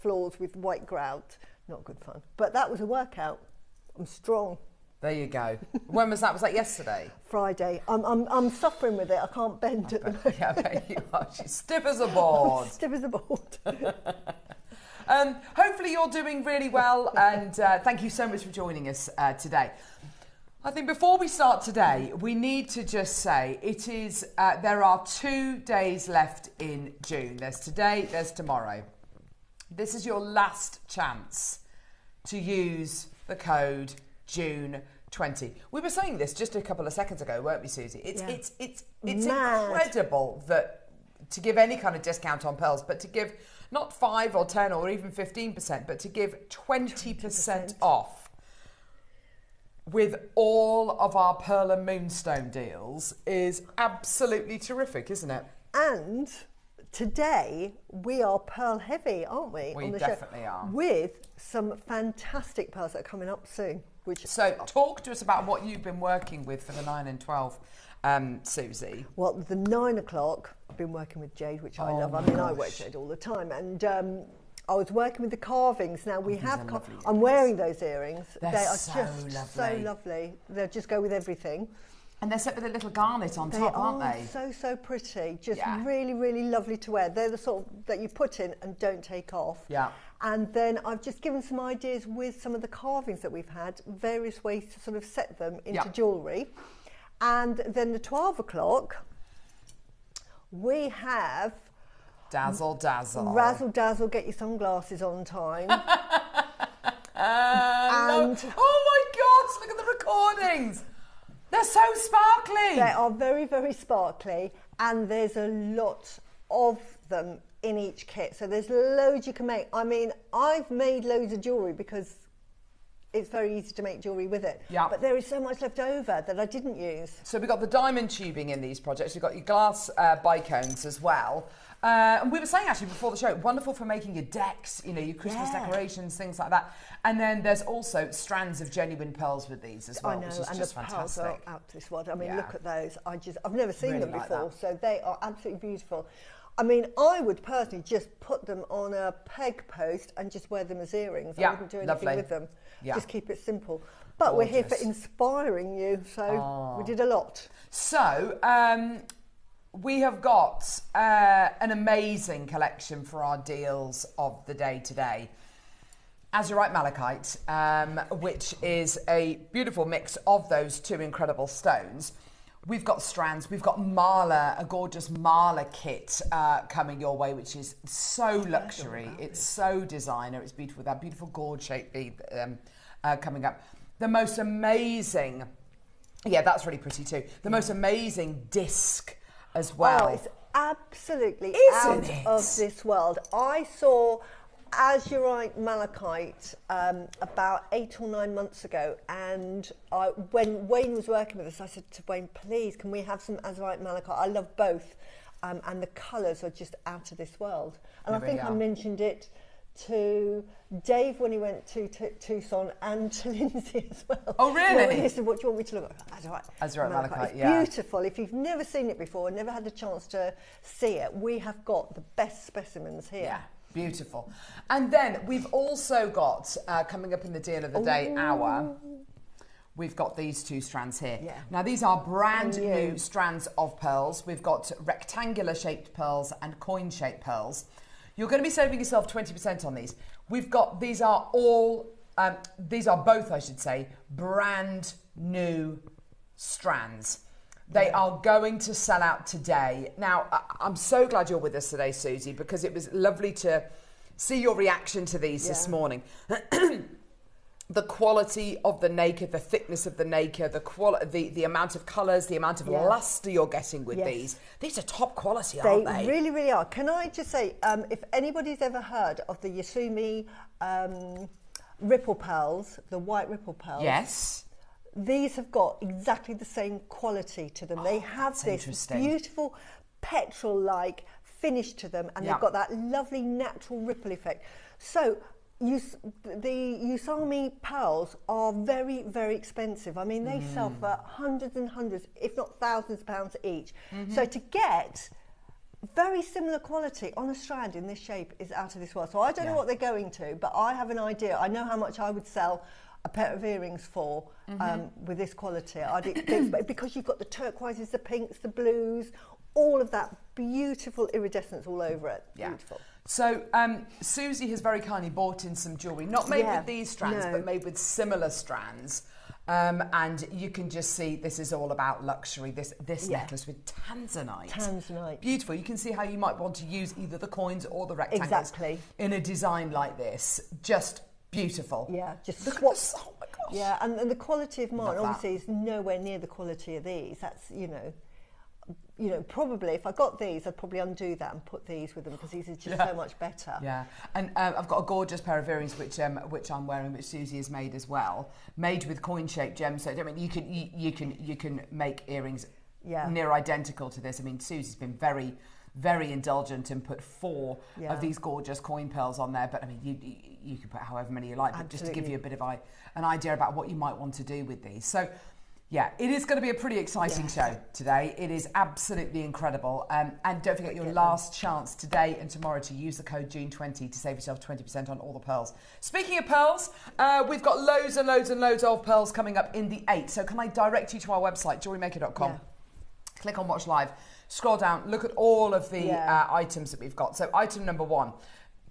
floors with white grout. Not good fun. But that was a workout. I'm strong. There you go. When was that? Was that yesterday? Friday. I'm suffering with it. I can't bend at the moment. Yeah, I bet you are. She's stiff as a board. Stiff as a board. Hopefully you're doing really well, and thank you so much for joining us today. I think before we start today, we need to just say it is. There are 2 days left in June. There's today, there's tomorrow. This is your last chance to use the code June 20. We were saying this just a couple of seconds ago, weren't we, Susie? It's incredible that to give any kind of discount on pearls, but to give not 5 or 10 or even 15%, but to give 20% off with all of our Pearl and Moonstone deals is absolutely terrific, isn't it? And today we are pearl heavy, aren't we? We on the definitely show, are. with some fantastic pearls that are coming up soon. So talk to us about what you've been working with for the 9 and 12, Susie. Well, the 9 o'clock, I've been working with Jade, which I love. I mean, I work Jade all the time. And I was working with the carvings. Now, we have... I'm wearing those earrings. They are so just lovely. so lovely. They'll just go with everything. And they're set with a little garnet on top, aren't they? So pretty. Just really, really lovely to wear. They're the sort that you put in and don't take off. Yeah. And then I've just given some ideas with some of the carvings that we've had, various ways to sort of set them into jewellery. And then the 12 o'clock, we have... Dazzle, dazzle. Razzle, dazzle, get your sunglasses on time. And oh my gosh, look at the recordings. They're so sparkly. They are very, very sparkly. And there's a lot of them in each kit. So there's loads you can make. I mean, I've made loads of jewellery because it's very easy to make jewellery with it. Yeah. But there is so much left over that I didn't use. So we've got the diamond tubing in these projects. You've got your glass bicones as well. And we were saying actually before the show, wonderful for making your decks, you know, your Christmas decorations, things like that. And then there's also strands of genuine pearls with these as well, I know, which is and just the fantastic. pearls are out to this world. I mean, look at those. I've never seen Really them like before, that. so they are absolutely beautiful. I mean, I would personally just put them on a peg post and just wear them as earrings. I wouldn't do anything with them. Just keep it simple. But we're here for inspiring you, so we did a lot. So, we have got an amazing collection for our deals of the day today. Azurite Malachite, which is a beautiful mix of those 2 incredible stones. We've got strands, we've got Mala, a gorgeous Mala kit coming your way, which is so luxury. It's so designer. It's beautiful, that beautiful gourd shaped bead coming up. The most amazing, that's really pretty too. The most amazing disc as well. Oh, it's absolutely Isn't out it? of this world. I saw Azurite Malachite about 8 or 9 months ago, and when Wayne was working with us, I said to Wayne, please, can we have some Azurite Malachite? I love both, and the colours are just out of this world. And I think I mentioned it to Dave when he went to Tucson, and to Lindsay as well. Oh, really? Well, he said, what do you want me to look at? Azurite Malachite, it's beautiful. If you've never seen it before, never had the chance to see it, we have got the best specimens here. Yeah. Beautiful. And then we've also got, coming up in the deal of the day hour, we've got these 2 strands here. Yeah. Now, these are brand new strands of pearls. We've got rectangular shaped pearls and coin shaped pearls. You're going to be saving yourself 20% on these. We've got, these are both, I should say, brand new strands. They are going to sell out today. Now, I'm so glad you're with us today, Susie, because it was lovely to see your reaction to these this morning. The quality of the nacre, the thickness of the nacre, the amount of colours, the amount of lustre you're getting with these. These are top quality, aren't they? They really, really are. Can I just say, if anybody's ever heard of the Yasumi ripple pearls, the white ripple pearls. Yes. These have got exactly the same quality to them. They have this beautiful petrol-like finish to them, and they've got that lovely natural ripple effect. So the Usami pearls are very, very expensive. I mean, they sell for hundreds and hundreds, if not thousands of pounds each. So to get very similar quality on a strand in this shape is out of this world. So I don't know what they're going to, but I have an idea. I know how much I would sell a pair of earrings for with this quality. Because you've got the turquoises, the pinks, the blues, all of that beautiful iridescence all over it. Yeah. Beautiful. So Susie has very kindly bought in some jewellery, not made with these strands, but made with similar strands. And you can just see this is all about luxury. This necklace with tanzanite. Tanzanite. Beautiful. You can see how you might want to use either the coins or the rectangles in a design like this. Just beautiful. Yeah. Just look at this. Oh my gosh. Yeah, and the quality of mine obviously is nowhere near the quality of these. That's, you know, probably if I got these, I'd probably undo that and put these with them because these are just so much better. Yeah, and I've got a gorgeous pair of earrings which I'm wearing, which Susie has made as well, made with coin-shaped gemstones. I mean, you can make earrings near identical to this. I mean, Susie's been very, very indulgent and put 4 of these gorgeous coin pearls on there. But I mean, you can put however many you like, but just to give you a bit of an idea about what you might want to do with these. So. Yeah, it is going to be a pretty exciting show today. It is absolutely incredible. And don't forget your last chance today and tomorrow to use the code June20 to save yourself 20% on all the pearls. Speaking of pearls, we've got loads and loads and loads of pearls coming up in the 8. So can I direct you to our website, JewelleryMaker.com? Click on Watch Live, scroll down, look at all of the items that we've got. So item number 1.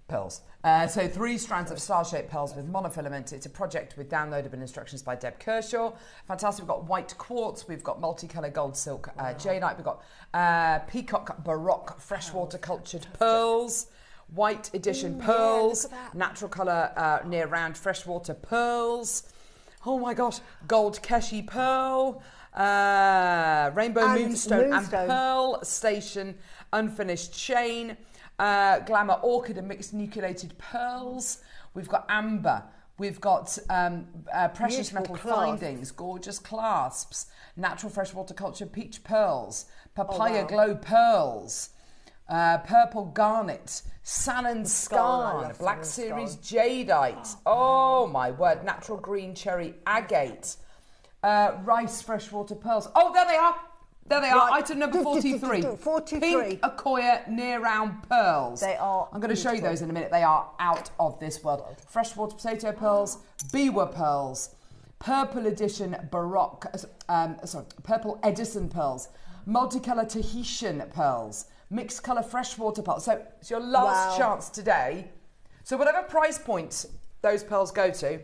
Pearls. So 3 strands of star-shaped pearls with monofilament. It's a project with downloadable instructions by Deb Kershaw. Fantastic. We've got white quartz. We've got multicolour gold silk jadeite. We've got Peacock Baroque freshwater cultured pearls. White edition pearls. Natural colour near round freshwater pearls. Oh my gosh. Gold Keshi pearl. Rainbow Moonstone and pearl station unfinished chain. Glamour orchid and mixed nucleated pearls. We've got amber. We've got precious metal findings, gorgeous clasps, natural freshwater culture peach pearls, papaya glow pearls, purple garnet, salon scarn, black series jadeite. Oh my word, natural green cherry agate, rice freshwater pearls. Oh, there they are. There they are, item number 43. 43. Pink Akoya near round pearls. They are. I'm going to show you those in a minute. They are out of this world. Freshwater potato pearls, Biwa pearls, purple edition Baroque, purple Edison pearls, multicolour Tahitian pearls, mixed colour freshwater pearls. So it's your last chance today. So whatever price point those pearls go to,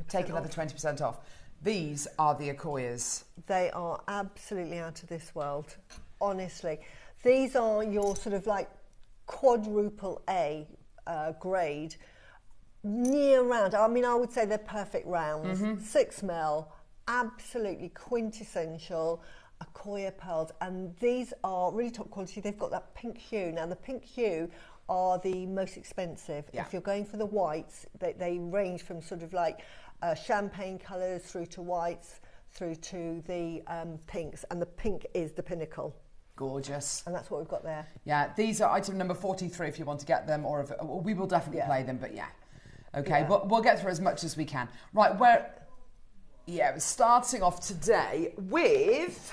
take another 20% off. These are the Akoyas. They are absolutely out of this world, honestly. These are your sort of like quadruple A grade, near round. I mean, I would say they're perfect rounds. 6 mil, absolutely quintessential Akoya pearls. And these are really top quality. They've got that pink hue. Now, the pink hue are the most expensive. If you're going for the whites, they range from sort of like champagne colours through to whites, through to the pinks, and the pink is the pinnacle. Gorgeous. And that's what we've got there. Yeah, these are item number 43 if you want to get them, or if, we will definitely play them, but okay, we'll get through as much as we can. Right, we're starting off today with,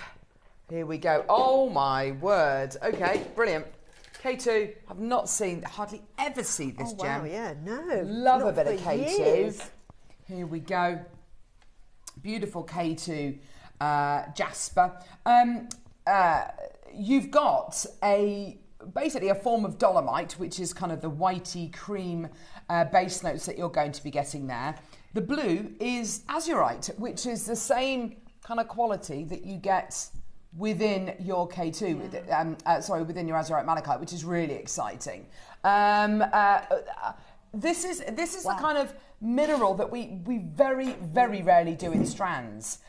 here we go, oh my word, okay, brilliant. K2, I've not seen, hardly ever see this gem. No. Love a bit of K2. Years. Here we go. Beautiful K2 jasper. You've got basically a form of dolomite, which is kind of the whitey cream base notes that you're going to be getting there. The blue is azurite, which is the same kind of quality that you get within your K2, within your Azurite Malachite, which is really exciting. This is the kind of mineral that we very, very rarely do in strands.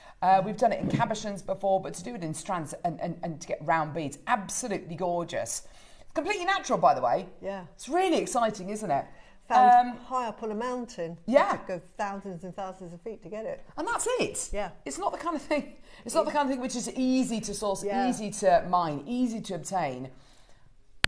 We've done it in cabochons before, but to do it in strands and to get round beads, absolutely gorgeous. Completely natural, by the way. Yeah. It's really exciting, isn't it? Found high up on a mountain. Yeah. It go thousands and thousands of feet to get it. And that's it. Yeah. It's not the kind of thing. It's not the kind of thing which is easy to source, easy to mine, easy to obtain.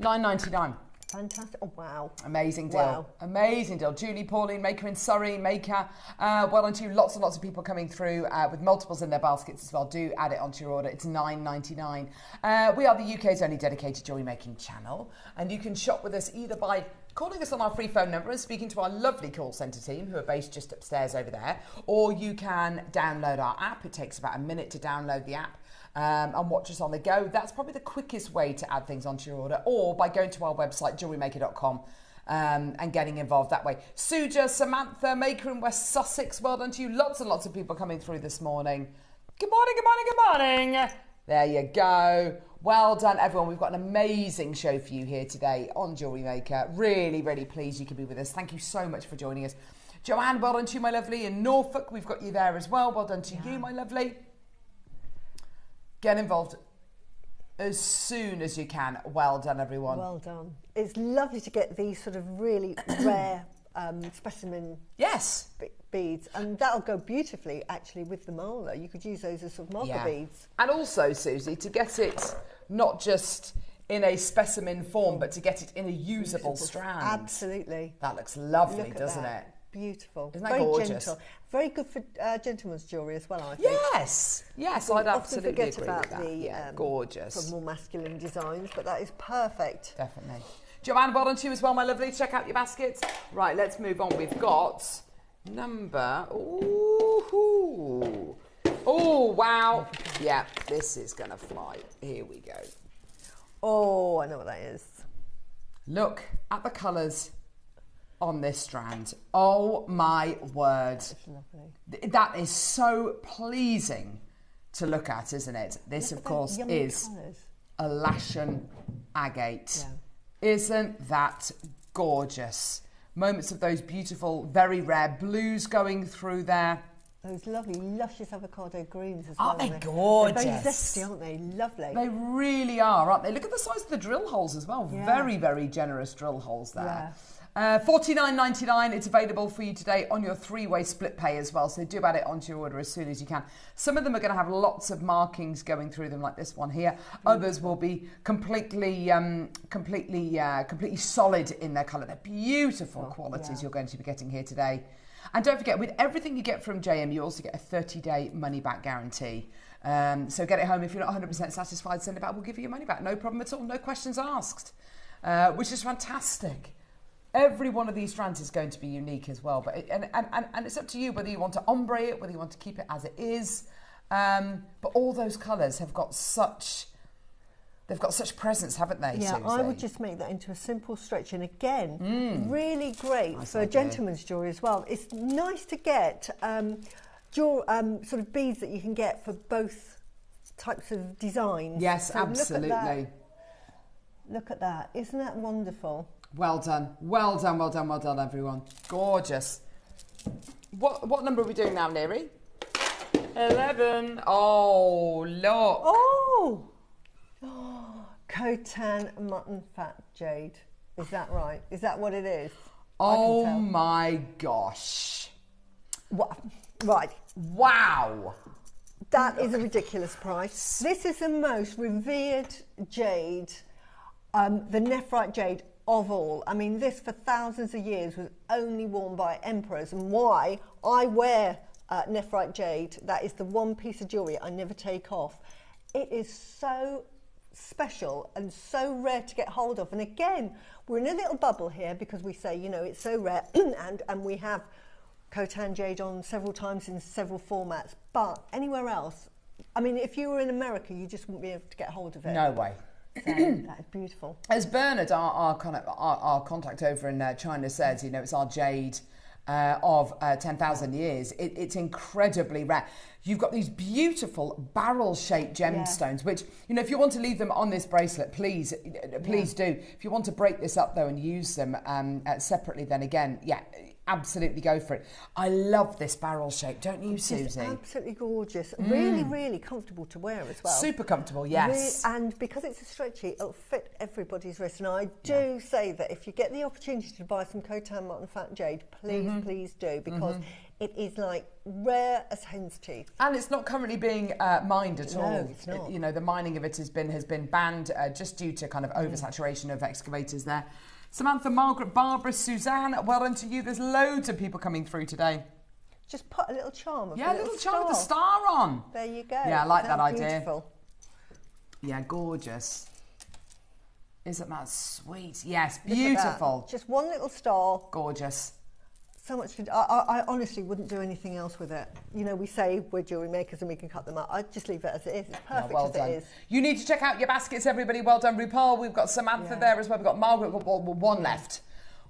$9.99. Fantastic. Oh, wow. Amazing deal. Wow. Amazing deal. Julie, Pauline, Maker in Surrey, Maker. Well done to you. Lots and lots of people coming through with multiples in their baskets as well. Do add it onto your order. It's $9.99. We are the UK's only dedicated jewellery making channel. And you can shop with us either by calling us on our free phone number and speaking to our lovely call centre team who are based just upstairs over there. Or you can download our app. It takes about a minute to download the app. And watch us on the go. That's probably the quickest way to add things onto your order, or by going to our website, JewelleryMaker.com, and getting involved that way. Suja, Samantha, Maker in West Sussex, well done to you. Lots and lots of people coming through this morning. Good morning, good morning, good morning. There you go. Well done, everyone. We've got an amazing show for you here today on Jewellery Maker. Really, really pleased you could be with us. Thank you so much for joining us. Joanne, well done to you, my lovely. In Norfolk, we've got you there as well. Well done to you, my lovely. Get involved as soon as you can. Well done, everyone. Well done. It's lovely to get these sort of really rare specimen beads, and that'll go beautifully actually with the molar. You could use those as sort of marker beads. And also, Susie, to get it not just in a specimen form, but to get it in a usable strand. Absolutely. That looks lovely, doesn't it? Beautiful. Isn't that very gorgeous? Gentle. Very good for gentlemen's jewellery as well, I think. Yes, I'd absolutely agree with about that. the gorgeous. sort of more masculine designs, but that is perfect. Definitely. Joanne, well done to you as well, my lovely. Check out your baskets. Right, let's move on. We've got number... Ooh. Oh, wow. Yeah, this is going to fly. Here we go. Oh, I know what that is. Look at the colours on this strand. Oh my word. That's lovely. That is so pleasing to look at, isn't it? This, of course, is Alashan agate. Yeah. Isn't that gorgeous? Moments of those beautiful, very rare blues going through there. Those lovely, luscious avocado greens as well. Aren't they gorgeous? They're very zesty, aren't they? Lovely. They really are, aren't they? Look at the size of the drill holes as well. Yeah. Very, very generous drill holes there. Yeah. $49.99. It's available for you today on your three-way split pay as well. So do add it onto your order as soon as you can. Some of them are going to have lots of markings going through them, like this one here. Others will be completely solid in their colour. They're beautiful qualities you're going to be getting here today. And don't forget, with everything you get from JM, you also get a 30-day money-back guarantee. So get it home. If you're not 100% satisfied, send it back. We'll give you your money back. No problem at all. No questions asked, which is fantastic. Every one of these strands is going to be unique as well. But and it's up to you whether you want to ombre it, whether you want to keep it as it is. But all those colours have got such... They've got such presence, haven't they, Yeah, Susie? I would just make that into a simple stretch. And again, really great for gentleman's jewellery as well. It's nice to get sort of beads that you can get for both types of designs. Yes, so absolutely. Look at that. Isn't that wonderful? Well done. Well done, well done, well done, everyone. Gorgeous. What number are we doing now, Neri? 11. Oh, look. Oh! Khotan mutton fat jade. Is that right? Is that what it is? Oh my gosh. What? Right. Wow. That is a ridiculous price. This is the most revered jade, the nephrite jade of all. I mean, this for thousands of years was only worn by emperors, and why I wear nephrite jade, that is the one piece of jewellery I never take off. It is so special and so rare to get hold of. And again, we're in a little bubble here because we say, you know, it's so rare and we have Khotan jade on several times in several formats, but anywhere else, I mean, if you were in America, you just wouldn't be able to get hold of it. No way. So that is beautiful. As Bernard, our contact over in China says, you know, it's our jade of 10,000 years. It's incredibly rare. You've got these beautiful barrel-shaped gemstones, which, you know, if you want to leave them on this bracelet, please do. If you want to break this up, though, and use them separately, then again, absolutely go for it. I love this barrel shape, don't you, Susie? It's absolutely gorgeous. Really, really comfortable to wear as well. Super comfortable, yes. And because it's a stretchy, it'll fit everybody's wrist. And I do say that if you get the opportunity to buy some Khotan mutton fat jade, please do, because it is like rare as hen's teeth. And it's not currently being mined at all. No, it's not. You know, the mining of it has been banned just due to kind of oversaturation of excavators there. Samantha, Margaret, Barbara, Suzanne, well done to you. There's loads of people coming through today. Just put a little charm. Yeah, a little charm with a star on. There you go. Yeah, I like that idea. Beautiful. Yeah, gorgeous. Isn't that sweet? Yes, beautiful. Just one little star. Gorgeous. So much. I honestly wouldn't do anything else with it. You know, we say we're jewellery makers and we can cut them up. I'd just leave it as it is. It's perfect well as done. it is. You need to check out your baskets, everybody. Well done, RuPaul. We've got Samantha there as well. We've got Margaret. One left.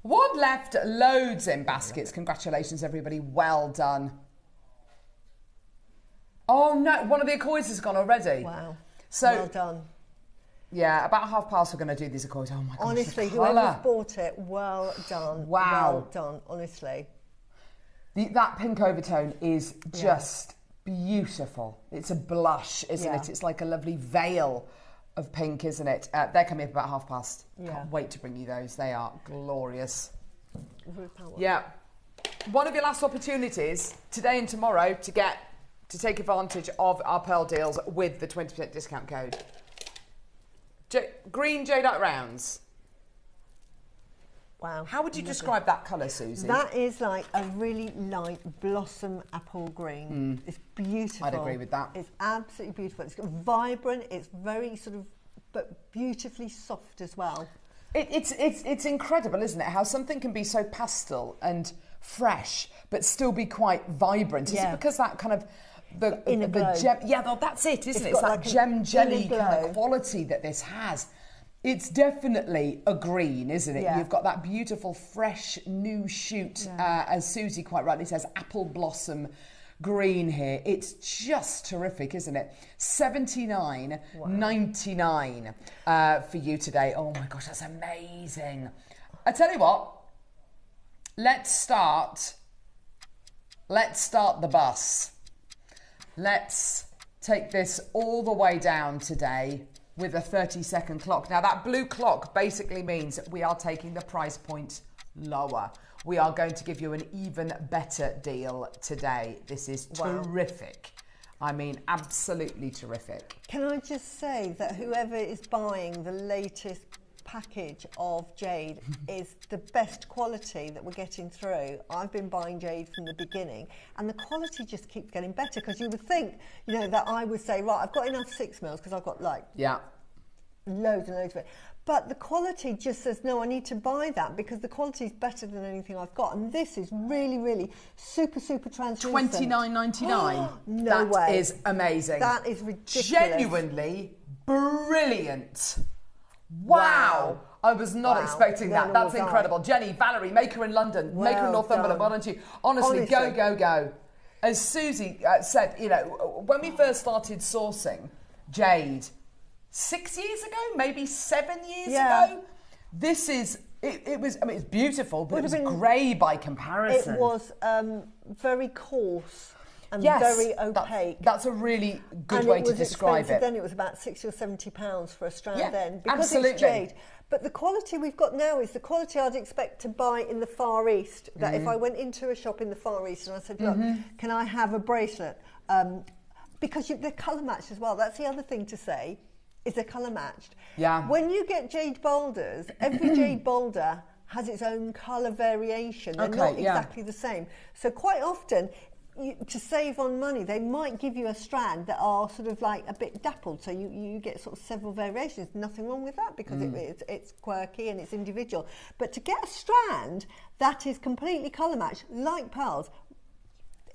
One left. Loads in baskets. Congratulations, everybody. Well done. Oh, no. One of the Akoyas has gone already. Wow. So, well done. Yeah, about 5:30 we're going to do these Akoyas. Oh, my gosh. Honestly, whoever's bought it, well done. Wow. Well done, honestly. That pink overtone is just beautiful. It's a blush, isn't it? It's like a lovely veil of pink, isn't it? They're coming up about 5:30. Yeah. Can't wait to bring you those. They are glorious. RuPaul. Yeah. One of your last opportunities today and tomorrow to take advantage of our pearl deals with the 20% discount code. Green Jadeite rounds. Wow. How would you describe that colour, Susie? That is like a really light blossom apple green. It's beautiful. I'd agree with that. It's absolutely beautiful. It's vibrant. It's very sort of, but beautifully soft as well. It's incredible, isn't it? How something can be so pastel and fresh, but still be quite vibrant. Is it because that kind of the gem? Yeah, that's it, isn't it? It's that like gem jelly kind of quality that this has. It's definitely a green, isn't it? Yeah. You've got that beautiful, fresh, new shoot, as Susie quite rightly says, apple blossom green here. It's just terrific, isn't it? $79.99 for you today. Oh my gosh, that's amazing. I tell you what, let's start the bus. Let's take this all the way down today with a 30-second clock. Now, that blue clock basically means we are taking the price point lower. We are going to give you an even better deal today. This is terrific. I mean, absolutely terrific. Can I just say that whoever is buying the latest package of Jade is the best quality that we're getting through. I've been buying Jade from the beginning and the quality just keeps getting better, because you would think, you know, that I would say, right, I've got enough 6 mils because I've got like loads and loads of it. But the quality just says, no, I need to buy that because the quality is better than anything I've got. And this is really, really super, super translucent. $29.99. No way. That is amazing. That is ridiculous. Genuinely brilliant. Wow. I was not expecting that. That's incredible. Jenny, Valerie, Maker in London, Maker in Northumberland, well done to you. Honestly, go. As Susie said, you know, when we first started sourcing Jade 6 years ago, maybe 7 years ago, this is, it was, I mean, it's beautiful, but it was grey by comparison. It was very coarse and very opaque. That's a really good way to describe it. Then it was about £60 or £70 for a strand then, because absolutely. it's Jade. But the quality we've got now is the quality I'd expect to buy in the Far East. That if I went into a shop in the Far East and I said, look, can I have a bracelet? Because they're colour matched as well. That's the other thing to say, is they're colour matched. Yeah. When you get Jade boulders, every Jade boulder has its own colour variation. They're not exactly the same. So quite often, to save on money, they might give you a strand that are sort of like a bit dappled, so you get sort of several variations. Nothing wrong with that, because it's quirky and it's individual. But to get a strand that is completely colour matched, like pearls,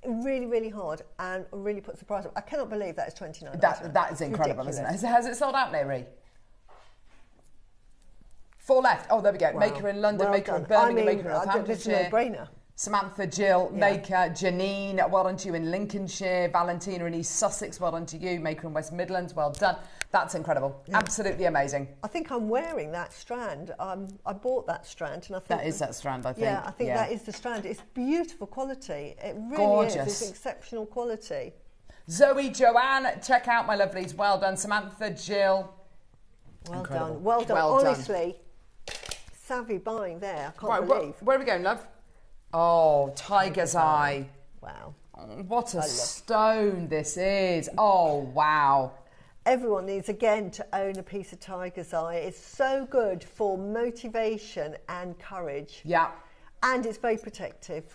really, really hard and really puts the price up. I cannot believe that is $29. That is incredible, ridiculous. Isn't it? Has it sold out, Mary? 4 left. Oh, there we go. Wow. Maker in London, Maker in Birmingham, Maker in Northamptonshire. It's a no-brainer. Samantha, Jill, Maker, Janine, well done to you in Lincolnshire, Valentina in East Sussex, well done to you, Maker in West Midlands, well done. That's incredible. Yeah. Absolutely amazing. I think I'm wearing that strand. I bought that strand, and I think that is that strand, I think. Yeah, I think that is the strand. It's beautiful quality. It really is. It's exceptional quality. Zoe, Joanne, check out my lovelies. Well done. Samantha, Jill. Well done. Well done. Honestly, savvy buying there. I can't believe. Where are we going, love? Oh, Tiger's Eye. Wow. What a stone this is. Oh, wow. everyone needs, again, to own a piece of tiger's eye. It's so good for motivation and courage. Yeah. And it's very protective.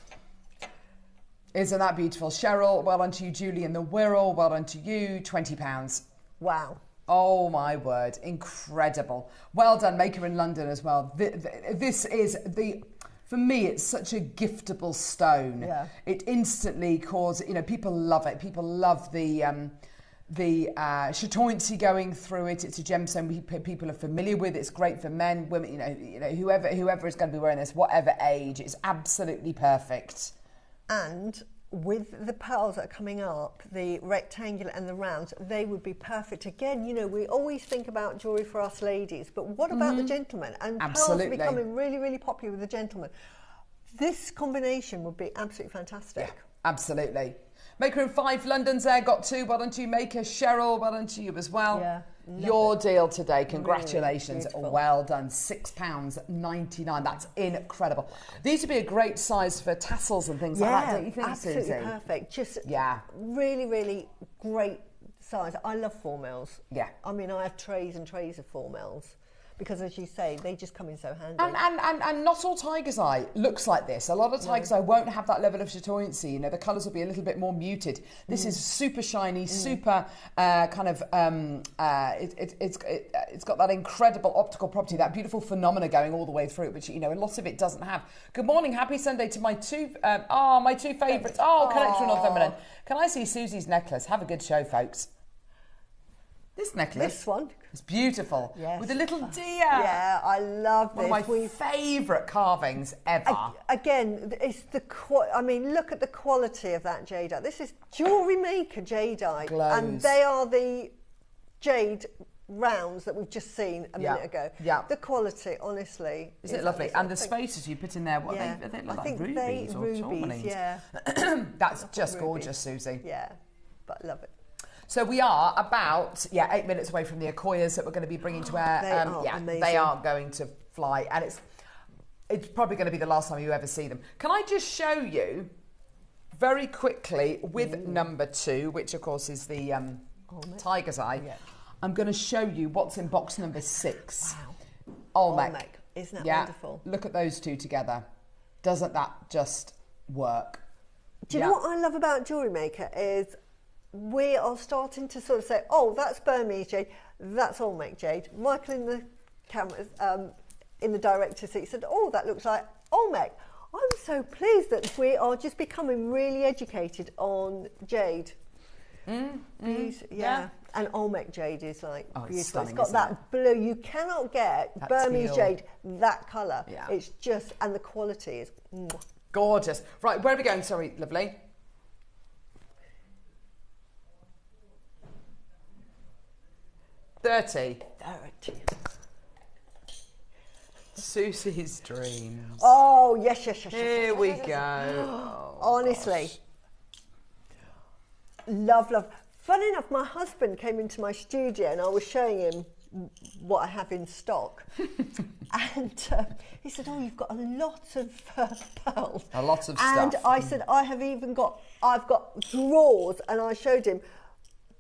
Isn't that beautiful? Cheryl, well done to you. Julie and the Wirral, well done to you. £20. Wow. Oh my word, incredible. Well done, Maker in London as well. This is for me, it's such a giftable stone. Yeah. It instantly causes, people love it. People love the chatoyancy going through it. It's a gemstone people are familiar with. It's great for men, women, whoever is going to be wearing this, whatever age, it's absolutely perfect. And with the pearls that are coming up, the rectangular and the rounds, they would be perfect. Again, we always think about jewellery for us ladies, but what about the gentlemen? And Absolutely. pearls are becoming really, really popular with the gentlemen. This combination would be absolutely fantastic. Yeah, absolutely. Maker in 5, London's there, got 2. Well done to you, Maker. Cheryl, well done to you as well. Yeah, your deal today, congratulations. Really well done. £6.99. That's incredible. These would be a great size for tassels and things like that, don't you think, absolutely Susie? perfect. Just yeah, really, really great size. I love 4mm. Yeah. I mean, I have trays and trays of 4mm. Because, as you say, they just come in so handy. And not all tiger's eye looks like this. A lot of tiger's eye won't have that level of chatoyancy. The colours will be a little bit more muted. This is super shiny, super it's got that incredible optical property, that beautiful phenomena going all the way through, which a lot of it doesn't have. Good morning, happy Sunday to my two favourites. Connection on feminine. Can I see Susie's necklace? Have a good show, folks. This necklace. This one. It's beautiful. Yes. With a little deer. Yeah, I love this. One of my favourite carvings ever. Again, it's look at the quality of that jadeite. This is JewelleryMaker jadeite. Glows. And they are the jade rounds that we've just seen a minute ago. Yeah. The quality, honestly. Is it lovely? And the spaces you put in there, what are they like rubies or tourmalines? Yeah. That's just gorgeous, Susie. Yeah, but love it. So we are about 8 minutes away from the Akoyas that we're going to be bringing to air. Amazing. They are going to fly, and it's probably going to be the last time you ever see them. Can I just show you very quickly with number 2, which of course is the tiger's eye. Yeah. I'm going to show you what's in box number 6. Wow. Olmec. Isn't that wonderful? Look at those two together. Doesn't that just work? Do you know what I love about JewelleryMaker is we are starting to sort of say, oh, that's Burmese jade, that's Olmec jade. Michael in the camera, in the director's seat said, oh, that looks like Olmec. I'm so pleased that we are just becoming really educated on jade. Yeah. And Olmec jade is like beautiful. It's stunning, got that blue. You cannot get that Burmese teal jade that colour. Yeah. It's just, and the quality is gorgeous. Right, where are we going? Sorry, lovely. 30. Susie's dreams. Oh, yes. Here we go. Honestly. Love. Funny enough, my husband came into my studio and I was showing him what I have in stock. And he said, oh, you've got a lot of pearls. A lot of stuff. And I said, I've got drawers, and I showed him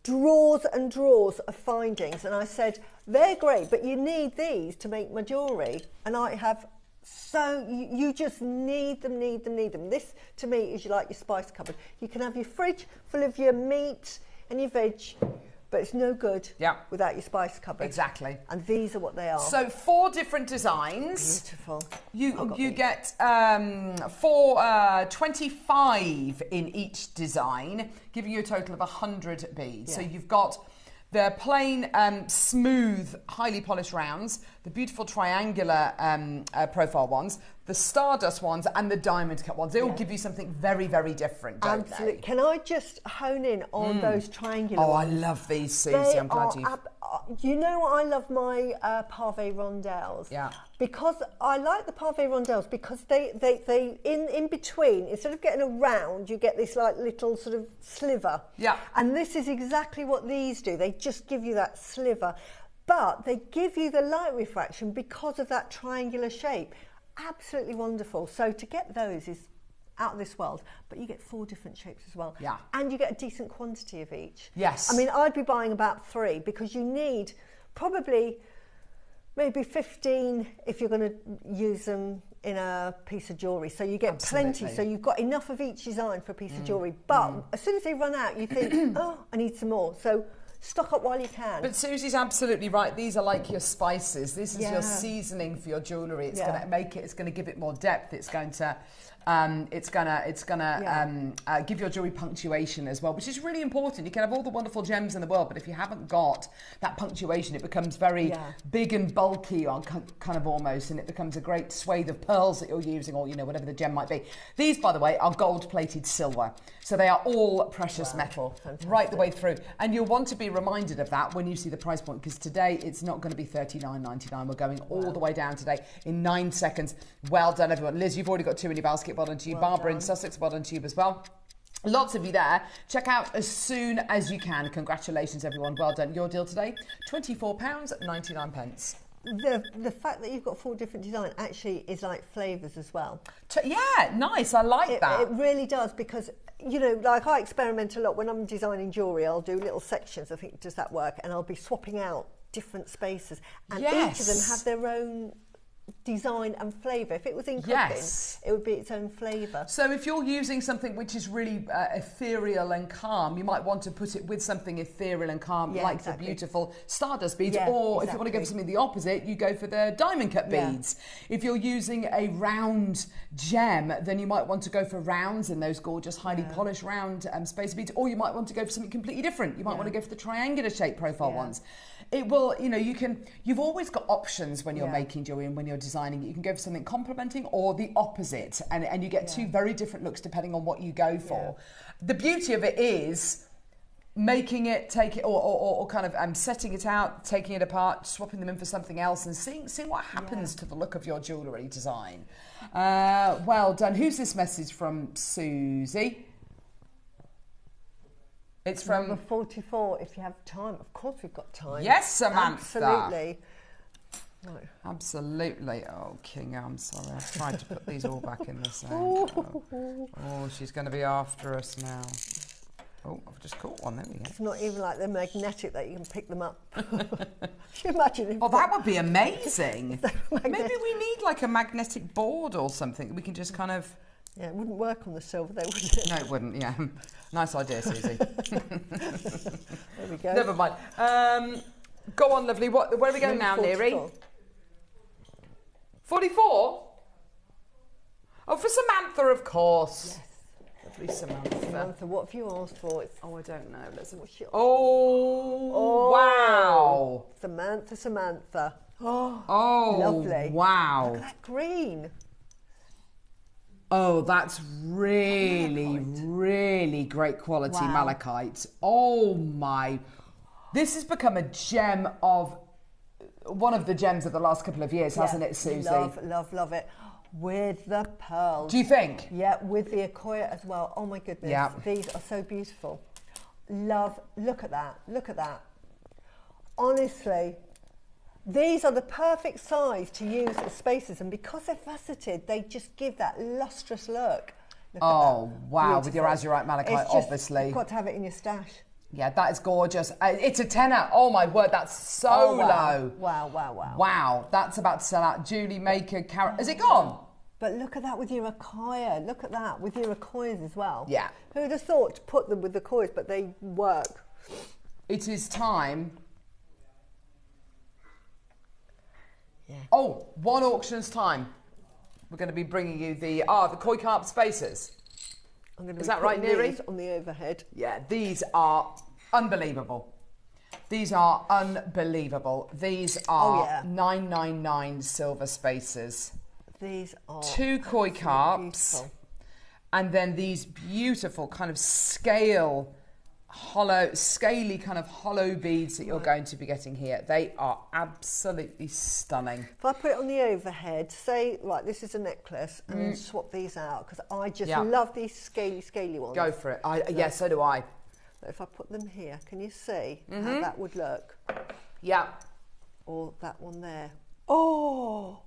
drawers and drawers of findings, and I said, they're great, but you need these to make my jewellery. And I have, so you just need them. This, to me, is like your spice cupboard. You can have your fridge full of your meat and your veg, but it's no good without your spice cupboard. Exactly. And these are what they are. So 4 different designs. Beautiful. You get 25 in each design, giving you a total of 100 beads. Yeah. So you've got the plain, smooth, highly polished rounds, the beautiful triangular profile ones, the stardust ones, and the diamond cut ones. They all give you something very, very different, don't Absolutely. they? Can I just hone in on those triangular ones? I love these, Susie. I'm glad you've... You know what, I love my pavé rondelles. Yeah. Because I like the pavé rondelles because they in between, instead of getting a round, you get this like little sort of sliver. Yeah. And this is exactly what these do. They just give you that sliver, but they give you the light refraction because of that triangular shape. Absolutely wonderful. So to get those is out of this world, but you get 4 different shapes as well. Yeah. And you get a decent quantity of each. Yes. I mean, I'd be buying about 3 because you need probably maybe 15 if you're going to use them in a piece of jewellery. So you get plenty. So you've got enough of each design for a piece of jewellery. But as soon as they run out, you think, oh, I need some more. So stock up while you can. But Susie's absolutely right. These are like your spices. This is your seasoning for your jewellery. It's going to make it. It's going to give it more depth. It's going to. Give your jewellery punctuation as well, which is really important. You can have all the wonderful gems in the world, but if you haven't got that punctuation, it becomes very big and bulky, or kind of almost, and it becomes a great swathe of pearls that you're using, or whatever the gem might be. These, by the way, are gold-plated silver, so they are all precious metal right the way through. And you'll want to be reminded of that when you see the price point, because today it's not going to be $39.99. We're going all the way down today in 9 seconds. Well done, everyone. Liz, you've already got 2 in your basket. Well done to you. Barbara in Sussex, well done to you as well. Lots of you there. Check out as soon as you can. Congratulations, everyone. Well done. Your deal today, £24.99. The fact that you've got 4 different designs actually is like flavours as well. Yeah, nice. I like that. It really does, because, like I experiment a lot. When I'm designing jewellery, I'll do little sections. I think, does that work? And I'll be swapping out different spaces. And each of them have their own design and flavour. If it was in cooking, it would be its own flavour. So if you're using something which is really ethereal and calm, you might want to put it with something ethereal and calm, like the beautiful stardust beads, or if you want to go for something the opposite, you go for the diamond cut beads. If you're using a round gem, then you might want to go for rounds in those gorgeous, highly polished round space beads, or you might want to go for something completely different. You might want to go for the triangular shape profile ones. It will, you've always got options when you're making jewellery and when you're designing it. You can go for something complementing or the opposite, and you get 2 very different looks depending on what you go for. The beauty of it is making it, take it, or kind of setting it out, taking it apart, swapping them in for something else, and seeing what happens to the look of your jewellery design. Well done. Who's this message from? Susie? It's from number 44. If you have time, of course we've got time. Yes, Samantha. Absolutely. No. Absolutely. Oh, King, I'm sorry. I've tried to put these all back in the same. Oh, she's going to be after us now. Oh, I've just caught one. There we go. It's not even like they're magnetic that you can pick them up. Can you imagine? Oh, that would be amazing. Maybe we need like a magnetic board or something. We can just kind of... Yeah, it wouldn't work on the silver though, would it? No, it wouldn't, yeah. Nice idea, Susie. There we go. Never mind. Go on, lovely. Where are we going now, Neri? 44? Oh, for Samantha, of course. Yes. Lovely Samantha. Samantha, what have you asked for? Oh, I don't know. What's your... Oh, wow. Samantha. Oh, lovely. Wow. Look at that green. Oh, that's really, really great quality malachite. Oh my. This has become a gem of, one of the gems of the last couple of years, hasn't it, Susie? Love it. With the pearls. Do you think? Yeah, with the Akoya as well. Oh my goodness. Yeah. These are so beautiful. Look at that. Honestly, these are the perfect size to use as spaces, and because they're faceted, they just give that lustrous look. Look wow. Beautiful. With your Azurite malachite, obviously. You've got to have it in your stash. Yeah, that is gorgeous. It's a tenner. Oh my word, that's so low. Wow. Wow, that's about to sell out. JewelleryMaker, carrot. Is it gone? But look at that with your Akoya. Look at that with your Akoyas as well. Yeah. Who would have thought to put them with the Akoyas, but they work. It is time. Yeah. Oh, 1 auction's time. We're going to be bringing you the koi carp spaces. Is that right, Neri? On the overhead. Yeah, these are unbelievable. These are unbelievable. These are 999 silver spaces. These are 2 koi carps, beautiful. and then these beautiful kind of scaly kind of hollow beads that you're going to be getting here. They are absolutely stunning. If I put it on the overhead, say, right, this is a necklace, and then swap these out, because I just love these scaly ones. Go for it. Yeah, so do I. But if I put them here, can you see how that would look? Yeah. Or that one there. Oh!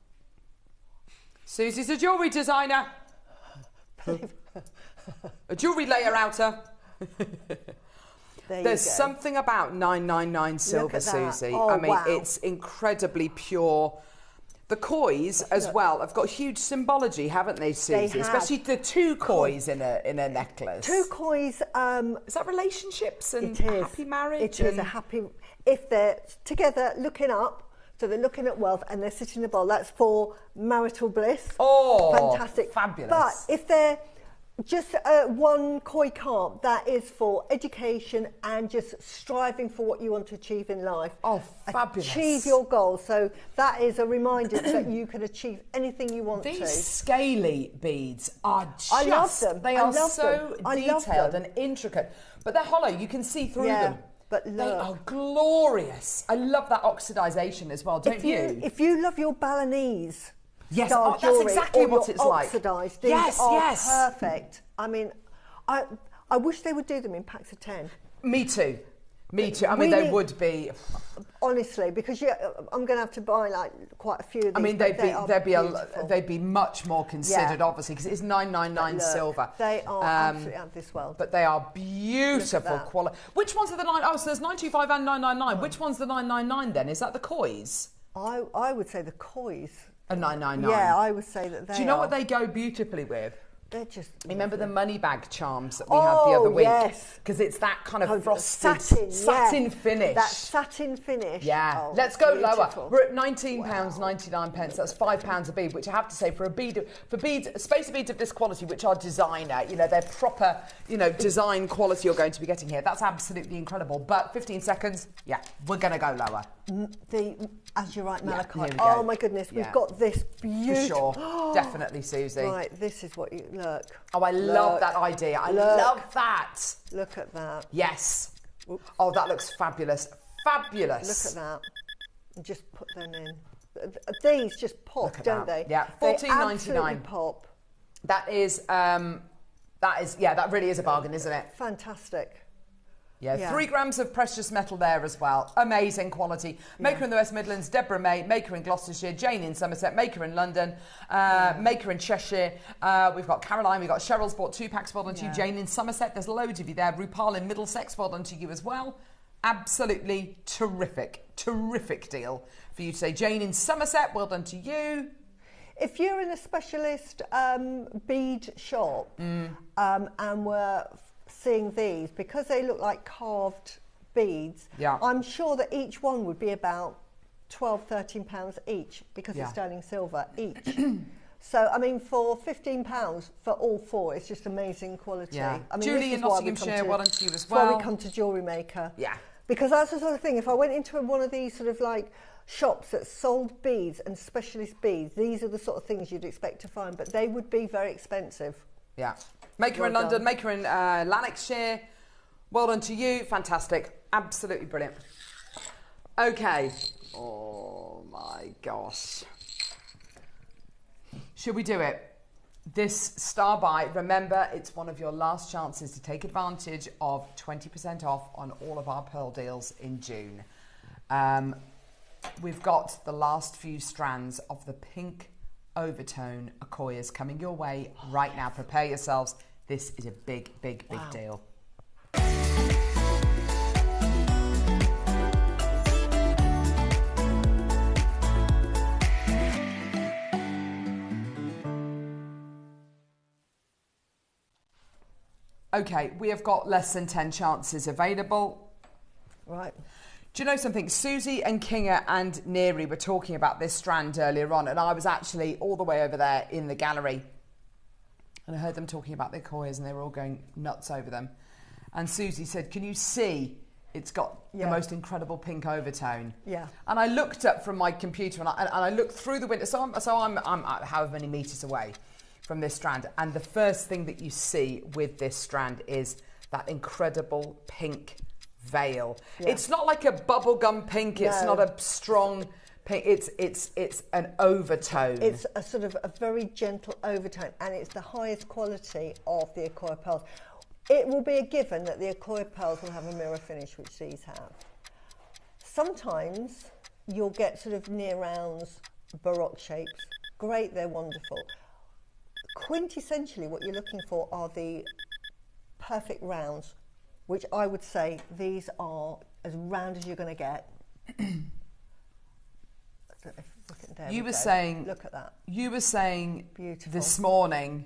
Susie's a jewellery designer. A jewellery layer outer. There's something about 999 silver, Susie. Oh, I mean, wow. it's incredibly pure. The kois as well have got huge symbology, haven't they, Susie? They have. Especially the two kois in a necklace. Two kois. Is that relationships and It is. happy marriage? It is a happy. If they're together looking up, so they're looking at wealth and they're sitting in the bowl, that's for marital bliss. Oh, fantastic. Fabulous. But if they're just one koi carp, that is for education and just striving for what you want to achieve in life. Oh, fabulous. Achieve your goals. So that is a reminder that you can achieve anything you want to. These scaly beads are just... I love them. They are so detailed and intricate. But they're hollow. You can see through them. But look, they are glorious. I love that oxidization as well, don't you? If you love your Balinese... Yes, that's exactly what it's like. Oxidised. Yes, yes. Perfect. I mean, I wish they would do them in packs of 10. Me too. Me too. I mean, they would be. Honestly, because I'm going to have to buy like quite a few of these. I mean, they'd be much more considered, obviously, because it's 999 silver. They are absolutely out of this world. But they are beautiful quality. Which ones are the 9? Oh, so there's 925 and 999. Which one's the 999 then? Is that the kois? I would say the kois. A 999. Yeah, I would say that they Do you know what they go beautifully with? They're just... Remember the money bag charms that we had the other week? Yes. Because it's that kind of frosted satin finish. That satin finish. Yeah. Oh, let's go beautiful. lower. We're at £19.99. That's £5 a bead, which I have to say for spacer beads of this quality, which are designer, you know, they're proper, you know, design quality you're going to be getting here. That's absolutely incredible. But 15 seconds, yeah, we're going to go lower. The Azurite Malachite. Yeah, oh my goodness, we've got this beautiful. For sure, definitely, Susie. Right, this is what you look. Oh, I love that idea. I love that. Look at that. Yes. Oops. Oh, that looks fabulous. Fabulous. Look at that. And just put them in. These just pop, don't they? Yeah, $14.99. Pop. That really is a bargain, isn't it? Fantastic. Yeah, 3 grams of precious metal there as well. Amazing quality. Maker in the West Midlands, Deborah May, maker in Gloucestershire, Jane in Somerset, maker in London, maker in Cheshire. We've got Caroline, we've got Cheryl's bought 2 packs, well done to you. Jane in Somerset, there's loads of you there. Rupal in Middlesex, well done to you as well. Absolutely terrific deal for you today. Jane in Somerset, well done to you. If you're in a specialist bead shop and we're seeing these, because they look like carved beads, I'm sure that each one would be about £12-13 each, because it's sterling silver each. So I mean, for £15 for all 4, it's just amazing quality. I mean, Julie in Nottinghamshire, well done to you as well. That's why we come to JewelleryMaker. Because that's the sort of thing, if I went into one of these sort of like shops that sold beads and specialist beads, these are the sort of things you'd expect to find, but they would be very expensive. Maker in London, maker in Lanarkshire. Well done to you. Fantastic. Absolutely brilliant. Okay. Oh my gosh. Should we do it? This star buy, remember, it's one of your last chances to take advantage of 20% off on all of our pearl deals in June. We've got the last few strands of the pink overtone Akoyas coming your way right now. Prepare yourselves. This is a big deal. Okay, we have got less than 10 chances available. Right. Do you know something? Susie and Kinga and Neri were talking about this strand earlier on, and I was actually all the way over there in the gallery, and I heard them talking about their Akoyas, and they were all going nuts over them. And Susie said, can you see it's got the most incredible pink overtone? Yeah. And I looked up from my computer, and I looked through the window, so I'm however many metres away from this strand, and the first thing that you see with this strand is that incredible pink veil. It's not like a bubblegum pink, it's not a strong pink, it's an overtone. It's a sort of a very gentle overtone, and it's the highest quality of the Akoya pearls. It will be a given that the Akoya pearls will have a mirror finish, which these have. Sometimes you'll get sort of near rounds, baroque shapes. Great, they're wonderful. quintessentially what you're looking for are the perfect rounds, which I would say these are as round as you're going to get. You were saying, look at that. You were saying Beautiful. This morning,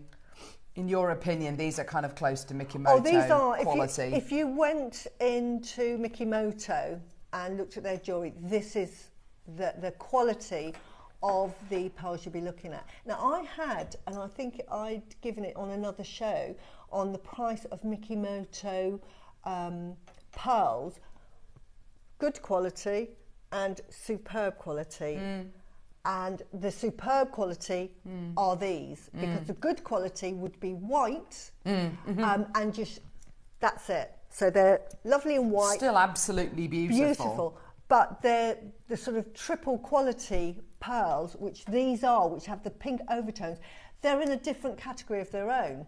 in your opinion, these are kind of close to Mikimoto these are quality. If you went into Mikimoto and looked at their jewellery, this is the quality of the pearls you'll be looking at. Now I had, and I think I'd given it on another show, on the price of Mikimoto pearls, good quality and superb quality. And the superb quality are these, because the good quality would be white, and just, that's it. So they're lovely and white. Still absolutely beautiful. But they're the sort of triple quality pearls, which these are, which have the pink overtones. They're in a different category of their own.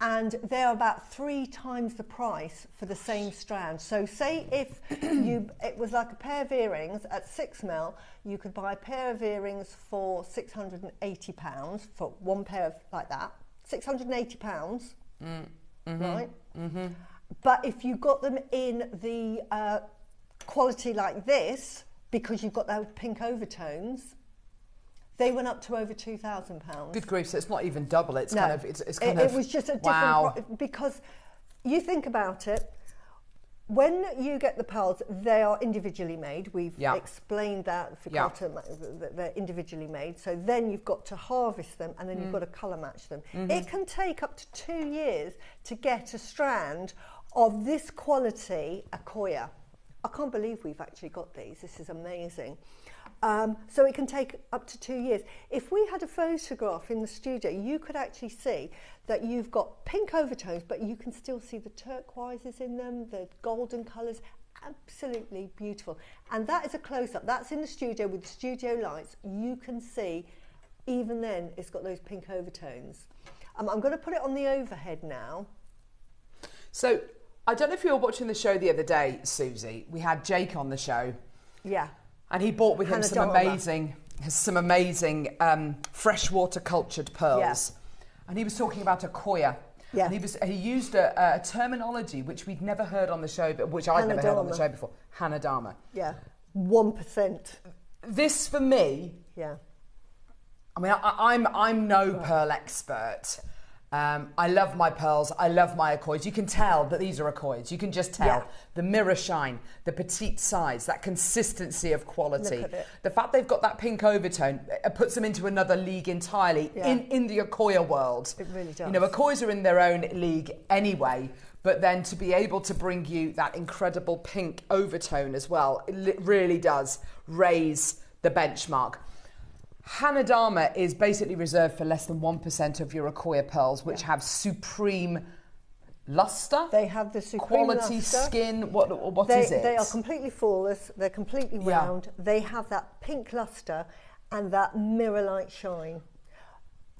And they're about 3 times the price for the same strand. So say if it was like a pair of earrings at 6mm, you could buy a pair of earrings for £680 for one pair of like that. £680, right? But if you got them in the quality like this, because you've got those pink overtones, they went up to over £2,000. Good grief! So it's not even double. It's kind of. It was just a different because you think about it. When you get the pearls, they are individually made. We've explained that for Khotan, that they're individually made. So then you've got to harvest them, and then you've got to colour match them. It can take up to 2 years to get a strand of this quality Akoya. I can't believe we've actually got these. This is amazing. So it can take up to 2 years. If we had a photograph in the studio, you could actually see that you've got pink overtones, but you can still see the turquoises in them, the golden colours, absolutely beautiful. And that is a close-up. That's in the studio with the studio lights. You can see, even then, it's got those pink overtones. I'm going to put it on the overhead now. So, I don't know if you were watching the show the other day, Susie. We had Jake on the show. Yeah. And he bought with him some amazing freshwater cultured pearls. Yeah. And he was talking about Akoya. Yeah. And he used a terminology which we'd never heard on the show, but which I'd never heard on the show before. Hanadama. Yeah. 1%. This for me. Yeah. I mean, I'm no pearl expert. I love my pearls. I love my Akoyas. You can tell that these are Akoyas. You can just tell. Yeah. The mirror shine, the petite size, that consistency of quality. Look at it. The fact they've got that pink overtone puts them into another league entirely in the Akoya world. It really does. You know, Akoyas are in their own league anyway, but then to be able to bring you that incredible pink overtone as well, it really does raise the benchmark. Hanadama is basically reserved for less than 1% of your Akoya pearls, which have supreme luster. They have the supreme quality luster. Skin. What is it? They are completely flawless. They're completely round. They have that pink luster and that mirror-like shine.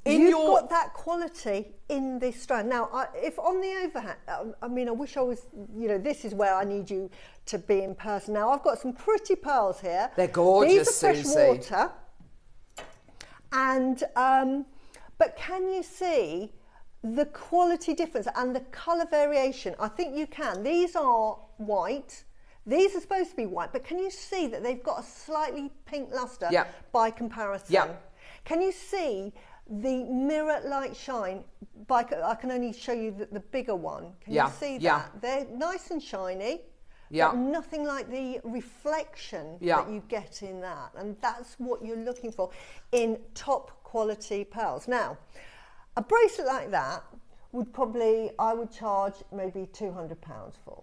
You've got that quality in this strand. Now, if on the overhand, I mean, I wish I was, you know, this is where I need you to be in person. Now, I've got some pretty pearls here. They're gorgeous, These are fresh Susie. water. And, but can you see the quality difference and the colour variation? I think you can. These are white. These are supposed to be white, but can you see that they've got a slightly pink luster by comparison? Yeah. Can you see the mirror-like shine? I can only show you the bigger one. Can you see that? They're nice and shiny. But nothing like the reflection that you get in that. And that's what you're looking for in top quality pearls. Now, a bracelet like that I would charge maybe £200 for.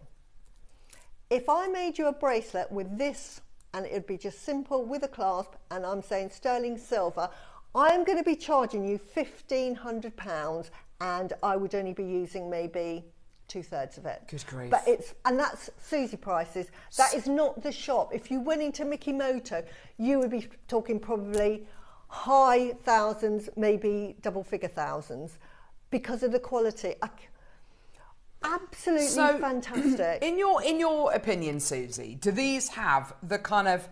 If I made you a bracelet with this, and it would be just simple with a clasp, and I'm saying sterling silver, I am going to be charging you £1,500, and I would only be using maybe 2/3 of it. Good grief. But and that's Susie prices. That is not the shop. If you went into Mikimoto, you would be talking probably high thousands, maybe double figure thousands, because of the quality. Absolutely fantastic. In your opinion, Susie, do these have the kind of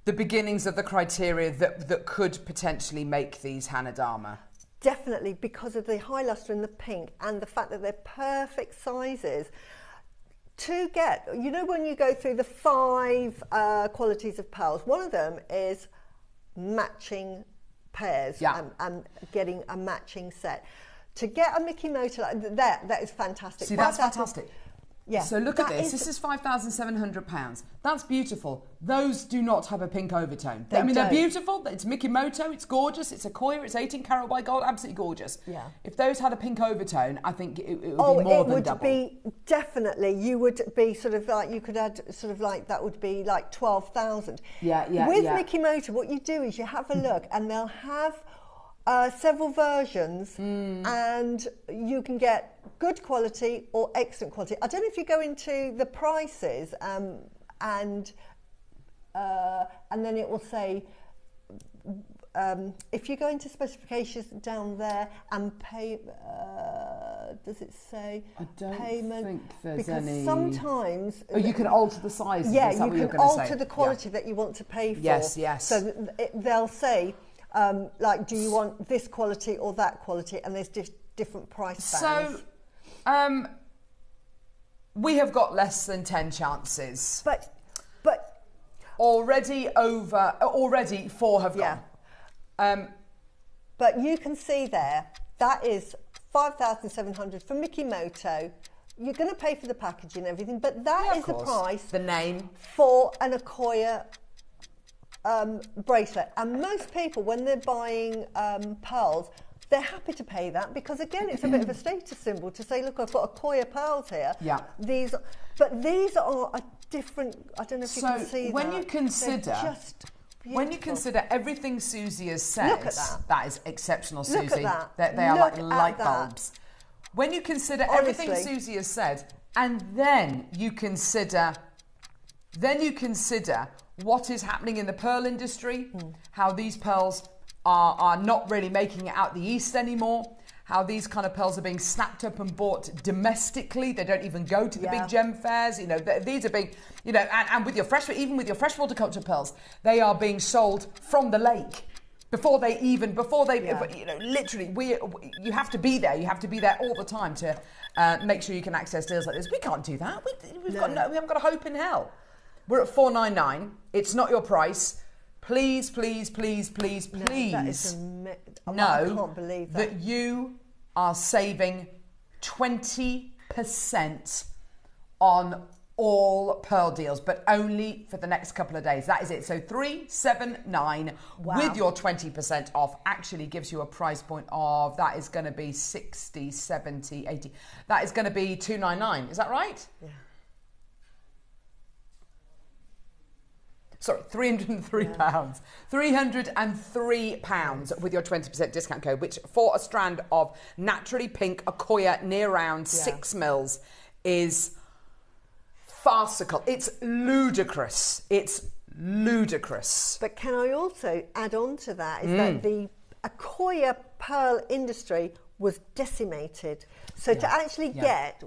the beginnings of the criteria that could potentially make these Hanadama? definitely, because of the high luster in the pink and the fact that they're perfect sizes, to get, you know, when you go through the 5 qualities of pearls, one of them is matching pairs and getting a matching set. To get a Mikimoto like that is fantastic. See, that's fantastic. Yeah. So look at this. This is £5,700. That's beautiful. Those do not have a pink overtone. I mean, they're beautiful. It's Mikimoto. It's gorgeous. It's Akoya. It's 18 karat white gold. Absolutely gorgeous. Yeah. If those had a pink overtone, I think it would be more than double. Oh, it would be definitely. You would be sort of like, you could add sort of like, that would be like 12,000. Yeah. With Mikimoto, what you do is you have a look, and they'll have several versions, and you can get good quality or excellent quality. I don't know if you go into the prices, and then it will say, if you go into specifications down there and pay, does it say I don't payment? think there's because any. Sometimes. Oh, you can alter the size. Yeah, you can alter the quality that you want to pay for. Yes. So they'll say, like, do you want this quality or that quality? And there's just different price bands. So, we have got less than 10 chances. But already 4 have gone. But you can see there, that is 5,700 for Mikimoto. You're going to pay for the packaging and everything, but that is the price. The name. For an Akoya bracelet. And most people, when they're buying pearls, they're happy to pay that, because again, it's a bit of a status symbol to say, look, I've got Akoya pearls here. Yeah. These are a different, I don't know if you can see when that. You consider, just when you consider everything Susie has said, look at that. That is exceptional, Susie. Look at that. They are Look like light bulbs. When you consider everything Susie has said, and then you consider what is happening in the pearl industry, how these pearls are not really making it out the East anymore, how these kind of pearls are being snapped up and bought domestically. They don't even go to the big gem fairs. You know, these are being, you know, and with your even with your freshwater culture pearls, they are being sold from the lake before they, you know, literally, you have to be there. You have to be there all the time to make sure you can access deals like this. We can't do that. We haven't got a hope in hell. We're at $499. It's not your price. Please, please, please, please, please I can't believe that you are saving 20% on all pearl deals, but only for the next couple of days. That is it. So $379 with your 20% off actually gives you a price point of, that is going to be 60, 70, 80. That is going to be $299. Is that right? Yeah. Sorry, £303. £303 with your 20% discount code, which for a strand of naturally pink Akoya near round 6 mils is farcical. It's ludicrous. It's ludicrous. But can I also add on to that is that the Akoya pearl industry was decimated. So to actually get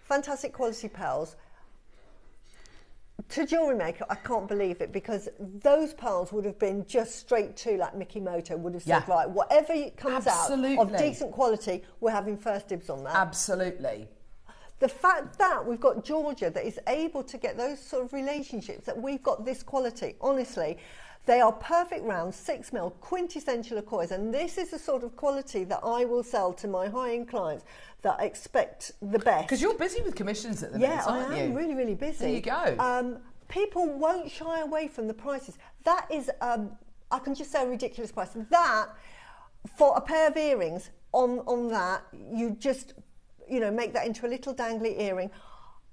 fantastic quality pearls, to JewelleryMaker, I can't believe it, because those pearls would have been just straight to, like Mikimoto would have said, right, whatever comes out of decent quality, we're having first dibs on that. Absolutely. The fact that we've got Georgia that is able to get those sort of relationships, that we've got this quality, honestly, they are perfect round, 6 mil, quintessential Akoyas, and this is the sort of quality that I will sell to my high-end clients that expect the best. Because you're busy with commissions at the minute, aren't you? Yeah, I am really, really busy. There you go. People won't shy away from the prices. That is, I can just say a ridiculous price. That, for a pair of earrings, on that, you just, you know, make that into a little dangly earring.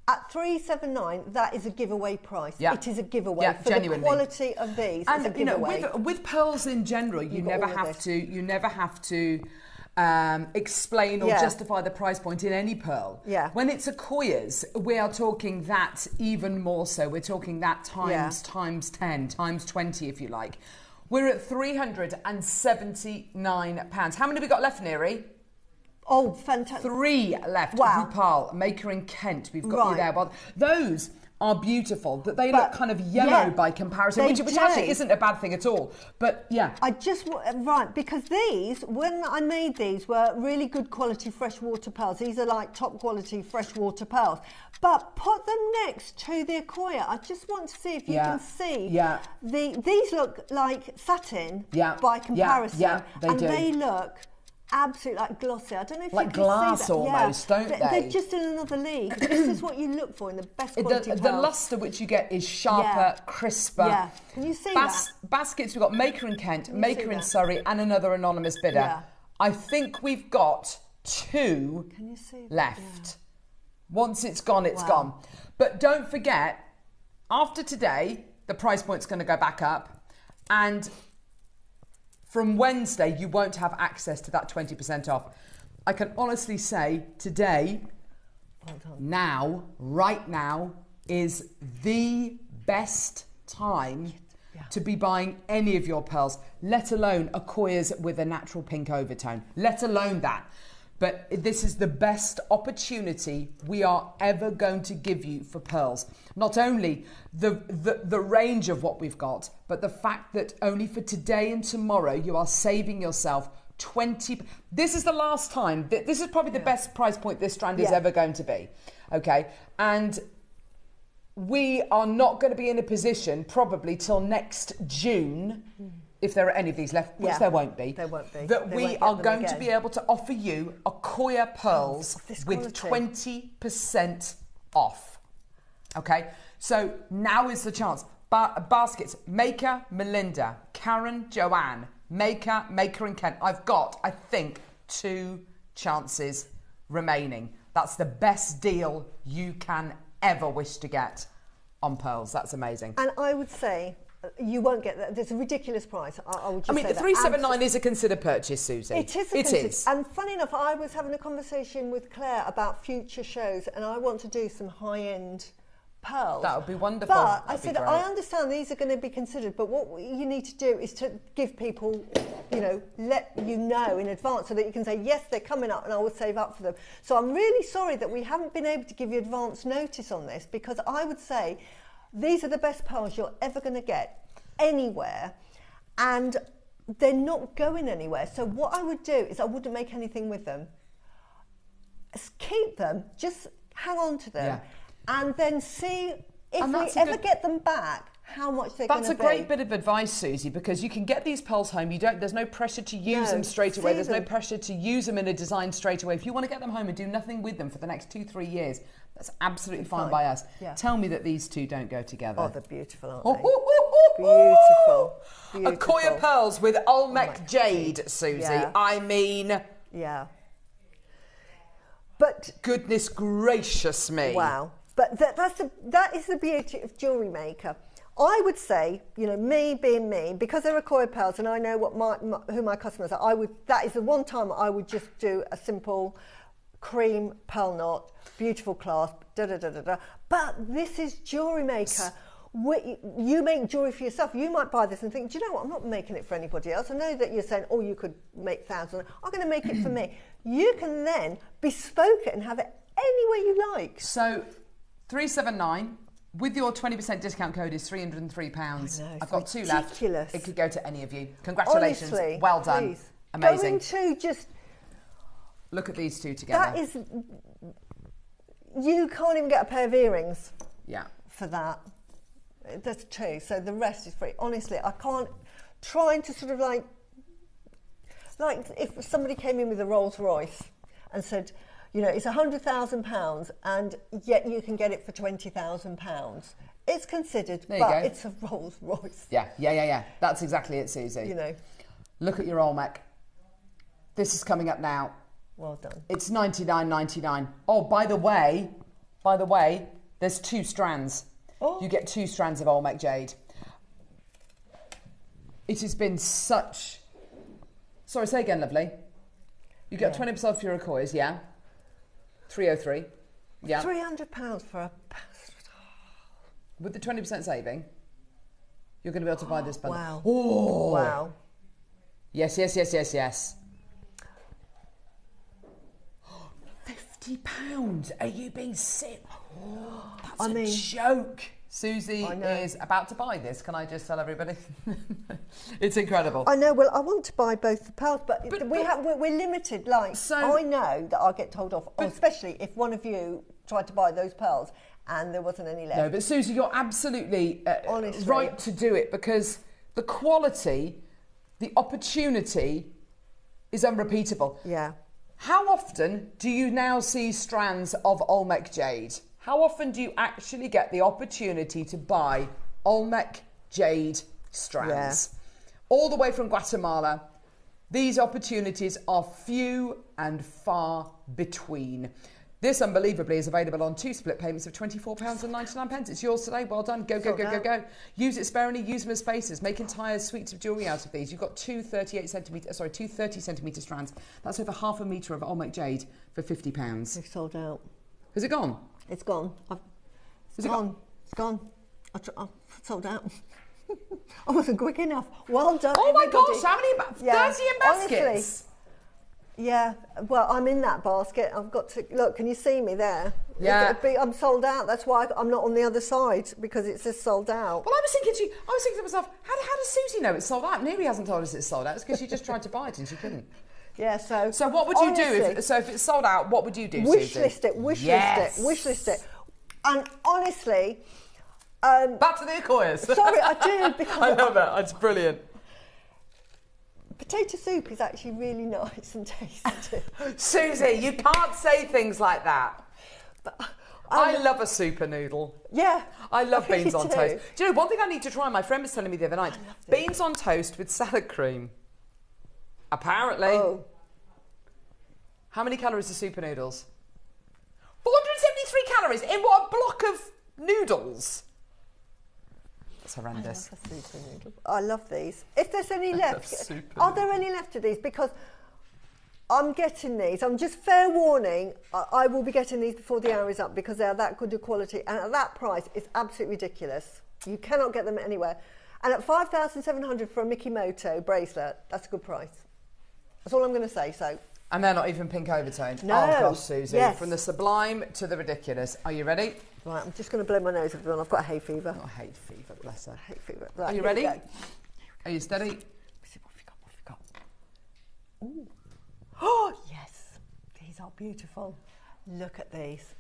At $379, that is a giveaway price. Yeah. It is a giveaway for genuinely. The quality of these. And it's a giveaway. You know, with pearls in general, you never have to explain or justify the price point in any pearl. Yeah. When it's Akoyas, we are talking that even more so. We're talking that times 10, times 20, if you like. We're at £379. How many have we got left, Neri? Oh, fantastic. 3 left. Wow. Rupal, Maker in Kent. We've got you there. Well, those are beautiful, that they look kind of yellow by comparison, which actually isn't a bad thing at all. But yeah. Right, because these, when I made these, were really good quality freshwater pearls. These are like top quality freshwater pearls. But put them next to the Akoya. I just want to see if you can see. Yeah. These look like satin by comparison. Yeah, they do. They look absolutely like glossy. I don't know if like you can glass see that. almost, don't they? They're just in another league. This is what you look for in the best quality the luster which you get is sharper, crisper. Yeah. Can you see that? Baskets, we've got Maker in Kent, Maker in Surrey, and another anonymous bidder. Yeah. I think we've got 2 left. Yeah. Once it's gone, it's gone. But don't forget, after today, the price point's going to go back up, and from Wednesday, you won't have access to that 20% off. I can honestly say today, right now, is the best time to be buying any of your pearls, let alone Akoya's with a natural pink overtone, let alone that. But this is the best opportunity we are ever going to give you for pearls. Not only the range of what we've got, but the fact that only for today and tomorrow, you are saving yourself 20. This is the last time. This is probably the best price point this strand is ever going to be. Okay. And we are not going to be in a position probably till next June, if there are any of these left, which there won't be. There won't be. That we are going to be able to offer you Akoya pearls with 20% off. Okay, so now is the chance. Baskets, Maker, Melinda, Karen, Joanne, Maker and Kent. I've got, I think, 2 chances remaining. That's the best deal you can ever wish to get on pearls. That's amazing. And I would say, you won't get that. It's a ridiculous price. I would just say the 379 is a considered purchase, Susie. It is. It is. And funny enough, I was having a conversation with Claire about future shows, and I want to do some high-end pearls. That would be wonderful. But I said, I understand these are going to be considered, but what you need to do is to give people, let you know in advance so that you can say, yes, they're coming up and I will save up for them. So I'm really sorry that we haven't been able to give you advance notice on this, because I would say these are the best pearls you're ever going to get anywhere, and they're not going anywhere. So what I would do is I wouldn't make anything with them. Keep them, just hang on to them, and then see if we ever get them back, how much they're going to be. That's a great bit of advice, Susie, because you can get these pearls home. There's no pressure to use them straight away. There's no pressure to use them in a design straight away. If you want to get them home and do nothing with them for the next 2-3 years, that's absolutely fine by us. Yeah. Tell me that these two don't go together. Oh, they're beautiful, aren't they? Beautiful. Akoya pearls with Olmec Jade, Susie. Yeah. I mean... Yeah. But... Goodness gracious me. Wow. But that is the beauty of Jewellery Maker. I would say, me being me, because they're Akoya pearls and I know who my customers are, that is the one time I would just do a simple cream pearl knot, beautiful clasp, da-da-da-da-da. But this is Jewellery Maker. You make jewellery for yourself. You might buy this and think, do you know what, I'm not making it for anybody else. I know that you're saying, you could make thousands. I'm going to make it for me. You can then bespoke it and have it any way you like. So, 379 with your 20% discount code is £303. I've got 2 left. It could go to any of you. Congratulations. Honestly, well done. Please. Amazing. Going to just... Look at these two together. That is... You can't even get a pair of earrings for that. There's 2, so the rest is free. Honestly, I can't... Trying to sort of like if somebody came in with a Rolls Royce and said, it's £100,000 and yet you can get it for £20,000. It's considered, but it's a Rolls Royce. Yeah. That's exactly it, Susie. Look at your Olmec. This is coming up now. Well done. It's $99.99. Oh, by the way, there's 2 strands. You get 2 strands of Olmec Jade. It has been such... Sorry, say again, lovely. You get 20% off your Akoyas, yeah? 303, yeah. £300 for a... With the 20% saving, you're going to be able to buy this bundle. Wow. Oh! Wow. Yes. £50? Are you being sick? a joke. Susie is about to buy this. Can I just tell everybody? It's incredible. I know. Well, I want to buy both the pearls, but we're limited. Like, so, I know that I'll get told off, especially if one of you tried to buy those pearls and there wasn't any left. No, but Susie, you're absolutely right to do it, because the quality, the opportunity is unrepeatable. Yeah. How often do you now see strands of Olmec jade? How often do you actually get the opportunity to buy Olmec jade strands? Yeah. All the way from Guatemala. These opportunities are few and far between. This, unbelievably, is available on 2 split payments of £24.99. It's yours today. Well done. Go, go, go, go, go. Use it sparingly. Use them as spaces. Make entire suites of jewellery out of these. You've got two 30 centimetre strands. That's over half a metre of Olmec jade for £50. They've sold out. Has it gone? It's gone. It's gone. It's gone. I sold out. I wasn't quick enough. Well done. Oh my gosh, how many? 30 in baskets? Honestly, yeah, well, I'm in that basket. I've got to look. Can you see me there? Yeah, I'm sold out. That's why I'm not on the other side, because it says sold out. Well, I was thinking to myself, how does Susie know it's sold out? Neri hasn't told us it's sold out. It's because she just tried to buy it and she couldn't. Yeah, so what would you do if it's sold out? What would you do, wish Susie? list it, wish list it. And honestly, back to the Akoyas. Sorry, I do, because I love it. It's brilliant. Potato soup is actually really nice and tasty. Susie, you can't say things like that. But I love a super noodle. Yeah. I love beans on toast. Do you know, one thing I need to try, my friend was telling me the other night, beans on toast with salad cream. Apparently. Oh. How many calories are super noodles? 473 calories in what, a block of noodles? That's horrendous. I love a super noodle. I love these. If there's any left, are there any left of these? Because I'm getting these. I'm just fair warning. I will be getting these before the hour is up, because they're that good a quality, and at that price, it's absolutely ridiculous. You cannot get them anywhere. And at 5,700 for a Mikimoto bracelet, that's a good price. That's all I'm going to say. So. And they're not even pink overtoned. No. Oh gosh, Susie. Yes. From the sublime to the ridiculous. Are you ready? Right, I'm just going to blow my nose, everyone. I've got a hay fever. Oh, hay fever, bless her. Hay fever. Right, are you ready? Are you steady? Let's see what we've got. Ooh. Oh, yes. These are beautiful. Look at these.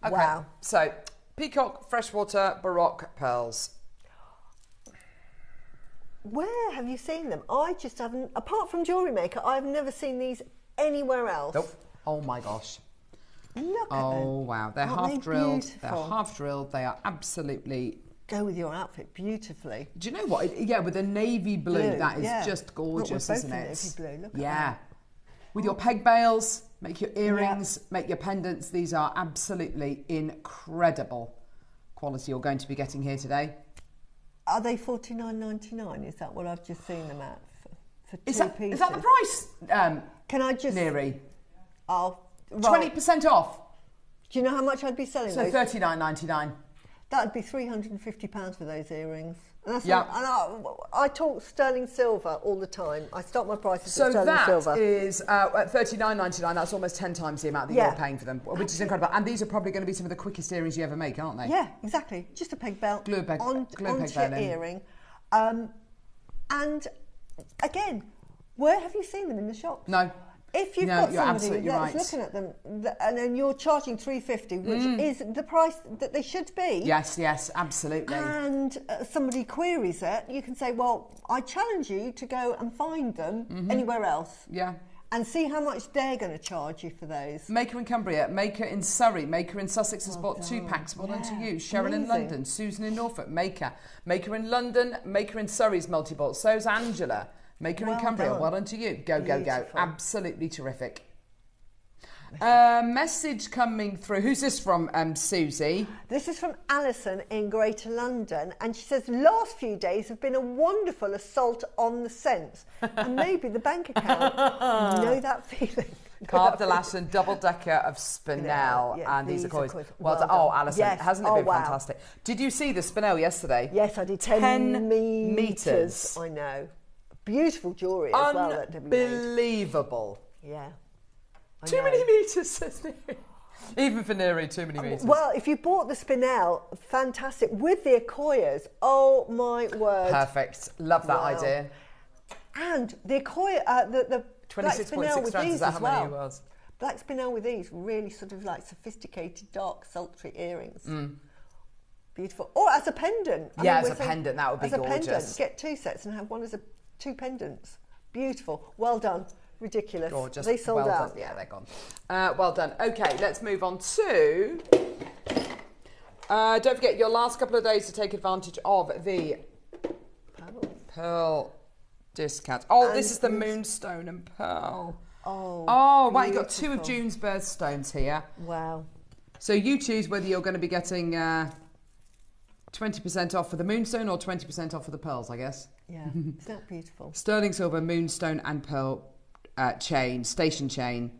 Okay. Wow. So, Peacock Freshwater Baroque Pearls. Where have you seen them? I just haven't, apart from JewelleryMaker, I've never seen these anywhere else. Nope. Oh my gosh. Look at them. Oh wow. They're half drilled. They're half drilled. They are absolutely... Go with your outfit beautifully. Do you know what? Yeah, with a navy blue, that is just gorgeous, isn't it? Navy blue. Look at that. With your peg bails, make your earrings, make your pendants. These are absolutely incredible quality you're going to be getting here today. Are they $49.99? Is that what I've just seen them at for two pieces? Is that the price, Can I just... Neri? Oh, right. 20% off. Do you know how much I'd be selling those? So $39.99. That'd be £350 for those earrings. And that's and I talk sterling silver all the time. I start my prices at sterling silver. So that is at $39.99. That's almost 10 times the amount that you're paying for them, which is incredible. And these are probably going to be some of the quickest earrings you ever make, aren't they? Yeah, exactly. Just a peg belt onto your earring. And again, where have you seen them in the shops? No. If you've got somebody that's looking at them and then you're charging $350, which is the price that they should be. Yes, absolutely. And somebody queries it, you can say, well, I challenge you to go and find them anywhere else. Yeah. And see how much they're going to charge you for those. Maker in Cumbria, Maker in Surrey, Maker in Sussex has bought 2 packs, well done to you. Sharon in London, Susan in Norfolk, Maker in London, Maker in Surrey's multi-bought. So's Angela. Maker in Cumbria, well done to you. Go, go, go. Absolutely terrific. Message coming through. Who's this from, Susie? This is from Alashan in Greater London, and she says, last few days have been a wonderful assault on the sense, and maybe the bank account. Know that feeling? Carved Alashan, double-decker of spinel, and these are coins. Well done. Oh, Alashan, hasn't it been fantastic? Did you see the spinel yesterday? Yes, I did. 10 metres. I know. Beautiful jewellery as well. Unbelievable. Yeah. Too many metres, says Neri. Even for Neri, too many metres. Well, if you bought the spinel, fantastic. With the Akoyas, oh my word. Perfect. Love that idea. And the Akoya, the black spinel with these as well. Black spinel with these, really sort of like sophisticated, dark, sultry earrings. Beautiful. Or as a pendant. As a pendant, that would be gorgeous. Pendant, get 2 sets and have one as 2 pendants. Beautiful. Well done. Ridiculous. Gorgeous. They sold out. Yeah, they're gone. Well done. Okay, let's move on to... don't forget your last couple of days to take advantage of the pearl discount. Oh, and this is the Moonstone and Pearl. Oh, wow, you've got 2 of June's birthstones here. Wow. So you choose whether you're going to be getting 20% off for the Moonstone or 20% off for the pearls, I guess. Yeah, isn't that beautiful? Sterling silver, Moonstone and Pearl chain, station chain.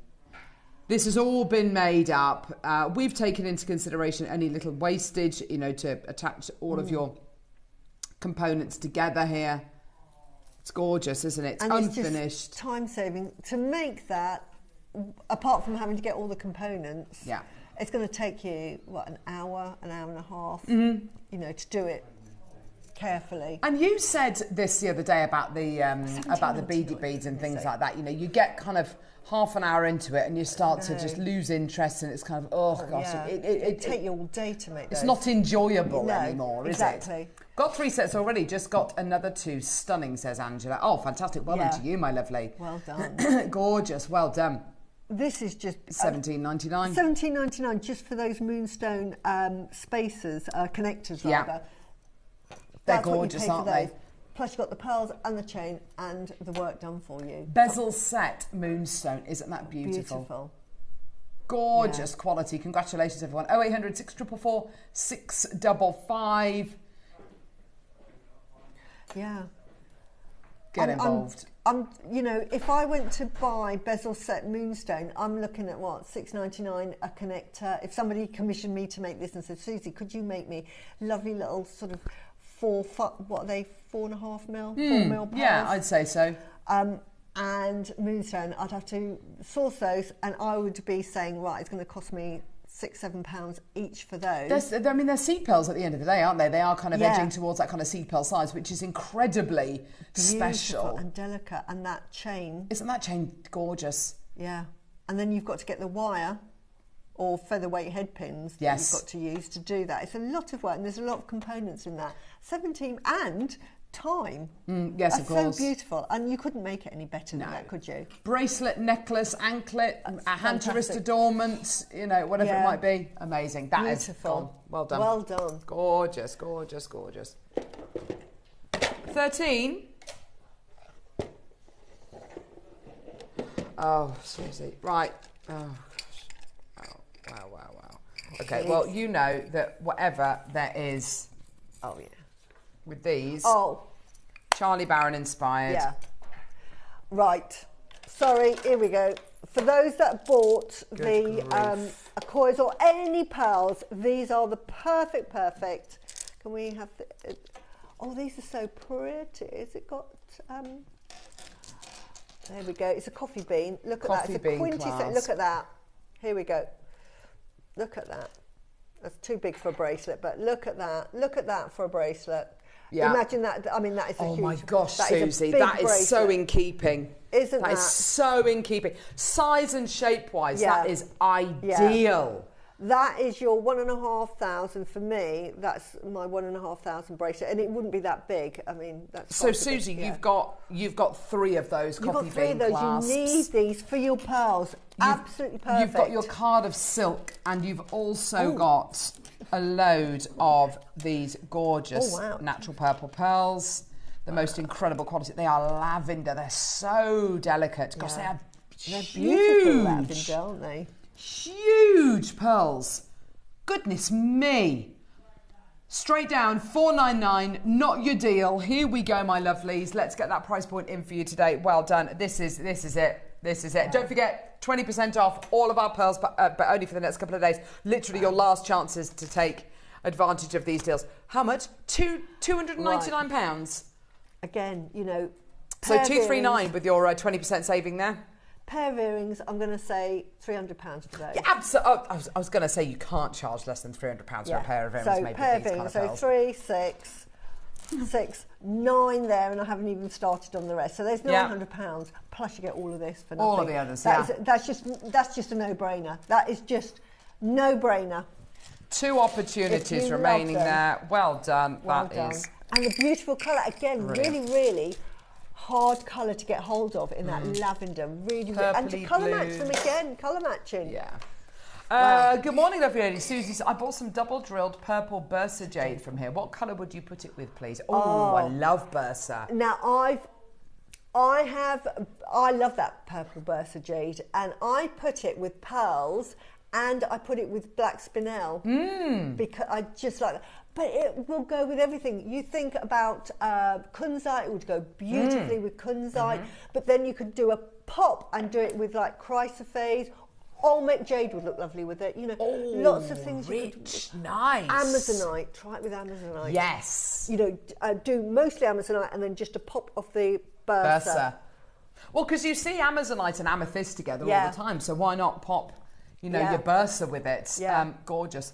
This has all been made up. We've taken into consideration any little wastage, you know, to attach all of your components together here. It's gorgeous, isn't it? It's unfinished. It's just time saving. To make that, apart from having to get all the components, it's going to take you, what, an hour and a half, you know, to do it carefully. And you said this the other day about the beady beads and things like that. You know, you get kind of half an hour into it and you start to just lose interest, and it's kind of, it take you all day to make those. It's not enjoyable anymore, is it? Exactly. Got 3 sets already, just got another 2. Stunning, says Angela. Oh, fantastic. Well done to you, my lovely. Well done. Gorgeous, well done. This is just... $17.99. $17.99 just for those Moonstone spacers, connectors rather. They're gorgeous, aren't they? Plus you've got the pearls and the chain and the work done for you. Bezel set Moonstone. Isn't that beautiful? Beautiful. Gorgeous quality. Congratulations, everyone. 0800 644 655. Yeah. Get involved. You know, if I went to buy bezel set Moonstone, I'm looking at what, $6.99 a connector. If somebody commissioned me to make this and said, Susie, could you make me lovely little sort of 4.5 mil, 4 mil pearls? Yeah, I'd say so. And Moonstone, I'd have to source those, and I would be saying, right, it's going to cost me £6-7 each for those. They're seed pearls at the end of the day, aren't they? They are kind of edging towards that kind of seed pearl size, which is incredibly special and delicate. And that chain, isn't that chain gorgeous? Yeah. And then you've got to get the wire or featherweight head pins that you've got to use to do that. It's a lot of work, and there's a lot of components in that. 17 and time. Yes, of course. So beautiful, and you couldn't make it any better than that, could you? Bracelet, necklace, anklet, a hand to wrist adornment, you know, whatever it might be. Amazing. That is beautiful. Well done. Well done. Gorgeous, gorgeous, gorgeous. 13. Oh, seriously. Right. Oh, gosh. Oh, wow. Okay, well, you know that whatever there is... Oh, yeah. With these. Oh. Charlie Barron inspired. Yeah. Right. Sorry, here we go. For those that bought the Akoyas or any pearls, these are the perfect. Can we have the... Oh, these are so pretty. Has it got... There we go. It's a coffee bean. Look at that. It's a quintessential. Look at that. Here we go. Look at that. That's too big for a bracelet, but look at that. Look at that for a bracelet. Yeah. Imagine that. I mean, that is a huge... Oh, my gosh, Susie. That is so in keeping. Isn't that? That is so in keeping. Size and shape-wise, that is ideal. Yeah. That is your 1,500 for me. That's my 1,500 bracelet, and it wouldn't be that big. I mean, that's so. Susie, you've got 3 of those coffee bean clasps. You need these for your pearls. Absolutely perfect. You've got your card of silk, and you've also got a load of these gorgeous natural purple pearls. The most incredible quality. They are lavender. They're so delicate. Gosh, they're beautiful lavender, aren't they? Huge pearls. Goodness me. Straight down, $4.99, not your deal. Here we go, my lovelies. Let's get that price point in for you today. Well done. This is it. Don't forget, 20% off all of our pearls, but only for the next couple of days. Literally your last chances to take advantage of these deals. How much? £299. Again, you know. So $239 with your 20% saving there. Pair of earrings, I'm going to say £300 for those. Yeah, absolutely. I was going to say you can't charge less than £300 for a pair of earrings. So maybe pair these of earrings, kind of so pearls. 3, 6, 9 there, and I haven't even started on the rest. So there's £900. Plus you get all of this for nothing. All of the others, that's just a no-brainer. That is just no-brainer. 2 opportunities remaining there. Well done. Well that done. is. And the beautiful colour again, Brilliant. really hard colour to get hold of in that lavender. Really, and to colour match them again. Colour matching. Yeah. Wow. Good morning, lovely lady. Susie, I bought some double drilled purple Bursa jade from here. What colour would you put it with, please? Oh, I love Bursa. Now I love that purple Bursa jade, and I put it with pearls, and I put it with black spinel because I just like that. But it will go with everything. You think about kunzite, it would go beautifully with kunzite, but then you could do a pop and do it with like chrysoprase. Make jade would look lovely with it. You know, lots of things. Rich, nice. Amazonite, try it with Amazonite. Yes. You know, do mostly Amazonite and then just a pop of the Bursa. Well, because you see Amazonite and amethyst together all the time, so why not pop, your Bursa with it? Yeah. Gorgeous.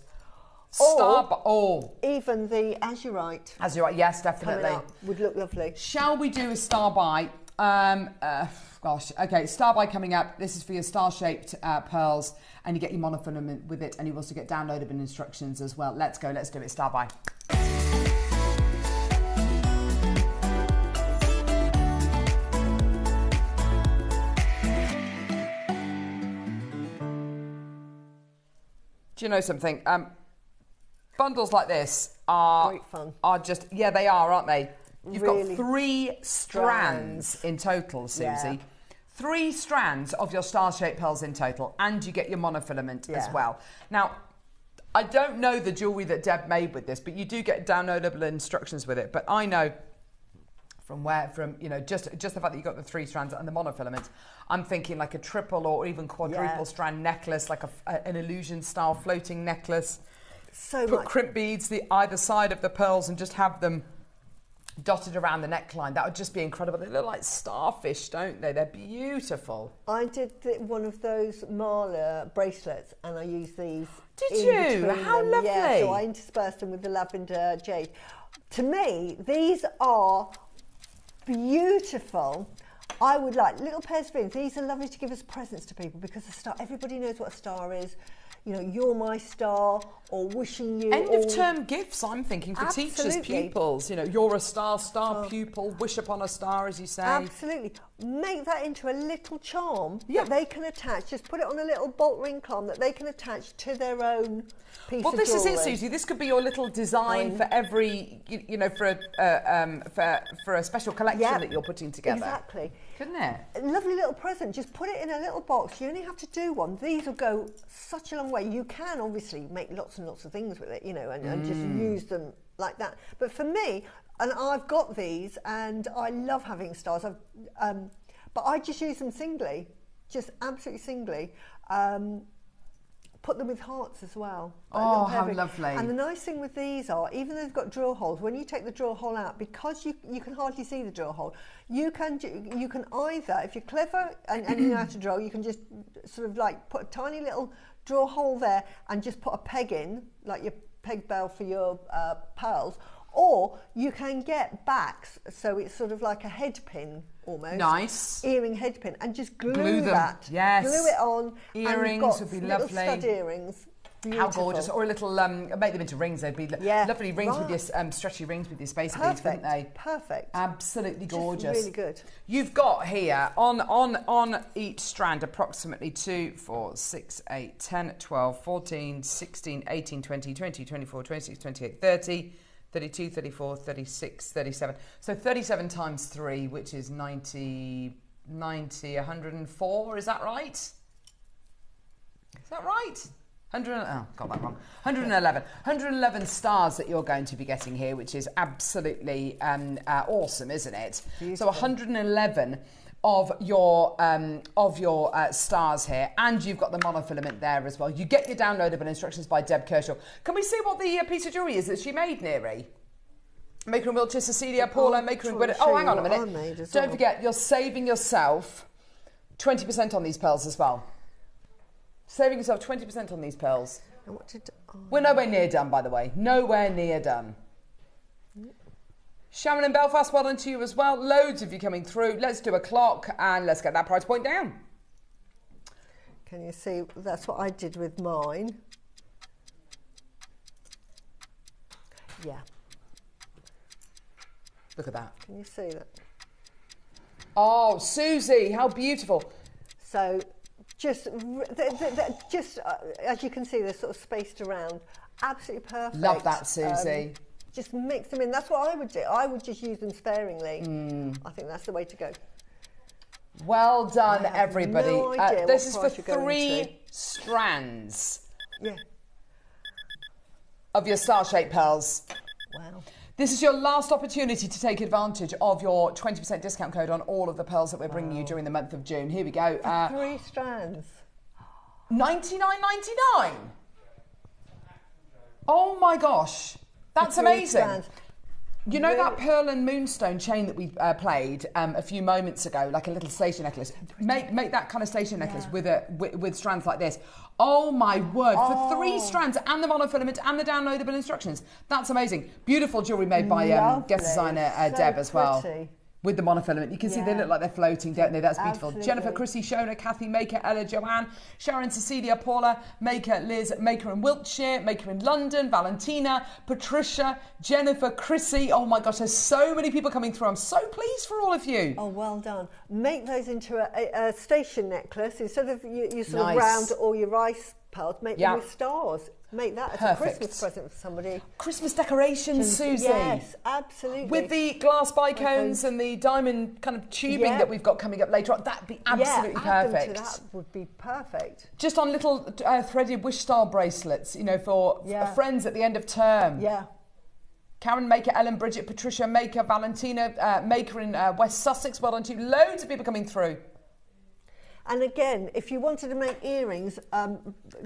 Even the Azurite. Azurite, yes, definitely. Would look lovely. Shall we do a star by? Okay, star by coming up. This is for your star-shaped pearls, and you get your monofilament with it, and you also get downloadable instructions as well. Let's go, let's do it. Star by. Do you know something? Bundles like this are great fun. Are just they are, aren't they? You've Really got 3 strands in total, Susie. Yeah. 3 strands of your star-shaped pearls in total, and you get your monofilament as well. Now, I don't know the jewellery that Deb made with this, but you do get downloadable instructions with it. But I know just the fact that you got the 3 strands and the monofilament, I'm thinking like a triple or even quadruple strand necklace, like an illusion style floating necklace. Put crimp beads either side of the pearls and just have them dotted around the neckline. That would just be incredible. They look like starfish, don't they? They're beautiful. I did one of those Mala bracelets, and I used these. Did you? How lovely. Yeah, so I interspersed them with the lavender jade. To me, these are beautiful. I would like little pairs of earrings. These are lovely to give as presents to people because the star, everybody knows what a star is. You know, you're my star, or wishing you. End of term gifts, I'm thinking, for teachers, pupils. You know, you're a star pupil, wish upon a star, as you say. Absolutely. Make that into a little charm that they can attach. Just put it on a little bolt ring charm that they can attach to their own piece of jewellery. Well, this is it, Susie. This could be your little design for every, for a special collection that you're putting together. Exactly. Couldn't it? A lovely little present. Just put it in a little box. You only have to do one. These will go such a long way. You can obviously make lots and lots of things with it, and just use them like that. But for me, and I've got these, and I love having stars. But I just use them singly, just absolutely singly. Put them with hearts as well. Oh, how lovely. And the nice thing with these are, even though they've got drill holes, when you take the drill hole out, because you can hardly see the drill hole, you can either, if you're clever and you know how to drill, you can just sort of like put a tiny little drill hole there and just put a peg in, like your peg bell for your pearls, or you can get backs, so it's sort of like a head pin almost. Nice. Earring head pin, and just glue that. Yes. Glue it on. Earrings would be lovely. Little stud earrings. How Beautiful. gorgeous. Or a little, make them into rings. They'd be lovely rings with your, stretchy rings with your spacer beads, wouldn't they? Perfect. Absolutely gorgeous. Just really good. You've got here, on each strand, approximately 2, 4, 6, 8, 10, 12, 14, 16, 18, 20, 24, 26, 28, 30, 32, 34, 36, 37. So 37 times 3, which is 90, 104, is that right? Is that right? 111 stars that you're going to be getting here, which is absolutely awesome, isn't it? Beautiful. So 111 of your stars here, and you've got the monofilament there as well. You get your downloadable instructions by Deb Kershaw. Can we see what the piece of jewellery is that she made, Neri? Maker in Wiltshire, Cecilia, Paula, Maker in Gwynedd. Oh, hang on a minute. Don't forget, you're saving yourself 20% on these pearls as well. Saving yourself 20% on these pearls. And what did, We're nowhere near done, by the way. Nowhere near done. Sharon in Belfast, well done to you as well. Loads of you coming through. Let's do a clock and let's get that price point down. Can you see? That's what I did with mine. Yeah. Look at that. Can you see that? Oh, Susie, how beautiful. So just as you can see, they're sort of spaced around. Absolutely perfect. Love that, Susie. Just mix them in. That's what I would do. I would just use them sparingly. I think that's the way to go. Well done, everybody. No idea this is for what price you're going 3 to. strands Yeah. of your star-shaped pearls. Wow. This is your last opportunity to take advantage of your 20% discount code on all of the pearls that we're bringing you during the month of June. Here we go. 3 strands. $99.99. Oh my gosh. That's amazing. Strands. You know that pearl and moonstone chain that we played a few moments ago, like a little station necklace? Make that kind of station necklace with strands like this. Oh my word, for 3 strands and the monofilament and the downloadable instructions. That's amazing. Beautiful jewellery made by guest designer Deb as well. With the monofilament. You can see they look like they're floating, don't they? That's beautiful. Absolutely. Jennifer, Chrissy, Shona, Kathy, Maker, Ella, Joanne, Sharon, Cecilia, Paula, Maker, Liz, Maker in Wiltshire, Maker in London, Valentina, Patricia, Jennifer, Chrissy. Oh my gosh, there's so many people coming through. I'm so pleased for all of you. Oh, well done. Make those into a station necklace. Instead of you sort Nice. of round all your rice pearls, make them with stars. Make that as a Perfect. Christmas present for somebody. Christmas decorations, Susie. Yes, absolutely. With the glass bicones and the diamond kind of tubing that we've got coming up later on, that'd be absolutely perfect. Add them to that would be perfect. Just on little threaded wish style bracelets, you know, for friends at the end of term. Yeah. Karen Maker, Ellen, Bridget, Patricia Maker, Valentina Maker in West Sussex. Well done to you. Loads of people coming through. And again, if you wanted to make earrings,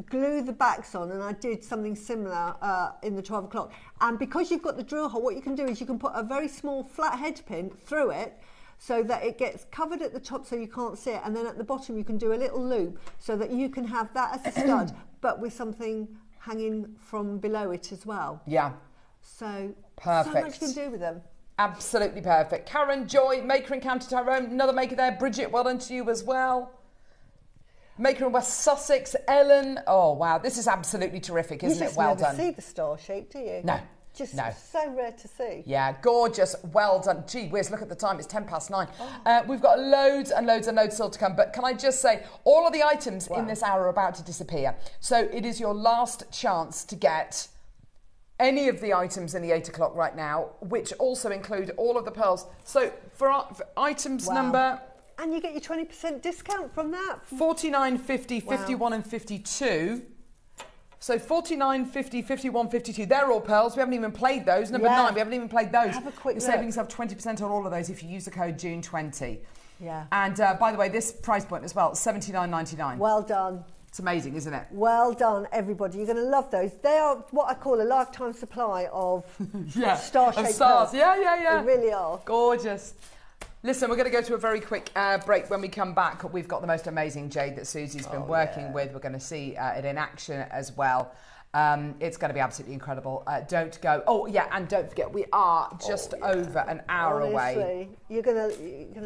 glue the backs on, and I did something similar in the 12 o'clock. And because you've got the drill hole, what you can do is you can put a very small flat head pin through it so that it gets covered at the top so you can't see it. And then at the bottom, you can do a little loop so that you can have that as a stud, but with something hanging from below it as well. Yeah. So, perfect. So much you can do with them. Absolutely perfect. Karen, Joy, Maker in County Tyrone, another Maker there. Bridget, well done to you as well. Maker in West Sussex, Ellen. Oh, wow. This is absolutely terrific, isn't it? Well done. You just never see the star shape, do you? No. Just no. so rare to see. Yeah, gorgeous. Well done. Gee whiz, look at the time. It's 9:10. We've got loads and loads and loads still to come. But can I just say, all of the items in this hour are about to disappear. So it is your last chance to get any of the items in the 8 o'clock right now, which also include all of the pearls. So for items number... And you get your 20% discount from that. 49, 50, 51 and 52. So 49, 50, 51, 52. They're all pearls. We haven't even played those. Number 9, we haven't even played those. Have a quick You're look. saving yourself 20% on all of those if you use the code June20. Yeah. And by the way, this price point as well, $79.99. Well done. It's amazing, isn't it? Well done, everybody. You're going to love those. They are what I call a lifetime supply of star-shaped stars. pearls. Yeah. They really are. Gorgeous. Listen, we're going to go to a very quick break. When we come back, we've got the most amazing jade that Susie's been working with. We're going to see it in action as well. It's going to be absolutely incredible. Don't go. Oh, yeah, and don't forget, we are just over an hour away. You're gonna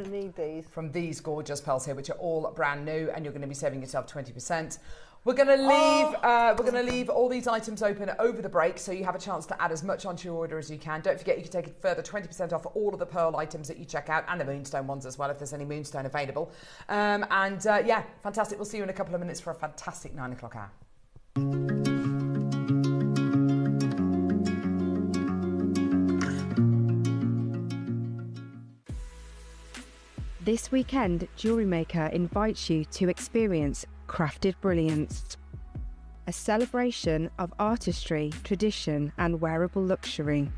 need these. From these gorgeous pearls here, which are all brand new, and you're going to be saving yourself 20%. We're going to leave all these items open over the break, so you have a chance to add as much onto your order as you can. Don't forget, you can take a further 20% off all of the pearl items that you check out, and the Moonstone ones as well, if there's any Moonstone available. Yeah, fantastic. We'll see you in a couple of minutes for a fantastic 9 o'clock hour. This weekend, JewelleryMaker invites you to experience Crafted Brilliance, a celebration of artistry, tradition and wearable luxury.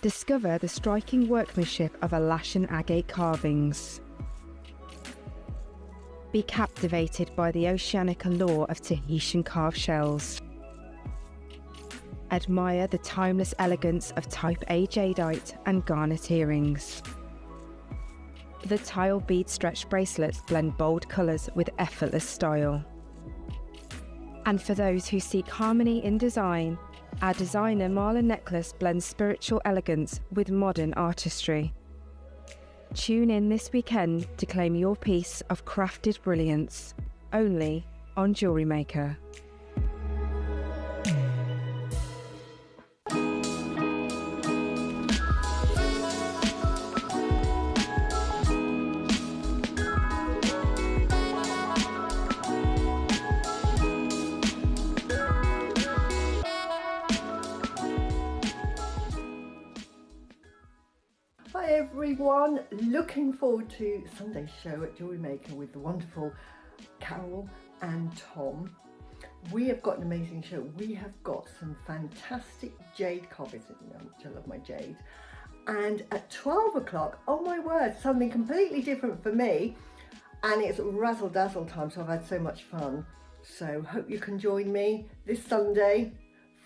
Discover the striking workmanship of Alashan agate carvings. Be captivated by the oceanic allure of Tahitian carved shells. Admire the timeless elegance of Type A Jadeite and Garnet earrings. The tile bead stretch bracelets blend bold colours with effortless style. And for those who seek harmony in design, our designer Mala necklace blends spiritual elegance with modern artistry. Tune in this weekend to claim your piece of crafted brilliance, only on JewelleryMaker. Hi everyone, looking forward to Sunday's show at JewelleryMaker with the wonderful Carol and Tom. We have got an amazing show. We have got some fantastic jade carvings, which I love my jade. And at 12 o'clock, oh my word, something completely different for me. And it's razzle dazzle time, so I've had so much fun. So hope you can join me this Sunday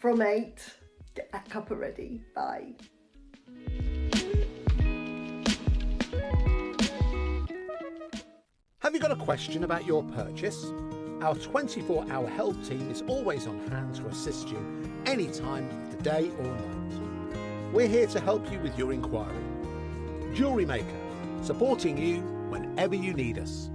from 8. Get that cuppa ready. Bye. Have you got a question about your purchase? Our 24-hour help team is always on hand to assist you any time of the day or night. We're here to help you with your inquiry. JewelleryMaker, supporting you whenever you need us.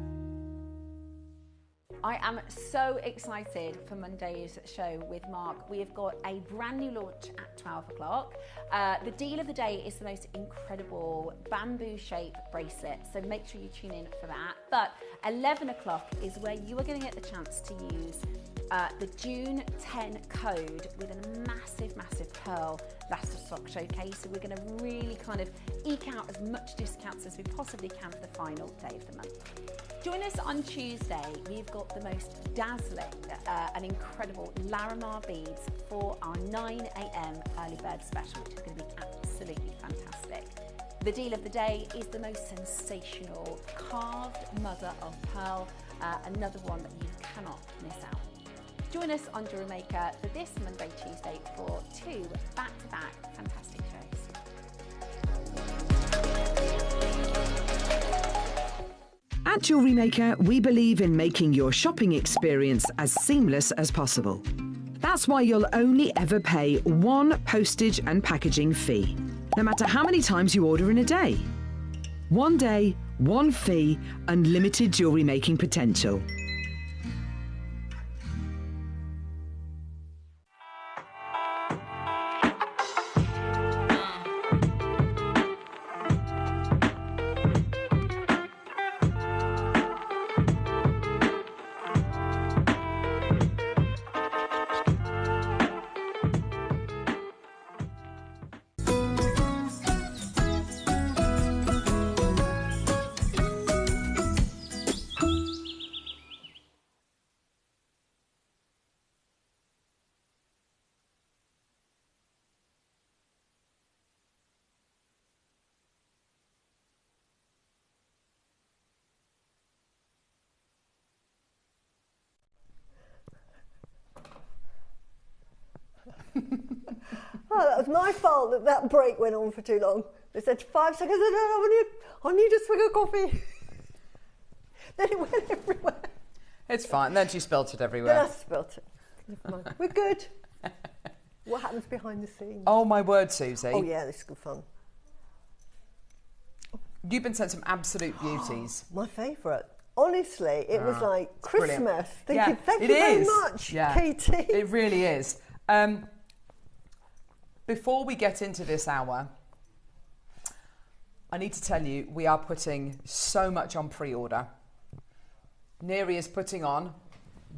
I am so excited for Monday's show with Mark. We have got a brand new launch at 12 o'clock. The deal of the day is the most incredible bamboo shaped bracelet, so make sure you tune in for that. But 11 o'clock is where you are going to get the chance to use the June 10 code with a massive, massive pearl last of stock showcase. So we're going to really kind of eke out as much discounts as we possibly can for the final day of the month. Join us on Tuesday. We've got the most dazzling and incredible Larimar beads for our 9 a.m. early bird special, which is going to be absolutely fantastic. The deal of the day is the most sensational carved mother of pearl, another one that you cannot miss out. Join us on JewelleryMaker for this Monday, Tuesday for 2 back-to-back fantastic shows. At JewelleryMaker, we believe in making your shopping experience as seamless as possible. That's why you'll only ever pay one postage and packaging fee, no matter how many times you order in a day. One day, one fee, unlimited jewellery making potential. Oh, that was my fault that that break went on for too long. They said 5 seconds, I need a swig of coffee. Then it went everywhere. It's fine. Then she spilt it everywhere. Then I spilt it. Never mind. We're good. What happens behind the scenes? Oh, my word, Susie. Oh, yeah, this is good fun. You've been sent some absolute beauties. My favourite. Honestly, it was like Christmas. Brilliant. Thinking, thank you very much, Katie. It really is. Before we get into this hour, I need to tell you, we are putting so much on pre-order. Neri is putting on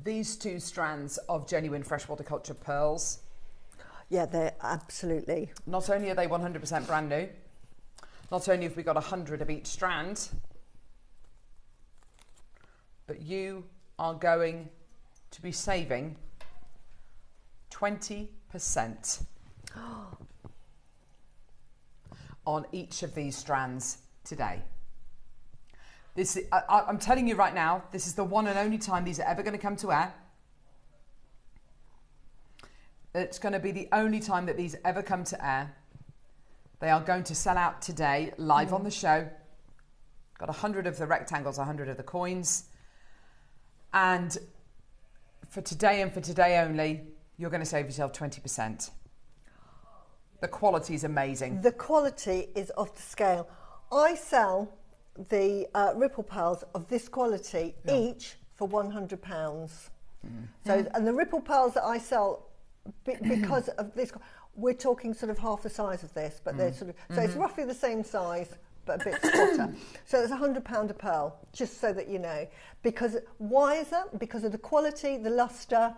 these 2 strands of genuine freshwater culture pearls. Yeah, they're absolutely. Not only are they 100% brand new, not only have we got 100 of each strand, but you are going to be saving 20% on each of these strands today. I'm telling you right now, this is the one and only time these are ever going to come to air. It's going to be the only time that these ever come to air. They are going to sell out today, live on the show. Got 100 of the rectangles, 100 of the coins. And for today and for today only, you're going to save yourself 20%. The quality is amazing. The quality is off the scale. I sell the ripple pearls of this quality each for £100. So, and the ripple pearls that I sell, because of this, we're talking sort of half the size of this, but they're sort of, so it's roughly the same size, but a bit squatter. So it's £100 a pearl, just so that you know. Because why is that? Because of the quality, the luster,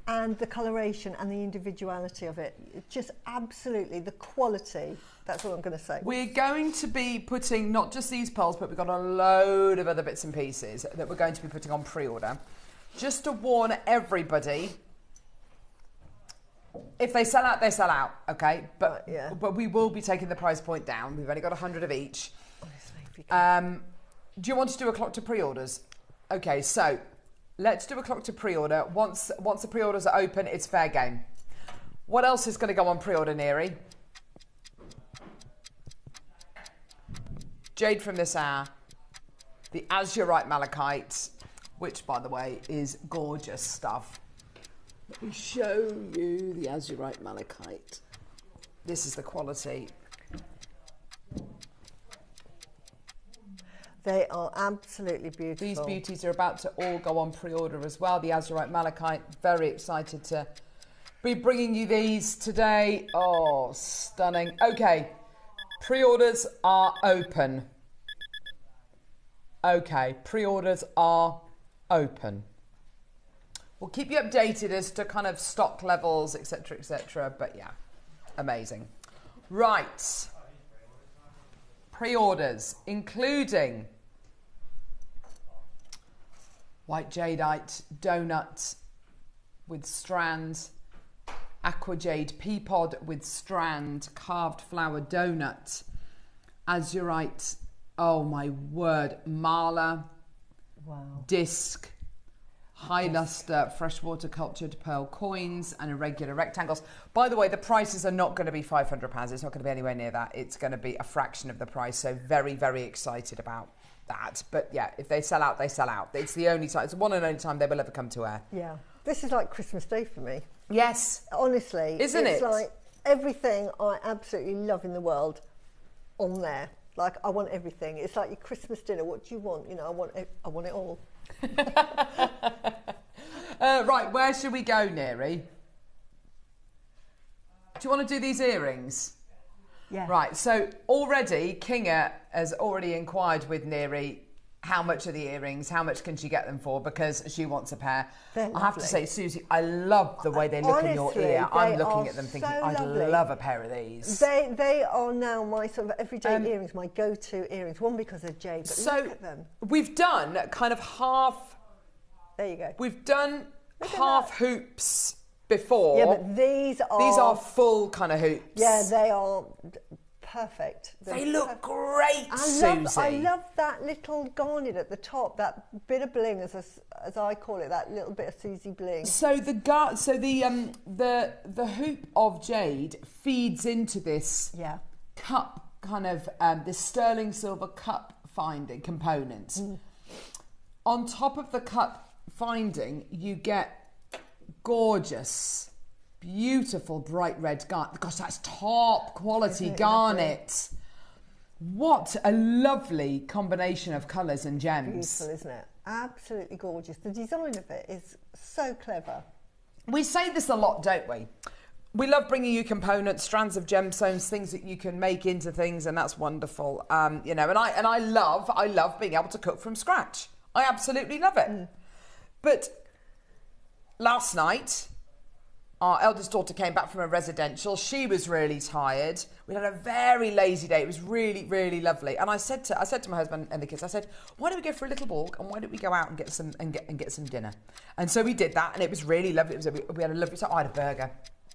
and the coloration and the individuality of it. Just absolutely the quality. That's what I'm going to say. We're going to be putting not just these pearls, but we've got a load of other bits and pieces that we're going to be putting on pre-order. Just to warn everybody, if they sell out, they sell out, okay? But but we will be taking the price point down. We've only got 100 of each. Do you want to do a clock to pre-orders? Okay, so let's do a clock to pre-order. Once the pre-orders are open, it's fair game. What else is going to go on pre-order, Neri? Jade from this hour, the Azurite Malachite, which, by the way, is gorgeous stuff. Let me show you the Azurite Malachite. This is the quality. They are absolutely beautiful. These beauties are about to all go on pre-order as well. The Azurite Malachite, very excited to be bringing you these today. Oh, stunning. Okay, pre-orders are open. Okay, pre-orders are open. We'll keep you updated as to kind of stock levels, etc., but yeah, amazing. Right. Pre-orders, including white jadeite donut with strand, aqua jade pea pod with strand, carved flower donut, azurite, oh my word, mala, disc, high luster freshwater cultured pearl coins and irregular rectangles. By the way, the prices are not going to be £500. It's not going to be anywhere near that. It's going to be a fraction of the price. So very, very excited about that. But yeah, if they sell out, they sell out. It's the only time, it's the one and only time they will ever come to air. Yeah. This is like Christmas Day for me. Yes. Honestly. Isn't it? It's like everything I absolutely love in the world on there. Like, I want everything. It's like your Christmas dinner. What do you want? You know, I want it all. Right, where should we go, Neri? Do you want to do these earrings? Yeah. Right, so already Kinga has already inquired with Neri how much are the earrings, how much can she get them for, because she wants a pair. I have to say, Susie, I love the way they look in your ear. I'm looking at them thinking, I'd love a pair of these. They are now my sort of everyday earrings, my go-to earrings. One, because they're jade, but look at them. We've done kind of half... There you go. We've done half hoops before. Yeah, but these are full kind of hoops. Yeah, they are perfect. They look great, Susie. I love that little garnet at the top, that bit of bling, as I call it, that little bit of Susie bling. So the hoop of jade feeds into this cup, kind of this sterling silver cup finding component. On top of the cup finding, you get gorgeous, beautiful bright red garnet. Gosh, that's top quality garnet. What a lovely combination of colours and gems. Beautiful, isn't it? Absolutely gorgeous. The design of it is so clever. We say this a lot, don't we? We love bringing you components, strands of gemstones, things that you can make into things, and that's wonderful. You know, and I love being able to cook from scratch. I absolutely love it. But last night, our eldest daughter came back from a residential. She was really tired. We had a very lazy day. It was really, really lovely. And I said to my husband and the kids, I said, why don't we go for a little walk and why don't we go out and get some dinner? And so we did that, and it was really lovely. We had a lovely time. I had a burger.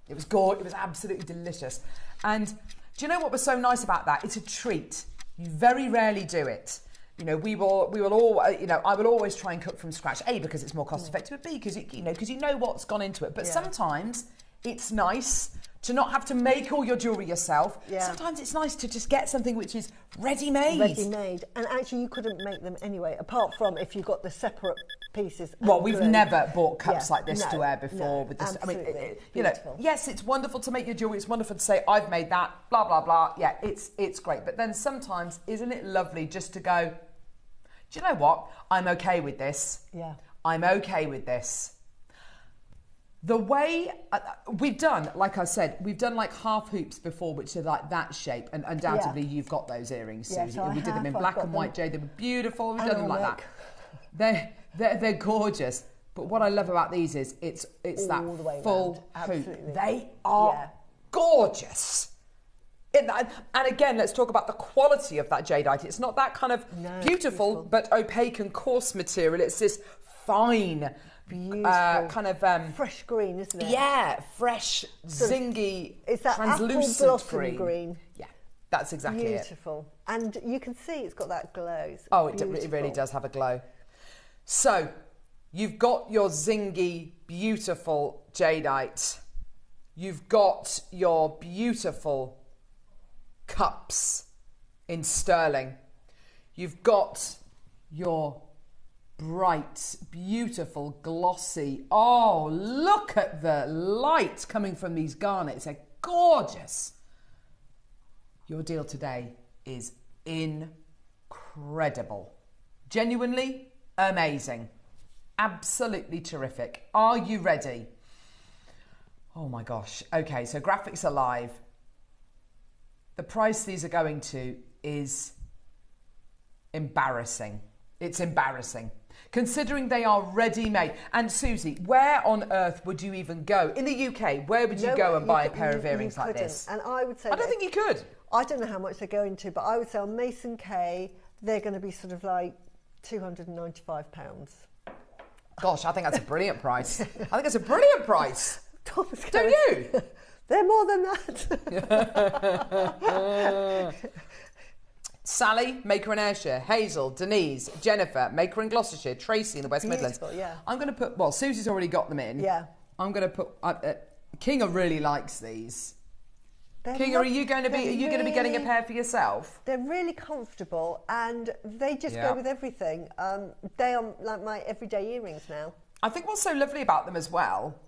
It was gorgeous. It was absolutely delicious. And do you know what was so nice about that? It's a treat. You very rarely do it. You know, we will all, you know, I will always try and cook from scratch. A, because it's more cost effective, but B, because you know what's gone into it. But sometimes it's nice to not have to make all your jewellery yourself. Yeah. Sometimes it's nice to just get something which is ready-made. Ready-made. And actually you couldn't make them anyway, apart from if you got the separate pieces. Well, we've glue. never bought cups Yeah. like this to wear before. With this, I mean, you know, yes, it's wonderful to make your jewellery. It's wonderful to say, I've made that, blah, blah, blah. Yeah, it's great. But then sometimes, isn't it lovely just to go, do you know what? I'm okay with this. Yeah. I'm okay with this. The way we've done, like I said, we've done like half hoops before, which are like that shape, and undoubtedly you've got those earrings, Yeah, Susie. so And we did them in black and white, Jade. They were beautiful. We've done them like that. They're gorgeous. But what I love about these is it's that full hoop. They are gorgeous. And again, let's talk about the quality of that jadeite. It's not that kind of beautiful but opaque and coarse material. It's this fine, beautiful, kind of fresh green, isn't it? Yeah, fresh, zingy, it's that translucent apple blossom green. Yeah, that's exactly beautiful. And you can see it's got that glow. It's it really does have a glow. So you've got your zingy, beautiful jadeite. You've got your beautiful cups in sterling. You've got your bright, beautiful, glossy. Oh, look at the light coming from these garnets. They're gorgeous. Your deal today is incredible. Genuinely amazing. Absolutely terrific. Are you ready? Oh my gosh. Okay, so graphics are live. The price these are going to is embarrassing. It's embarrassing. Considering they are ready-made. And Susie, where on earth would you even go? In the UK, where would you go and buy a pair of earrings like this? And I would say... I don't think you could. I don't know how much they're going to, but I would say on Mason K, they're going to be sort of like £295. Gosh, I think that's a brilliant price. I think it's a brilliant price. Don't you? They're more than that. Sally, maker in Ayrshire, Hazel, Denise, Jennifer, maker in Gloucestershire, Tracy in the West Midlands. Yeah. I'm going to put, well, Susie's already got them in. Yeah. I'm going to put, Kinga really likes these. They're Kinga, are you going to be getting a pair for yourself? They're really comfortable and they just go with everything. They are like my everyday earrings now. I think what's so lovely about them as well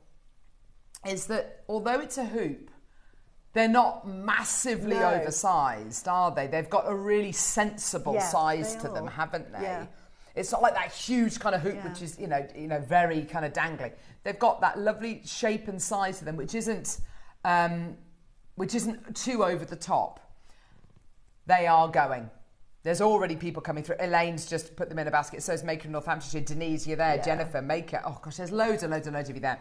is that although it's a hoop, they're not massively oversized, are they? They've got a really sensible size to them, haven't they? Yeah. It's not like that huge kind of hoop, which is, you know, very kind of dangly. They've got that lovely shape and size to them, which isn't too over the top. They are going. There's already people coming through. Elaine's just put them in a basket. So is Maker in Northamptonshire. Denise, you're there. Yeah. Jennifer, Maker. Oh gosh, there's loads of you there.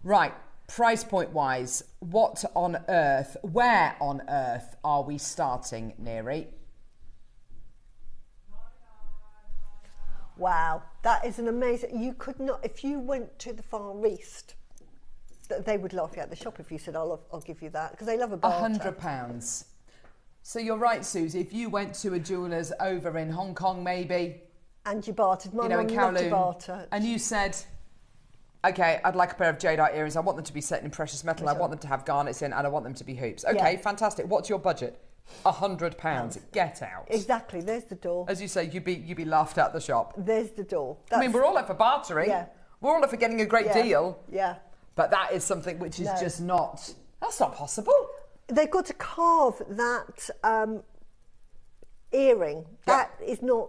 Right. Price point wise, what on earth, where on earth are we starting, Neri? Wow, that is an amazing, you could not, if you went to the Far East, they would laugh you out the shop if you said, I'll give you that, because they love a barter. £100. So you're right, Susie, if you went to a jeweller's over in Hong Kong maybe. And you bartered, my mum loved to barter. And you said, okay, I'd like a pair of jadeite earrings. I want them to be set in precious metal. I want them to have garnets in, and I want them to be hoops. Okay, fantastic. What's your budget? £100. Get out. Exactly. There's the door. As you say, you'd be laughed at the shop. There's the door. I mean, we're all up for bartering. Yeah. We're all up for getting a great deal. Yeah. But that is something which is just not. That's not possible. They've got to carve that earring. That is not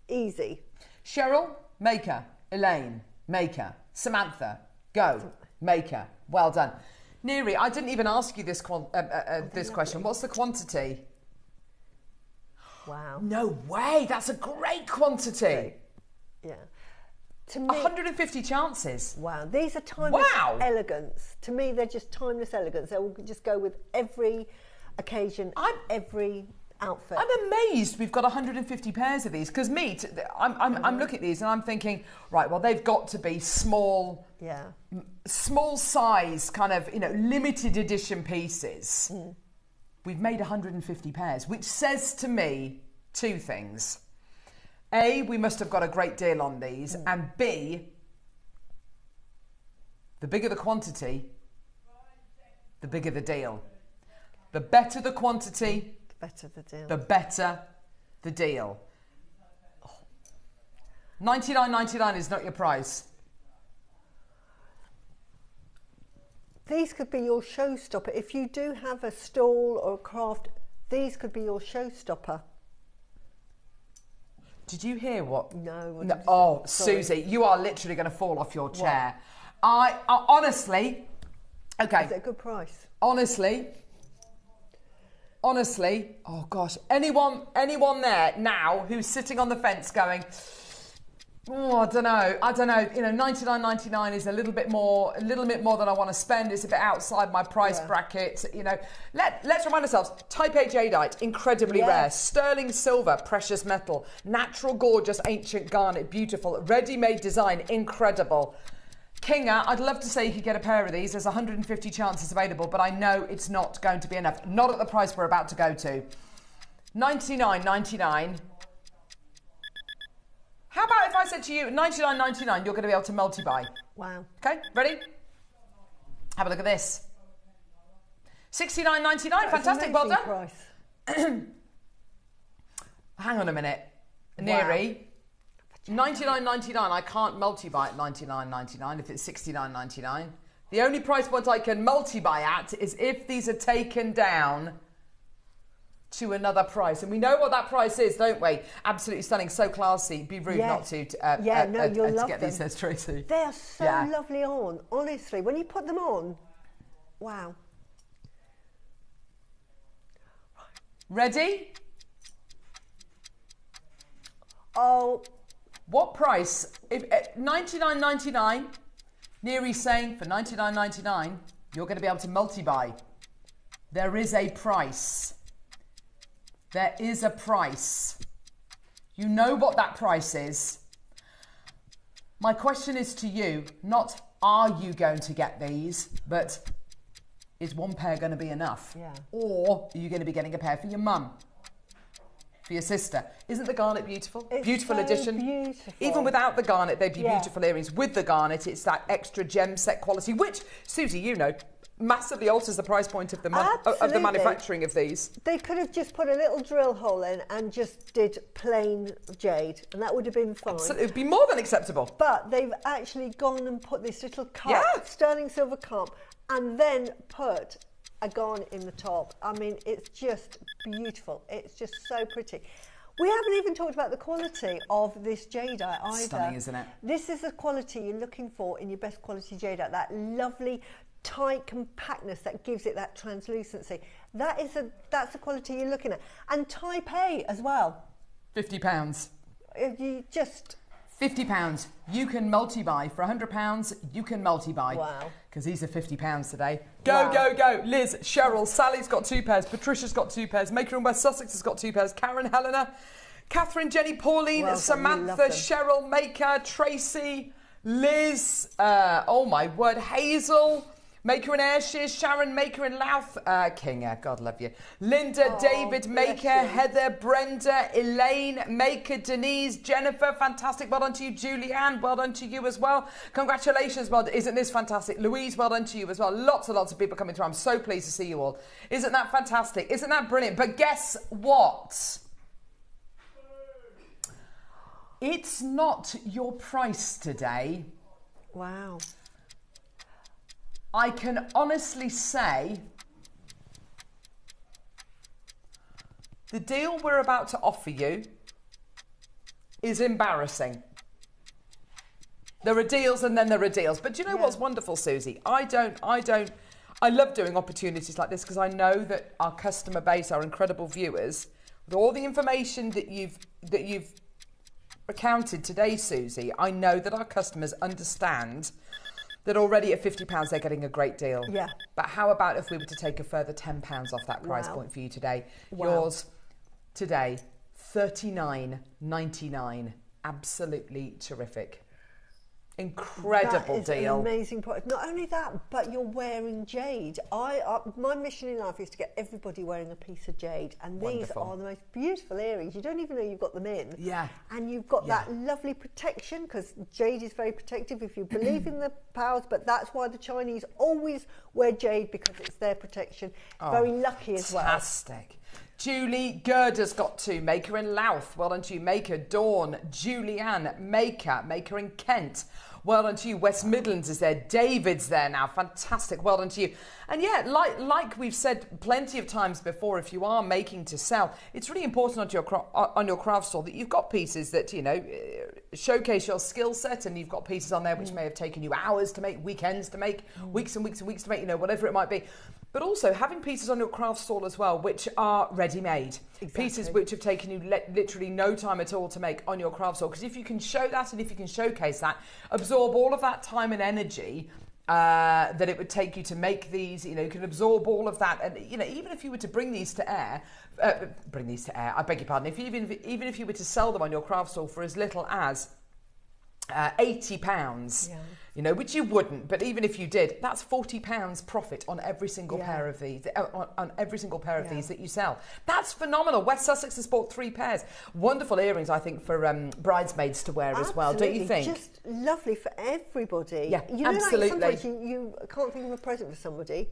easy. Cheryl, maker. Elaine, maker. Samantha, go, maker. Well done. Neri, I didn't even ask you this question. What's the quantity? Wow. No way. That's a great quantity. Yeah. To me, 150 chances. Wow. These are timeless elegance. To me, they're just timeless elegance. They will just go with every occasion, every outfit. I'm amazed we've got 150 pairs of these, because I'm looking at these and I'm thinking, right, well, they've got to be small size, kind of, limited edition pieces. We've made 150 pairs, which says to me two things. A, we must have got a great deal on these, and B, the bigger the quantity, the bigger the deal. The better the quantity, The better the deal. the better the deal. $99.99 is not your price. These could be your showstopper. If you do have a stall or a craft, these could be your showstopper. Did you hear what? No. What No. did you Oh, say? Sorry. Susie, you are literally going to fall off your chair. I honestly, okay. Is it a good price? Honestly, oh gosh, anyone there now who's sitting on the fence going, oh, I don't know. You know, $99.99 is a little bit more than I want to spend. It's a bit outside my price bracket. You know, let's remind ourselves: Type A Jadeite, incredibly rare. Sterling silver, precious metal. Natural, gorgeous, ancient garnet, beautiful. Ready-made design, incredible. Kinga, I'd love to say you could get a pair of these. There's 150 chances available, but I know it's not going to be enough. Not at the price we're about to go to. $99.99. How about if I said to you, $99.99, you're going to be able to multi-buy? Wow. Okay, ready? Have a look at this. $69.99, fantastic, well done. Price. Hang on a minute. Neri, $99.99, I can't multi-buy at $99.99 if it's $69.99. The only price point I can multi-buy at is if these are taken down to another price, and we know what that price is, don't we? Absolutely stunning, so classy. Be rude not to you'll love get them. these, says Tracy. They are so lovely on, honestly. When you put them on, wow. Ready? Oh, what price? If $99.99, Neri's saying for $99.99, you're going to be able to multi-buy. There is a price. There is a price. You know what that price is. My question is to you, not are you going to get these, but is one pair going to be enough? Yeah. Or are you going to be getting a pair for your mum? For your sister? Isn't the garnet beautiful? It's Beautiful so addition. beautiful. Even without the garnet, they'd be beautiful earrings. With the garnet, it's that extra gem set quality, which, Susie, you know, massively alters the price point of the manufacturing of these. They could have just put a little drill hole in and just did plain jade, and that would have been fine. So it would be more than acceptable. But they've actually gone and put this little cup, sterling silver cup, and then put a garnet in the top. I mean, it's just beautiful. It's just so pretty. We haven't even talked about the quality of this jadeite either. Stunning, isn't it? This is the quality you're looking for in your best quality jadeite. That lovely tight compactness that gives it that translucency. That's the quality you're looking at. And Type A as well. £50. If you just £50. You can multi-buy. For £100, you can multi-buy. Wow. Because these are £50 today. Go, go, go. Liz, Cheryl, Sally's got 2 pairs. Patricia's got 2 pairs. Maker in West Sussex has got 2 pairs. Karen, Helena, Catherine, Jenny, Pauline, Well done, Samantha, Cheryl, Maker, Tracy, Liz, oh my word, Hazel, Maker in Ayrshire, Sharon, Maker in Louth, Kinga, God love you, Linda, David, Maker, Heather, Brenda, Elaine, Maker, Denise, Jennifer, fantastic, well done to you, Julianne, well done to you as well, congratulations, well done. Isn't this fantastic, Louise, well done to you as well, lots and lots of people coming through, I'm so pleased to see you all, isn't that fantastic, isn't that brilliant, but guess what? It's not your price today. wow. I can honestly say the deal we're about to offer you is embarrassing. There are deals and then there are deals. But do you know what's wonderful, Susie? I love doing opportunities like this because I know that our customer base, our incredible viewers, with all the information that you've recounted today, Susie, I know that our customers understand that already at £50 they're getting a great deal. Yeah. But how about if we were to take a further £10 off that price point for you today? Yours today, $39.99. Absolutely terrific. Incredible that is deal. An amazing product. Not only that, but you're wearing jade. My mission in life is to get everybody wearing a piece of jade, and these Wonderful. are the most beautiful earrings. You don't even know you've got them in. Yeah. And you've got that lovely protection, because jade is very protective if you believe in the powers. But that's why the Chinese always wear jade, because it's their protection. Very lucky as well. Fantastic. Julie Gerda's got 2. Maker in Louth. Well done to you. Maker. Dawn. Julianne. Maker. Maker in Kent. Well done to you. West Midlands is there. David's there now. Fantastic. Well done to you. And yeah, like we've said plenty of times before, if you are making to sell, it's really important on your craft store that you've got pieces that, you know, showcase your skill set, and you've got pieces on there which may have taken you hours to make, weekends to make, weeks and weeks and weeks to make, you know, whatever it might be. But also having pieces on your craft stall as well, which are ready-made. Exactly. Pieces which have taken you literally no time at all to make on your craft stall. Because if you can show that, and if you can showcase that, absorb all of that time and energy that it would take you to make these, you know, you can absorb all of that. And, you know, even if you were to bring these to air, I beg your pardon, even if you were to sell them on your craft stall for as little as £80, you know, which you wouldn't, but even if you did, that's £40 profit on every single pair of these, on every single pair of these that you sell. That's phenomenal. West Sussex has bought 3 pairs. Wonderful earrings, I think, for bridesmaids to wear as well, don't you think? Just lovely for everybody. Yeah, you know, absolutely. Like sometimes you can't think of a present for somebody.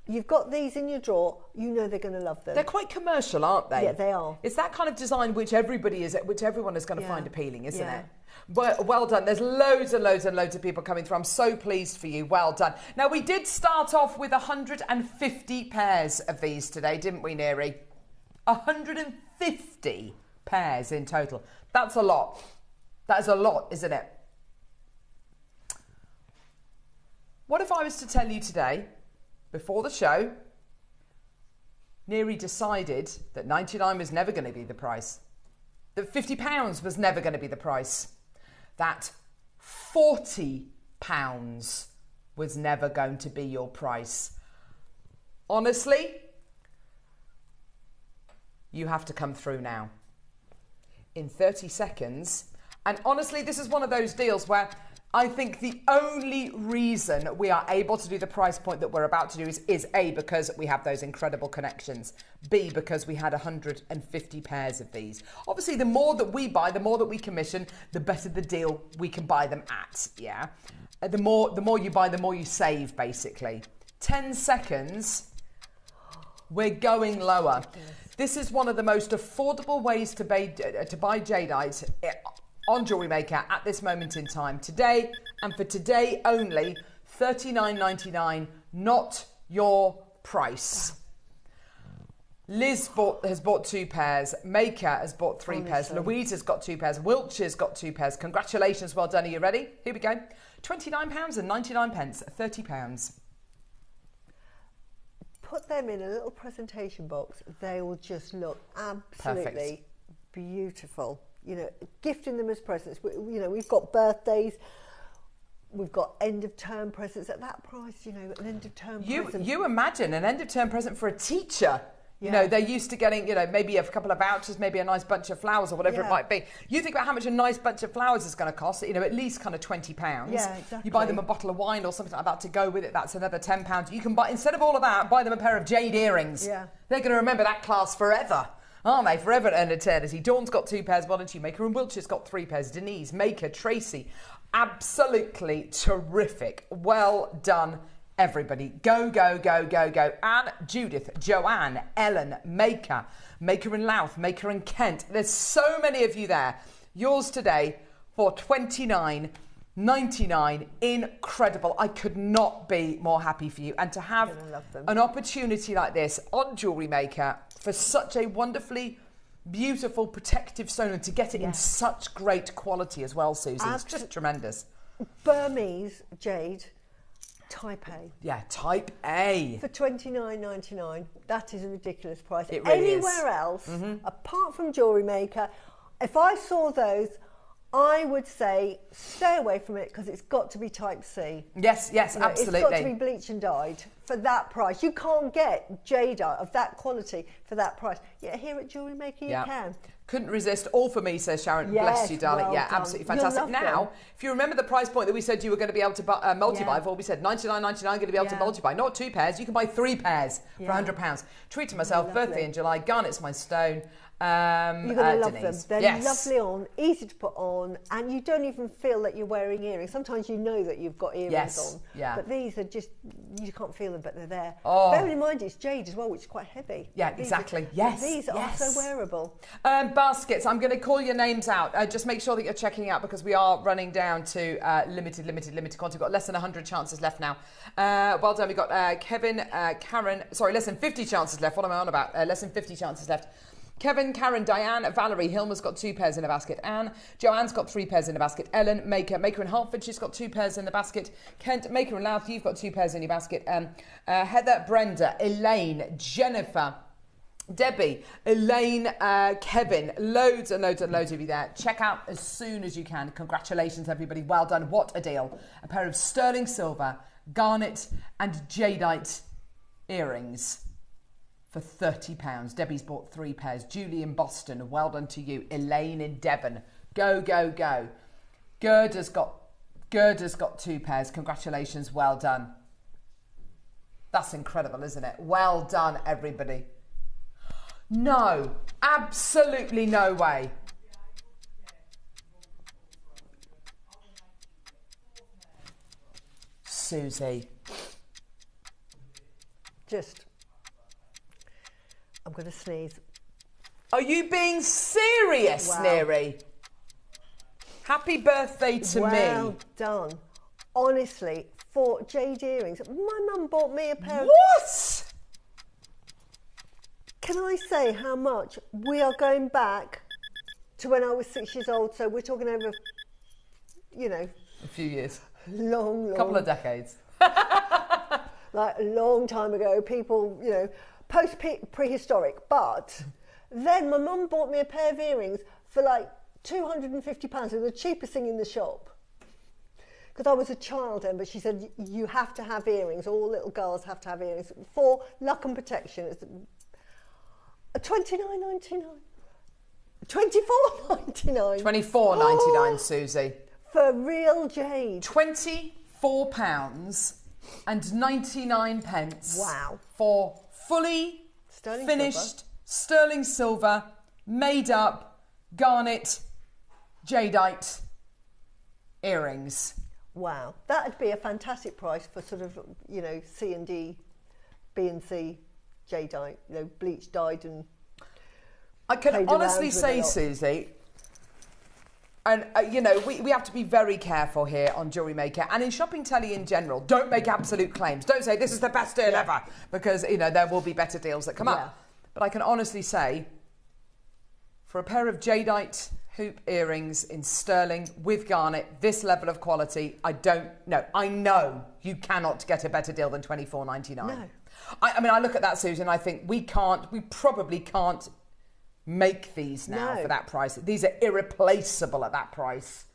You've got these in your drawer, you know they're going to love them. They're quite commercial, aren't they? Yeah, they are. It's that kind of design which everyone is going to find appealing, isn't it? Well done. There's loads and loads and loads of people coming through. I'm so pleased for you. Well done. Now, we did start off with 150 pairs of these today, didn't we, Neri? 150 pairs in total. That's a lot. That is a lot, isn't it? What if I was to tell you today, before the show, Neri decided that 99 was never going to be the price, that £50 was never going to be the price, that £40 was never going to be your price? Honestly, you have to come through now in 30 seconds. And honestly, this is one of those deals where I think the only reason we are able to do the price point that we're about to do is A, because we have those incredible connections, B, because we had 150 pairs of these. Obviously, the more that we buy, the more that we commission, the better the deal we can buy them at, yeah? The more you buy, the more you save, basically. 10 seconds, we're going lower. This is one of the most affordable ways to buy jadeite on JewelleryMaker at this moment in time. Today, and for today only, $39.99, not your price. Liz has bought 2 pairs. Maker has bought 3 pairs. Louise has got 2 pairs. Wiltshire's got 2 pairs. Congratulations, well done. Are you ready? Here we go. £29.99, £30. Put them in a little presentation box. They will just look absolutely beautiful. You know, gifting them as presents. You know, we've got birthdays, we've got end of term presents at that price. You know, an end of term present. You imagine an end of term present for a teacher. You know, they're used to getting, you know, maybe a couple of vouchers, maybe a nice bunch of flowers or whatever it might be. You think about how much a nice bunch of flowers is going to cost, you know, at least kind of £20. Yeah, exactly. You buy them a bottle of wine or something like that to go with it, that's another £10. You can buy, instead of all of that, buy them a pair of jade earrings. Yeah. They're going to remember that class forever. Aren't they? Forever and eternity. Dawn's got 2 pairs, well done to you. Maker and Wiltshire's got 3 pairs. Denise, Maker, Tracy. Absolutely terrific. Well done, everybody. Go, go, go, go, go. Anne, Judith, Joanne, Ellen, Maker, Maker in Louth, Maker in Kent. There's so many of you there. Yours today for $29.99. Incredible. I could not be more happy for you. And to have an opportunity like this on JewelleryMaker for such a wonderfully beautiful protective stone, and to get it in such great quality as well, Susie. It's just tremendous. Burmese jade, type A. Yeah, type A. For $29.99. That is a ridiculous price. It really Anywhere else, apart from JewelleryMaker, if I saw those, I would say stay away from it, because it's got to be type C. Yes, yes, you know, absolutely. It's got to be bleached and dyed for that price. You can't get jadeite of that quality for that price. Yet here at JewelleryMaker you can. Couldn't resist. All for me, says Sharon. Bless you, darling. Well yeah, done. absolutely fantastic. You'll love Now, them. if you remember the price point that we said you were going to be able to multi-buy for, we said $99.99 going to be able to multi-buy. Not 2 pairs, you can buy 3 pairs for £100. Treat to myself, birthday in July, Garnet's my stone. You're going to love them. Denise. They're lovely on, easy to put on, and you don't even feel that you're wearing earrings. Sometimes you know that you've got earrings on, but these are just, you can't feel them, but they're there. Bearing in mind it's Jade as well, which is quite heavy. Yeah, exactly. Yes. These are so wearable. Baskets, I'm going to call your names out. Just make sure that you're checking out because we are running down to limited quantity. We've got less than 100 chances left now. Well done. We've got Kevin, Karen, sorry, less than 50 chances left. What am I on about? Less than 50 chances left. Kevin, Karen, Diane, Valerie, Hilma's got 2 pairs in a basket. Anne, Joanne's got 3 pairs in a basket. Ellen, Maker in Hertford, she's got 2 pairs in the basket. Kent, Maker in Louth, you've got 2 pairs in your basket. Heather, Brenda, Elaine, Jennifer, Debbie, Elaine, Kevin, loads and loads and loads of you there. Check out as soon as you can. Congratulations, everybody. Well done. What a deal. A pair of sterling silver, garnet and jadeite earrings for £30. Debbie's bought 3 pairs. Julie in Boston, well done to you. Elaine in Devon, go, go, go. Gerda's got 2 pairs. Congratulations, well done. That's incredible, isn't it? Well done, everybody. No, absolutely no way. Susie. I'm going to sneeze. Are you being serious, Neri? Happy birthday to me. Well done. Honestly, for Jade earrings, my mum bought me a pair of... What? Can I say how much we are going back to when I was 6 years old? So we're talking over, a few years. Long. Couple of decades. Like a long time ago, people, post-prehistoric. But then my mum bought me a pair of earrings for like £250. They were the cheapest thing in the shop. Because I was a child then, but she said, you have to have earrings. All little girls have to have earrings for luck and protection. It's $29.99. $24.99. £24.99, Susie. For real Jade. £24.99. Wow. For fully finished sterling silver, made up, garnet, jadeite earrings. Wow. That'd be a fantastic price for sort of, C and D, B and C jadeite, bleached, dyed and... I can honestly say, Susie, and we have to be very careful here on Jewellery Maker and in Shopping Telly in general. Don't make absolute claims. Don't say this is the best deal ever, because there will be better deals that come up. But I can honestly say, for a pair of jadeite hoop earrings in sterling with garnet, this level of quality, I know you cannot get a better deal than $24.99. No. I look at that, Susan, and I think we probably can't make these now for that price. These are irreplaceable at that price.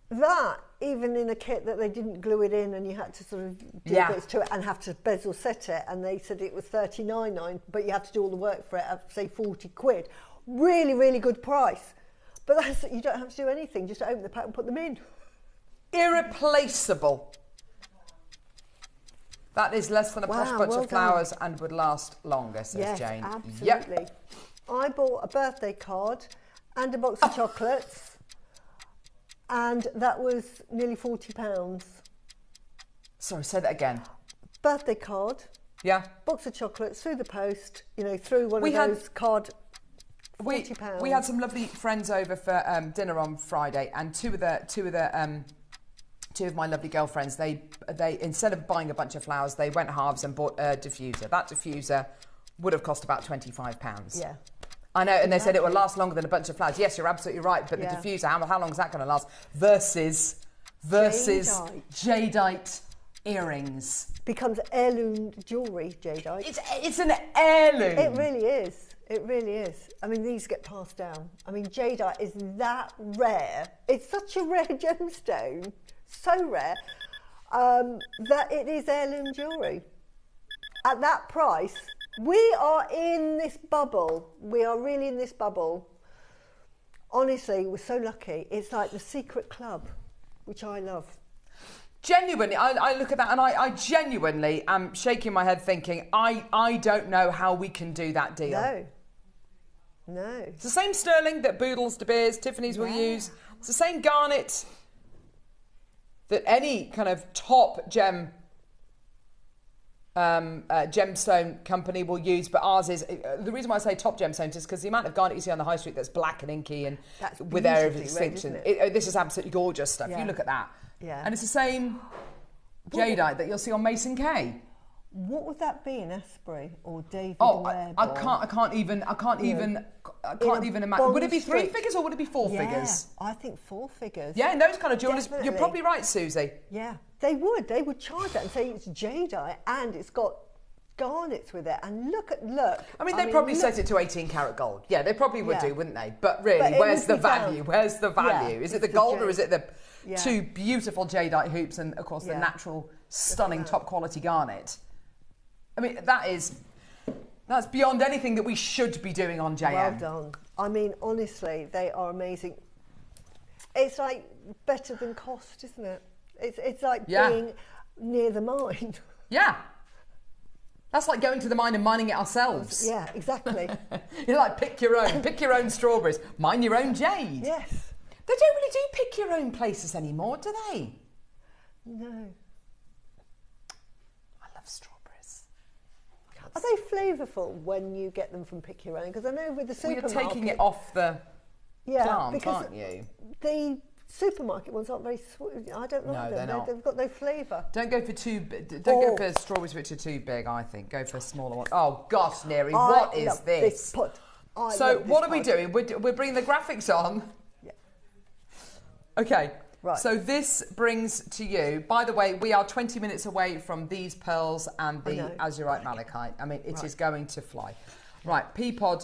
That, even in a kit that they didn't glue it in and you had to sort of do bits to it and have to bezel set it, and they said it was $39.99, but you had to do all the work for it at, say, £40. Really, really good price. But you don't have to do anything, just open the pack and put them in. Irreplaceable. That is less than a posh bunch of flowers and would last longer, says Jane. Absolutely. Yep. I bought a birthday card and a box of chocolates, and that was nearly £40. Sorry, say that again. Birthday card. Yeah. Box of chocolates through the post, through one of those card. £40. We had some lovely friends over for dinner on Friday, and two of my lovely girlfriends, they instead of buying a bunch of flowers, they went halves and bought a diffuser. That diffuser would have cost about £25. Yeah. I know, and they said it will last longer than a bunch of flowers. Yes, you're absolutely right, but the diffuser, how long is that going to last? Versus jadeite earrings. Becomes heirloom jewellery, jadeite. It's an heirloom. It really is. It really is. These get passed down. Jadeite is that rare. It's such a rare gemstone, so rare, that it is heirloom jewellery. At that price, we are in this bubble. We are really in this bubble. honestly, we're so lucky. It's like the secret club, which I love. Genuinely, I look at that and I genuinely am shaking my head thinking, I don't know how we can do that deal. No. It's the same sterling that Boodles, De Beers, Tiffany's will use. It's the same garnet that any kind of top gemstone company will use, but ours is, the reason why I say top gemstones is because the amount of garnet you see on the high street that's black and inky and with area of extinction. This is absolutely gorgeous stuff. You look at that. Yeah. And it's the same jadeite that you'll see on Mason K. What would that be in Asprey or David? I can't even imagine. Would it be 3 figures or would it be 4 figures? I think 4 figures. Yeah, in those kind of jewellers, you're probably right, Susie. Yeah, they would charge that and say it's jadeite and it's got garnets with it, and look. I mean, they probably set it to 18 karat gold. Yeah, they probably would do, wouldn't they? But really, where's the value? Where's the value? Is it the gold or is it the 2 beautiful jadeite hoops and, of course, the natural, stunning, top quality garnet? I mean, that's beyond anything that we should be doing on JM. Well done. I mean, honestly, they are amazing. It's like better than cost, isn't it? It's like being near the mine. Yeah. That's like going to the mine and mining it ourselves. Yeah, exactly. You're like, pick your own strawberries, mine your own jade. Yes. They don't really do pick your own places anymore, do they? No. I love strawberries. Are they flavourful when you get them from pick your own? Because I know with the supermarket... You're taking it off the plant, aren't you? The supermarket ones aren't very sweet. I don't like them. They're not. They've got no flavour. Don't go for go for strawberries which are too big, I think. Go for smaller ones. Oh gosh, Neri, what is this? So what are we doing? We're bringing the graphics on. Yeah. Okay. Right. So this brings to you, by the way, we are 20 minutes away from these pearls and the Azurite Malachite. I mean, it is going to fly. Right, pea pod,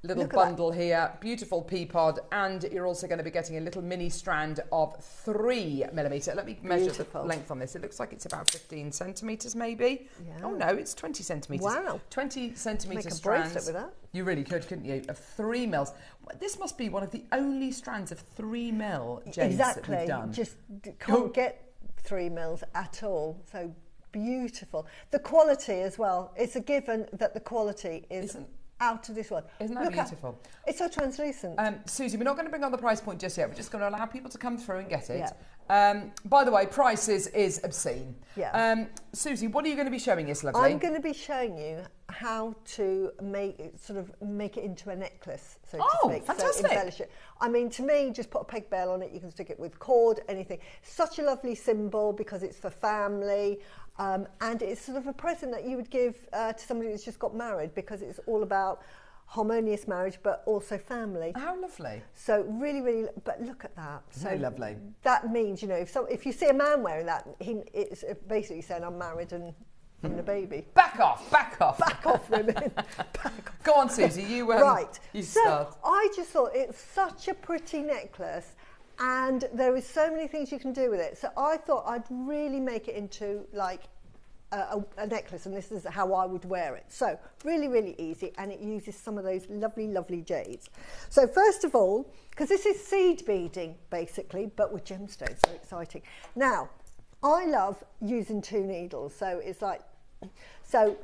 little bundle here, beautiful pea pod, and you're also going to be getting a little mini strand of 3mm. Let me measure the length on this. It looks like it's about 15 centimetres maybe. Yeah. Oh no, it's 20 centimetres. Wow. 20 centimetre Make a strands. bracelet with that. You really could, couldn't you? Of 3 mils. This must be one of the only strands of 3 mil jades that we've done. Just can't get 3 mils at all. So beautiful. The quality as well. It's a given that the quality is out of this world. Isn't that beautiful? It's so translucent. Susie, we're not going to bring on the price point just yet. We're just going to allow people to come through and get it. Yeah. By the way, price is obscene. Yeah. Susie, what are you going to be showing us, lovely? I'm going to be showing you how to make it into a necklace, so to speak. Fantastic. So embellish it. I mean, to me, just put a peg bell on it. You can stick it with cord, anything. Such a lovely symbol because it's for family. And it's sort of a present that you would give to somebody who's just got married, because it's all about harmonious marriage but also family. How lovely. So really, but look at that. So lovely. That means, you know, if you see a man wearing that, it's basically saying, I'm married and having a baby. Back off. Back off, women. Back off. Go on, Susie, you right. You so start. I just thought it's such a pretty necklace, and there is so many things you can do with it. So I thought I'd really make it into like a necklace, and this is how I would wear it. So really easy, and it uses some of those lovely jades. So first of all, because this is seed beading basically, but with gemstones, so exciting. Now, I love using 2 needles, so it's like, so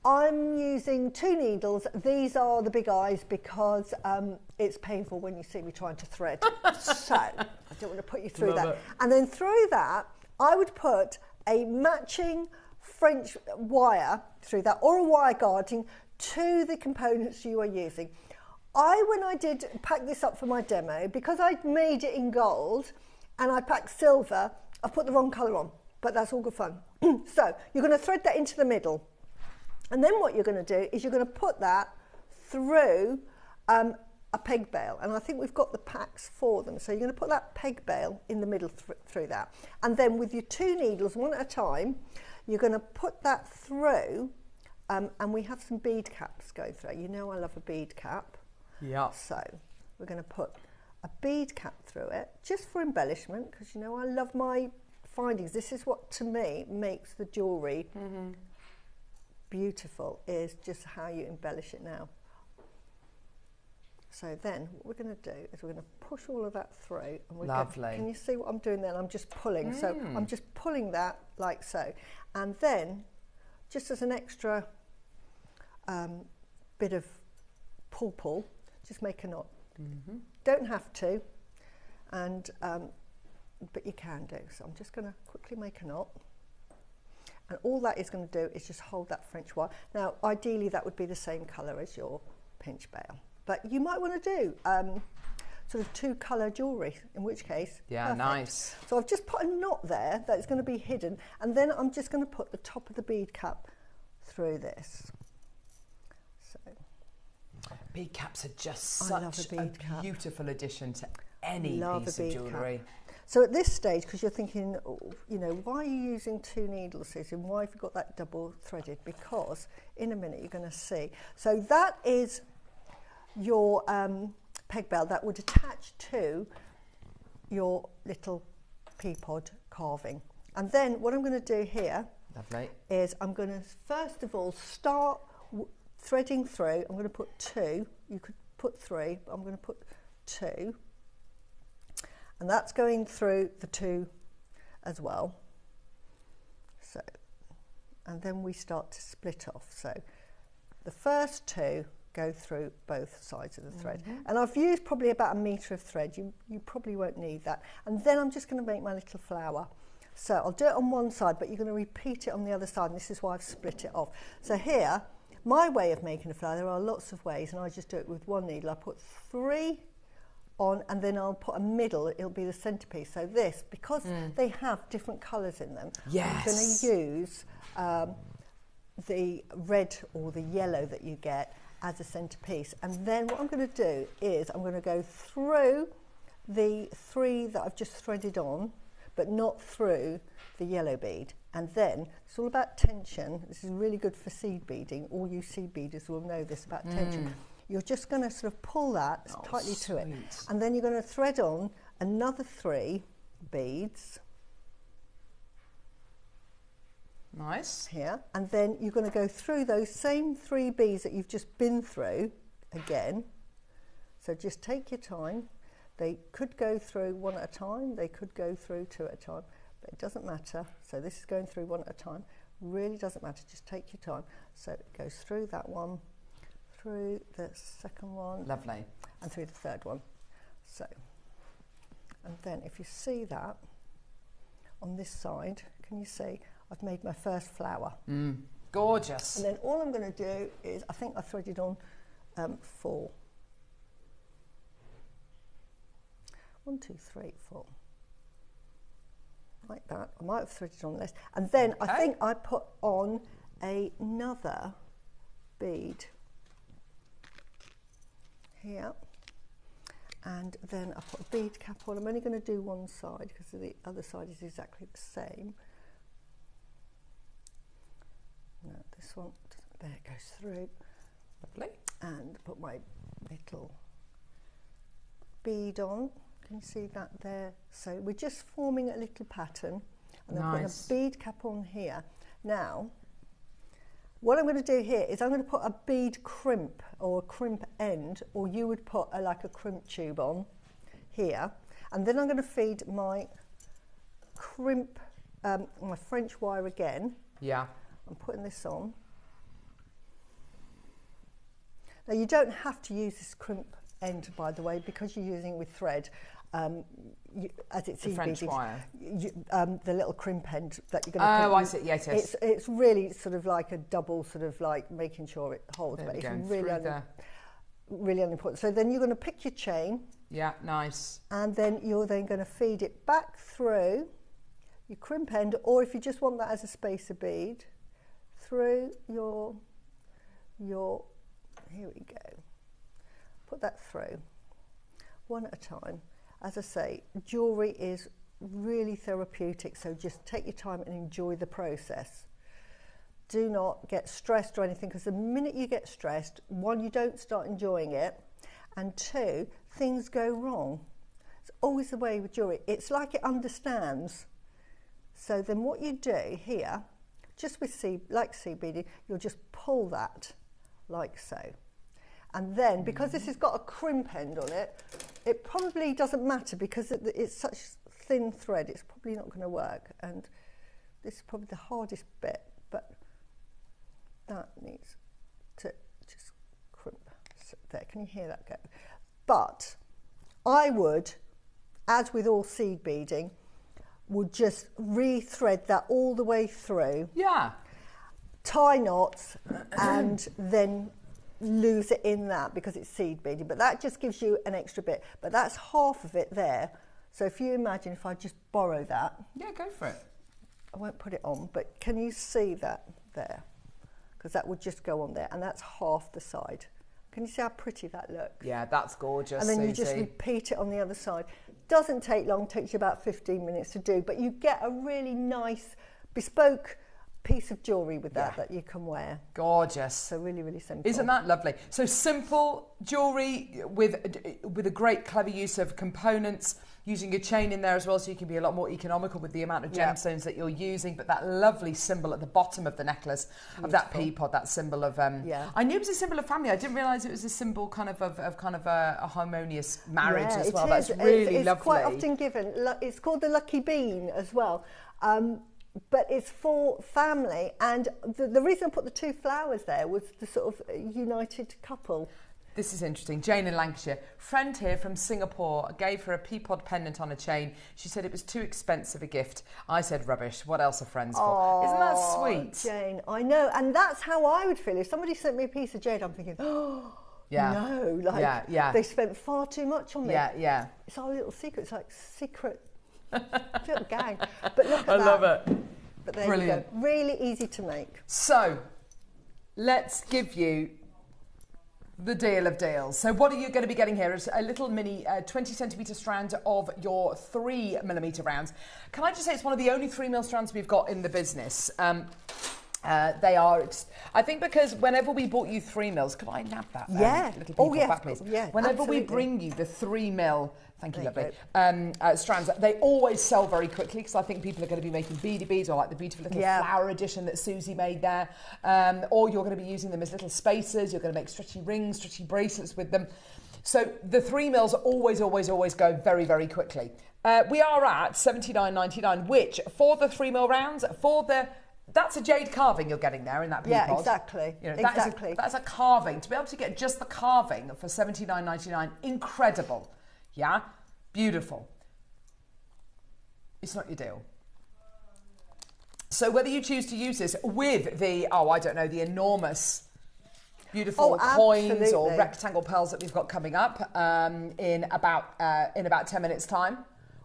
I'm using 2 needles. These are the big eyes because it's painful when you see me trying to thread. So I don't want to put you through that. It. And then through that, I would put a matching French wire through that, or a wire guarding to the components you are using. When I did pack this up for my demo, because I'd made it in gold and I packed silver, I've put the wrong colour on, but that's all good fun. So you're going to thread that into the middle. And then what you're going to do is you're going to put that through a peg bail, and I think we've got the packs for them. So you're going to put that peg bail in the middle through that, and then with your 2 needles, one at a time, you're going to put that through, and we have some bead caps going through. You know I love a bead cap. Yeah. So we're going to put a bead cap through it, just for embellishment, because you know I love my findings. This is what, to me, makes the jewellery beautiful, is just how you embellish it now. So then what we're going to do is we're going to push all of that through. And we're Lovely. can you see what I'm doing then? I'm just pulling. So I'm just pulling that like so. And then, just as an extra bit of pull, just make a knot. Don't have to, and but you can do. So I'm just going to quickly make a knot. And all that is going to do is just hold that French wire. Now, ideally, that would be the same colour as your pinch bail. But you might want to do sort of 2-colour jewellery, in which case, perfect. Nice. So I've just put a knot there that's going to be hidden. And then I'm just going to put the top of the bead cap through this. So Bead caps are just such a beautiful addition to any piece of jewellery. So at this stage, because you're thinking, you know, why are you using 2 needles, Susan? Why have you got that double threaded? Because in a minute you're going to see. So that is your peg bell that would attach to your little pea pod carving. And then what I'm going to do here is I'm going to first of all start threading through. I'm going to put 2. You could put 3, but I'm going to put 2. And that's going through the 2 as well. So, and then we start to split off. So the first 2 go through both sides of the thread. And I've used probably about 1 metre of thread. You probably won't need that. And then I'm just going to make my little flower. So I'll do it on one side, but you're going to repeat it on the other side. And this is why I've split it off. So here, my way of making a flower, there are lots of ways, and I just do it with 1 needle. I put 3 on, and then I'll put a middle, it'll be the centerpiece. So this, because they have different colours in them, I'm going to use the red or the yellow that you get as a centerpiece. And then what I'm going to do is I'm going to go through the 3 that I've just threaded on, but not through the yellow bead. And then it's all about tension. This is really good for seed beading. All you seed beaders will know this about tension. You're just going to sort of pull that tightly to it. And then you're going to thread on another 3 beads. Nice. Here. And then you're going to go through those same 3 beads that you've just been through again. So just take your time. They could go through 1 at a time. They could go through 2 at a time. But it doesn't matter. So this is going through 1 at a time. Really doesn't matter. Just take your time. So it goes through that one, through the second one. Lovely. And through the third one. So, and then if you see that on this side, can you see I've made my first flower? Gorgeous. And then all I'm going to do is, I think I threaded on 4. 1, 2, 3, 4. Like that. I might have threaded on less. And then I think I put on another bead here, and then I put a bead cap on. I'm only going to do one side because the other side is exactly the same. No, this one, there it goes through. Lovely. And put my little bead on. Can you see that there? So we're just forming a little pattern, and then putting a bead cap on here. Now, what I'm going to do here is I'm going to put a bead crimp or a crimp end, or you would put like a crimp tube on here, and then I'm going to feed my crimp, my French wire again. Yeah. I'm putting this on. Now you don't have to use this crimp end, by the way, because you're using it with thread. As it's the French wire. The little crimp end that you're going to put. Oh, I see. Yes, yes. It's really sort of like a double, sort of like making sure it holds, there but it's go. really unimportant. So then you're going to pick your chain. Yeah, nice. And then you're then going to feed it back through your crimp end, or if you just want that as a spacer bead, through your here we go. Put that through, 1 at a time. As I say, jewellery is really therapeutic, so just take your time and enjoy the process. Do not get stressed or anything, because the minute you get stressed, 1, you don't start enjoying it, and 2, things go wrong. It's always the way with jewellery. It's like it understands. So then what you do here, just with seed beading, you'll just pull that like so. And then, because this has got a crimp end on it, it probably doesn't matter because it's such thin thread, it's probably not going to work. And this is probably the hardest bit, but that needs to just crimp. So there, can you hear that go? But I would, as with all seed beading, would just re-thread that all the way through. Yeah. Tie knots and then lose it in that because it's seed beading. But that just gives you an extra bit. But that's half of it there. So if you imagine if I just borrow that. Yeah, go for it. I won't put it on, but can you see that there? Because that would just go on there. And that's half the side. Can you see how pretty that looks? Yeah, that's gorgeous, And then Susie. you just repeat it on the other side. Doesn't take long, takes you about 15 minutes to do, but you get a really nice bespoke piece of jewellery with that you can wear. Gorgeous. So really, really simple. Isn't that lovely? So simple jewellery with a great clever use of components, using a chain in there as well so you can be a lot more economical with the amount of gemstones that you're using, but that lovely symbol at the bottom of the necklace of that pea pod, that symbol of I knew it was a symbol of family. I didn't realise it was a symbol kind of a harmonious marriage as well. That's really lovely. It's quite often given. It's called the lucky bean as well. But it's for family, and the reason I put the two flowers there was the sort of united couple. This is interesting. Jane in Lancashire. Friend here from Singapore gave her a pea pod pendant on a chain. She said it was too expensive a gift. I said, rubbish. What else are friends for? Isn't that sweet? Jane, I know. And that's how I would feel. If somebody sent me a piece of jade, I'm thinking, oh, no. Like, they spent far too much on me. Yeah. It's our little secret. It's like secret little gang. But look at I that. love it. But there Brilliant. you go. Really easy to make. So, let's give you the deal of deals. So what are you going to be getting here? Is a little mini 20 centimetre strand of your 3mm rounds. Can I just say it's one of the only 3mm strands we've got in the business. They are, I think, because whenever we bought you 3mm, could I nab that? Little Peacock back, please. Yeah, whenever absolutely. we bring you the 3mm, thank you, lovely, strands, they always sell very quickly because I think people are going to be making beady beads or like the beautiful little flower edition that Susie made there. Or you're going to be using them as little spacers. You're going to make stretchy rings, stretchy bracelets with them. So the 3mm always go very, very quickly. We are at $79.99, which for the 3mm rounds, that's a jade carving you're getting there in that peapod. Yeah, exactly. You know, exactly. That's a carving. To be able to get just the carving for $79.99, incredible. Yeah? Beautiful. It's not your deal. So whether you choose to use this with the, the enormous, beautiful coins or rectangle pearls that we've got coming up in about 10 minutes' time,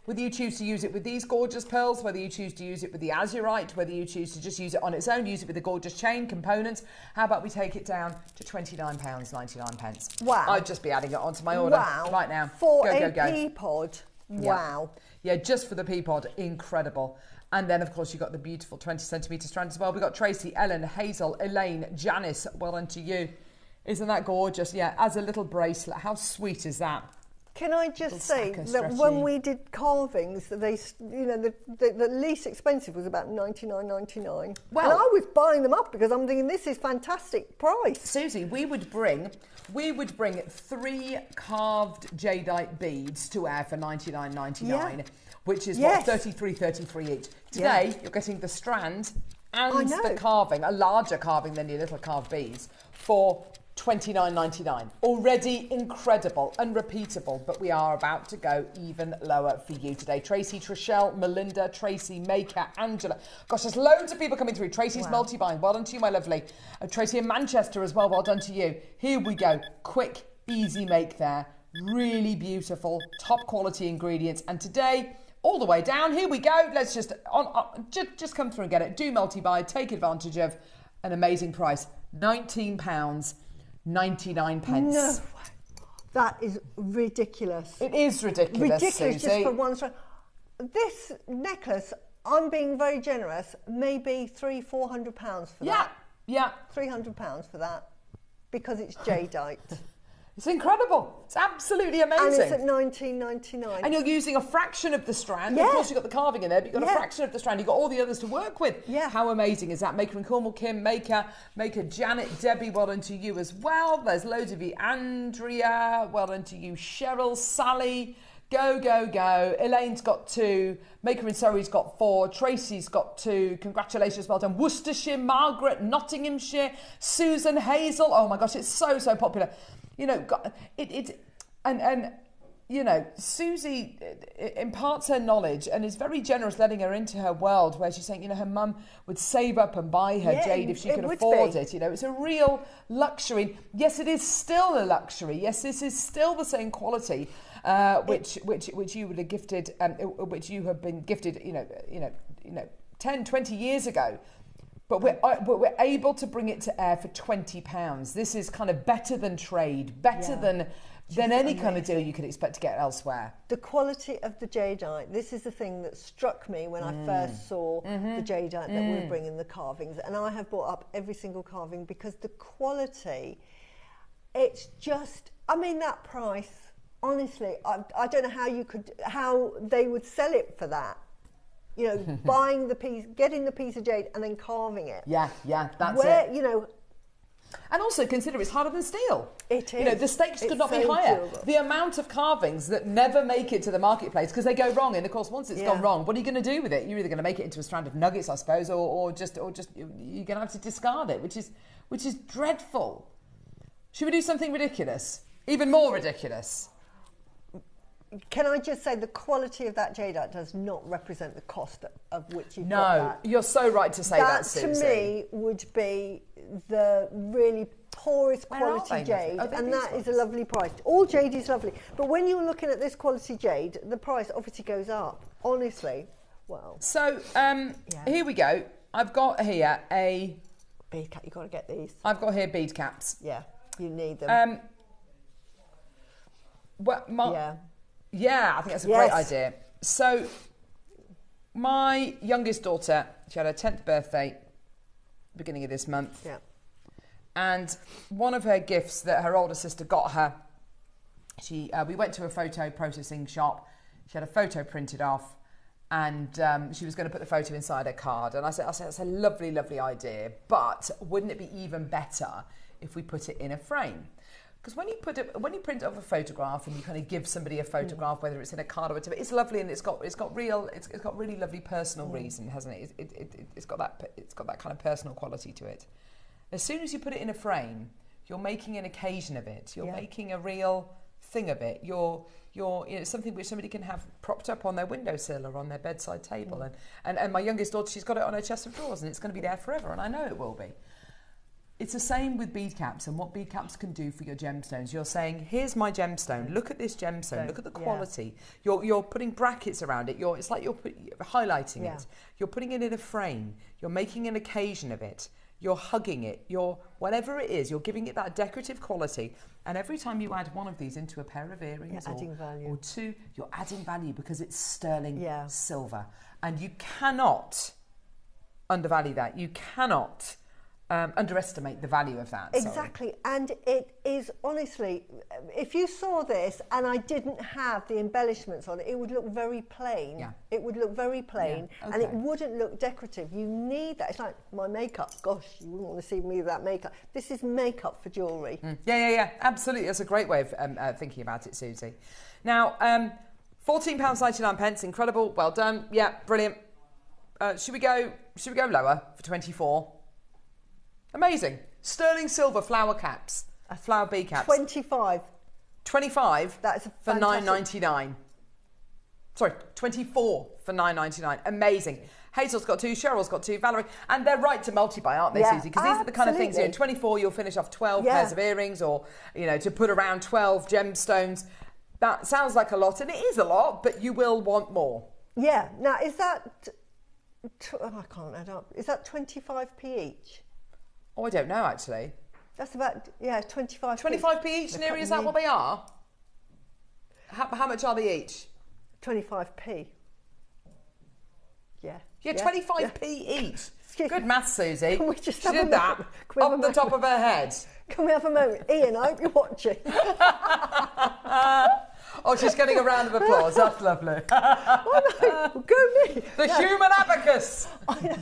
whether you choose to use it with these gorgeous pearls, whether you choose to use it with the Azurite, whether you choose to just use it on its own, use it with the gorgeous chain components, how about we take it down to £29.99? Wow. I'd just be adding it onto my order right now. For a pea pod. Wow. Yeah, just for the pea pod, incredible. And then, of course, you've got the beautiful 20 centimetre strand as well. We've got Tracy, Ellen, Hazel, Elaine, Janice, well done to you. Isn't that gorgeous? Yeah, as a little bracelet. How sweet is that? Can I just say that when we did carvings, the least expensive was about $99.99. Well, and I was buying them up because I'm thinking this is fantastic price. Susie, we would bring 3 carved jadeite beads to wear for $99.99, which is what, $33 each. Today you're getting the strand and the carving, a larger carving than your little carved beads, for $29.99. Already incredible and repeatable, but we are about to go even lower for you today. Tracy, Trishelle, Melinda, Tracy, Maker, Angela. Gosh, there's loads of people coming through. Tracy's multi-buying. Well done to you, my lovely. Tracy in Manchester as well. Well done to you. Here we go. Quick, easy make there. Really beautiful, top quality ingredients. And today, all the way down, here we go. Let's just just come through and get it. Do multi-buy. Take advantage of an amazing price. £19.99. No, that is ridiculous. It is ridiculous, Susie. Just for one strand. This necklace, I'm being very generous, maybe £300-400 for that. Yeah. £300 for that because it's jadeite. It's incredible. It's absolutely amazing. And it's at $19.99. And you're using a fraction of the strand. Yeah. Of course, you've got the carving in there, but you've got a Yeah. fraction of the strand. You've got all the others to work with. Yeah. How amazing is that? Maker and Cornwall, Kim, Maker, Janet, Debbie, well done to you as well. There's loads of you. Andrea, well done to you. Cheryl, Sally, go, go, go. Elaine's got 2. Maker and Surrey's got 4. Tracy's got 2. Congratulations, well done. Worcestershire, Margaret, Nottinghamshire, Susan, Hazel. Oh my gosh, it's so, so popular. You know, and you know, Susie imparts her knowledge and is very generous, letting her into her world, where she's saying, you know, her mum would save up and buy her jade if she could afford it. You know, it's a real luxury. Yes, it is still a luxury. Yes, this is still the same quality, which you would have gifted, which you have been gifted, you know, 10, 20 years ago. But we're able to bring it to air for £20. This is kind of better than trade, better than any kind of deal you could expect to get elsewhere. The quality of the jadeite, this is the thing that struck me when I first saw the jadeite that we're bringing, the carvings. And I have brought up every single carving because the quality, it's just, I mean, that price, honestly, I don't know how they would sell it for that. You know, buying the piece, getting the piece of jade and then carving it. Yeah, that's it. You know, and also consider it's harder than steel. It is. You know, the stakes could not be so higher. durable. The amount of carvings that never make it to the marketplace because they go wrong. And of course, once it's gone wrong, what are you going to do with it? You're either going to make it into a strand of nuggets, I suppose, or just you're going to have to discard it, which is dreadful. Should we do something ridiculous? Even more ridiculous? Can I just say the quality of that jadeite does not represent the cost of which you got that. No, you're so right to say that, Susie. To me would be the really poorest Where are quality they? jade, Are they and these that is ones? a lovely price. All jade is lovely, but when you're looking at this quality jade, the price obviously goes up. Honestly, well. So here we go. I've got here bead cap. You got to get these. I've got here bead caps. Yeah, you need them. Yeah, I think that's a great idea. So, my youngest daughter, she had her 10th birthday, beginning of this month. Yeah. And one of her gifts that her older sister got her, we went to a photo processing shop. She had a photo printed off, and she was going to put the photo inside her card. And I said, that's a lovely, lovely idea, but wouldn't it be even better if we put it in a frame? Because when you print off a photograph and you kind of give somebody a photograph, whether it's in a card or whatever, it's lovely and it's got really lovely personal reason, hasn't it? It's got that kind of personal quality to it. As soon as you put it in a frame, you're making an occasion of it. You're making a real thing of it. You're something which somebody can have propped up on their windowsill or on their bedside table. And my youngest daughter, she's got it on her chest of drawers, and it's going to be there forever, and I know it will be. It's the same with bead caps and what bead caps can do for your gemstones. You're saying, here's my gemstone. Look at this gemstone. Look at the quality. You're putting brackets around it. It's like you're highlighting it. You're putting it in a frame. You're making an occasion of it. You're hugging it. Whatever it is, you're giving it that decorative quality. And every time you add one of these into a pair of earrings or two, you're adding value because it's sterling silver. And you cannot undervalue that. You cannot underestimate the value of that. Exactly. And it is, honestly, if you saw this and I didn't have the embellishments on it, it would look very plain. Yeah. It would look very plain and it wouldn't look decorative. You need that. It's like my makeup. Gosh, you wouldn't want to see me with that makeup. This is makeup for jewellery. Yeah. Absolutely. That's a great way of thinking about it, Susie. Now, £14.99. Incredible. Well done. Yeah, brilliant. Should we go lower for 24? Amazing. Sterling silver flower caps. Flower bead caps. 25. 25 That's for $9.99. Sorry, 24 for $9.99. Amazing. Hazel's got 2, Cheryl's got 2, Valerie. And they're right to multi-buy, aren't they, Susie? Because these are the kind of things, 24, you'll finish off 12 pairs of earrings or, to put around 12 gemstones. That sounds like a lot, and it is a lot, but you will want more. Yeah. Now, is that... I can't add up. Is that 25p each? Oh, I don't know, actually. That's about, 25p. 25p each, Neri, is that what they are? How much are they each? 25p. Yeah. Yeah, 25p each. Good maths, Susie. Can we just she have a did that moment? Can we have off a the top of moment? her head. Can we have a moment? Ian, I hope you're watching. Oh, she's getting a round of applause. That's lovely. Oh no, go me. The human abacus.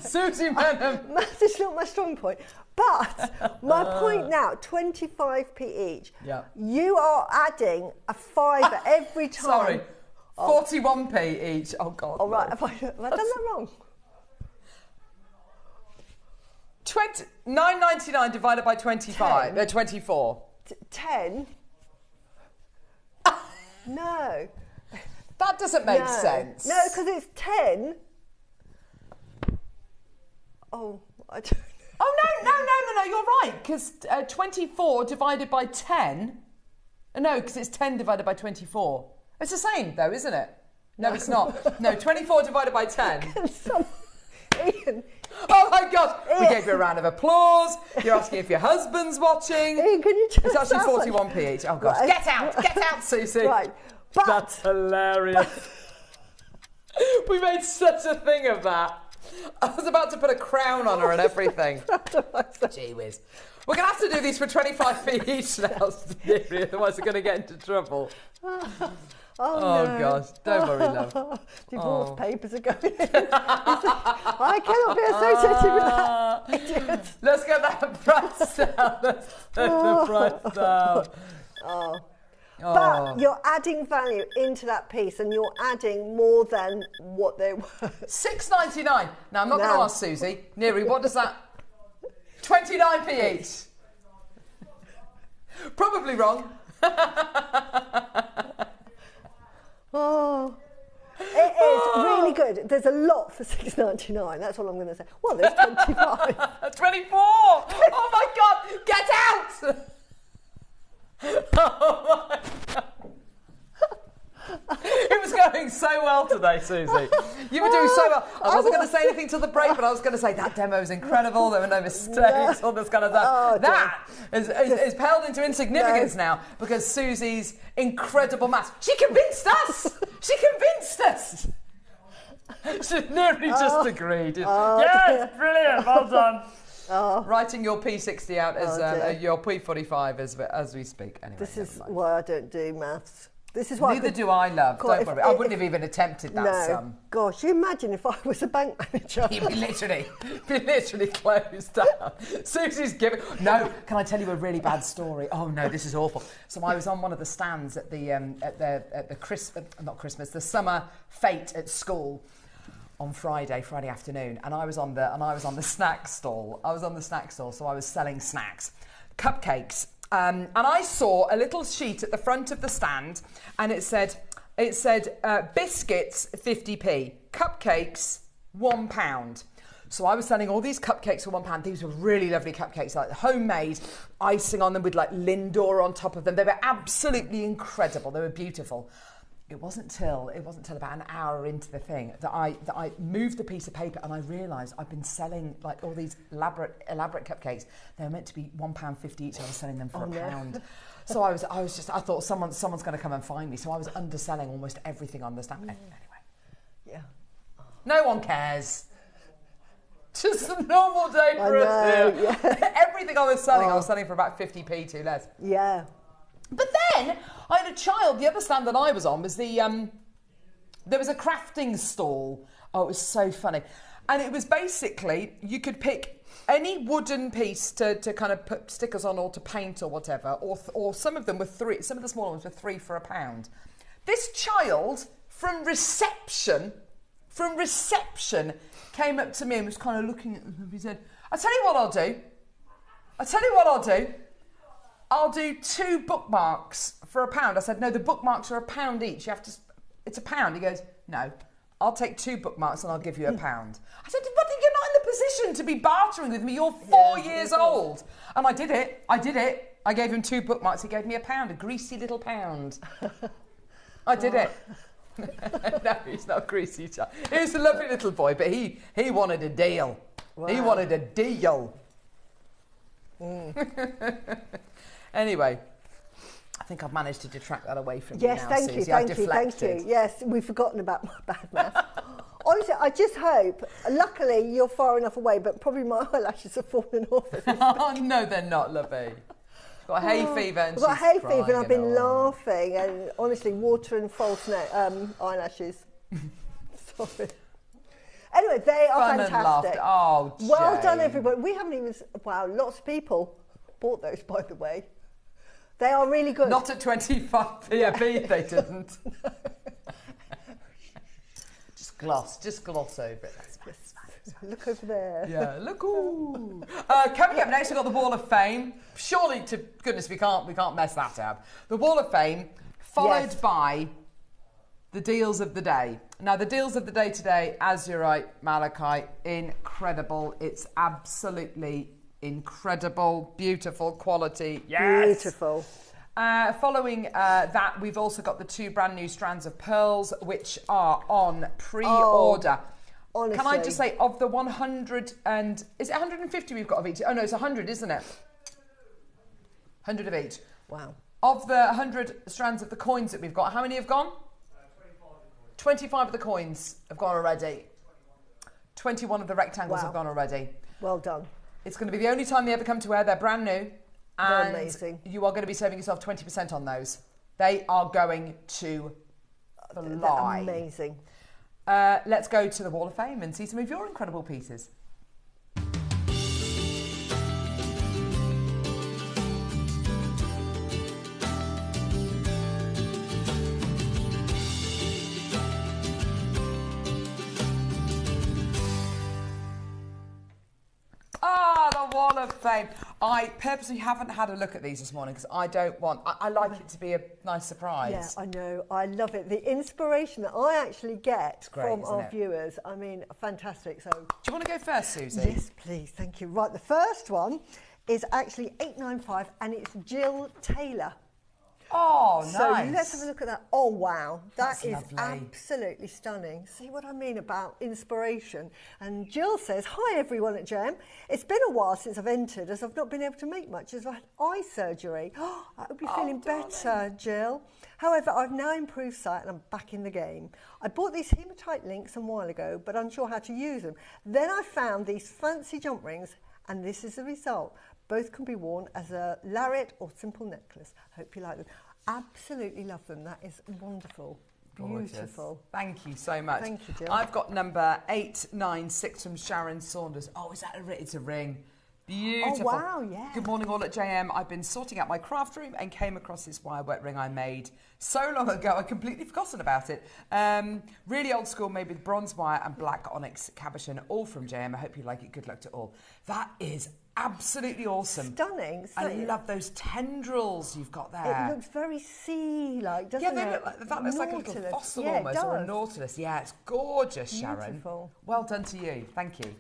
Susie Menham. Maths is not my strong point. But my point now, 25p each. Yeah. You are adding a fiver every time. Sorry. 41p each. Oh, God. All right, have I done that wrong? 9.99 divided by 25. 24. 10? No. That doesn't make No. sense. No, because it's 10. Oh, I don't know. Oh, no, you're right. Because 24 divided by 10. No, because it's 10 divided by 24. It's the same, though, isn't it? No, it's not. No, 24 divided by 10. Ian. Oh, my God. We gave you a round of applause. You're asking if your husband's watching. Ian, can you just It's actually 41p each. Oh, gosh. Right. Get out, Susie. Right. But That's hilarious. We made such a thing of that. I was about to put a crown on her and everything. Gee whiz. We're going to have to do these for 25p each now, Stevie, otherwise we're going to get into trouble. Oh, no. Gosh. Don't worry, love. Divorce papers are going in. I cannot be associated with that. Idiot. Let's get that price down. Let's take the price down. But you're adding value into that piece and you're adding more than what they were. $6.99. Now, I'm not going to ask Susie. Neri, what does that... 29p each. Probably wrong. Oh, it is really good. There's a lot for $6.99. That's all I'm going to say. Well, there's 25. 24. Oh, my God. Get out. Oh, my God. It was going so well today, Susie. You were doing so well. I wasn't going to say anything till the break, but I was going to say that demo is incredible. There were no mistakes, all this kind of stuff. Oh, that is paled into insignificance now because Susie's incredible maths. She convinced us. She convinced us. She nearly just agreed. Yes, brilliant. Well done. Writing your P60 out as your P45 as we speak. Anyway, This is why I don't do maths. This is why Neither do I, love. Don't worry. I wouldn't have even attempted that sum. Gosh, you imagine if I was a bank manager. You'd be literally closed down. Susie's giving... No, can I tell you a really bad story? Oh, no, this is awful. So I was on one of the stands at the the summer fete at school on Friday afternoon, and I was on the snack stall. So I was selling snacks, cupcakes. And I saw a little sheet at the front of the stand, and it said biscuits 50p, cupcakes £1. So I was selling all these cupcakes for £1. These were really lovely cupcakes, like homemade, icing on them with like Lindor on top of them. They were absolutely incredible. They were beautiful. It wasn't till about an hour into the thing that I moved the piece of paper and I realised I'd been selling like all these elaborate cupcakes. They were meant to be £1.50 each. I was selling them for £1. So I thought someone's going to come and find me. So I was underselling almost everything on the stand. Anyway, Yeah. no one cares. Just a normal day for us here. Yeah. Everything I was selling for about 50p too less. Yeah. But then I had a child. The other stand that I was on was there was a crafting stall. Oh, it was so funny. And it was basically, you could pick any wooden piece to kind of put stickers on or to paint or whatever, or some of them were $3, some of the smaller ones were $3 for £1. This child from reception came up to me and was kind of looking at them. He said, I'll tell you what I'll do. I'll do 2 bookmarks for £1. I said, no, the bookmarks are £1 each. It's £1. He goes, no, I'll take 2 bookmarks and I'll give you £1. I said, but you're not in the position to be bartering with me. You're 4 years old. And I did it. I gave him 2 bookmarks. He gave me £1, a greasy little £1. I did it. No, he's not a greasy child. He's a lovely little boy, but he wanted a deal. Wow. He wanted a deal. Anyway, I think I've managed to detract that away from you now, Susie. Thank you. Yes, we've forgotten about my bad math. Honestly, I just hope, luckily you're far enough away, but probably my eyelashes have fallen off. Oh, no, they're not, lovey. Got hay fever and I've got she's hay fever and I've been crying. laughing and honestly watering false eyelashes. Sorry. Anyway, they are Fun and fantastic. laughter. Oh, well done, Jane. everybody. We haven't even... Wow, lots of people bought those, by the way. They are really good. Not at 25p a piece, they didn't. Just gloss over it. That's fine. Look over there. Yeah, look. Ooh. Coming up next, we've got the Wall of Fame. Surely, to goodness, we can't mess that up. The Wall of Fame, followed by the deals of the day. Now, the deals of the day today: Azurite, Malachite, incredible. It's absolutely incredible, beautiful quality. Yes, Beautiful. Following that, we've also got the 2 brand new strands of pearls, which are on pre-order. Honestly. Can I just say, of the 100 and... Is it 150 we've got of each? Oh, no, it's 100, isn't it? 100 of each. Wow. Of the 100 strands of the coins that we've got, how many have gone? 25 of the coins have gone already. 21 of the rectangles have gone already. Well done. It's going to be the only time they ever come to wear. They're brand new. They're And amazing. you are going to be saving yourself 20% on those. They are going to fly. They're amazing. Let's go to the Wall of Fame and see some of your incredible pieces. The Wall of Fame. I purposely haven't had a look at these this morning because I don't want... I like it to be a nice surprise. Yeah, I know. I love it. The inspiration that I actually get great, from isn't our it? viewers, I mean, fantastic. So, Do you want to go first, Susie? yes, please. Thank you. Right, the first one is actually 895 and it's Jill Taylor. Oh, nice. So let's have a look at that. Oh, wow. That's That is lovely. absolutely stunning. See what I mean about inspiration? And Jill says, hi, everyone at JM. It's been a while since I've entered as I've not been able to make much as I've had eye surgery. I hope you're feeling better, Jill. However, I've now improved sight and I'm back in the game. I bought these hematite links a while ago, but unsure how to use them. Then I found these fancy jump rings and this is the result. Both can be worn as a lariat or simple necklace. Hope you like them. Absolutely love them. That is wonderful. Gorgeous. Beautiful. Thank you so much. Thank you, Jill. I've got number 896 from Sharon Saunders. Oh, is that a ring? It's a ring. Beautiful. Oh, wow, yeah. Good morning, all at JM. I've been sorting out my craft room and came across this wire work ring I made so long ago. I completely forgotten about it. Really old school, made with bronze wire and black onyx cabochon, all from JM. I hope you like it. Good luck to all. That is absolutely awesome. Stunning. I love those tendrils you've got there. It looks very sea-like, doesn't Yeah, they it? look like, that looks like a little Nautilus. fossil Yeah, it almost, or a does. nautilus. Yeah, it's gorgeous, Sharon. Beautiful. Well done to you. Thank you.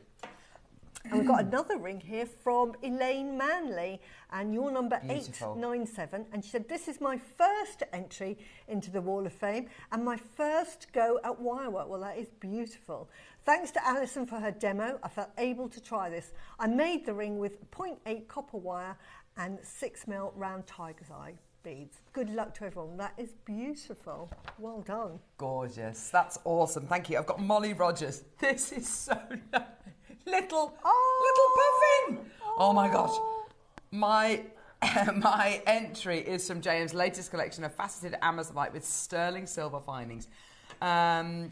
And we've got another ring here from Elaine Manley, and your number Beautiful. 897. And she said, this is my first entry into the Wall of Fame and my first go at wirework. Well, that is beautiful. Thanks to Alison for her demo, I felt able to try this. I made the ring with 0.8 copper wire and 6mm round tiger's eye beads. Good luck to everyone. That is beautiful. Well done. Gorgeous. That's awesome. Thank you. I've got Molly Rogers. This is so nice. Little puffin. Oh my gosh. My entry is from JM's latest collection of faceted Amazonite with sterling silver findings.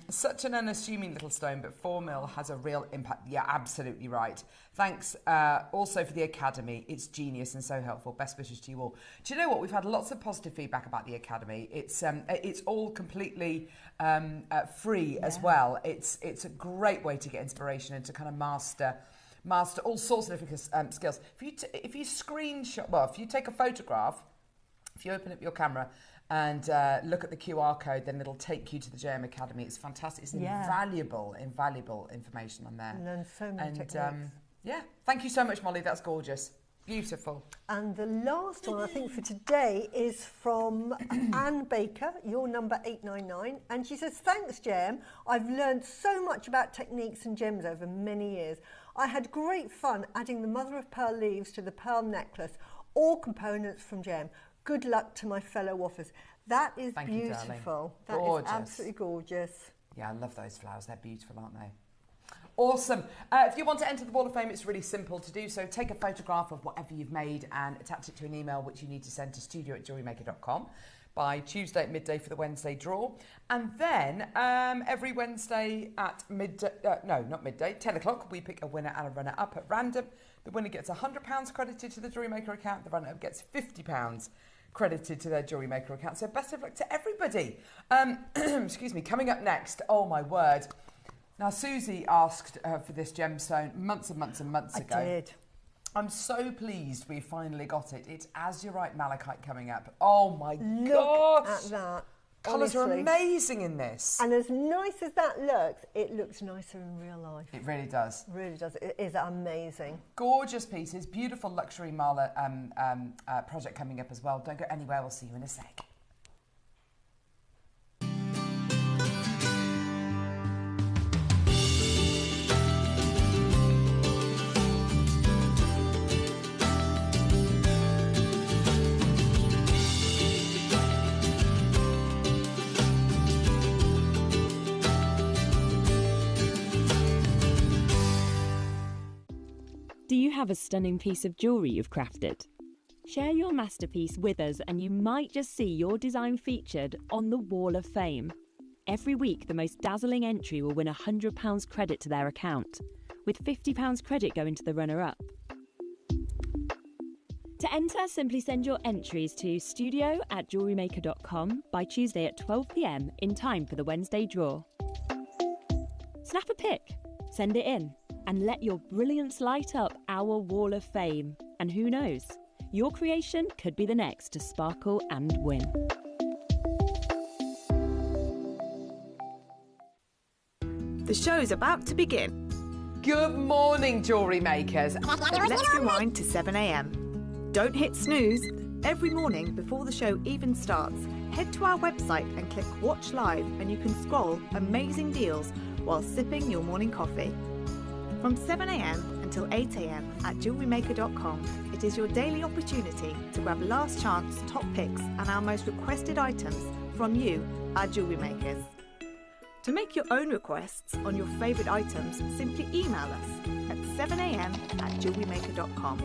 Such an unassuming little stone, but 4mm has a real impact. Yeah, absolutely right. Thanks also for the Academy. It's genius and so helpful. Best wishes to you all. Do you know what? We've had lots of positive feedback about the Academy. It's all completely free as well. It's a great way to get inspiration and to kind of master all sorts of different skills. If you screenshot, well, if you take a photograph, if you open up your camera and look at the QR code, then it'll take you to the JM Academy. It's fantastic. It's invaluable information on there. And then so many techniques. Yeah, thank you so much, Molly. That's gorgeous. Beautiful. And the last one, I think, for today is from Anne Baker, your number 899. And she says, thanks, Jem. I've learned so much about techniques and gems over many years. I had great fun adding the mother of pearl leaves to the pearl necklace, all components from Jem. Good luck to my fellow waffers. That is Thank you, beautiful. darling. Gorgeous. That is absolutely gorgeous. Yeah, I love those flowers. They're beautiful, aren't they? Awesome. If you want to enter the Wall of Fame, it's really simple to do so. Take a photograph of whatever you've made and attach it to an email which you need to send to studio@jewellerymaker.com by Tuesday at midday for the Wednesday draw. And then every Wednesday at midday, no, not midday, 10 o'clock, we pick a winner and a runner-up at random. The winner gets £100 credited to the JewelleryMaker account. The runner-up gets £50 credited to their JewelleryMaker account. So best of luck to everybody. Excuse me. Coming up next, oh my word. Now, Susie asked for this gemstone months and months and months ago. I did. I'm so pleased we finally got it. It's Azurite Malachite coming up. Oh my Look gosh. at that. Colours are Honestly. amazing in this. And as nice as that looks, it looks nicer in real life. It really does. It really does. It is amazing. Gorgeous pieces. Beautiful luxury mala project coming up as well. Don't go anywhere. We'll see you in a sec. Do you have a stunning piece of jewellery you've crafted? Share your masterpiece with us and you might just see your design featured on the Wall of Fame. Every week, the most dazzling entry will win £100 credit to their account, with £50 credit going to the runner-up. To enter, simply send your entries to studio@jewellerymaker.com by Tuesday at 12 p.m. in time for the Wednesday draw. Snap a pic, send it in, and let your brilliance light up our Wall of Fame. And who knows, your creation could be the next to sparkle and win. The show's about to begin. Good morning, jewellery makers. Let's rewind to 7 a.m. Don't hit snooze. Every morning before the show even starts, head to our website and click Watch Live and you can scroll amazing deals while sipping your morning coffee. From 7 a.m. until 8 a.m. at JewelleryMaker.com, it is your daily opportunity to grab last chance top picks and our most requested items from you, our jewellery makers. To make your own requests on your favourite items, simply email us at 7 a.m. at JewelleryMaker.com.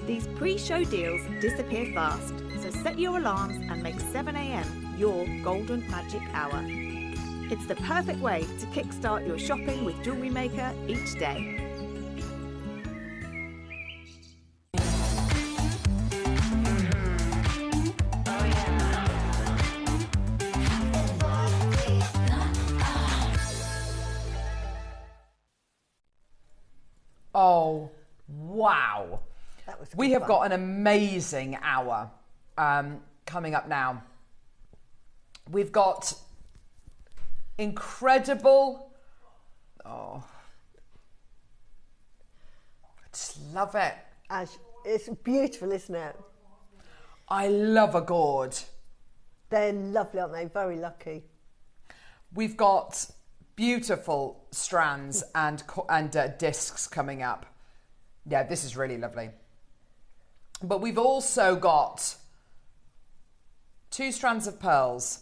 These pre-show deals disappear fast, so set your alarms and make 7 a.m. your golden magic hour. It's the perfect way to kickstart your shopping with Jewellery Maker each day. Oh, wow. That was We good have fun. got an amazing hour coming up now. We've got incredible, I just love it. It's beautiful, isn't it? I love a gourd. They're lovely, aren't they? Very lucky. We've got beautiful strands and discs coming up. Yeah, this is really lovely. But we've also got 2 strands of pearls.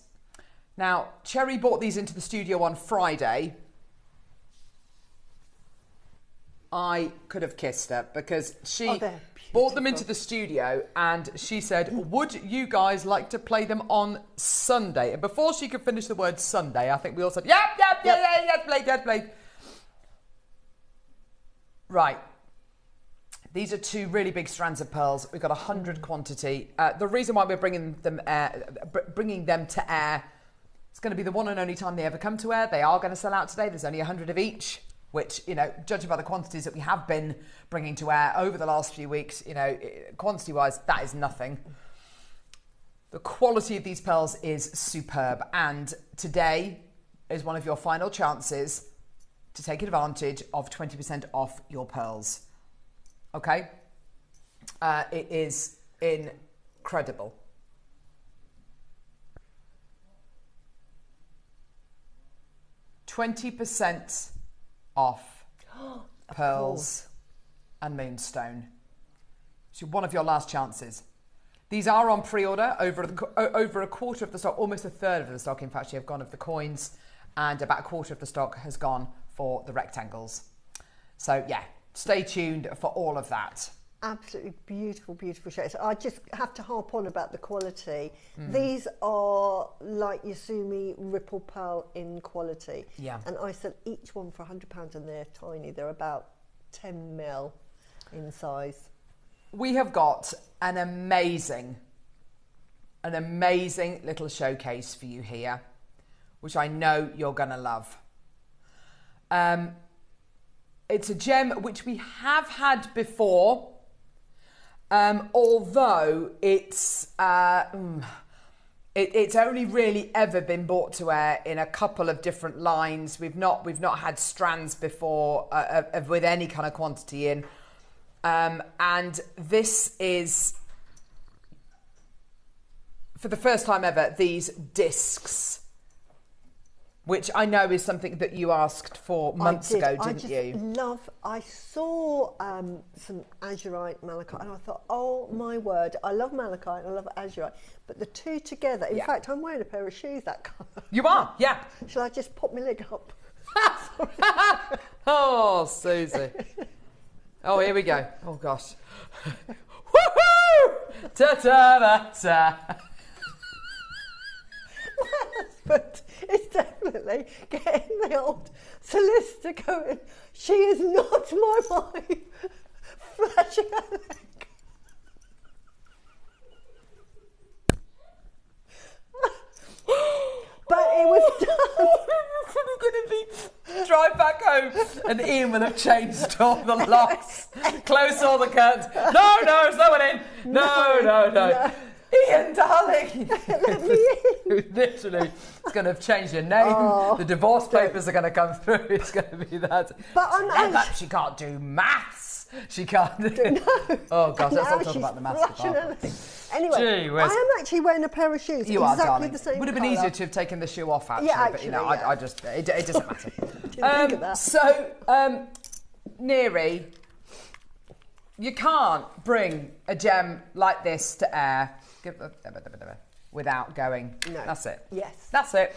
Now, Cherry brought these into the studio on Friday. I could have kissed her because she brought them into the studio and she said, would you guys like to play them on Sunday? And before she could finish the word Sunday, I think we all said, yep, let's play. Right. These are 2 really big strands of pearls. We've got 100 quantity. The reason why we're bringing them to air, it's going to be the one and only time they ever come to air. They are going to sell out today. There's only 100 of each, which, you know, judging by the quantities that we have been bringing to air over the last few weeks, you know, quantity-wise, that is nothing. The quality of these pearls is superb. And today is one of your final chances to take advantage of 20% off your pearls. Okay? It is incredible. $20 off pearls and Moonstone. So one of your last chances. These are on pre-order. Over a quarter of the stock, almost a third of the stock, in fact, you have gone of the coins. and about a quarter of the stock has gone for the rectangles. So yeah, stay tuned for all of that. Absolutely beautiful, beautiful shades. I just have to harp on about the quality. These are like Yasumi Ripple Pearl in quality. Yeah. And I sell each one for £100 and they're tiny. They're about 10 mil in size. We have got an amazing little showcase for you here, which I know you're going to love. It's a gem which we have had before, although it's only really ever been brought to air in a couple of different lines. We've not had strands before with any kind of quantity in, and this is, for the first time ever, these discs, which I know is something that you asked for months ago, didn't you? I saw some Azurite Malachite and I thought, oh my word, I love Malachite and I love Azurite, but the two together, in fact, I'm wearing a pair of shoes that colour. You are, yeah. Shall I just pop my leg up? Oh, Susie. Oh, here we go. Oh, gosh. Woohoo! Ta-ta-da-ta. But it's definitely getting the old solicitor going, she is not my wife, flashing her leg. But it was done. We're going to be drive back home and Ian will have changed all the locks, closed all the curtains. No, there's no one in. No. Ian, darling. Let me in. Literally, it's going to have changed your name. Oh, the divorce papers are going to come through. It's going to be that. But she can't do maths. She can't do. Oh gosh, let's not talk about the maths department. Anyway, I am actually wearing a pair of shoes. You exactly are, darling. The same Would have been easier to have taken the shoe off, actually. Yeah, but you know, yeah. I just it doesn't matter. Didn't think of that. So, Neri, you can't bring a gem like this to air without going. No. That's it. Yes. That's it.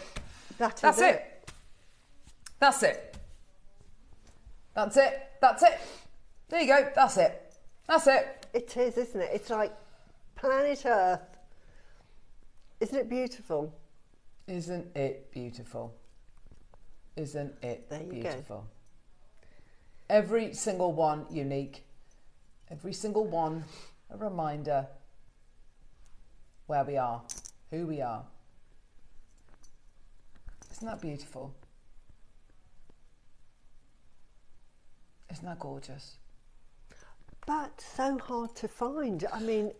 That's it. That's it. That's it. That's it. There you go. That's it. That's it. It is, isn't it? It's like planet Earth. Isn't it beautiful? Isn't it beautiful? Isn't it there you beautiful? Go. Every single one unique. Every single one a reminder where we are, who we are. Isn't that beautiful? Isn't that gorgeous? But so hard to find. I mean,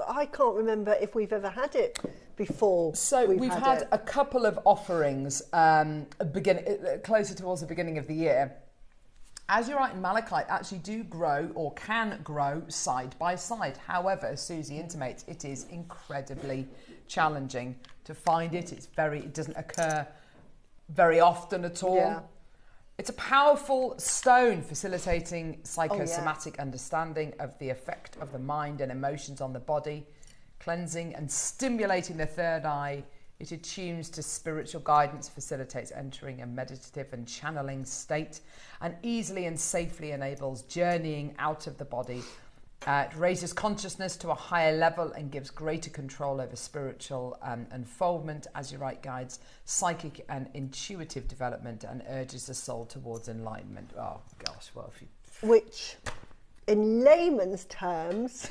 I can't remember if we've ever had it before. So we've had a couple of offerings closer towards the beginning of the year. Azurite and Malachite actually do grow or can grow side by side. However, as Susie intimates, it is incredibly challenging to find it. It doesn't occur very often at all. Yeah. It's a powerful stone facilitating psychosomatic understanding of the effect of the mind and emotions on the body, cleansing and stimulating the third eye. It attunes to spiritual guidance, facilitates entering a meditative and channeling state, and easily and safely enables journeying out of the body. It raises consciousness to a higher level and gives greater control over spiritual unfoldment. Azurite guides psychic and intuitive development and urges the soul towards enlightenment. Oh gosh, well, if you... Which, in layman's terms,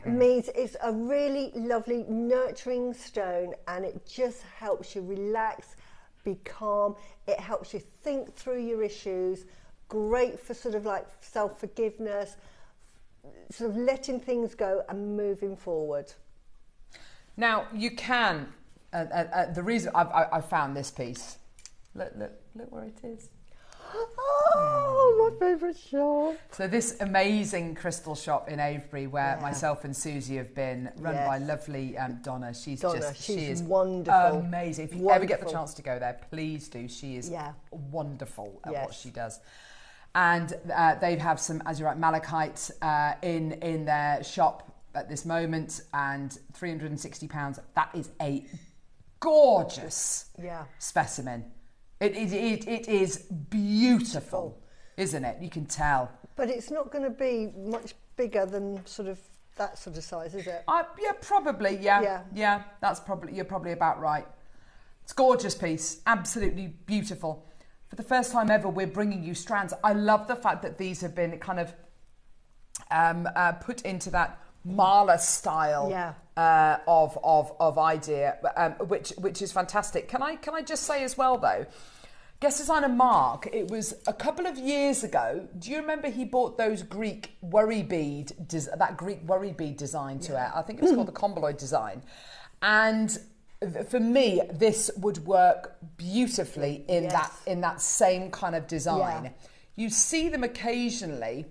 means it's a really lovely, nurturing stone, and it just helps you relax, be calm. It helps you think through your issues. Great for sort of like self-forgiveness, sort of letting things go and moving forward. Now you can. The reason I found this piece. Look where it is. Oh, my favourite shop. So this amazing crystal shop in Avebury, where myself and Susie have been, run by lovely Donna. She is wonderful, amazing. If you ever get the chance to go there, please do. She is wonderful at what she does. And they have some Azurite Malachite in their shop at this moment, and £360. That is a gorgeous specimen. It is beautiful, isn't it? You can tell. But it's not going to be much bigger than sort of that sort of size, is it? Yeah, probably. Yeah. You're probably about right. It's a gorgeous piece, absolutely beautiful. For the first time ever, we're bringing you strands. I love the fact that these have been kind of put into that mala style of idea, which is fantastic. Can I just say as well though, guest designer Mark, it was a couple of years ago. Do you remember he bought those Greek worry bead design to it? I think it was called the Comboloid design, and for me, this would work beautifully in that same kind of design. You see them occasionally.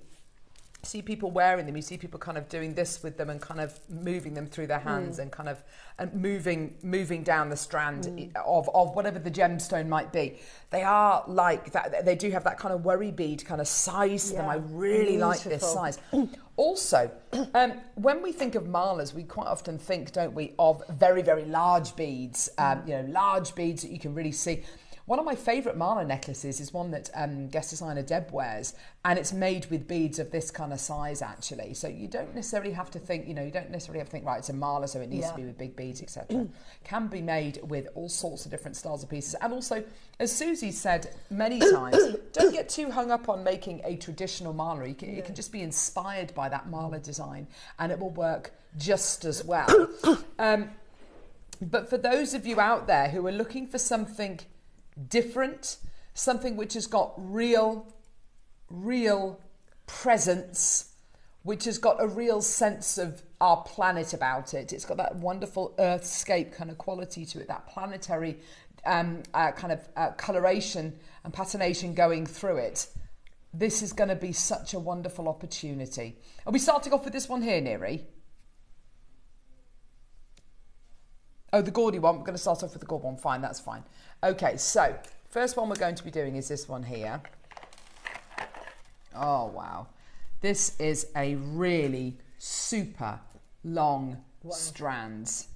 See people wearing them. You see people kind of doing this with them and kind of moving them through their hands and kind of moving down the strand of whatever the gemstone might be. They are like that. They do have that kind of worry bead kind of size to them. I really like this size. Also, when we think of malas, we quite often think, don't we, of very, very large beads. Large beads that you can really see. One of my favourite mala necklaces is one that guest designer Deb wears, and it's made with beads of this kind of size actually. So you don't necessarily have to think, right, it's a mala, so it needs to be with big beads, etc. Can be made with all sorts of different styles of pieces. And also, as Susie said many times, don't get too hung up on making a traditional mala. It can just be inspired by that mala design, and it will work just as well. But for those of you out there who are looking for something different, something which has got real presence, which has got a real sense of our planet about it. It's got that wonderful earthscape kind of quality to it, that planetary kind of coloration and patination going through it. This is going to be such a wonderful opportunity. Are we starting off with this one here, Neri? Oh, the gaudy one. We're going to start off with the gaudy one. Fine, that's fine. Okay, so first one we're going to be doing is this one here. Oh, wow. This is a really super long strands.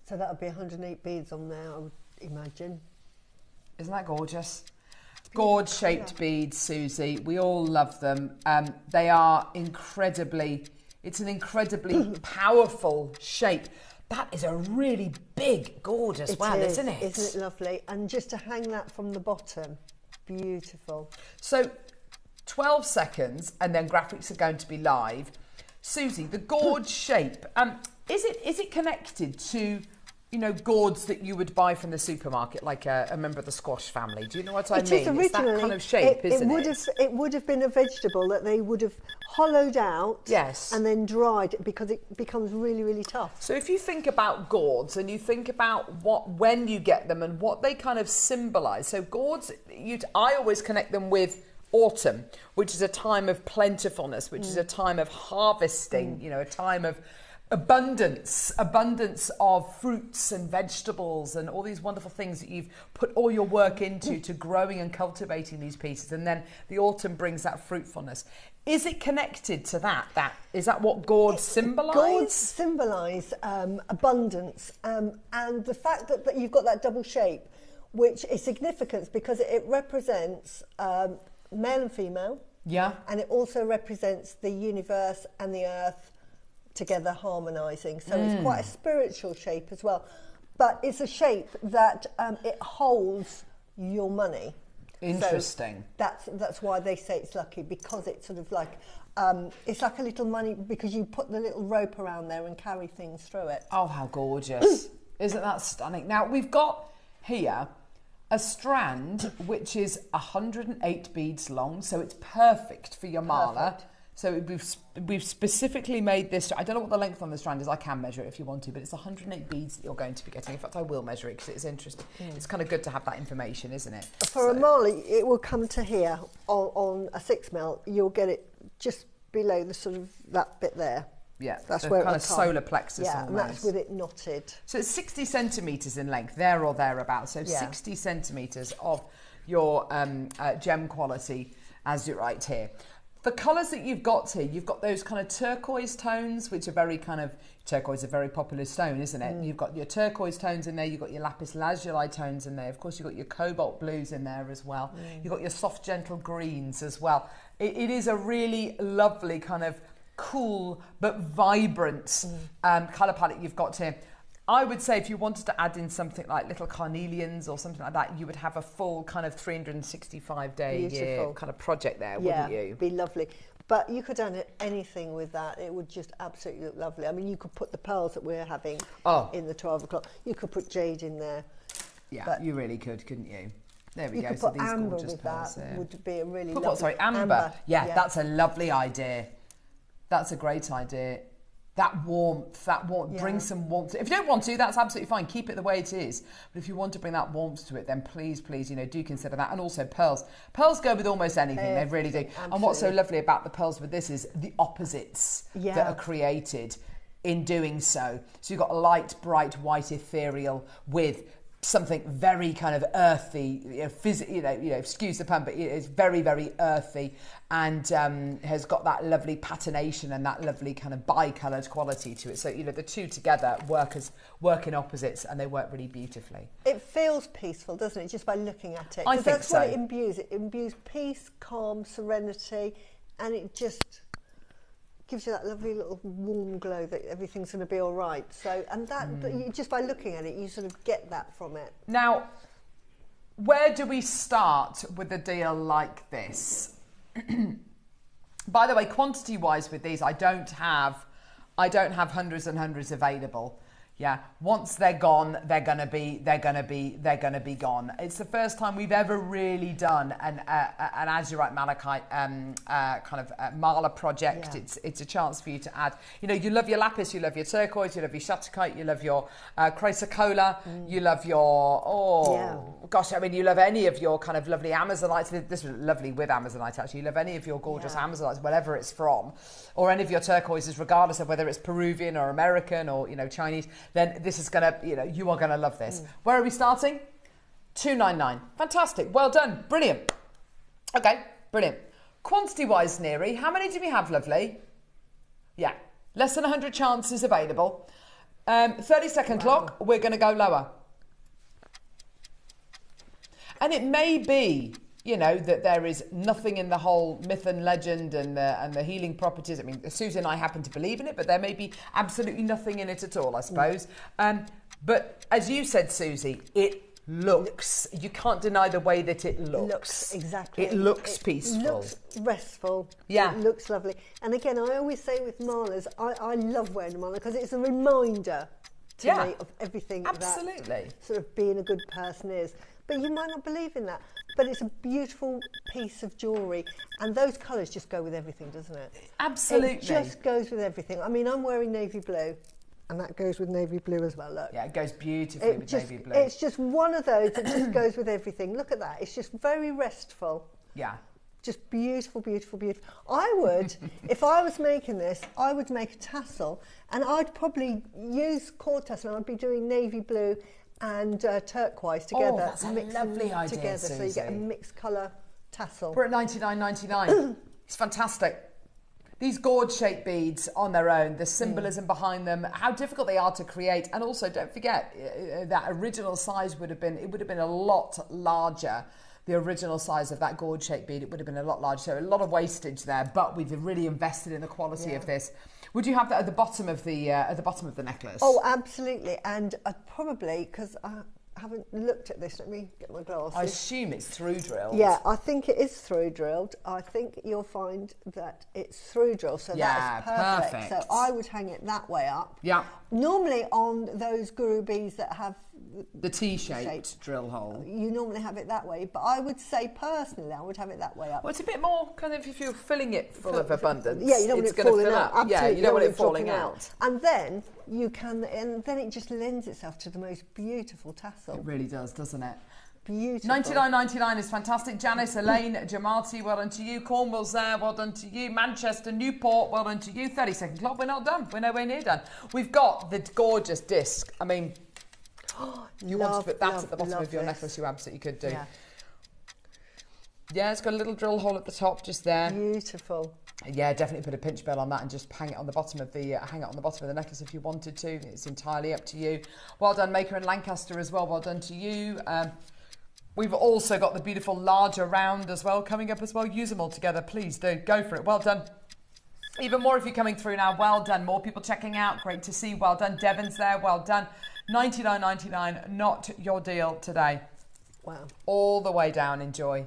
So that would be 108 beads on there, I would imagine. Isn't that gorgeous? Gourd-shaped beads, Susie. We all love them. They are incredibly... It's an incredibly powerful shape. That is a really big gourd as well, isn't it? Isn't it lovely? And just to hang that from the bottom, beautiful. So 12 seconds and then graphics are going to be live. Susie, the gourd shape, is it connected to, gourds that you would buy from the supermarket, like a member of the squash family? Do you know what I mean? Originally, it's that kind of shape, isn't it? It would have been a vegetable that they would have hollowed out and then dried because it becomes really, really tough. So if you think about gourds and you think about when you get them and what they kind of symbolise. So gourds, I always connect them with autumn, which is a time of plentifulness, which is a time of harvesting, a time of abundance of fruits and vegetables and all these wonderful things that you've put all your work into to growing and cultivating these pieces, and then the autumn brings that fruitfulness. Is it connected to that? Is that what gourds symbolise? Gourds symbolise abundance, and the fact that you've got that double shape, which is significant because it represents male and female. Yeah. And it also represents the universe and the earth together harmonising. So it's quite a spiritual shape as well. But it's a shape that it holds your money. Interesting. So that's why they say it's lucky, because it's sort of like it's like a little money, because you put the little rope around there and carry things through it. Oh, how gorgeous. Isn't that stunning? Now, we've got here a strand which is 108 beads long, so it's perfect for your mala. So we've specifically made this. I don't know what the length on the strand is. I can measure it if you want to, but it's 108 beads that you're going to be getting. In fact, I will measure it because it's interesting. It's kind of good to have that information, isn't it? For a mala, it will come to here on a 6mm. You'll get it just below the sort of that bit there. Yeah, that's where kind of solar plexus. Yeah, and that's with it knotted. So it's 60 centimetres in length, there or thereabouts. So 60 centimetres of your gem quality azurite here. The colours that you've got here, you've got those kind of turquoise tones, which are very kind of, turquoise is a very popular stone, isn't it? You've got your turquoise tones in there, you've got your lapis lazuli tones in there, of course you've got your cobalt blues in there as well. You've got your soft gentle greens as well. It is a really lovely kind of cool but vibrant colour palette you've got here. I would say if you wanted to add in something like little carnelians or something like that, you would have a full kind of 365-day year kind of project there, wouldn't you? Yeah, be lovely. But you could add anything with that. It would just absolutely look lovely. I mean, you could put the pearls that we're having in the 12 o'clock. You could put jade in there. Yeah, but you really could, couldn't you? There we go. Could So put these amber gorgeous with pearls that. here. Would be a really Put lovely... what, sorry, amber. Yeah, that's a lovely idea. That's a great idea. That warmth, bring some warmth. If you don't want to, that's absolutely fine. Keep it the way it is. But if you want to bring that warmth to it, then please, you know, do consider that. And also pearls. Pearls go with almost anything. They really do. Absolutely. And what's so lovely about the pearls with this is the opposites that are created in doing so. So you've got a light, bright, white ethereal with something very kind of earthy, excuse the pun, but it's very, very earthy and has got that lovely patination and that lovely kind of bi-coloured quality to it. So, you know, the two together work in opposites and they work really beautifully. It feels peaceful, doesn't it, just by looking at it? I think that's so. what it imbues. It imbues peace, calm, serenity, and it just gives you that lovely little warm glow that everything's going to be all right. So, and that just by looking at it, you sort of get that from it. Now, where do we start with a deal like this? By the way, quantity-wise with these, I don't have hundreds and hundreds available. Yeah, once they're gone, they're gonna be gone. It's the first time we've ever really done an Azurite Malachite Mala project. Yeah. It's a chance for you to add. You know, you love your lapis, you love your turquoise, you love your Jadeite, you love your chrysocolla, you love your gosh, I mean, you love any of your kind of lovely Amazonites. This was lovely with Amazonite actually. You love any of your gorgeous Amazonites, wherever it's from, or any of your turquoises, regardless of whether it's Peruvian or American or Chinese. Then this is gonna, you are gonna love this. Where are we starting? $2.99. Fantastic. Well done. Brilliant. Okay, brilliant. Quantity-wise, Neri, how many do we have, lovely? Yeah, less than 100 chances available. 30-second clock. We're going to go lower. And it may be, that there is nothing in the whole myth and legend and the healing properties. I mean, Susie and I happen to believe in it, but there may be absolutely nothing in it at all, I suppose. But as you said, Susie, it looks, you can't deny the way that it looks. Exactly. It looks peaceful. It looks restful. Yeah. It looks lovely. And again, I always say with malas, I love wearing a mala because it's a reminder to me of everything that sort of being a good person is. But you might not believe in that. But it's a beautiful piece of jewellery. And those colours just go with everything, doesn't it? Absolutely. It just goes with everything. I mean, I'm wearing navy blue. And that goes with navy blue as well, look. Yeah, it goes beautifully with navy blue. It's just one of those that just goes with everything. Look at that. It's just very restful. Yeah. Just beautiful, beautiful, beautiful. I would, if I was making this, I would make a tassel. And I'd probably use cord tassel. And I'd be doing navy blue and turquoise together. Oh, that's a lovely idea, together, Susie. so you get a mixed colour tassel. We're at $99.99. It's fantastic. These gourd-shaped beads on their own, the symbolism behind them, how difficult they are to create, and also don't forget that original size would have been a lot larger. The original size of that gourd-shaped bead, it would have been a lot larger. So a lot of wastage there, but we've really invested in the quality of this. Would you have that at the bottom of the necklace? Oh, absolutely. And I'd probably, because I haven't looked at this, let me get my glasses. I assume it's through drilled. Yeah, I think it is through drilled. I think you'll find that it's through drilled, so that is perfect. So I would hang it that way up. Yeah. Normally on those guru beads that have the T-shaped drill hole, you normally have it that way, but I would say personally I would have it that way up. Well, it's a bit more kind of, if you're filling it full of abundance, yeah, you don't want it falling out. Absolutely, yeah, you don't want it falling out. And then you can, and then it just lends itself to the most beautiful tassel. It really does, doesn't it? Beautiful. $99.99 is fantastic. Janice, Elaine, Jamati, well done to you. Cornwall's there, well done to you. Manchester, Newport, well done to you. 30-second clock, we're not done. We're nowhere near done. We've got the gorgeous disc. I mean, you want to put that at the bottom of your necklace, you absolutely could do. Yeah. Yeah, it's got a little drill hole at the top just there. Beautiful. Yeah, definitely put a pinch bell on that and just hang it on the bottom of the necklace if you wanted to. It's entirely up to you. Well done, Maker in Lancaster as well. Well done to you. We've also got the beautiful larger round as well coming up as well. Use them all together, please do. Go for it. Well done. Even more if you're coming through now. Well done. More people checking out. Great to see. Well done. Devon's there. Well done. $99.99. Not your deal today. Wow. All the way down. Enjoy.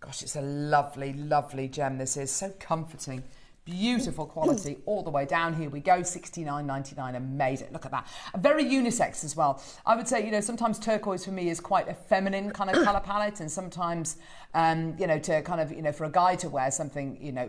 Gosh, it's a lovely, lovely gem this is. So comforting. Beautiful quality all the way down. Here we go, $69.99. Amazing. Look at that. Very unisex as well. I would say, you know, sometimes turquoise for me is quite a feminine kind of colour palette, and sometimes, you know, to kind of, you know, for a guy to wear something, you know,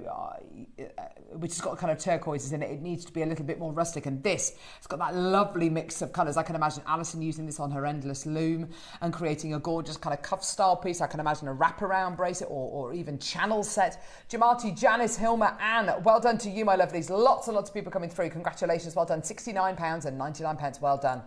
which has got kind of turquoises in it, it needs to be a little bit more rustic. And this, it's got that lovely mix of colours. I can imagine Alashan using this on her endless loom and creating a gorgeous kind of cuff style piece. I can imagine a wraparound bracelet or even channel set. Jamati, Janice, Hilma, Anne, well done to you, my lovelies. Lots and lots of people coming through. Congratulations. Well done. £69.99. Well done.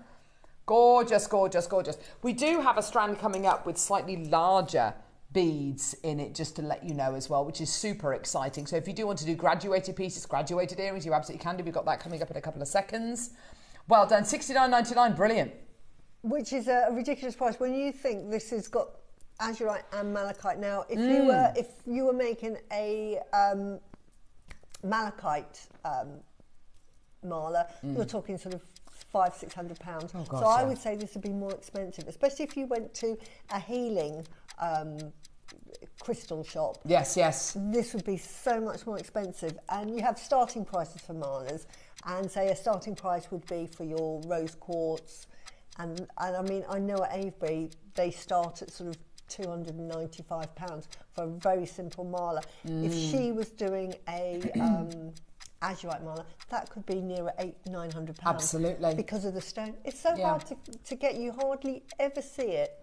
Gorgeous, gorgeous, gorgeous. We do have a strand coming up with slightly larger beads in it, just to let you know as well, which is super exciting. So if you do want to do graduated pieces, graduated earrings, you absolutely can do. We've got that coming up in a couple of seconds. Well done. £69.99. Brilliant. Which is a ridiculous price when you think this has got Azurite and Malachite. Now, if you were making a Malachite mala, you're talking sort of £500-600. Oh, God, so I would say this would be more expensive, especially if you went to a healing crystal shop. Yes, yes. This would be so much more expensive. And you have starting prices for malas, and say a starting price would be for your rose quartz. And I mean, I know at Avebury they start at sort of £295 for a very simple mala. If she was doing a Azurite mala, that could be nearer £800-900. Absolutely. Because of the stone. It's so hard to get. You hardly ever see it,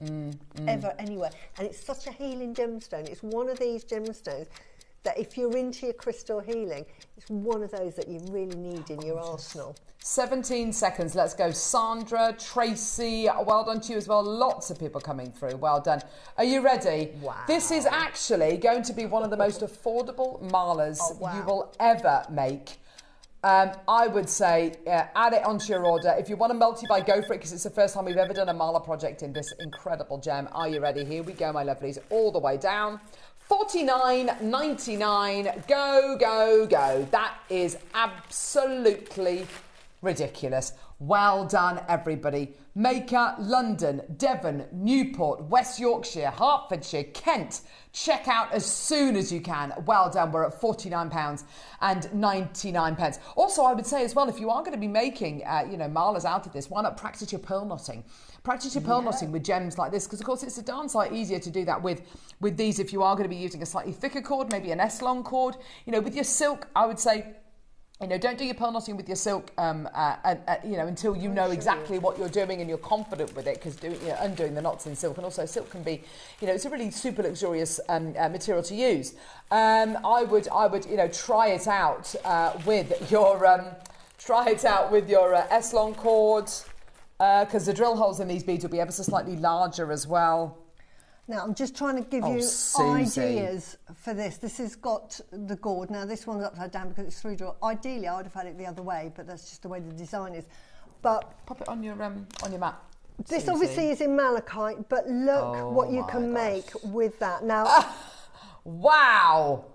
ever, anywhere. And it's such a healing gemstone. It's one of these gemstones that if you're into your crystal healing, it's one of those that you really need in your arsenal. 17 seconds. Let's go. Sandra, Tracy, well done to you as well. Lots of people coming through. Well done. Are you ready? Wow. This is actually going to be one of the most affordable malas you will ever make. I would say add it onto your order. If you want a multi-buy, go for it, because it's the first time we've ever done a mala project in this incredible gem. Are you ready? Here we go, my lovelies. All the way down. $49.99. Go, go, go. That is absolutely ridiculous. Well done, everybody. Maker, London, Devon, Newport, West Yorkshire, Hertfordshire, Kent. Check out as soon as you can. Well done. We're at £49.99. Also, I would say as well, if you are going to be making, you know, malas out of this, why not practice your pearl knotting? Practice your pearl knotting with gems like this, because of course it's a darn sight easier to do that with these if you are going to be using a slightly thicker cord, maybe an S-long cord. You know, with your silk, I would say, you know, don't do your pearl knotting with your silk, you know, until you know exactly what you're doing and you're confident with it, because undoing the knots in silk, and also silk can be, you know, it's a really super luxurious material to use. I would, you know, try it out with your S-long cord, because the drill holes in these beads will be ever so slightly larger as well. Now, I'm just trying to give you ideas for this. This has got the gourd. Now, this one's upside down because it's 3-drawer. Ideally, I would have had it the other way, but that's just the way the design is. But pop it on your mat. This obviously is in malachite, but look what you can make with that. Now, wow!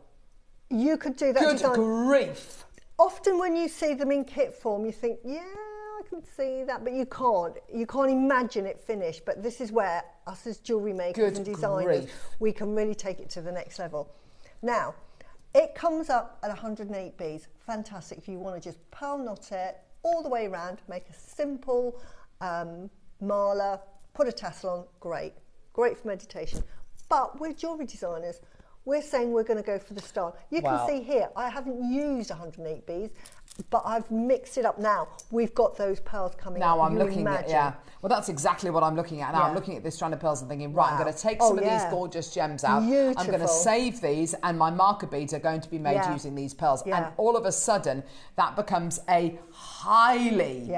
You could do that Good design. grief! Often when you see them in kit form, you think, yeah, I can see that, but you can't. You can't imagine it finished. But this is where us as jewellery makers and designers, we can really take it to the next level. Now, it comes up at 108 beads. Fantastic. If you want to just pearl knot it all the way around, make a simple mala, put a tassel on, great. Great for meditation. But we're jewellery designers. We're saying we're going to go for the star. You can see here, I haven't used 108 beads, but I've mixed it up now. We've got those pearls coming now up. I'm looking at, well, that's exactly what I'm looking at now. I'm looking at this strand of pearls and thinking, right, I'm going to take some of these gorgeous gems out. Beautiful. I'm going to save these, and my marker beads are going to be made using these pearls. And all of a sudden, that becomes a highly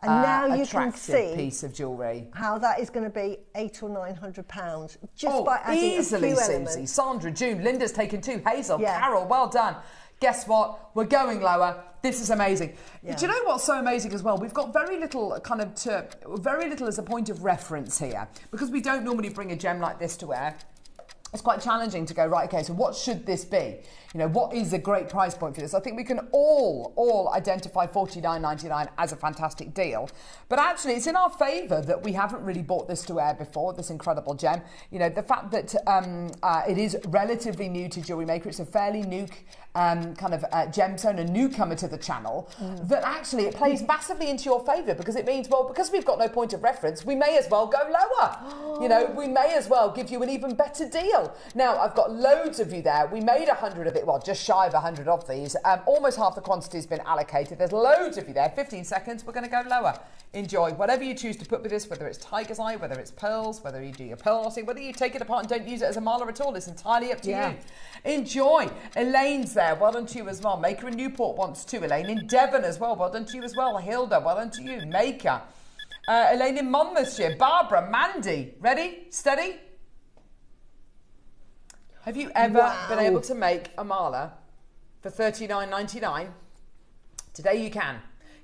And now you can see piece of jewellery. how that is going to be £800 or £900 just by adding easily, a few Susie. elements. Sandra, June, Linda's taken 2, Hazel, Yeah. Carol, well done. Guess what? We're going lower. This is amazing. Yeah. Do you know what's so amazing as well? We've got very little very little as a point of reference here, because we don't normally bring a gem like this to wear. It's quite challenging to go, right, okay, so what should this be? You know, what is a great price point for this? I think we can all identify $49.99 as a fantastic deal. But actually, it's in our favour that we haven't really bought this to wear before, this incredible gem. You know, the fact that it is relatively new to Jewellery Maker, it's a fairly new gemstone, a newcomer to the channel, that actually it plays massively into your favour, because it means, well, because we've got no point of reference, we may as well go lower. You know, we may as well give you an even better deal. Now, I've got loads of you there. We made 100 of it, well, just shy of 100 of these. Almost half the quantity has been allocated. There's loads of you there. 15 seconds, we're going to go lower. Enjoy. Whatever you choose to put with this, whether it's tiger's eye, whether it's pearls, whether you do your pearl knotting, whether you take it apart and don't use it as a mala at all, it's entirely up to you. Enjoy. Elaine's there. Well done to you as well. Maker in Newport wants to. Elaine in Devon as well. Well done to you as well. Hilda, well done to you. Maker. Elaine in Monmouthshire. Barbara, Mandy. Ready? Steady? Have you ever been able to make a mala for $39.99? Today you can.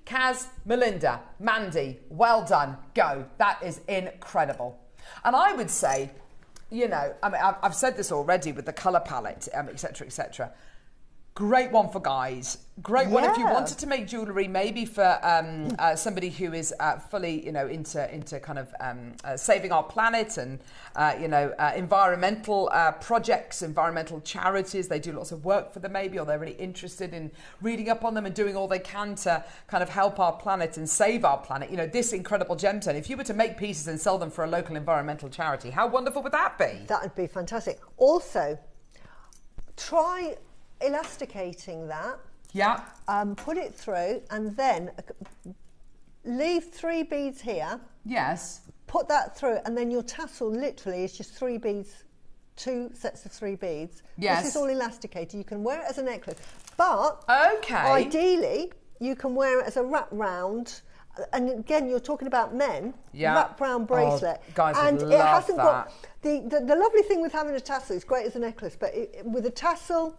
Kaz, Melinda, Mandy, well done, go. That is incredible. And I would say, you know, I mean, I've said this already with the colour palette, etc., etc. Great one for guys. Great one if you wanted to make jewellery, maybe for somebody who is fully, you know, into kind of saving our planet and, environmental projects, environmental charities. They do lots of work for them maybe, or they're really interested in reading up on them and doing all they can to kind of help our planet and save our planet. You know, this incredible gemstone, if you were to make pieces and sell them for a local environmental charity, how wonderful would that be? That would be fantastic. Also, try elasticating that. Yeah. Put it through and then leave 3 beads here. Yes. Put that through and then your tassel literally is just 3 beads, 2 sets of 3 beads. Yes. This is all elasticated. You can wear it as a necklace. But ideally, you can wear it as a wrap round. And again, you're talking about men, wrap round bracelet. Guys and would it love hasn't that. got the lovely thing with having a tassel, it's great as a necklace, but with a tassel,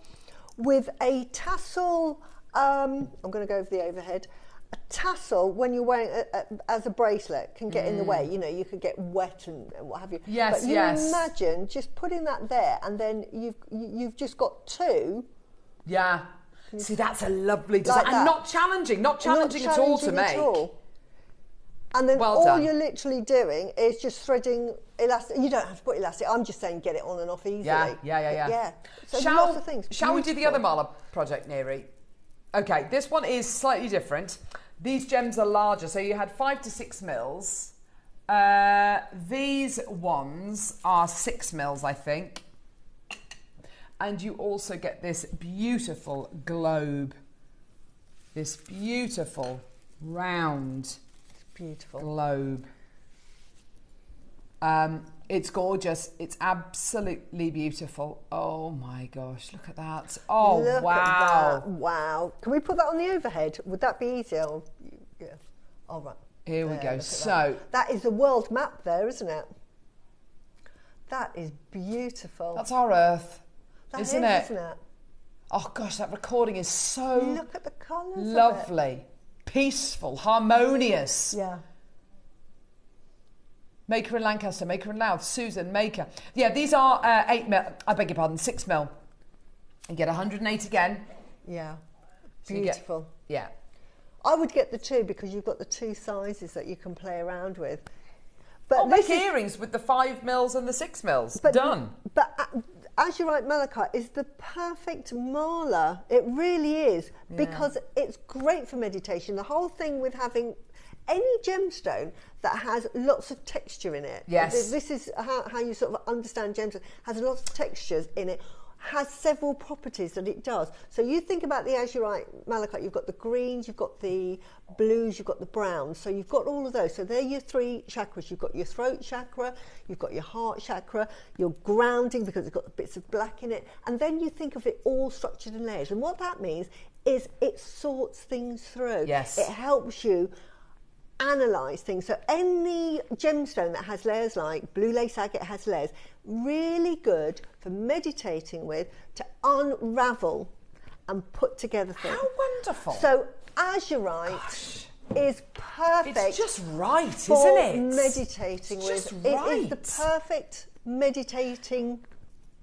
I'm going to go over the overhead. A tassel, when you're wearing it as a bracelet, can get in the way. You know, you could get wet and what have you. Yes, but you imagine just putting that there, and then you've just got 2. Yeah. See, that's a lovely design, Like and not challenging at all to make. And then Well all done. you're literally doing is just threading elastic. You don't have to put elastic. I'm just saying get it on and off easily. Yeah. So lots of things. Shall we do the other mala project, Neri? Okay, this one is slightly different. These gems are larger, so you had 5 to 6 mils. These ones are 6 mils, I think. And you also get this beautiful globe. This beautiful round globe. It's gorgeous. It's absolutely beautiful. Oh my gosh, look at that. Oh, look wow. At that. Wow. Can we put that on the overhead? Would that be easier? Yeah. All right. Here we go. So that is the world map there, isn't it? That is beautiful. That's our Earth, isn't it? Oh gosh, that recording is so look at the colours lovely, peaceful, harmonious. Yeah. Maker in Lancaster, Maker in Louth, Susan, Maker. Yeah, these are 8 mil, I beg your pardon, 6 mil. And get 108 again. Yeah. So Beautiful. Yeah. I would get the 2 because you've got the 2 sizes that you can play around with. But make earrings with the 5 mils and the 6 mils. Done. But Azurite Malachite is the perfect mala. It really is, because it's great for meditation. The whole thing with having any gemstone that has lots of texture in it. Yes. This is how you sort of understand gemstone. Has lots of textures in it. Has several properties that it does. So you think about the Azurite Malachite, you've got the greens, you've got the blues, you've got the browns. So you've got all of those. So they're your 3 chakras. You've got your throat chakra, you've got your heart chakra, your grounding because it's got bits of black in it. And then you think of it all structured in layers. And what that means is it sorts things through. Yes. It helps you analyse things. So any gemstone that has layers, like blue lace agate has layers, really good for meditating with, to unravel and put together things. How wonderful. So Azurite is perfect. It's just right, for isn't it? Meditating It's with. just right. It is the perfect meditating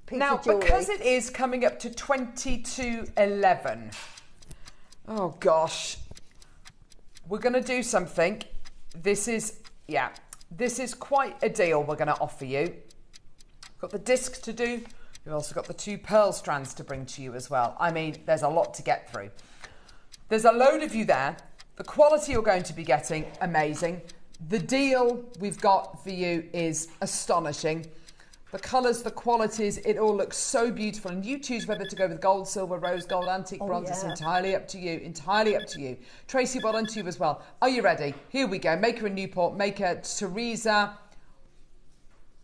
piece Now, of jewellery. because it is coming up to 22/11, oh gosh, we're going to do something. This is quite a deal we're going to offer you. We've got the disc to do. We've also got the 2 pearl strands to bring to you as well. I mean, there's a lot to get through. There's a load of you there. The quality you're going to be getting, amazing. The deal we've got for you is astonishing. The colours, the qualities, it all looks so beautiful. And you choose whether to go with gold, silver, rose gold, antique, bronze. It's entirely up to you. Entirely up to you. Tracy, well done to you as well. Are you ready? Here we go. Maker in Newport, Maker Teresa.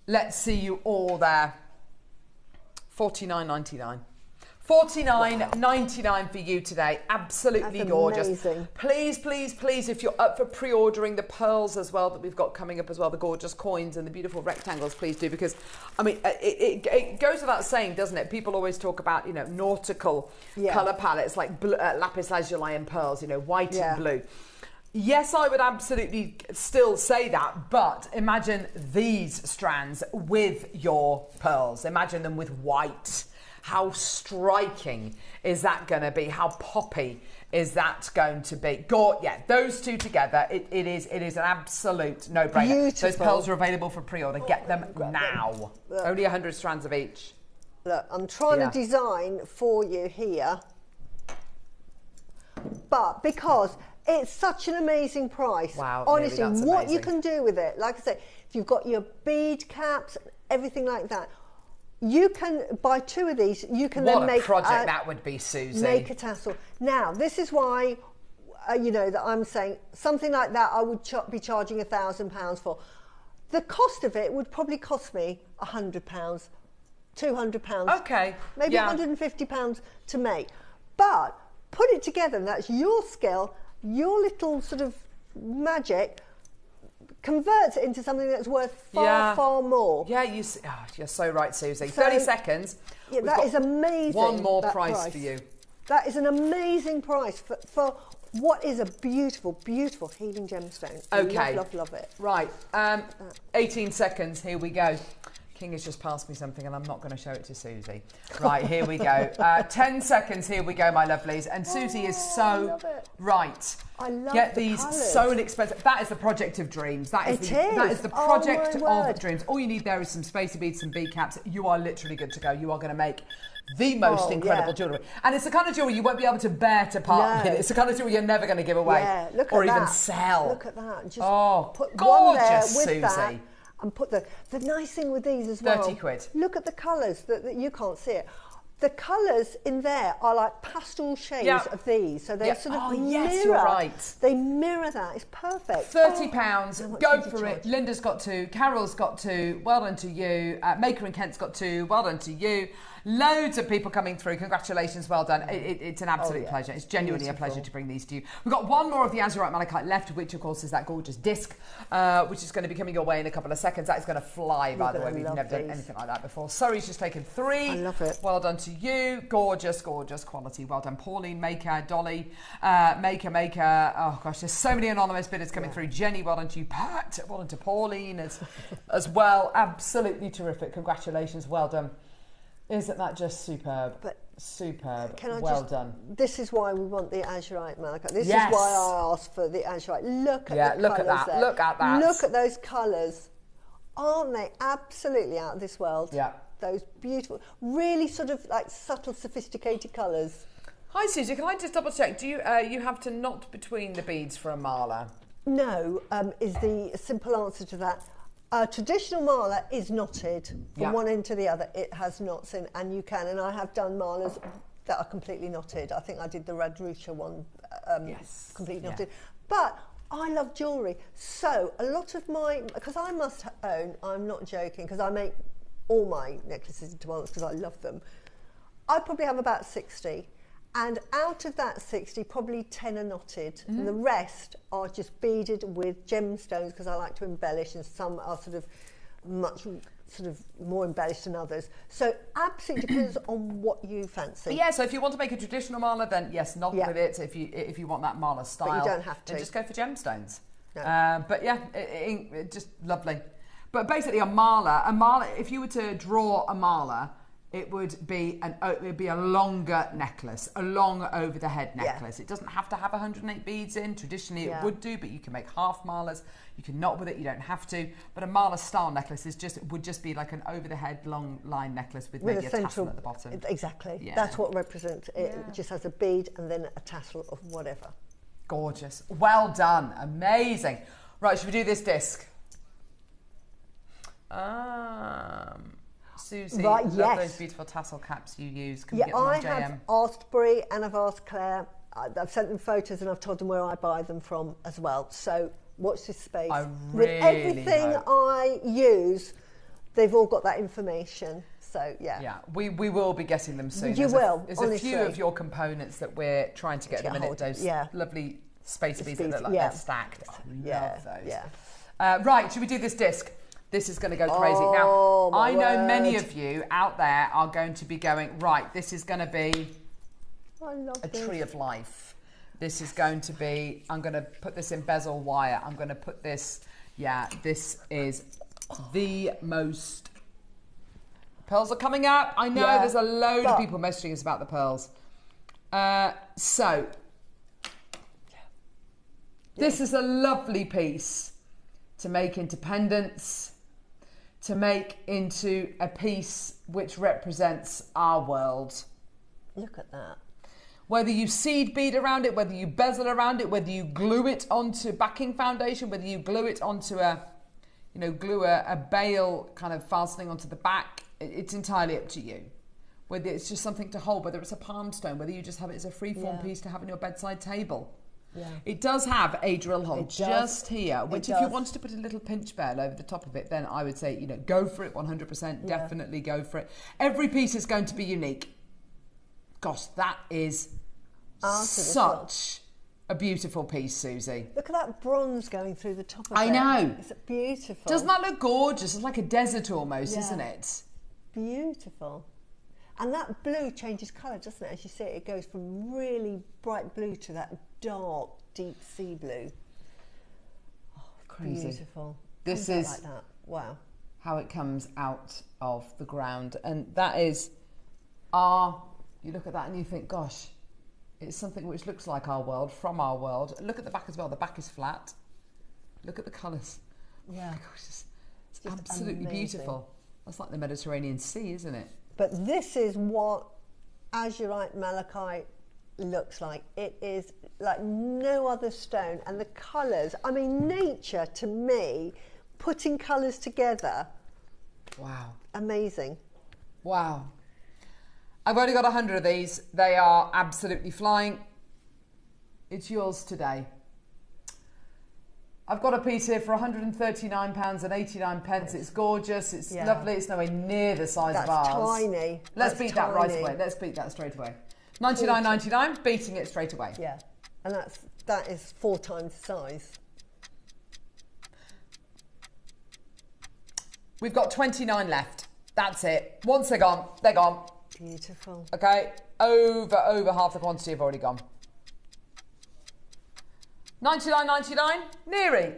Let's see you all there. $49.99. $49.99 for you today. Absolutely That's gorgeous. amazing. Please, please, please, if you're up for pre-ordering the pearls as well that we've got coming up as well, the gorgeous coins and the beautiful rectangles, please do, because I mean it goes without saying, doesn't it? People always talk about, you know, nautical colour palettes like blue, lapis lazuli and pearls, you know, white and blue. Yes, I would absolutely still say that, but imagine these strands with your pearls. Imagine them with white. How striking is that going to be? How poppy is that going to be? Those two together, it is an absolute no-brainer. Beautiful. Those pearls are available for pre-order. Get them now. Only 100 strands of each. Look, I'm trying to design for you here, but because it's such an amazing price. Wow, honestly, that's what amazing. you can do with it, like I say, if you've got your bead caps, everything like that, you can buy 2 of these. You can What then make a project that would be, Susie. Make a tassel. Now, this is why, that I'm saying something like that I would be charging £1,000 for. The cost of it would probably cost me £100, £200. Okay. Maybe £150 to make. But put it together, and that's your skill, your little sort of magic, converts it into something that's worth far more. Yeah, you're so right, Susie. 30 seconds. Yeah, that is amazing. One more price for you. That is an amazing price for what is a beautiful, beautiful healing gemstone. Okay. Love it. Right, 18 seconds, here we go. King has just passed me something and I'm not going to show it to Susie. Right, here we go. 10 seconds, here we go, my lovelies. And Susie is so right. I love Get the these colours. so inexpensive. That is the project of dreams. That is the project of dreams. All you need there is some spacer beads, some bead caps. You are literally good to go. You are going to make the most incredible jewellery. And it's the kind of jewellery you won't be able to bear to part with. It's the kind of jewellery you're never going to give away or even sell. Look at that. Just put gorgeous, one there with Susie. that. And put the nice thing with these as well. 30 quid. Look at the colours that you can't see it. The colours in there are like pastel shades of these, so they sort of mirror. Yes, you're right. They mirror that. It's perfect. £30. Go for it. Linda's got 2. Carol's got 2. Well done to you. Maker and Kent's got 2. Well done to you. Loads of people coming through. Congratulations. Well done. It's an absolute pleasure. It's genuinely a pleasure to bring these to you. We've got one more of the Azurite Malachite left, which of course is that gorgeous disc, which is going to be coming your way in a couple of seconds. That is going to fly, by the way. We've never done anything like that before. Surrey's just taken 3. I love it. Well done to you. Gorgeous, gorgeous quality. Well done. Pauline, Maker, Dolly, Maker. Oh gosh, there's so many anonymous bidders coming through. Jenny, well done to you. Pat, well done to Pauline as well. Absolutely terrific. Congratulations. Well done. Isn't that just superb? Superb. Well done. This is why we want the Azurite Malachite. This is why I asked for the Azurite. Look at the colours there. Look at that. Look at those colours. Aren't they absolutely out of this world? Yeah. Those beautiful, really sort of like subtle, sophisticated colours. Hi, Susie. Can I just double check? Do you you have to knot between the beads for a mala? No, is the simple answer to that. A traditional mala is knotted from one end to the other. It has knots in, and you can. And I have done malas that are completely knotted. I think I did the Radrusha one, completely knotted. But I love jewellery, so a lot of because I must own, I'm not joking, because I make all my necklaces into mallets because I love them. I probably have about 60, And out of that 60, probably 10 are knotted. And the rest are just beaded with gemstones, because I like to embellish, and some are sort of much sort of more embellished than others. So absolutely depends on what you fancy. Yeah, so if you want to make a traditional mala, then yes, knot with it. If you want that mala style, but you don't have to. Then just go for gemstones. No. But yeah, it just lovely. But basically, a mala. If you were to draw a mala, it would be a longer necklace, a long over the head necklace. It doesn't have to have 108 beads in. Traditionally, it would do, but you can make half malas. You can knot with it. You don't have to. But a mala style necklace would just be like an over the head long line necklace with maybe a tassel at the bottom. Exactly. Yeah. That's what represents it. It just has a bead and then a tassel of whatever. Gorgeous. Well done. Amazing. Right, should we do this disc? Susie, love those beautiful tassel caps you use. Can we get them on JM? I have asked Brie and I've asked Claire. I've sent them photos and I've told them where I buy them from as well. So watch this space. With everything I use, they've all got that information. So yeah, we will be getting them soon. There's a few of your components that we're trying to get at the minute. Those lovely spacer beads that look like they're stacked. I love those. Yeah. Right, should we do this disc? This is going to go crazy. Now, I know many of you out there are going to be going, right, this is going to be a tree of life. This is going to be, I'm going to put this in bezel wire. I'm going to put this, this is the most... Pearls are coming up. I know there's a load of people messaging us about the pearls. This is a lovely piece to make into pendants, to make into a piece which represents our world. Look at that. Whether you seed bead around it, whether you bezel around it, whether you glue it onto backing foundation, whether you glue it onto glue a bail kind of fastening onto the back, it's entirely up to you. Whether it's just something to hold, whether it's a palm stone, whether you just have it as a freeform piece to have on your bedside table. Yeah. It does have a drill hole just here, which if you wanted to put a little pinch bell over the top of it, then I would say, go for it 100%, definitely go for it. Every piece is going to be unique. Gosh, that is such a beautiful piece, Susie. Look at that bronze going through the top of it. I know. It's beautiful. Doesn't that look gorgeous? It's like a desert almost, isn't it? Beautiful. And that blue changes colour, doesn't it? As you see it goes from really bright blue to that dark, deep sea blue. Oh, crazy. Beautiful. This is like that. Wow. How it comes out of the ground. And that is you look at that and you think, gosh, it's something which looks like our world, from our world. Look at the back as well. The back is flat. Look at the colours. Yeah. Oh gosh, it's absolutely beautiful. That's like the Mediterranean Sea, isn't it? But this is what Azurite Malachite looks like. It is like no other stone. And the colours, I mean, nature to me, putting colours together. Wow. Amazing. Wow. I've only got 100 of these. They are absolutely flying. It's yours today. I've got a piece here for £139.89. It's gorgeous. It's lovely. It's nowhere near the size of ours. That's tiny. Let's beat that right away. Let's beat that straight away. £99.99, beating it straight away. Yeah, and that is 4 times the size. We've got 29 left. That's it. Once they're gone, they're gone. Beautiful. Okay, over half the quantity have already gone. $99.99, Neary.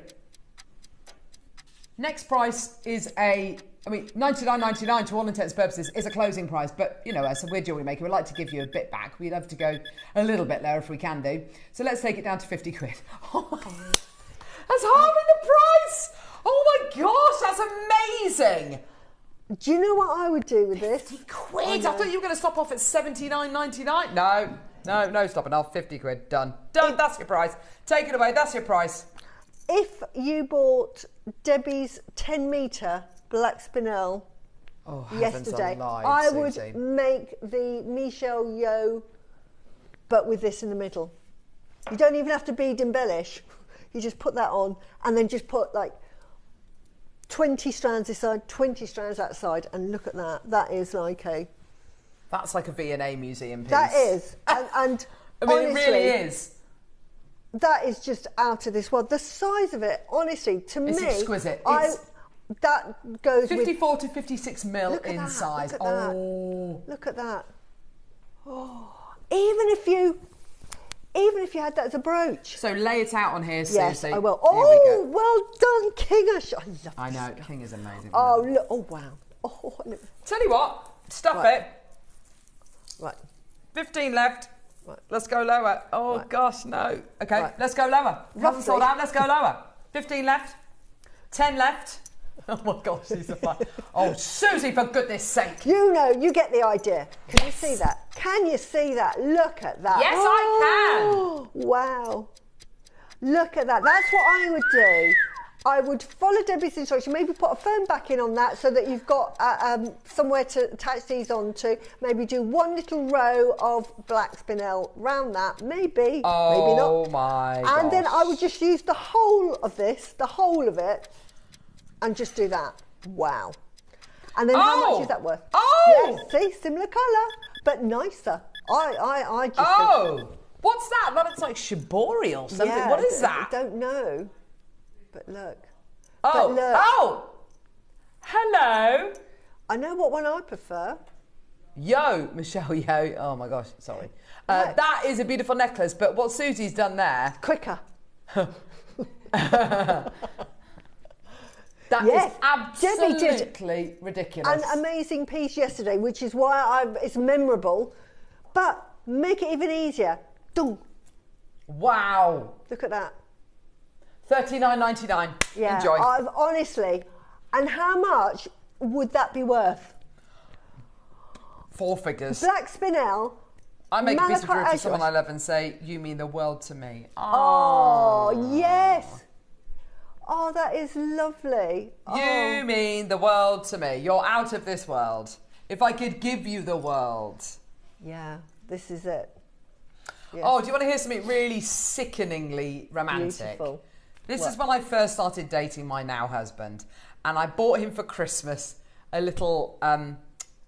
Next price is $99.99 to all intents and purposes is a closing price, but as we're Jewellery Maker, we'd like to give you a bit back. We'd love to go a little bit lower if we can do. So let's take it down to 50 quid. Oh my God. That's halving the price. Oh my gosh, that's amazing. Do you know what I would do with this? 50 quid. I thought you were going to stop off at $79.99. No, stopping off. 50 quid. Done. That's your price. Take it away. That's your price. If you bought Debbie's 10 metre black spinel yesterday, I would make the Michelle Yeoh, but with this in the middle. You don't even have to bead embellish. You just put that on and then just put like 20 strands this side, 20 strands that side, and look at that. That is like That's like a V&A museum piece. That is. And I mean, honestly, it really is. That is just out of this world. The size of it, honestly, to me... It's exquisite. That goes 54 to 56 mil look at in that, size. Look at that. Look at that. Oh, even if you had that as a brooch. So lay it out on here, Susie. Yes, I will. Here we go. Well done, Kingish. I know, King is amazing. Oh, look. Oh, wow. Oh, look. Tell you what, stuff Right. it. Right. 15 left. Right. Let's go lower. Oh, Right. gosh, no. Okay, Right. let's go lower. Hasn't Roughly. sold out, let's go lower. 15 left. 10 left. Oh, my gosh, these are fun. Oh, Susie, for goodness sake. You know, you get the idea. Can you see that? Can you see that? Look at that. Yes, I can. Wow. Look at that. That's what I would do. I would follow Debbie's instruction, maybe put a phone back in on that so that you've got somewhere to attach these onto. Maybe do one little row of black spinel round that. Maybe, maybe not. Oh, my gosh. And then I would just use the whole of this, the whole of it, and just do that. Wow. And then how much is that worth? Oh! Yes, see, similar colour, but nicer. I just think, what's that? That looks like shibori or something. yeah, What is that? I don't know. But look. Oh, But look. oh! Hello. I know what one I prefer. Yo, Michelle, yo. Oh my gosh, sorry. Look. That is a beautiful necklace, but what Susie's done there... Quicker. That Yes, is Debbie did absolutely ridiculous. An amazing piece yesterday, which is why it's memorable. But make it even easier. Dung. Wow. Look at that. $39.99. Yeah. Enjoy. Honestly. And how much would that be worth? 4 figures. Black spinel. I make a piece of jewellery Malachite for someone I azurite. love and say, you mean the world to me. Oh, yes. Oh, that is lovely. You mean the world to me. You're out of this world. If I could give you the world. Yeah, this is it. Yes. Oh, do you want to hear something really sickeningly romantic? Beautiful. This What? is when I first started dating my now husband, and I bought him for Christmas a little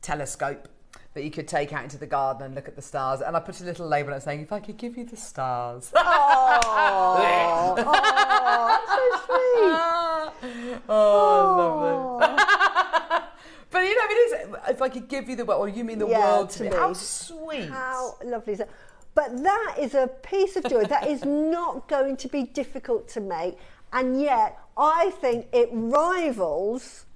telescope that you could take out into the garden and look at the stars. And I put a little label on it saying, if I could give you the stars. Oh, oh, so sweet. Oh, lovely. But you know, it is, if I could give you the world, or you mean the world to me. How sweet. How lovely is that? But that is a piece of joy that is not going to be difficult to make. And yet, I think it rivals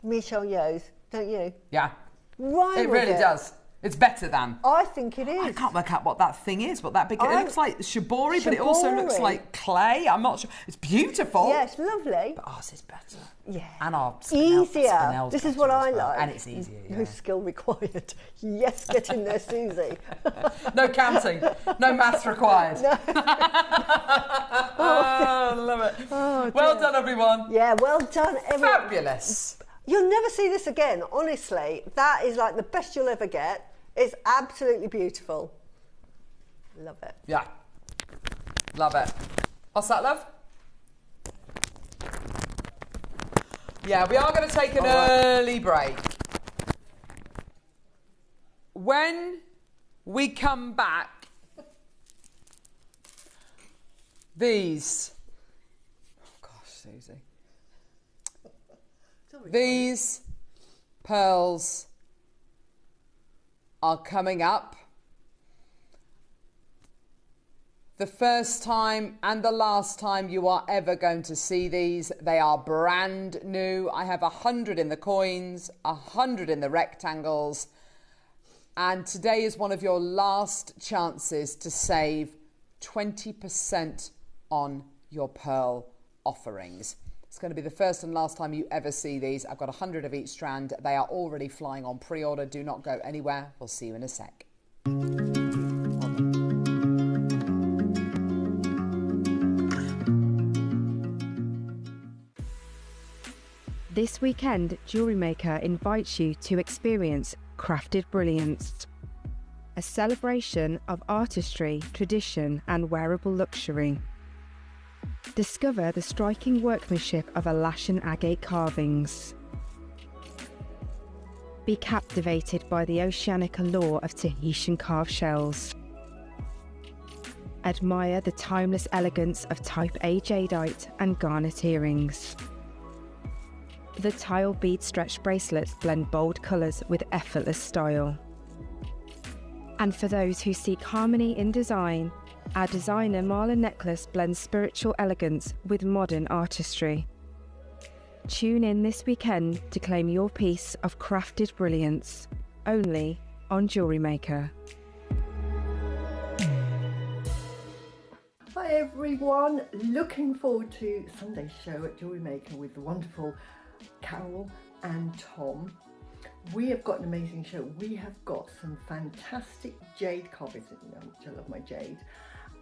Michelle Yeoh's, don't you? Yeah. Rivals It really does. It's better than. I think it is. I can't work out what that thing is, what that big... It looks like shibori, but it also looks Shibori. like clay. I'm not sure. It's beautiful. Yeah, it's lovely. But ours is better. Yeah. And our spinel, Easier. spinel's This is better what as I well. like. And it's easier, yeah. No skill required. Yes, get in there, Susie. No counting. No maths required. No. Oh, love it. Oh, well dear. done, everyone. Yeah, well done, everyone. Fabulous. You'll never see this again, honestly. That is like the best you'll ever get. It's absolutely beautiful. Love it. Yeah. Love it. What's that, love? Yeah, we are going to take an early break. When we come back, these... Oh, gosh, Susie. These pearls are coming up. The first time and the last time you are ever going to see these. They are brand new. I have 100 in the coins, 100 in the rectangles. And today is one of your last chances to save 20% on your pearl offerings. It's going to be the first and last time you ever see these. I've got 100 of each strand. They are already flying on pre-order. Do not go anywhere. We'll see you in a sec. This weekend, JewelleryMaker invites you to experience Crafted Brilliance, a celebration of artistry, tradition and wearable luxury. Discover the striking workmanship of Alashan agate carvings. Be captivated by the oceanic allure of Tahitian carved shells. Admire the timeless elegance of Type A Jadeite and Garnet earrings. The tile bead stretch bracelets blend bold colours with effortless style. And for those who seek harmony in design, our designer Mala necklace blends spiritual elegance with modern artistry. Tune in this weekend to claim your piece of crafted brilliance, only on JewelleryMaker. Hi everyone, looking forward to Sunday's show at JewelleryMaker with the wonderful Carol and Tom. We have got an amazing show. We have got some fantastic jade carvings, which I love my jade.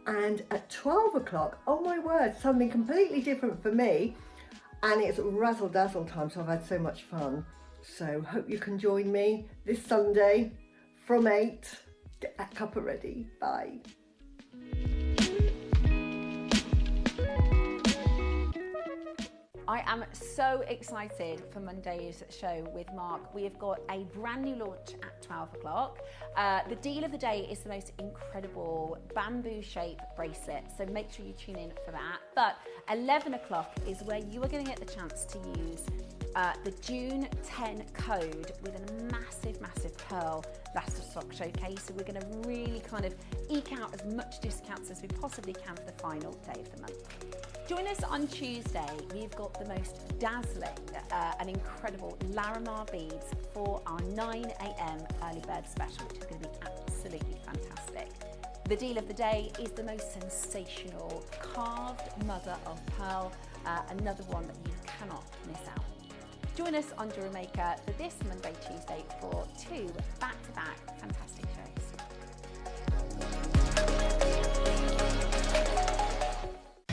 And at 12 o'clock, oh my word, something completely different for me. And it's razzle dazzle time, so I've had so much fun. So hope you can join me this Sunday from 8. Get that cuppa ready. Bye. I am so excited for Monday's show with Mark. We have got a brand new launch at 12 o'clock. The deal of the day is the most incredible bamboo shape bracelet, so make sure you tune in for that. But 11 o'clock is where you are going to get the chance to use the June 10 code with a massive, massive pearl last of stock showcase. So we're going to really kind of eke out as much discounts as we possibly can for the final day of the month. Join us on Tuesday. We've got the most dazzling and incredible Larimar beads for our 9 a.m. early bird special, which is going to be absolutely fantastic. The deal of the day is the most sensational carved mother of pearl, another one that you cannot miss out. Join us on JewelleryMaker for this Monday, Tuesday for 2 back-to-back fantastic shows.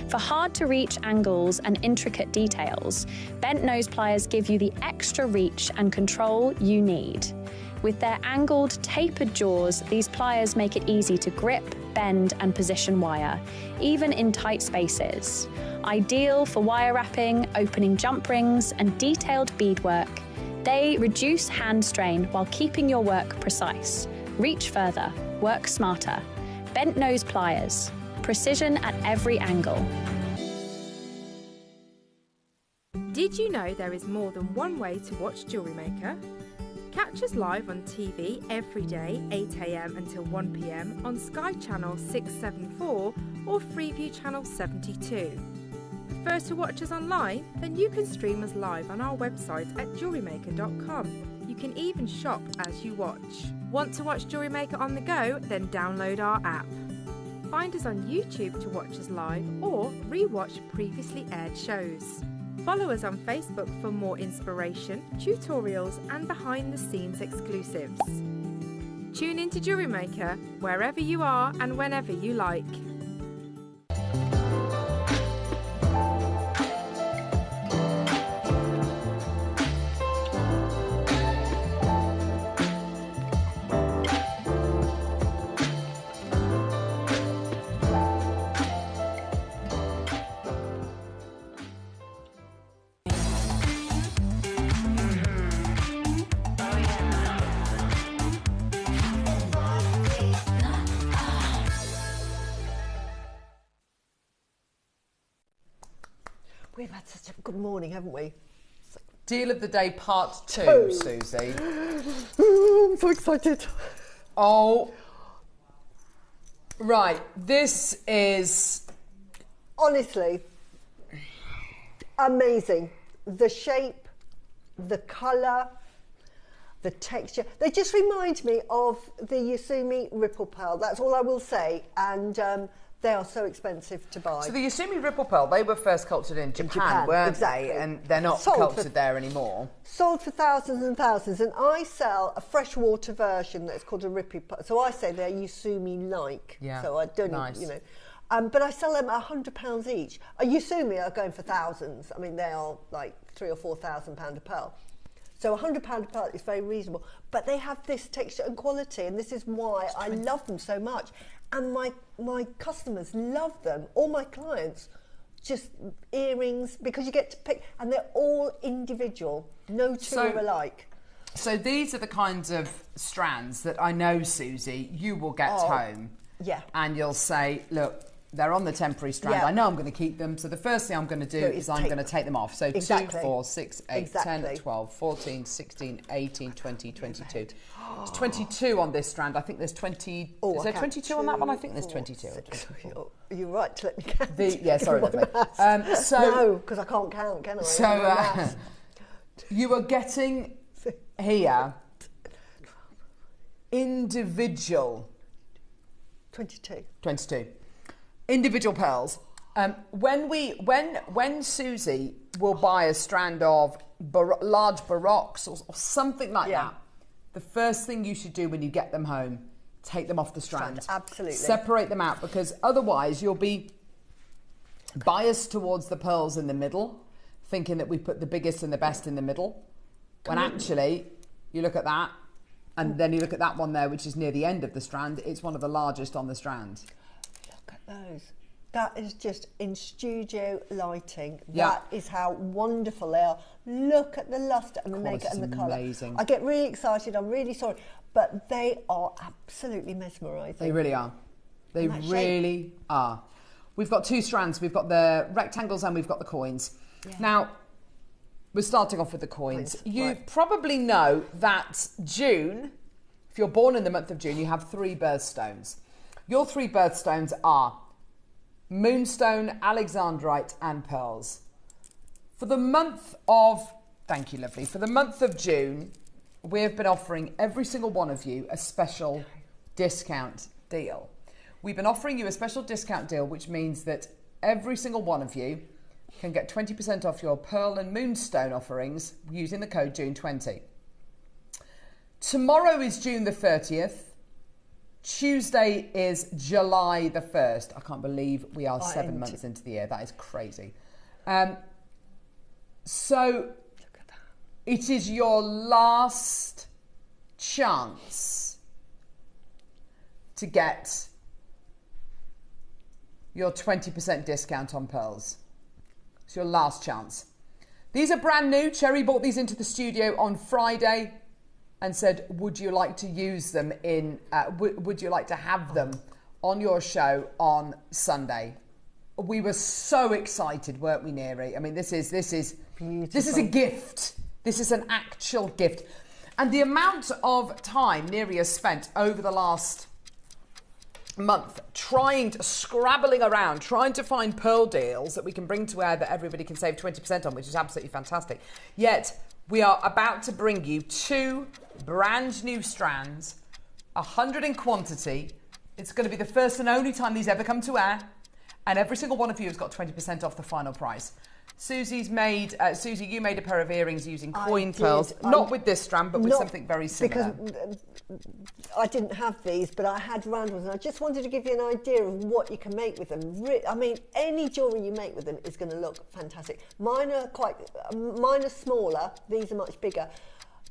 For hard-to-reach angles and intricate details, bent nose pliers give you the extra reach and control you need. With their angled, tapered jaws, these pliers make it easy to grip, bend, and position wire, even in tight spaces. Ideal for wire wrapping, opening jump rings, and detailed beadwork, they reduce hand strain while keeping your work precise. Reach further, work smarter. Bent nose pliers. Precision at every angle. Did you know there is more than one way to watch JewelleryMaker? Catch us live on TV every day, 8 a.m. until 1 p.m. on Sky Channel 674 or Freeview Channel 72. Prefer to watch us online? Then you can stream us live on our website at JewelleryMaker.com. You can even shop as you watch. Want to watch JewelleryMaker on the go? Then download our app. Find us on YouTube to watch us live or re-watch previously aired shows. Follow us on Facebook for more inspiration, tutorials and behind-the-scenes exclusives. Tune in to JewelleryMaker wherever you are and whenever you like. We've had such a good morning, haven't we? Deal of the day part 2, Susie. I'm so excited. Oh, right. This is honestly amazing. The shape, the colour, the texture. They just remind me of the Yasumi Ripple Pearl. That's all I will say. And they are so expensive to buy. So the Yasumi Ripple Pearl, they were first cultured in Japan, weren't exactly. they? And they're not cultured there anymore. Sold for thousands and thousands. And I sell a freshwater version that's called a Ripple Pearl. So I say they're Yasumi-like. Yeah, so I don't, nice. you know. But I sell them at £100 each. Yasumi are going for thousands. I mean, they are like £3,000 or £4,000 a pearl. So £100 a pearl is very reasonable. But they have this texture and quality, and this is why I love them so much. And my customers love them, all my clients, just earrings, because you get to pick, and they're all individual, no two are alike. So these are the kinds of strands that I know, Susie, you will get home. Yeah. And you'll say, look, they're on the temporary strand. Yeah. I know I'm going to keep them. So the first thing I'm going to do is I'm going to take them off. So 2, 4, 6, 8, 10, 12, 14, 16, 18, 20, 22. There's 22 on this strand. I think there's 20. Is there 22 on that one? I think there's 22. You're right to let me count. Sorry. No, because I can't count, can I? So you are getting here individual 22 individual pearls. When Susie will buy a strand of large baroques or something like that, the first thing you should do when you get them home, take them off the strand. Absolutely. Separate them out, because otherwise you'll be biased towards the pearls in the middle, thinking that we put the biggest and the best in the middle, when actually you look at that and then you look at that one there, which is near the end of the strand. It's one of the largest on the strand. Look at those. That is just in studio lighting. Yeah. That is how wonderful they are. Look at the luster and the makeup and the colour. Amazing. I get really excited. I'm really sorry, but they are absolutely mesmerising. They really are. They really are. We've got 2 strands. We've got the rectangles and we've got the coins. Yeah. Now, we're starting off with the coins. You probably know that June, if you're born in the month of June, you have 3 birthstones. Your 3 birthstones are Moonstone, Alexandrite and pearls. For the month of, thank you, lovely, for the month of June, we have been offering every single one of you a special discount deal. We've been offering you a special discount deal, which means that every single one of you can get 20% off your pearl and moonstone offerings using the code June20. Tomorrow is June the 30th. Tuesday is July the 1st. I can't believe we are 7 months into the year. That is crazy. So it is your last chance to get your 20% discount on pearls. It's your last chance. These are brand new. Cherry brought these into the studio on Friday and said, would you like to use them in, would you like to have them on your show on Sunday? We were so excited, weren't we, Neri? I mean, this is beautiful. This is a gift. This is an actual gift. And the amount of time Neri has spent over the last month scrabbling around, trying to find pearl deals that we can bring to air that everybody can save 20% on, which is absolutely fantastic. Yet, we are about to bring you 2 brand new strands, 100 in quantity. It's going to be the first and only time these ever come to air, and every single one of you has got 20% off the final price. Susie's made, Susie, you made a pair of earrings using coin pearls, not with this strand, but with something very similar. Because I didn't have these, but I had round ones, and I just wanted to give you an idea of what you can make with them. I mean, any jewellery you make with them is going to look fantastic. Mine are smaller, these are much bigger,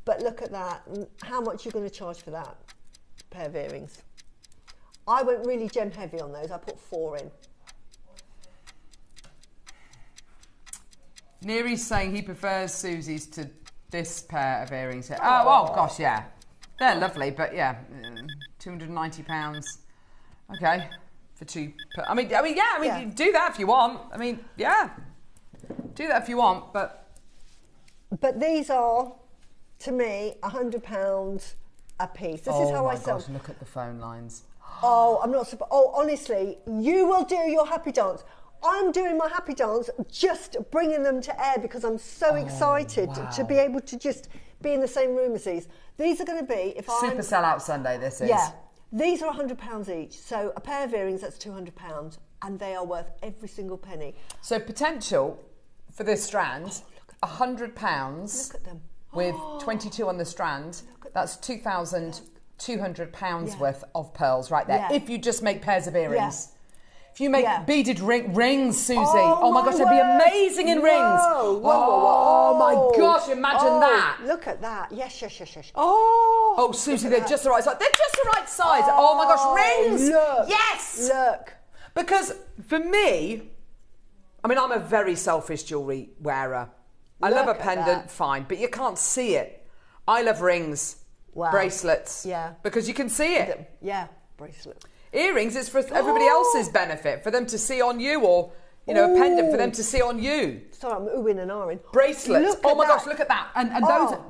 but look at that. How much you're going to charge for that pair of earrings? I went really gem heavy on those. I put 4 in. Neri's saying he prefers Susie's to this pair of earrings here. Oh gosh, yeah. They're lovely, but yeah, £290. Okay, for 2. I mean, yeah. Do that if you want. I mean, yeah, do that if you want. But these are, to me, £100 a piece. This is how I sell. Oh my gosh, look at the phone lines. Oh, I'm not surprised. Oh, honestly, you will do your happy dance. I'm doing my happy dance, just bringing them to air because I'm so excited to be able to just be in the same room as these. These are going to be, Super sell-out Sunday, this is. Yeah. These are £100 each. So a pair of earrings, that's £200, and they are worth every single penny. So potential for this strand, £100. Look at them. With 22 on the strand, that's £2,200 worth of pearls right there. Yeah. If you just make pairs of earrings. Yeah. If you make beaded rings, Susie, oh my gosh, they'd be amazing in rings. Whoa. Oh my gosh, imagine that. Look at that. Yes. Oh, Susie, they're just the right size. They're just the right size. Oh my gosh, rings. Look. Yes. Look. Because for me, I mean, I'm a very selfish jewellery wearer. I love a pendant, fine, but you can't see it. I love rings, bracelets. Yeah. Because you can see it. Yeah, bracelet. Earrings is for everybody else's benefit, for them to see on you, or, you know, a pendant for them to see on you. Sorry, I'm oohing and ahhing. Bracelets. Oh my gosh, look at that. And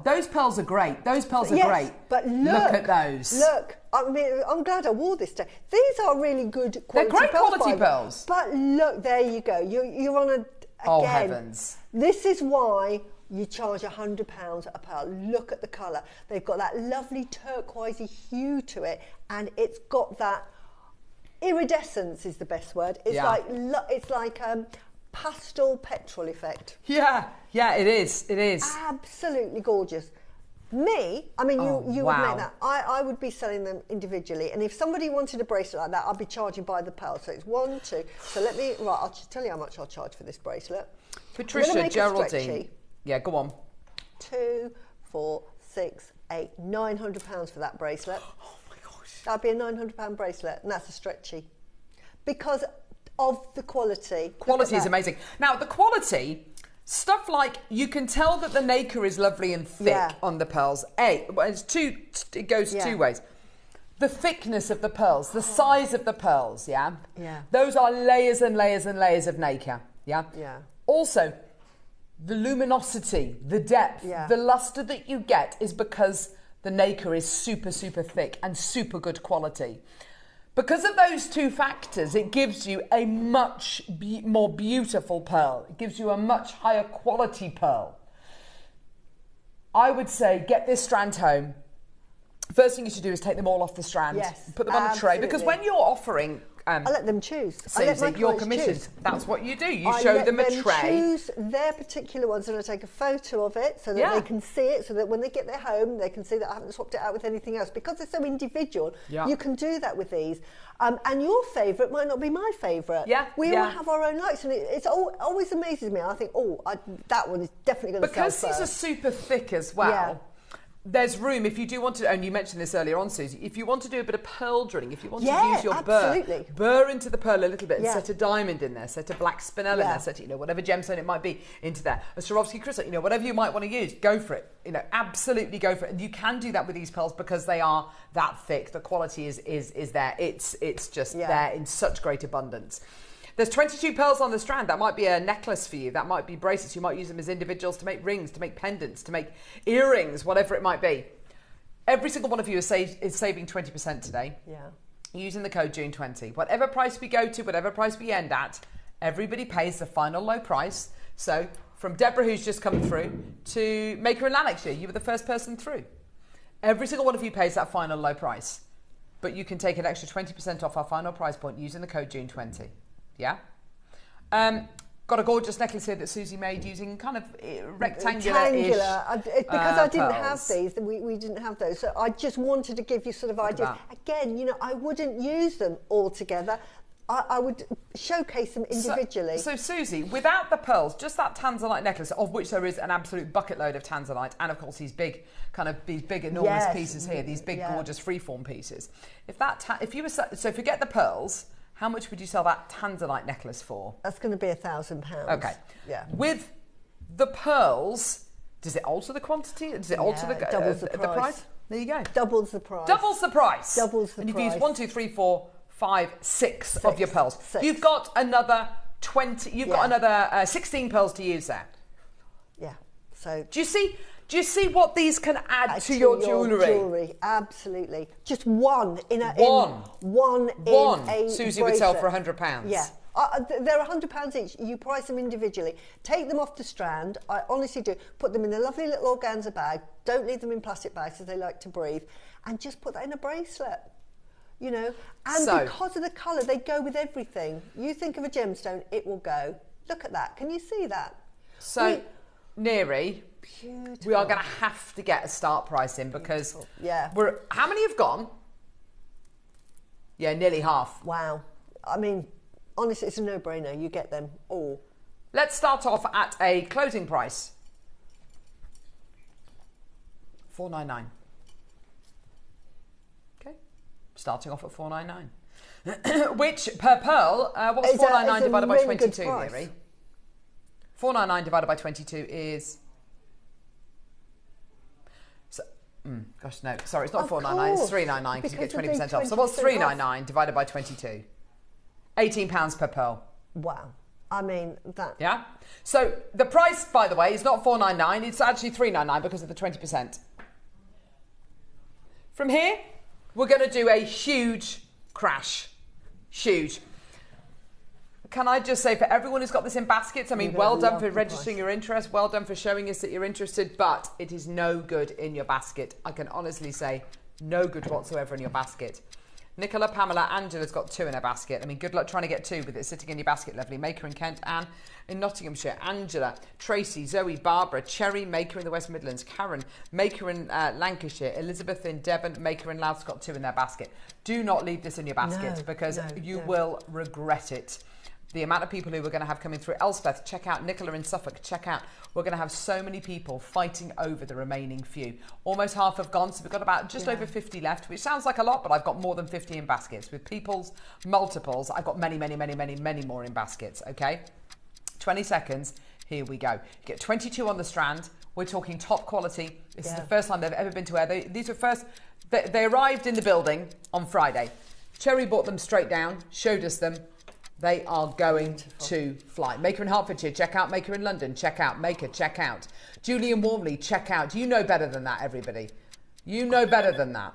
those pearls are great. Those pearls are great. But look at those. Look. I mean, I'm glad I wore this today. These are really good quality pearls. They're great quality pearls. But look, there you go. You're on a... Oh, heavens. This is why you charge £100 a pearl. Look at the colour. They've got that lovely turquoisey hue to it, and it's got that iridescence is the best word. It's like pastel petrol effect. Yeah, it is. It is. Absolutely gorgeous. Me, I mean, you would make that. I would be selling them individually, and if somebody wanted a bracelet like that, I'd be charging by the pearl. So it's 1, 2. So I'll just tell you how much I'll charge for this bracelet. Patricia, Geraldine. Yeah, go on. 2, 4, 6, 8, £900 for that bracelet. Oh my gosh. That'd be a £900 bracelet, and that's a stretchy. Because of the quality. Quality is amazing. Now, the quality, stuff like, you can tell that the nacre is lovely and thick on the pearls. It goes two ways. The thickness of the pearls, the size of the pearls, those are layers and layers and layers of nacre, Also, the luminosity, the depth, the luster that you get is because the nacre is super, super thick and super good quality. Because of those two factors, it gives you a much more beautiful pearl. It gives you a much higher quality pearl. I would say get this strand home. First thing you should do is take them all off the strand. Yes, put them on a tray. Because when you're offering... I let them choose. Susie, your commissions, that's what you do. You show them a tray. I choose their particular ones, and I take a photo of it so that they can see it, so that when they get their home, they can see that I haven't swapped it out with anything else. Because they're so individual, you can do that with these. And your favourite might not be my favourite. We all have our own likes, and it always amazes me. I think, that one is definitely going to sell first. Because these are super thick as well. There's room, if you do want to, and you mentioned this earlier on, Susie, if you want to do a bit of pearl drilling, if you want to use your burr into the pearl a little bit and set a diamond in there, set a black spinel in there, set, whatever gemstone it might be into there, a Swarovski crystal, whatever you might want to use, go for it. Absolutely go for it. And you can do that with these pearls because they are that thick. The quality is there. It's just there in such great abundance. There's 22 pearls on the strand. That might be a necklace for you. That might be bracelets. You might use them as individuals to make rings, to make pendants, to make earrings, whatever it might be. Every single one of you is saving 20% today. Using the code June20. Whatever price we go to, whatever price we end at, everybody pays the final low price. So from Deborah, who's just come through, to Maker and Lanix here, you were the first person through. Every single one of you pays that final low price. But you can take an extra 20% off our final price point using the code June20. Yeah. Got a gorgeous necklace here that Susie made using kind of rectangular-ish because I didn't have these. We didn't have those. So I just wanted to give you sort of ideas. Again, I wouldn't use them all together. I would showcase them individually. So Susie, without the pearls, just that tanzanite necklace, of which there is an absolute bucket load of tanzanite, and of course these big enormous pieces here, these big gorgeous freeform pieces. So forget the pearls. How much would you sell that tanzanite necklace for? That's going to be £1,000. Okay. Yeah. With the pearls, does it alter the quantity? Does it alter the price? There you go. Doubles the price. Doubles the price. Doubles the and price. And you've used 1, 2, 3, 4, 5, 6 of your pearls. You've got another 20. You've got another 16 pearls to use there. Yeah. So do you see what these can add to your jewellery? Absolutely. Just one in a Susie bracelet would sell for £100. Yeah. They're £100 each. You price them individually. Take them off the strand. I honestly do. Put them in a lovely little organza bag. Don't leave them in plastic bags because they like to breathe. And just put that in a bracelet. And because of the colour, they go with everything. You think of a gemstone, it will go. Look at that. Can you see that? So, Neri, we are going to have to get a start price in because how many have gone? Yeah, nearly half. Wow. I mean, honestly, it's a no-brainer. You get them all. Let's start off at a closing price. $499. Okay. Starting off at $499. Which, per pearl, what's $499 divided by 22, Mary? $499 divided by 22 is... So Gosh, no. Sorry, it's not £4.99. It's £3.99 because you get 20% off. So what's £3.99 divided by 22? £18 per pearl. Wow. I mean, that... Yeah? So the price, by the way, is not £4.99. It's actually £3.99 because of the 20%. From here, we're going to do a huge crash. Huge. Can I just say, for everyone who's got this in baskets, I mean, well done for registering your interest. Well done for showing us that you're interested, but it is no good in your basket. I can honestly say, no good whatsoever in your basket. Nicola, Pamela, Angela's got 2 in her basket. I mean, good luck trying to get 2 with it sitting in your basket, lovely. Maker in Kent, Anne in Nottinghamshire, Angela, Tracy, Zoe, Barbara, Cherry, Maker in the West Midlands, Karen, Maker in Lancashire, Elizabeth in Devon, Maker in Louth's got 2 in their basket. Do not leave this in your basket because you will regret it. The amount of people who we're going to have coming through. Elspeth, check out. Nicola in Suffolk, check out. We're going to have so many people fighting over the remaining few. Almost half have gone, so we've got about just over 50 left, which sounds like a lot, but I've got more than 50 in baskets. With people's multiples, I've got many, many, many, many, many more in baskets, okay? 20 seconds, here we go. You get 22 on the strand. We're talking top quality. This is the first time they've ever been to wear. These were first, they arrived in the building on Friday. Cherry bought them straight down, showed us them. They are going to fly. Maker in Hertfordshire, check out. Maker in London, check out. Maker, check out. Julie in Warmley, check out. You know better than that, everybody. You know better than that.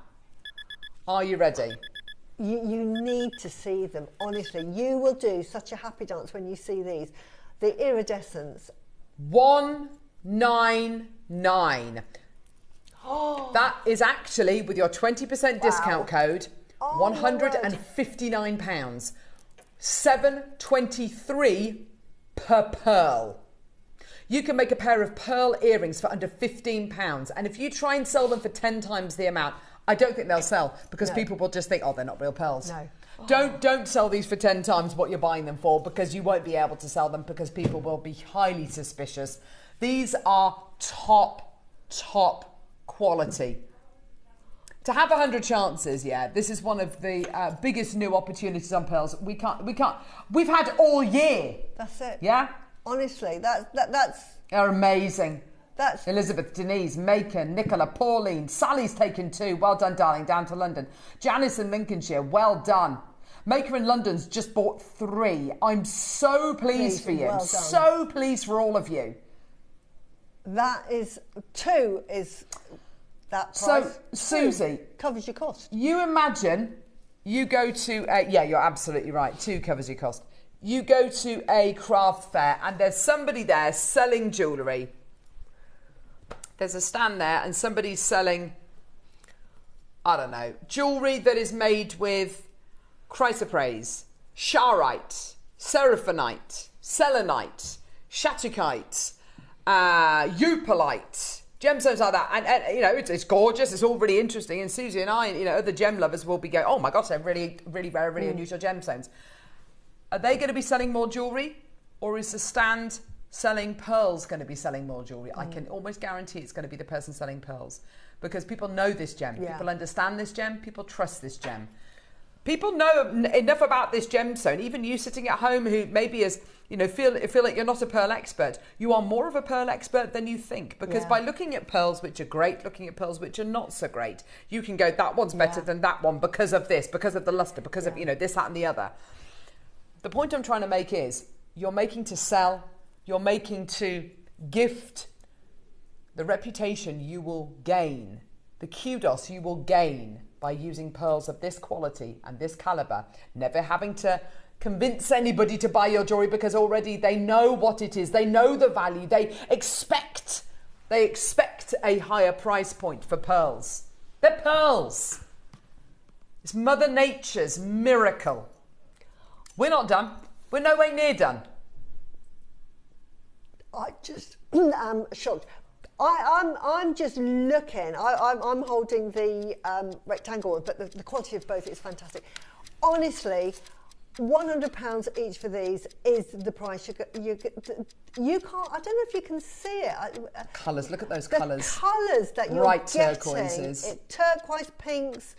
Are you ready? You need to see them, honestly. You will do such a happy dance when you see these. The iridescence. 199. That is actually, with your 20% discount code, £159. $7.23 per pearl. You can make a pair of pearl earrings for under £15, and if you try and sell them for 10 times the amount, I don't think they'll sell because people will just think, oh, they're not real pearls. No. Don't sell these for 10 times what you're buying them for, because you won't be able to sell them because people will be highly suspicious. These are top quality. To have 100 chances, this is one of the biggest new opportunities on pearls. We've had all year. That's it. Yeah? Honestly, that's... They're amazing. That's... Elizabeth, Denise, Maker, Nicola, Pauline, Sally's taken 2. Well done, darling, down to London. Janice in Lincolnshire, well done. Maker in London's just bought 3. I'm so pleased for you. Well done. So pleased for all of you. That is... 2 is... that price. So, Susie, covers your cost. You imagine you go to you're absolutely right. 2 covers your cost. You go to a craft fair and there's somebody there selling jewellery. There's a stand there and somebody's selling, I don't know, jewellery that is made with chrysoprase, charite, seraphonite, selenite, shattuckite, eupolite, gemstones like that, and you know, it's gorgeous. It's all really interesting. And Susie and I, other gem lovers will be going, "Oh my gosh, they're really, really rare, really unusual gemstones." Are they going to be selling more jewellery, or is the stand selling pearls going to be selling more jewellery? I can almost guarantee it's going to be the person selling pearls, because people know this gem, people understand this gem, people trust this gem. People know enough about this gemstone. Even you sitting at home who maybe is, feel like you're not a pearl expert. You are more of a pearl expert than you think, because by looking at pearls which are great, looking at pearls which are not so great, you can go, that one's better than that one because of this, because of the luster, because of, this, that and the other. The point I'm trying to make is you're making to sell, you're making to gift. The reputation you will gain, the kudos you will gain by using pearls of this quality and this calibre, never having to convince anybody to buy your jewellery, because already they know what it is, they know the value, they expect a higher price point for pearls. They're pearls. It's Mother Nature's miracle. We're not done. We're no way near done. I just am shocked. I'm just looking. I'm holding the rectangle, but the quality of both is fantastic. Honestly, £100 each for these is the price you can't. I don't know if you can see it. Colours. Look at those the colours. Colours that you're bright getting. turquoises. Turquoise pinks.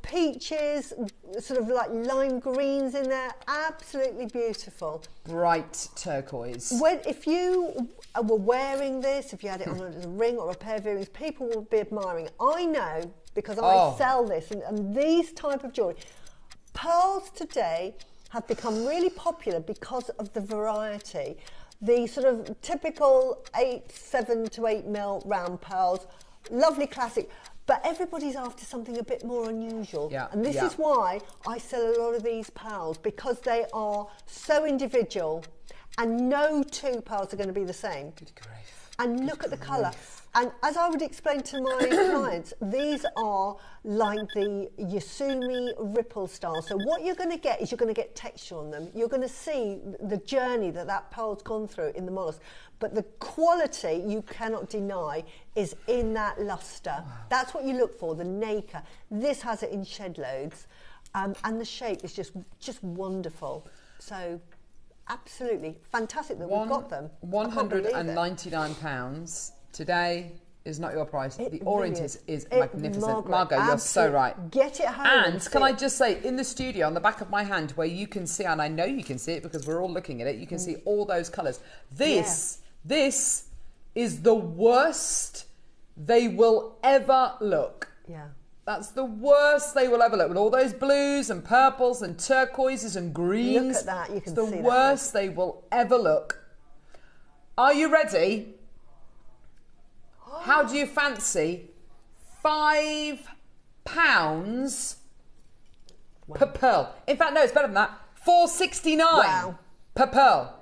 peaches, sort of like lime greens in there. Absolutely beautiful. Bright turquoise. If you were wearing this, if you had it on a ring or a pair of earrings, people would be admiring it. I know, because I sell this and these type of jewellery. Pearls today have become really popular because of the variety. The sort of typical 7 to 8 mil round pearls, lovely classic, but everybody's after something a bit more unusual. Yeah, and this is why I sell a lot of these pearls, because they are so individual and no two pearls are going to be the same. Good grief. And look at the colour. And as I would explain to my clients, these are like the Yasumi ripple style. So what you're going to get is you're going to get texture on them. You're going to see the journey that pearl's gone through in the mollusk. But the quality, you cannot deny, is in that lustre. Wow. That's what you look for, the nacre. This has it in shed loads. And the shape is just wonderful. So absolutely fantastic that we've got them. £199. Today is not your price. The orient is magnificent. Margot, you're so right. Get it home. And can I just say, in the studio, on the back of my hand, where you can see, and I know you can see it because we're all looking at it, you can see all those colours. This is the worst they will ever look. Yeah. That's the worst they will ever look, with all those blues and purples and turquoises and greens. Look at that, you can see that. The worst they will ever look. Are you ready? How do you fancy £5 per pearl? In fact, no, it's better than that. £4.69 per pearl.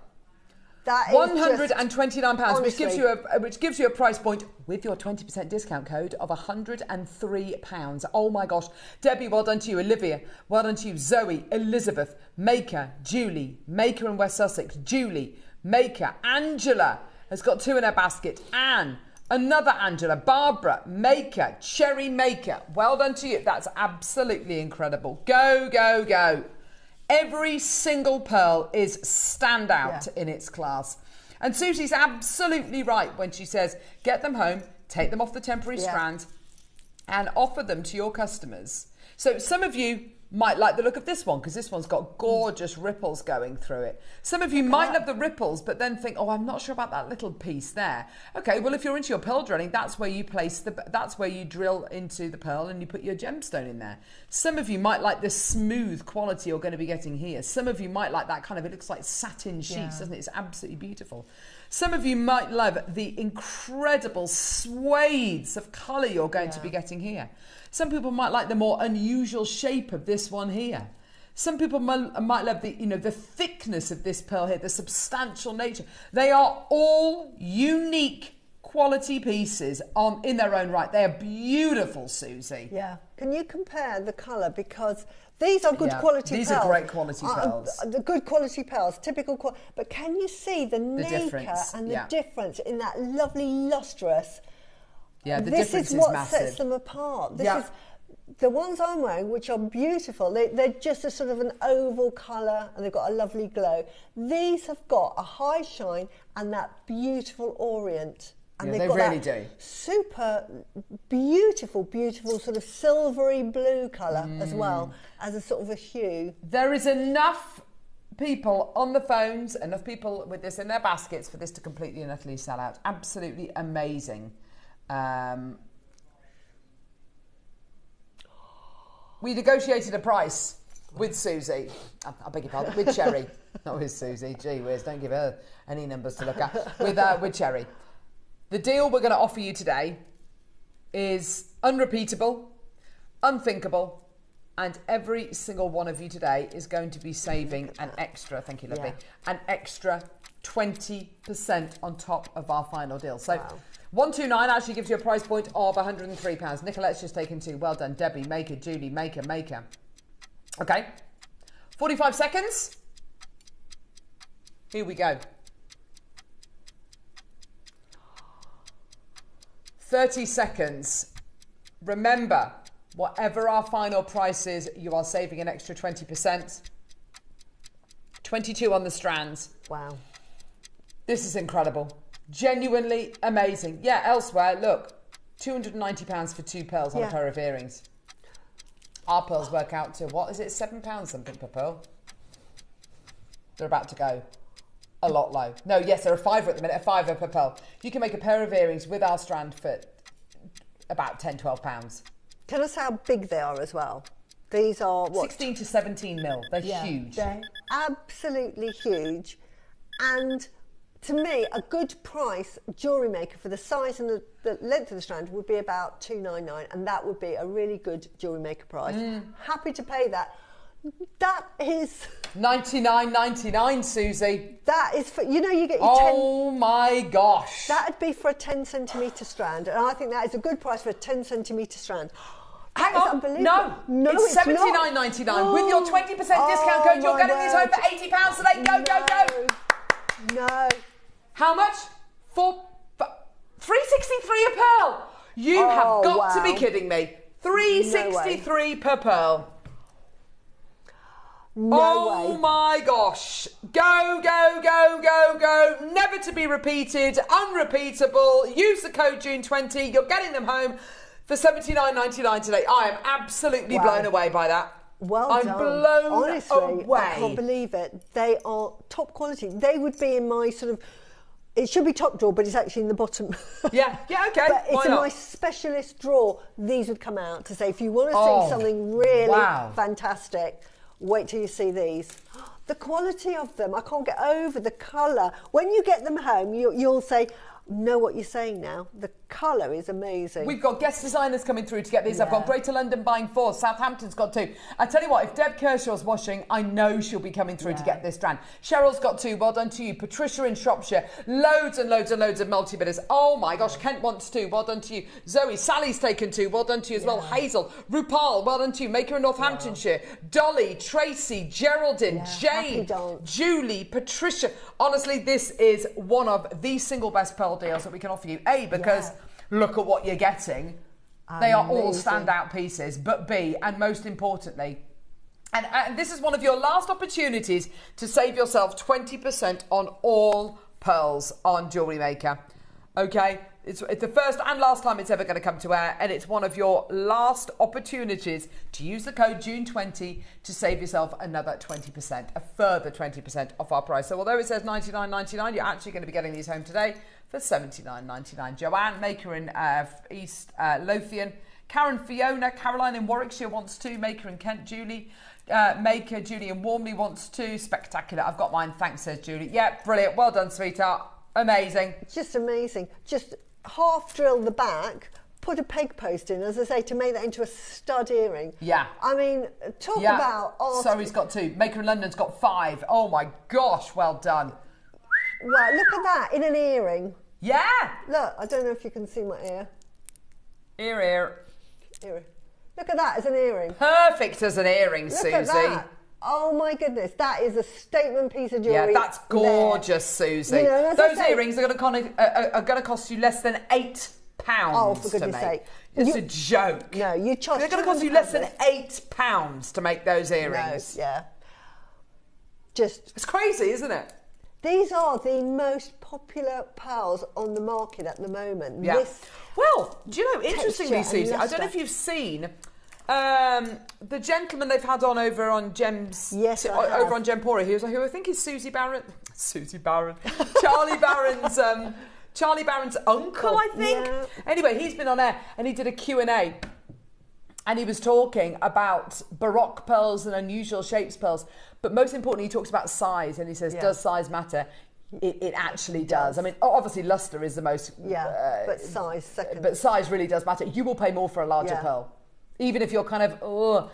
That is £129, which gives you a price point with your 20% discount code of £103. Oh my gosh. Debbie, well done to you. Olivia, well done to you. Zoe, Elizabeth, Maker, Julie, Maker in West Sussex, Julie, Maker, Angela has got 2 in her basket. Anne, another Angela, Barbara, Maker, Cherry Maker. Well done to you. That's absolutely incredible. Go, go, go. Every single pearl is standout in its class. And Susie's absolutely right when she says, get them home, take them off the temporary strand and offer them to your customers. So some of you might like the look of this one because this one's got gorgeous ripples going through it. Some of you might love the ripples but then think, oh, I'm not sure about that little piece there. Okay, well, if you're into your pearl drilling, that's where you that's where you drill into the pearl and you put your gemstone in there. Some of you might like the smooth quality you're going to be getting here. Some of you might like that kind of, it looks like satin sheets, doesn't it? It's absolutely beautiful. Some of you might love the incredible swathes of colour you're going to be getting here. Some people might like the more unusual shape of this one here. Some people might love the thickness of this pearl here, the substantial nature. They are all unique quality pieces in their own right. They are beautiful, Susie. Yeah. Can you compare the colour? Because these are good quality pearls. These are great quality pearls. The good quality pearls, typical quality. But can you see the nacre and the difference in that lovely lustrous? Yeah, the this difference is what massive. Sets them apart. This is the ones I'm wearing, which are beautiful. They're just a sort of an oval colour and they've got a lovely glow. These have got a high shine and that beautiful orient. And they really do. Super beautiful, beautiful sort of silvery blue colour as well as a sort of a hue. There is enough people on the phones, enough people with this in their baskets for this to completely and utterly sell out. Absolutely amazing. We negotiated a price with Susie. I beg your pardon, with Cherry. Not with Susie. Gee whiz, don't give her any numbers to look at. With Cherry. The deal we're going to offer you today is unrepeatable, unthinkable, and every single one of you today is going to be saving an extra, thank you, lovely, an extra 20% on top of our final deal. So 129 actually gives you a price point of £103. Nicolette's just taken 2. Well done, Debbie, Maker, Julie, Maker. Okay, 45 seconds. Here we go. 30 seconds. Remember, whatever our final price is, you are saving an extra 20%. 22 on the strands. Wow. This is incredible. Genuinely amazing. Yeah, elsewhere, look, £290 for 2 pearls on a pair of earrings. Our pearls work out to, what is it, £7 something per pearl? They're about to go a lot low. No, yes, they're a £5 at the minute, a £5 per pearl. You can make a pair of earrings with our strand for about £10, £12. Tell us how big they are as well. These are what? 16 to 17 mil. They're huge. They're absolutely huge. And to me, a good price jewellery maker for the size and the length of the strand would be about $299, and that would be a really good jewellery maker price. Happy to pay that. That is $99.99, Susie. That is for, you know, you get your 10. Oh my gosh. That'd be for a 10 centimetre strand, and I think that is a good price for a 10 centimetre strand. Hang on, no, it's $79.99. With your 20% discount code, you're getting these home for £80 today. Go. No. How much? For $363 a pearl. You have got to be kidding me. $363 per pearl. No way. My gosh. Go. Never to be repeated. Unrepeatable. Use the code June20. You're getting them home for $79.99 today. I am absolutely blown away by that. Well done. I'm blown Honestly, away. I can't believe it. They are top quality. They would be in my sort of, it should be top drawer, but it's actually in the bottom. Yeah, okay. But it's Why in not? my specialist drawer. These would come out to say, if you want to see something really fantastic, wait till you see these. The quality of them, I can't get over the colour. When you get them home, you'll say, know what you're saying now. The colour is amazing. We've got guest designers coming through to get these. I've got Greater London buying 4. Southampton's got 2. I tell you what, if Deb Kershaw's washing, I know she'll be coming through to get this strand. Cheryl's got 2. Well done to you. Patricia in Shropshire. Loads and loads of multi-bidders. Oh my gosh, Kent wants 2. Well done to you. Zoe, Sally's taken 2. Well done to you as well. Hazel, Rupal, well done to you. Maker in Northamptonshire. Dolly, Tracy, Geraldine, Jane, Julie, Patricia. Honestly, this is one of the single best pearl deals that we can offer you. A, because look at what you're getting. They are all standout pieces. But B, and most importantly, and this is one of your last opportunities to save yourself 20% on all pearls on Jewellery Maker. Okay? It's the first and last time it's ever going to come to air, and it's one of your last opportunities to use the code June20 to save yourself another 20%, a further 20% off our price. So although it says $99.99, you're actually going to be getting these home today for $79.99. Joanne, Maker in East Lothian. Karen, Fiona, Caroline in Warwickshire wants 2. Maker in Kent, Julie. Maker, Julie in Warmley wants 2. Spectacular. I've got mine. Thanks, says Julie. Yeah, brilliant. Well done, sweetheart. Amazing. Just amazing. Just half drill the back, put a peg post in, as I say, to make that into a stud earring. Yeah. I mean, talk about art. Surrey's got 2. Maker in London's got 5. Oh my gosh, well done. Wow, look at that, in an earring. Yeah. Look, I don't know if you can see my ear. Ear. Look at that as an earring. Perfect as an earring, Susie. Look at that. Oh my goodness, that is a statement piece of jewellery. Yeah, that's gorgeous, Susie. You know, those earrings are going to cost you less than £8 oh, for goodness sake. It's a joke. No, you charge. They're going to cost you less than £8 to make those earrings. No, yeah. Just. It's crazy, isn't it? These are the most popular pearls on the market at the moment. Yeah. Well, do you know, interestingly, Susie, I don't know if you've seen the gentleman they've had on over on Gems, over on Gempora, who I think is Charlie Barron's uncle, I think. Yeah. Anyway, he's been on air and he did a Q&A and he was talking about Baroque pearls and unusual shapes pearls, but most importantly, he talks about size and he says, does size matter? It actually does. I mean, obviously, luster is the most... but size second. But size really does matter. You will pay more for a larger pearl. Even if you're kind of...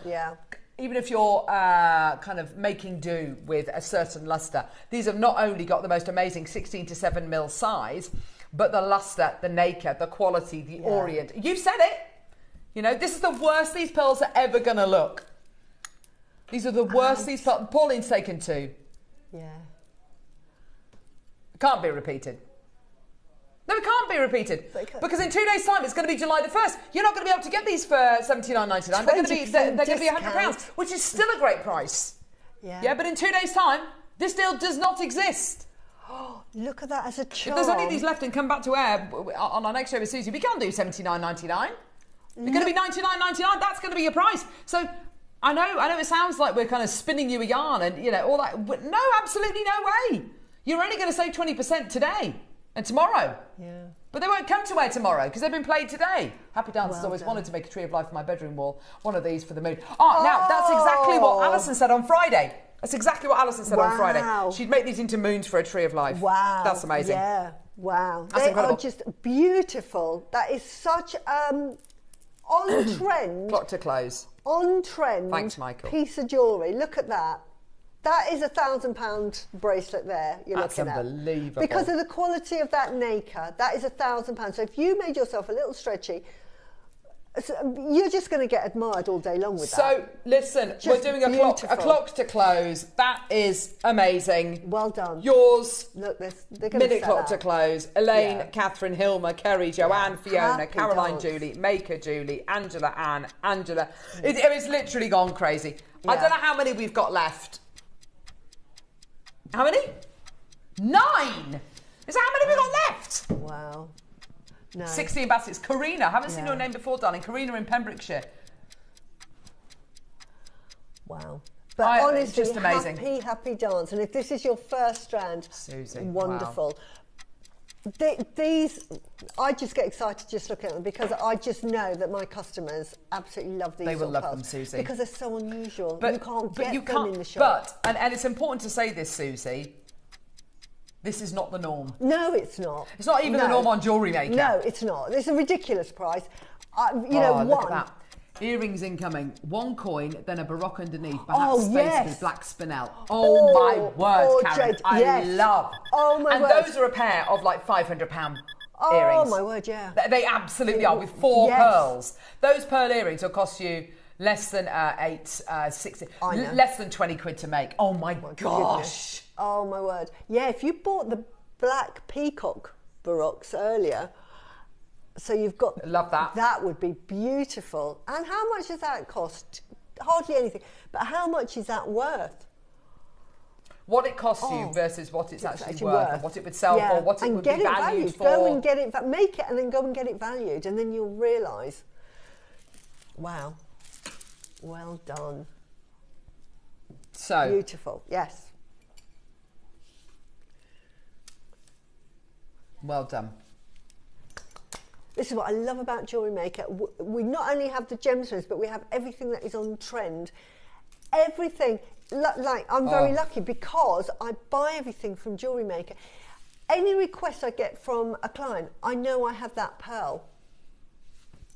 Even if you're kind of making do with a certain luster. These have not only got the most amazing 16 to 7 mil size, but the luster, the nacre, the quality, the orient. You've said it. You know, this is the worst these pearls are ever going to look. These are the worst these pearls... Pauline's taken 2. Yeah. Can't be repeated. No, it can't be repeated. Because in 2 days' time, it's going to be July the 1st. You're not going to be able to get these for $79.99. They're going to be £100, which is still a great price. Yeah, but in 2 days' time, this deal does not exist. Oh, look at that as a charm. If there's only these left and come back to air on our next show with Susie, we can't do $79.99. They're going to be $99.99. That's going to be your price. So I know it sounds like we're kind of spinning you a yarn and, you know, all that. But no, absolutely no way. You're only going to save 20% today and tomorrow. Yeah. But they won't come to wear tomorrow because they've been played today. Happy Dancers always wanted to make a tree of life for my bedroom wall. One of these for the moon. Oh, now that's exactly what Alison said on Friday. That's exactly what Alison said on Friday. She'd make these into moons for a tree of life. Wow. That's amazing. Yeah. Wow. That's they incredible. are just beautiful. That is such on trend. Clock to close. On trend. Thanks, Michael. Piece of jewellery. Look at that. That is £1,000 bracelet there you're That's looking at. unbelievable. Because of the quality of that nacre, that is £1,000. So if you made yourself a little stretchy, you're just going to get admired all day long with that. So, listen, we're doing a clock to close. That is amazing. Well done. Yours. Look, they're going to Minute clock to close. Elaine, Yeah. Catherine, Hilma, Kerry, Joanne, Fiona, Happy Caroline, dance. Julie, Maker, Julie, Angela, Anne, Angela. It's literally gone crazy. I Yeah. don't know how many we've got left. How many? 9. Is that how many we've got left? Wow. No. 16 baskets. Karina, haven't seen Yeah. your name before, darling. Karina in Pembrokeshire. Wow. But honestly, just amazing. happy dance. And if this is your first strand, Susie, wonderful. These, I just get excited just looking at them because I just know that my customers absolutely love these. They will sort of love pearls them, Susie. because they're so unusual. But you can't get you them can't, in the shop. and it's important to say this, Susie. This is not the norm. No, it's not. It's not even the norm on JewelleryMaker. No, it's not. It's a ridiculous price. You know, look at that. Earrings incoming, 1 coin, then a baroque underneath, perhaps Oh, spaced yes. with black spinel. Oh my word, Karen, Jade, I yes. love. Oh my and word. those are a pair of like £500 Oh earrings. my word, yeah. They absolutely are, with 4 Yes. pearls. Those pearl earrings will cost you less than 60, I know. less than 20 quid to make. Oh my gosh. Goodness. Oh my word. Yeah, if you bought the black Peacock baroques earlier, so you've got... Love that. That would be beautiful. And how much does that cost? Hardly anything. But how much is that worth? What it costs you versus what it's actually worth, and what it would sell Yeah. for, what it and would get be it valued for. Go and get it, make it and then go and get it valued, and then you'll realise, wow, well done. So Beautiful, yes. well done. This is what I love about JewelleryMaker. We not only have the gemstones, but we have everything that is on trend. Everything, like I'm very lucky because I buy everything from JewelleryMaker. Any request I get from a client, I know I have that pearl.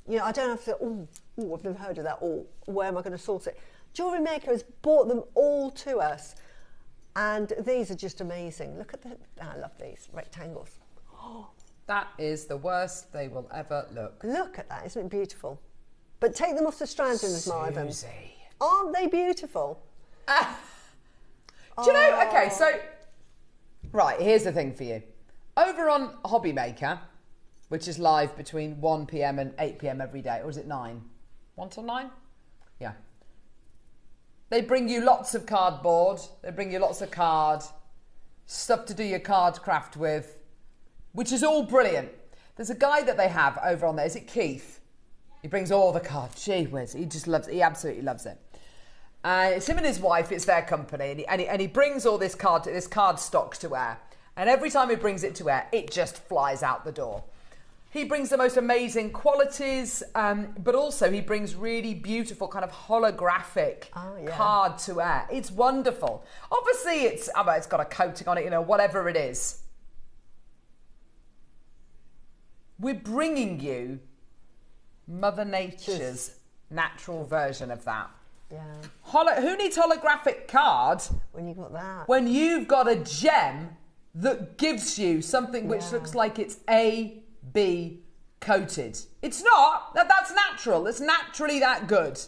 You know, I don't have to, I've never heard of that, or where am I going to source it? JewelleryMaker has bought them all to us. And these are just amazing. Look at I love these rectangles. That is the worst they will ever look. Look at that, isn't it beautiful? But take them off the strands and admire them. Susie. Aren't they beautiful? Do you know, okay, so, right, here's the thing for you. Over on Hobby Maker, which is live between 1 p.m. and 8 p.m. every day, or is it 9? 1 till 9? Yeah. They bring you lots of cardboard, they bring you lots of card, stuff to do your card craft with, which is all brilliant. There's a guy that they have over on there, is it Keith? He brings all the cards, gee whiz, he just loves it, he absolutely loves it. It's him and his wife, it's their company, and he brings all this card stock to air. And every time he brings it to air, it just flies out the door. He brings the most amazing qualities, but also he brings really beautiful kind of holographic card to air. It's wonderful. Obviously, it's got a coating on it, you know, whatever it is. We're bringing you Mother Nature's natural version of that. Yeah. Who needs holographic card When you got that. when you've got a gem that gives you something which looks like it's AB coated? It's not. That's natural. It's naturally that good.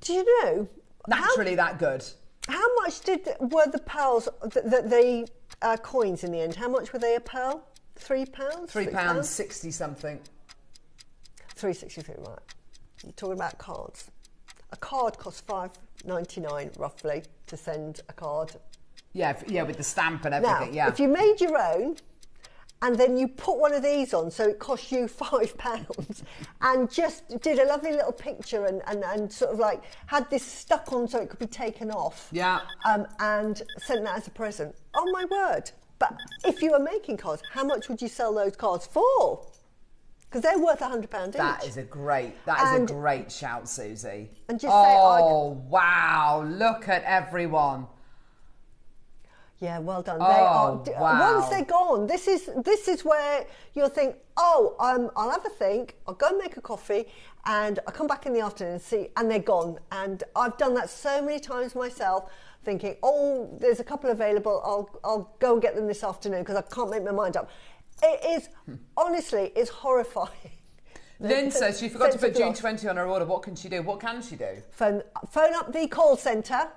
Do you know? Naturally that good. How much were the pearls, the coins in the end? How much were they a pearl? £3? £3, 60 something. £3.63, right. You're talking about cards. A card costs $5.99 roughly to send a card. Yeah, with the stamp and everything. Now, yeah. if you made your own and then you put one of these on, so it costs you £5, and just did a lovely little picture and sort of like had this stuck on so it could be taken off. Yeah. And sent that as a present. Oh my word. But if you were making cards, how much would you sell those cards for? Because they're worth £100 each. That is a great shout, Susie. And just wow, look at everyone. Yeah, well done. Oh, they are, wow. Once they're gone, this is where you'll think, oh, I'll have a think, I'll go and make a coffee, and I'll come back in the afternoon and see, and they're gone. And I've done that so many times myself, thinking, oh, there's a couple available, I'll go and get them this afternoon because I can't make my mind up. It is, honestly, it's horrifying. Lynn says she forgot to put June 20 on her order. What can she do? What can she do? Phone up the call centre.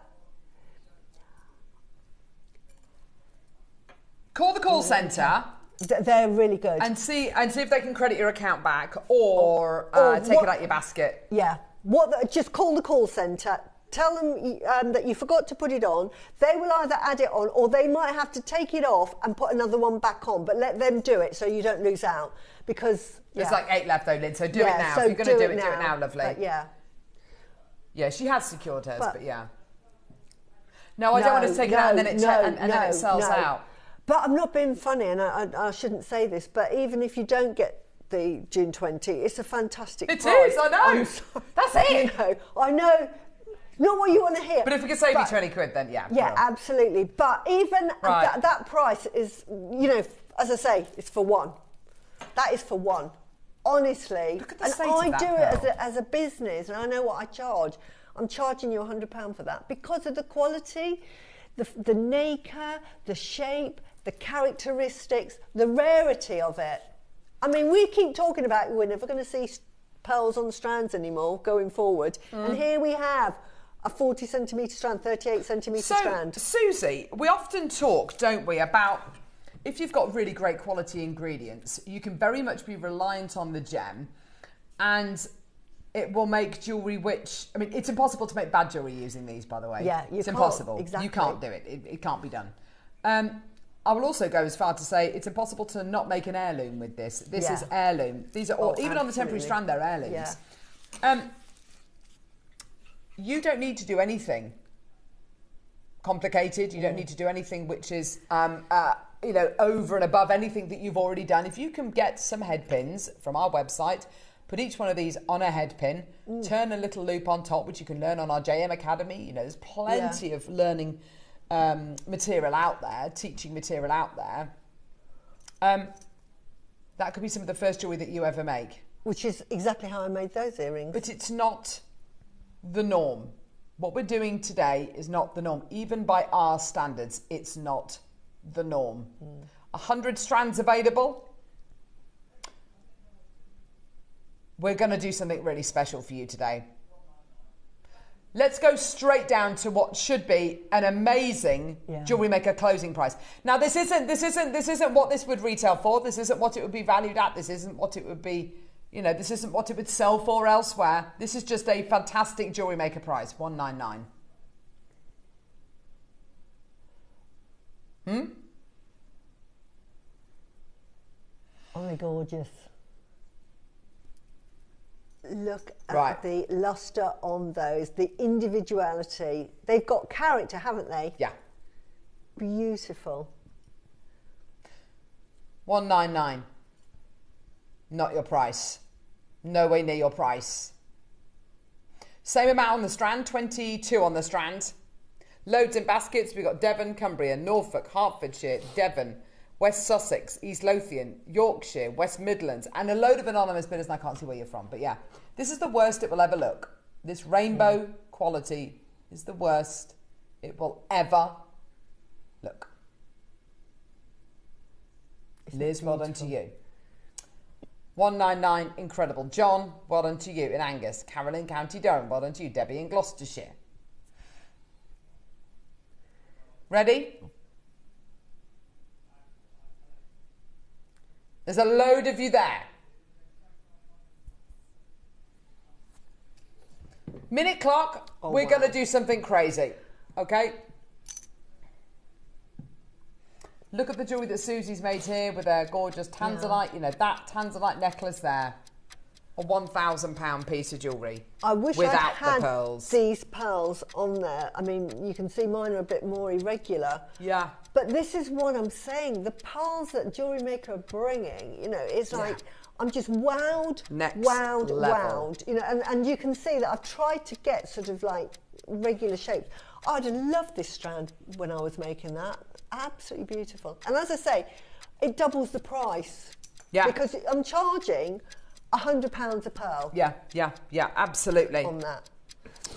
Call the call centre. They're really good. And see if they can credit your account back or take it out your basket. Yeah. Just call the call centre. Tell them that you forgot to put it on. They will either add it on or they might have to take it off and put another one back on. But let them do it so you don't lose out. Because there's like 8 left though, Lynn. So do it now. So if you're going to do it now, lovely. Yeah. Yeah, she has secured hers, but yeah. No, I don't want to take it out and then it sells out. But I'm not being funny, and I shouldn't say this, but even if you don't get the June 20, it's a fantastic price. It is, I know. That's it. I know. Not what you want to hear. But if we could save you 20 quid, then yeah. Yeah, absolutely. But even that price is, as I say, it's for one. That is for one. Honestly. Look at the and state I of that, do Pearl. it as a business, and I know what I charge. I'm charging you £100 for that because of the quality, the nacre, the shape, the characteristics, the rarity of it. I mean, we keep talking about we're never going to see pearls on strands anymore going forward. And here we have a 40 centimetre strand, 38 centimetre strand. Susie, we often talk, don't we, about if you've got really great quality ingredients, you can very much be reliant on the gem and it will make jewellery which... I mean, it's impossible to make bad jewellery using these, by the way. Yeah, it's impossible. Exactly. You can't do it. It can't be done. I will also go as far to say it's impossible to not make an heirloom with this. This is heirloom. These are all, even on the temporary strand, they're heirlooms. Yeah. You don't need to do anything complicated. You don't need to do anything which is, over and above anything that you've already done. If you can get some head pins from our website, put each one of these on a head pin, turn a little loop on top, which you can learn on our JM Academy. There's plenty of learning material out there, teaching material out there. That could be some of the first jewellery that you ever make. Which is exactly how I made those earrings. But it's not the norm. What we're doing today is not the norm. Even by our standards, it's not the norm. 100 strands available. We're going to do something really special for you today. Let's go straight down to what should be an amazing Jewellery Maker closing price. Now, this isn't what this would retail for. This isn't what it would be valued at. This isn't what it would be, this isn't what it would sell for elsewhere. This is just a fantastic Jewellery Maker price, $199. Oh, they're gorgeous. Look at the lustre on those, the individuality. They've got character, haven't they? Yeah. Beautiful. $199. Not your price. Nowhere near your price. Same amount on the strand, 22 on the strand. Loads in baskets. We've got Devon, Cumbria, Norfolk, Hertfordshire, Devon, West Sussex, East Lothian, Yorkshire, West Midlands, and a load of anonymous bidders, and I can't see where you're from. But yeah, this is the worst it will ever look. This rainbow quality is the worst it will ever look. Liz, well done to you. 199, incredible. John, well done to you in Angus. Carolyn, County Durham, well done to you. Debbie in Gloucestershire. Ready? There's a load of you there. Minute clock, we're going to do something crazy, okay? Look at the jewellery that Susie's made here with her gorgeous tanzanite, you know, that tanzanite necklace there. A £1,000 piece of jewellery. I wish without I'd had the pearls. these pearls on there. I mean, you can see mine are a bit more irregular. Yeah. But this is what I'm saying. The pearls that JewelleryMaker are bringing, you know, it's like, I'm just wowed, wowed. You know, and you can see that I've tried to get sort of like regular shapes. I'd have loved this strand when I was making that. Absolutely beautiful. And as I say, it doubles the price. Yeah. Because I'm charging £100 a pearl. Yeah, absolutely. On that.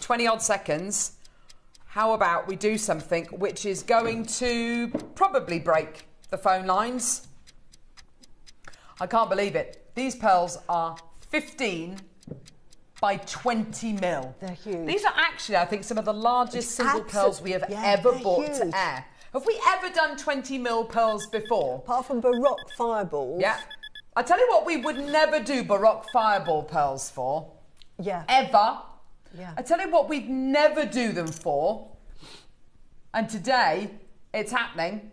20 odd seconds. How about we do something which is going to probably break the phone lines? I can't believe it. These pearls are 15 by 20 mil. They're huge. These are actually, I think, some of the largest single pearls we have ever bought to air. Have we ever done 20 mil pearls before? Apart from Baroque fireballs. Yeah. I tell you what we would never do Baroque fireball pearls for. Yeah. Ever. Yeah. I tell you what we'd never do them for. And today, it's happening.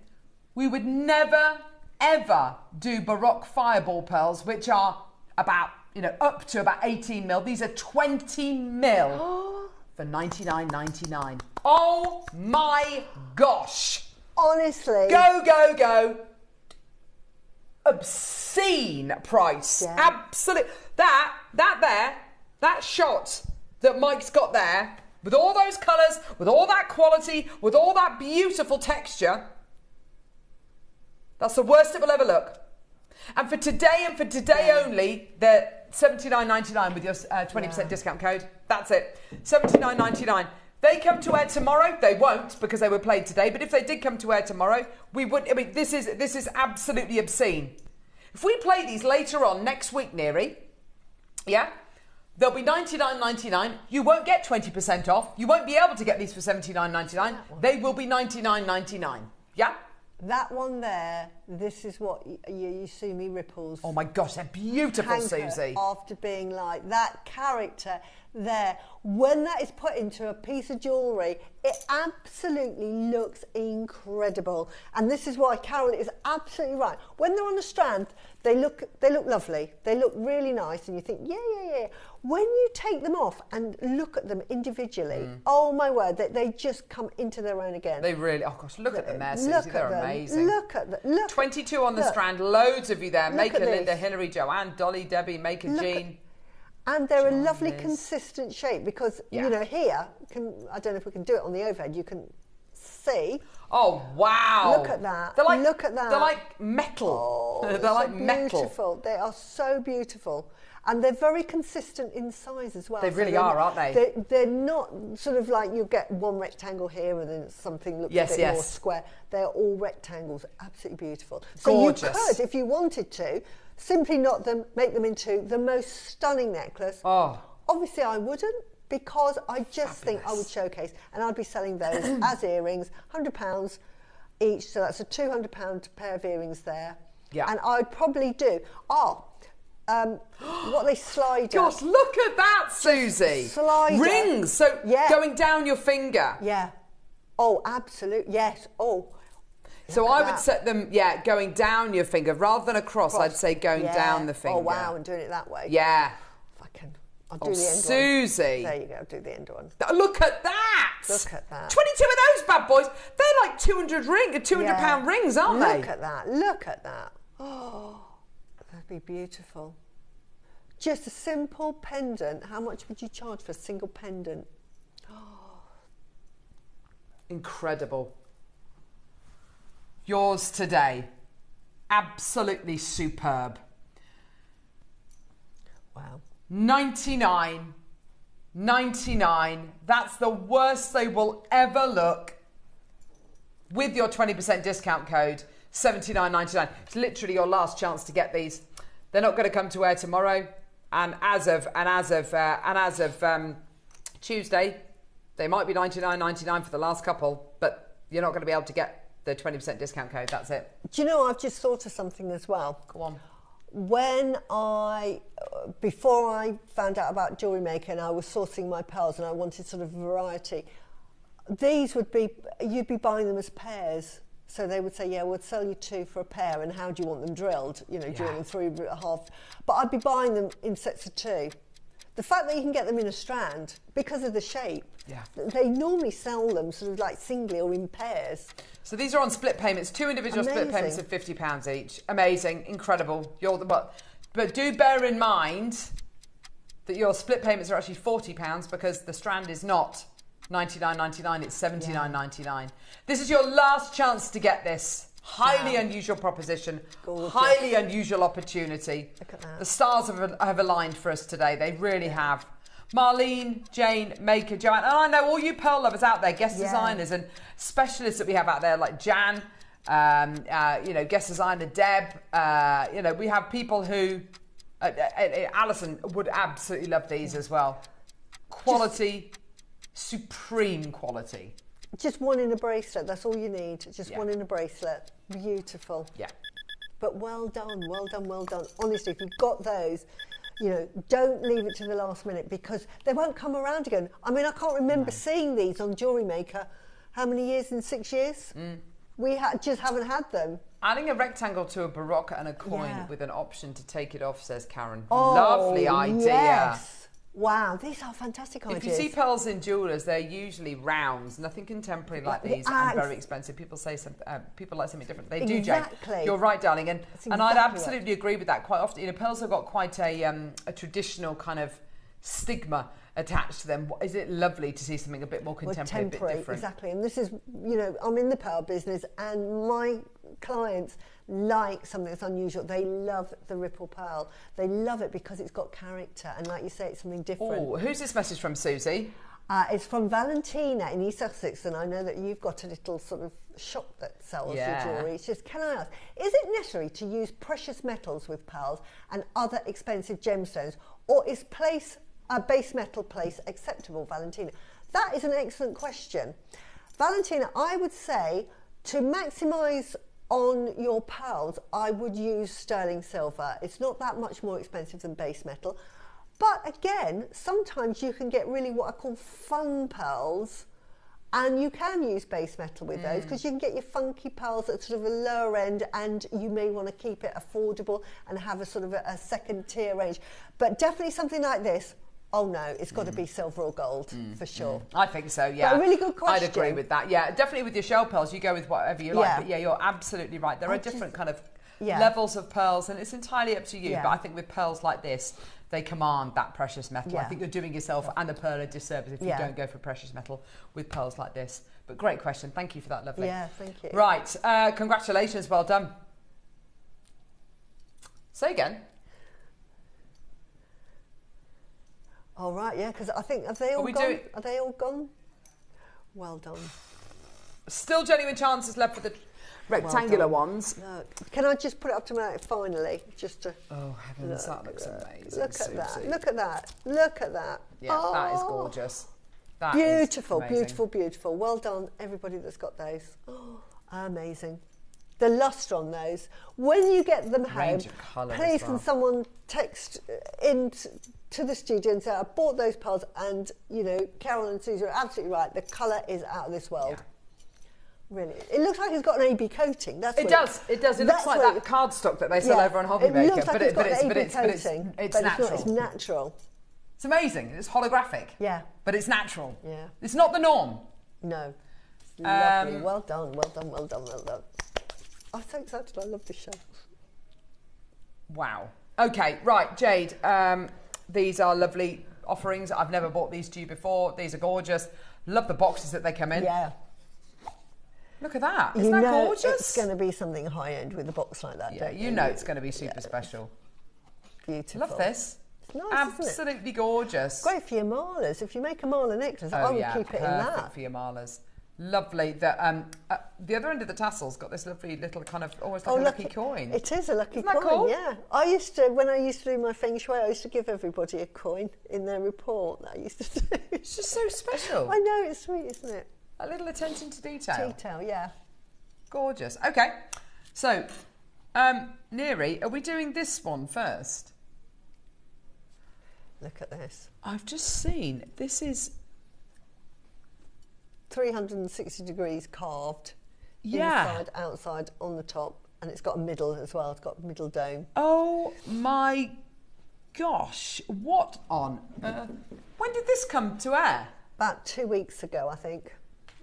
We would never, ever do Baroque fireball pearls, which are about, you know, up to about 18 mil. These are 20 mil for $99.99. Oh my gosh. Honestly. Go. Obscene price. Yeah. Absolute. That shot that Mike's got there, with all those colours, with all that quality, with all that beautiful texture, that's the worst it will ever look. And for today only, they're $79.99 with your 20% discount code. That's it. $79.99. They come to air tomorrow. They won't because they were played today. But if they did come to air tomorrow, we would. I mean, this is absolutely obscene. If we play these later on next week, Neri, they'll be $99.99. You won't get 20% off. You won't be able to get these for $79.99. They will be $99.99. Yeah. That one there, this is what you see me ripples. Oh my gosh, they're beautiful, Susie. After being like that character there, when that is put into a piece of jewellery, it absolutely looks incredible. And this is why Carol is absolutely right. When they're on a strand, they look lovely. They look really nice, and you think, yeah. When you take them off and look at them individually, oh my word, they just come into their own again. They really, oh gosh, look at them there, Susie, they're amazing. Look at them. 22 on the strand, loads of you there. Maker Linda, Hilary, Joanne, Dolly, Debbie, Maker Jean. And they're a lovely consistent shape because, you know, here, I don't know if we can do it on the overhead, you can see. Oh, wow. Look at that. Look at that. They're like metal. Oh, they're like so metal. Beautiful. They are so beautiful. And they're very consistent in size as well. They really are, aren't they? They're not sort of like you get one rectangle here and then something looks a bit more square. They're all rectangles. Absolutely beautiful. Gorgeous. So you could, if you wanted to, simply knot them, make them into the most stunning necklace. Oh. Obviously, I wouldn't, because I just think I would showcase, and I'd be selling those as earrings, £100 each, so that's a £200 pair of earrings there. Yeah. And I'd probably do, what they slide. Gosh, look at that, Susie. Slider. Rings, so going down your finger. Yeah. Oh, absolutely, yes. Oh. So I would set them, going down your finger. Rather than across, I'd say going down the finger. Oh, wow, and doing it that way. Yeah. If I can. I'll do the end Susie. one. There you go, do the end one. Look at that. Look at that. 22 of those bad boys. They're like £200 rings, aren't they? Look at that. Look at that. Oh, that'd be beautiful. Just a simple pendant. How much would you charge for a single pendant? Oh. Incredible. Yours today. Absolutely superb. Wow. $99.99. That's the worst they will ever look. With your 20% discount code, $79.99. It's literally your last chance to get these. They're not going to come to air tomorrow, and as of Tuesday, they might be $99.99 for the last couple, but you're not going to be able to get the 20% discount code. That's it. Do you know, I've just thought of something as well. Go on. Before I found out about JewelleryMaker and I was sourcing my pearls and I wanted sort of variety, these would be, you'd be buying them as pairs. So they would say, yeah, we'll sell you 2 for a pair, and how do you want them drilled? You know, do you want them 3.5? But I'd be buying them in sets of 2. The fact that you can get them in a strand, because of the shape, they normally sell them sort of like singly or in pairs. So these are on split payments, 2 individual split payments of £50 each. Amazing, incredible. But do bear in mind that your split payments are actually £40 because the strand is not $99.99, it's $79.99. This is your last chance to get this. Highly unusual proposition, highly unusual opportunity. Look at that. The stars have aligned for us today. They really have. Marlene, Jane, Maker, Joanne, and I know all you pearl lovers out there, guest designers and specialists that we have out there, like Jan, guest designer Deb. We have people who, Alison would absolutely love these as well. Quality, supreme quality. Just one in a bracelet, that's all you need. Just one in a bracelet. Beautiful. Yeah. But well done, well done, well done. Honestly, if you've got those, don't leave it to the last minute because they won't come around again. I mean, I can't remember seeing these on JewelleryMaker. How many years? In 6 years? We just haven't had them. Adding a rectangle to a barocca and a coin with an option to take it off, says Karen. Oh, lovely idea. Yes. Wow, these are fantastic ideas. If you see pearls in jewellers, they're usually rounds, nothing contemporary like these, and very expensive. People say people like something different. They do, Jade. You're right, darling, and I'd absolutely agree with that. Quite often, pearls have got quite a traditional kind of stigma attached to them. Is it lovely to see something a bit more contemporary, a bit different? Exactly, and this is, I'm in the pearl business, and my clients like something that's unusual. They love the ripple pearl. They love it because it's got character, and like you say, it's something different. Oh, who's this message from, Susie? It's from Valentina in East Sussex, and I know that you've got a little sort of shop that sells your jewellery. It's just, can I ask, is it necessary to use precious metals with pearls and other expensive gemstones, or is base metal place acceptable, Valentina? That is an excellent question. Valentina, I would say to maximise on your pearls, I would use sterling silver. It's not that much more expensive than base metal. But again, sometimes you can get really what I call fun pearls, and you can use base metal with those because you can get your funky pearls at sort of a lower end, and you may want to keep it affordable and have a sort of a second tier range. But definitely something like this, oh no, it's got to be silver or gold for sure. I think so, yeah. But a really good question. I'd agree with that, yeah. Definitely with your shell pearls, you go with whatever you like. But yeah, you're absolutely right. There are different kind of levels of pearls, and it's entirely up to you. But I think with pearls like this, they command that precious metal. I think you're doing yourself and the pearl a disservice if you don't go for precious metal with pearls like this. But great question. Thank you for that, lovely. Yeah, thank you. Right, congratulations, well done. Say again. All right, yeah, because I think, have they all gone? Are they all gone? Well done. Still genuine chances left for the rectangular ones. Look, can I just put it up to my finally? Just to. Oh heavens, that looks amazing. Look at that! Look at that! Look at that! Yeah, that is gorgeous. That beautiful, is beautiful, beautiful. Well done, everybody that's got those. Oh, amazing. The lustre on those. When you get them home, please can someone text in to the studio and say, I bought those pearls, and Carol and Susie are absolutely right. The colour is out of this world. Yeah. Really, it looks like it's got an AB coating. It does. It looks like that cardstock that they sell over on HobbyMaker, but it's natural. It's natural. It's amazing. It's holographic. Yeah, but it's natural. Yeah, it's not the norm. No. Lovely. Well done. Well done. Well done. Well done. I'm so excited. I love this show. Wow. Okay, right, Jade. These are lovely offerings. I've never bought these to you before. These are gorgeous. Love the boxes that they come in. Yeah. Look at that. Isn't that gorgeous? It's going to be something high end with a box like that. Yeah, you know it's going to be super special. Beautiful. Love this. It's nice, absolutely isn't it? Gorgeous. Great for your malas. If you make a mala necklace, I would keep it in that. Perfect for your malas. Lovely. The other end of the tassel's got this lovely little kind of almost like a lucky coin. It is a lucky coin. Isn't that cool? Yeah. When I used to do my feng shui, I used to give everybody a coin in their report that I used to do. It's just so special. I know, it's sweet, isn't it? A little attention to detail. Detail, yeah. Gorgeous. Okay. So, Neri, are we doing this one first? Look at this. I've just seen, this is 360 degrees carved inside, outside, on the top, and it's got a middle as well. It's got a middle dome. Oh my gosh! What on earth? When did this come to air? About 2 weeks ago, I think.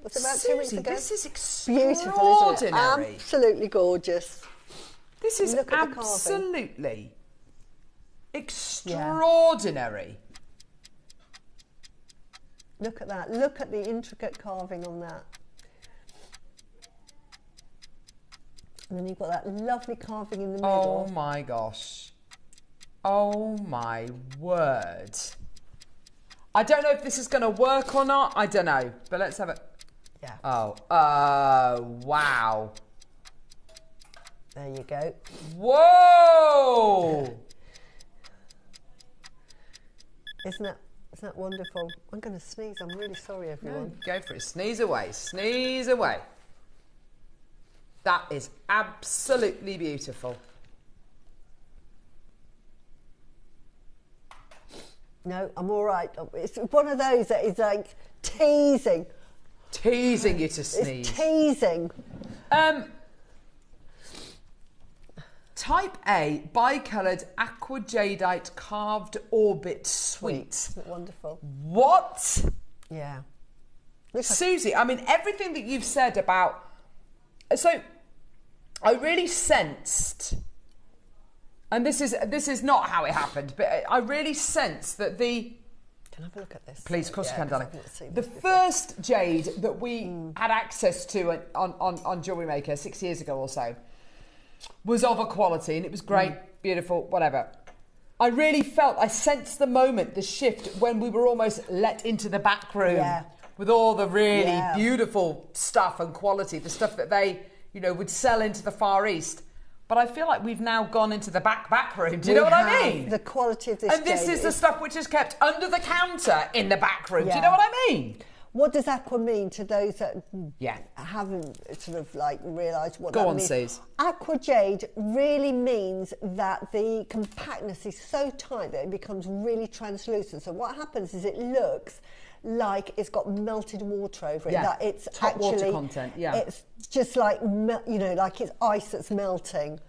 Was it about 2 weeks ago? This is beautiful, isn't it? extraordinary. Absolutely gorgeous. This is Look at the absolutely extraordinary. Look at that. Look at the intricate carving on that. And then you've got that lovely carving in the middle. Oh my gosh. Oh my word. I don't know if this is going to work or not. I don't know. But let's have it. Yeah. Oh. Wow. There you go. Whoa. Isn't that wonderful? I'm going to sneeze. I'm really sorry, everyone. No, go for it. Sneeze away. Sneeze away. That is absolutely beautiful. No, I'm all right. It's one of those that is like teasing. Teasing you to sneeze. It's teasing. Type A, bicoloured aqua jadeite carved orbit suite. Isn't it wonderful? What? Yeah. Susie, I mean, everything that you've said about... So, I really sensed, and this is not how it happened, but I really sensed that the... Can I have a look at this? Please, of course you can, darling. The before. first jade that we had access to on JewelleryMaker 6 years ago or so was of a quality, and it was great, beautiful, whatever. I really felt, I sensed the moment, the shift, when we were almost let into the back room with all the really beautiful stuff and quality, the stuff that they, you know, would sell into the Far East. But I feel like we've now gone into the back room. Do you know what I mean? The quality of this and this jade is the stuff which is kept under the counter in the back room. Do you know what I mean? What does aqua mean to those that haven't sort of like realised what that means? Go on, Sis. Aqua jade really means that the compactness is so tight that it becomes really translucent. So what happens is it looks like it's got melted water over it. Yeah. That it's top actually water content. Yeah. It's just like like it's ice that's melting,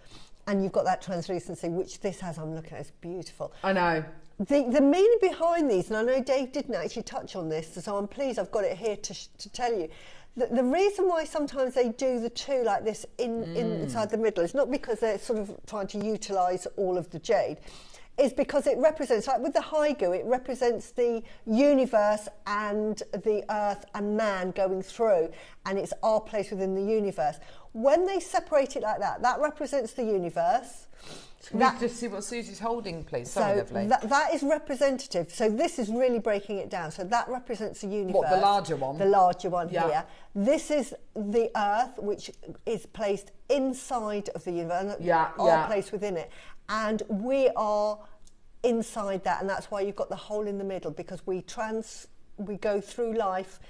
and you've got that translucency, which this has. I'm looking at. It's beautiful. I know. The meaning behind these, and I know Dave didn't actually touch on this, so I'm pleased I've got it here to tell you. The reason why sometimes they do the two like this inside the middle is not because they're sort of trying to utilise all of the jade, is because it represents, like with the haigu, it represents the universe and the earth and man going through, and it's our place within the universe. When they separate it like that, that represents the universe. Can we just see what Susie's holding, please? So lovely. That is representative. So this is really breaking it down. So that represents the universe. What, the larger one? The larger one here. This is the earth, which is placed inside of the universe. Our place within it. And we are inside that, and that's why you've got the hole in the middle, because we go through life,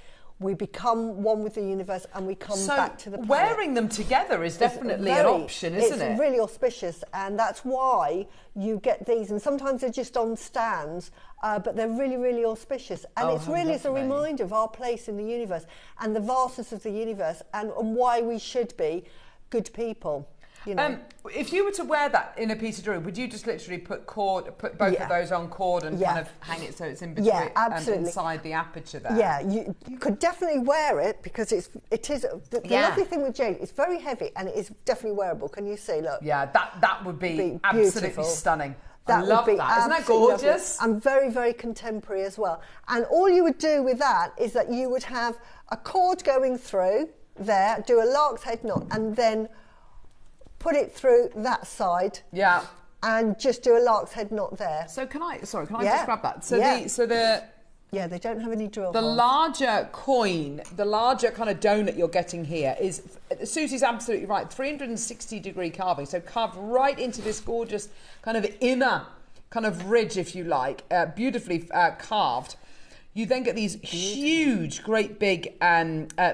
we become one with the universe, and we come back to the planet. Wearing them together is definitely an option, isn't it? It's really auspicious, and that's why you get these, and sometimes they're just on stands, but they're really, really auspicious. And it's really as a reminder of our place in the universe and the vastness of the universe, and why we should be good people. You know. If you were to wear that in a piece of jewellery, would you just literally put both of those on cord and kind of hang it so it's in between, inside the aperture there? Yeah, you could definitely wear it, because it is the lovely thing with jade. It's very heavy and it is definitely wearable. Can you see? Look. Yeah, that would be absolutely stunning. That I love would be that. Isn't that gorgeous? Lovely. And very, very contemporary as well. And all you would do with that is that you would have a cord going through there, do a lark's head knot, and then put it through that side. Yeah. And just do a lark's head knot there. So can I just grab that? They don't have any drill holes. Larger coin, the larger kind of donut you're getting here is, Susie's absolutely right, 360-degree carving. So carved right into this gorgeous kind of inner kind of ridge, if you like, beautifully carved. You then get these huge, great big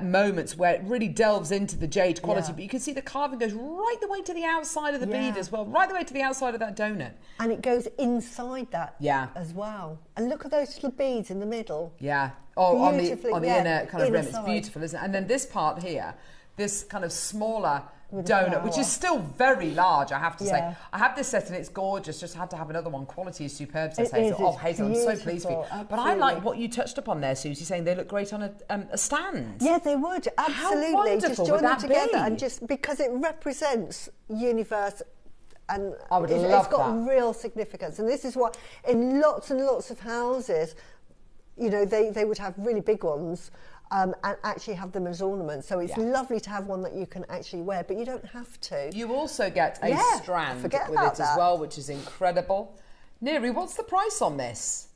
moments where it really delves into the jade quality. But you can see the carving goes right the way to the outside of the bead as well, right the way to the outside of that donut. And it goes inside that as well. And look at those little beads in the middle. Yeah. Oh, on the inner kind of rim. It's beautiful, isn't it? And then this part here, this kind of smaller donut, which is still very large, I have to say. I have this set and it's gorgeous. Just had to have another one. Quality is superb, says Hazel. Oh, Hazel, I'm so pleased for you. Absolutely. But I like what you touched upon there, Susie, saying they look great on a stand. Yeah, they would. Absolutely. How wonderful just join them together be? and just because it represents universe. And I would love it's got real significance. And this is why in lots and lots of houses, you know, they would have really big ones and actually have them as ornaments. So it's lovely to have one that you can actually wear, but you don't have to. You also get a strand with it as well, which is incredible. Neri, what's the price on this?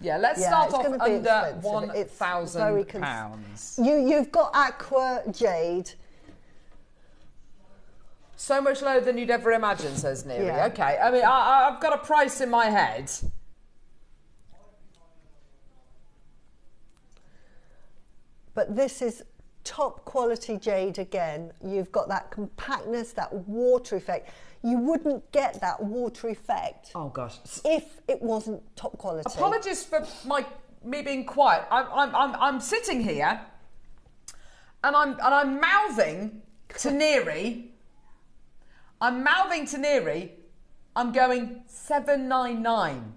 Yeah, let's start off under £1,000. You've got Aqua Jade. So much lower than you'd ever imagine, says Neri. Yeah. Okay, I mean, I've got a price in my head. But this is top quality jade again. You've got that compactness, that water effect. You wouldn't get that water effect. Oh gosh! If it wasn't top quality. Apologies for me being quiet. I'm sitting here, and I'm mouthing to Neri. I'm mouthing to Neri. I'm going 799.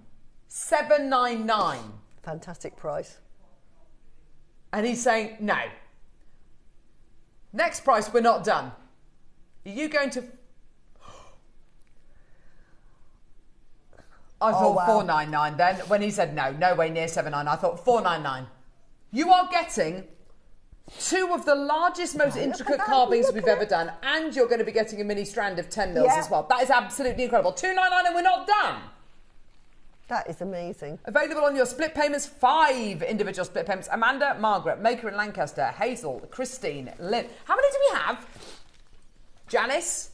799. Fantastic price. And he's saying no. Next price, we're not done. Are you going to? I thought 499 then. When he said no way near 799, I thought 499. You are getting two of the largest, most intricate carvings we've ever done, and you're going to be getting a mini strand of 10 mils as well. That is absolutely incredible. 299 and we're not done. That is amazing. Available on your split payments, 5 individual split payments. Amanda, Margaret, Maker in Lancaster, Hazel, Christine, Lynn. How many do we have? Janice?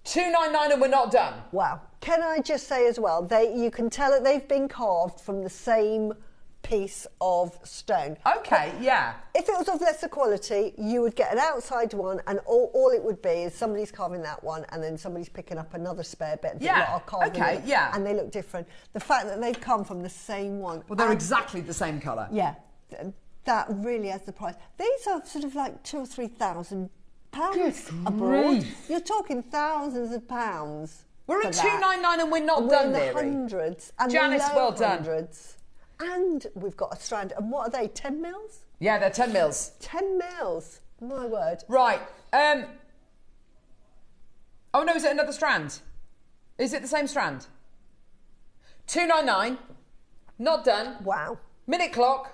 299 and we're not done. Wow. Can I just say as well, you can tell that they've been carved from the same piece of stone. Okay, yeah. If it was of lesser quality, you would get an outside one, and all it would be is somebody's carving that one, and then somebody's picking up another spare bit. And they look different. The fact that they've come from the same one. Well, they're exactly the same colour. Yeah, that really has the price. These are sort of like £2,000 or £3,000 abroad. You're talking thousands of pounds. We're at 299 and we're not done there. We're in the hundreds. And Janice, well done. Hundreds. And we've got a strand. And what are they, 10 mils? Yeah, they're 10 mils. 10 mils. My word. Right. Oh, no, is it another strand? Is it the same strand? 299. Not done. Wow. Minute clock.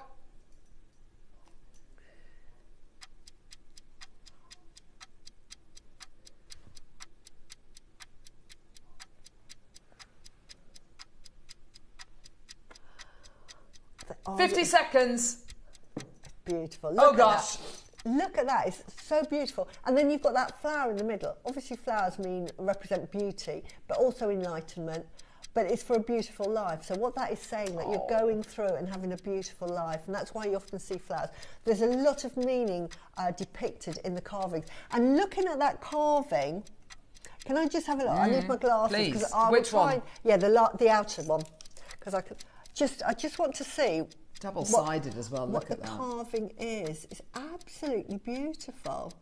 Oh, 50 seconds. Beautiful. Look gosh. Look at that. It's so beautiful. And then you've got that flower in the middle. Obviously flowers represent beauty, but also enlightenment. But it's for a beautiful life. So what that is saying, that you're going through and having a beautiful life, and that's why you often see flowers. There's a lot of meaning depicted in the carvings. And looking at that carving, can I just have a look? I need my glasses. Please. Which one? Yeah, the outer one. Because I just want to see double-sided as well. Look at that. What the carving is. It's absolutely beautiful.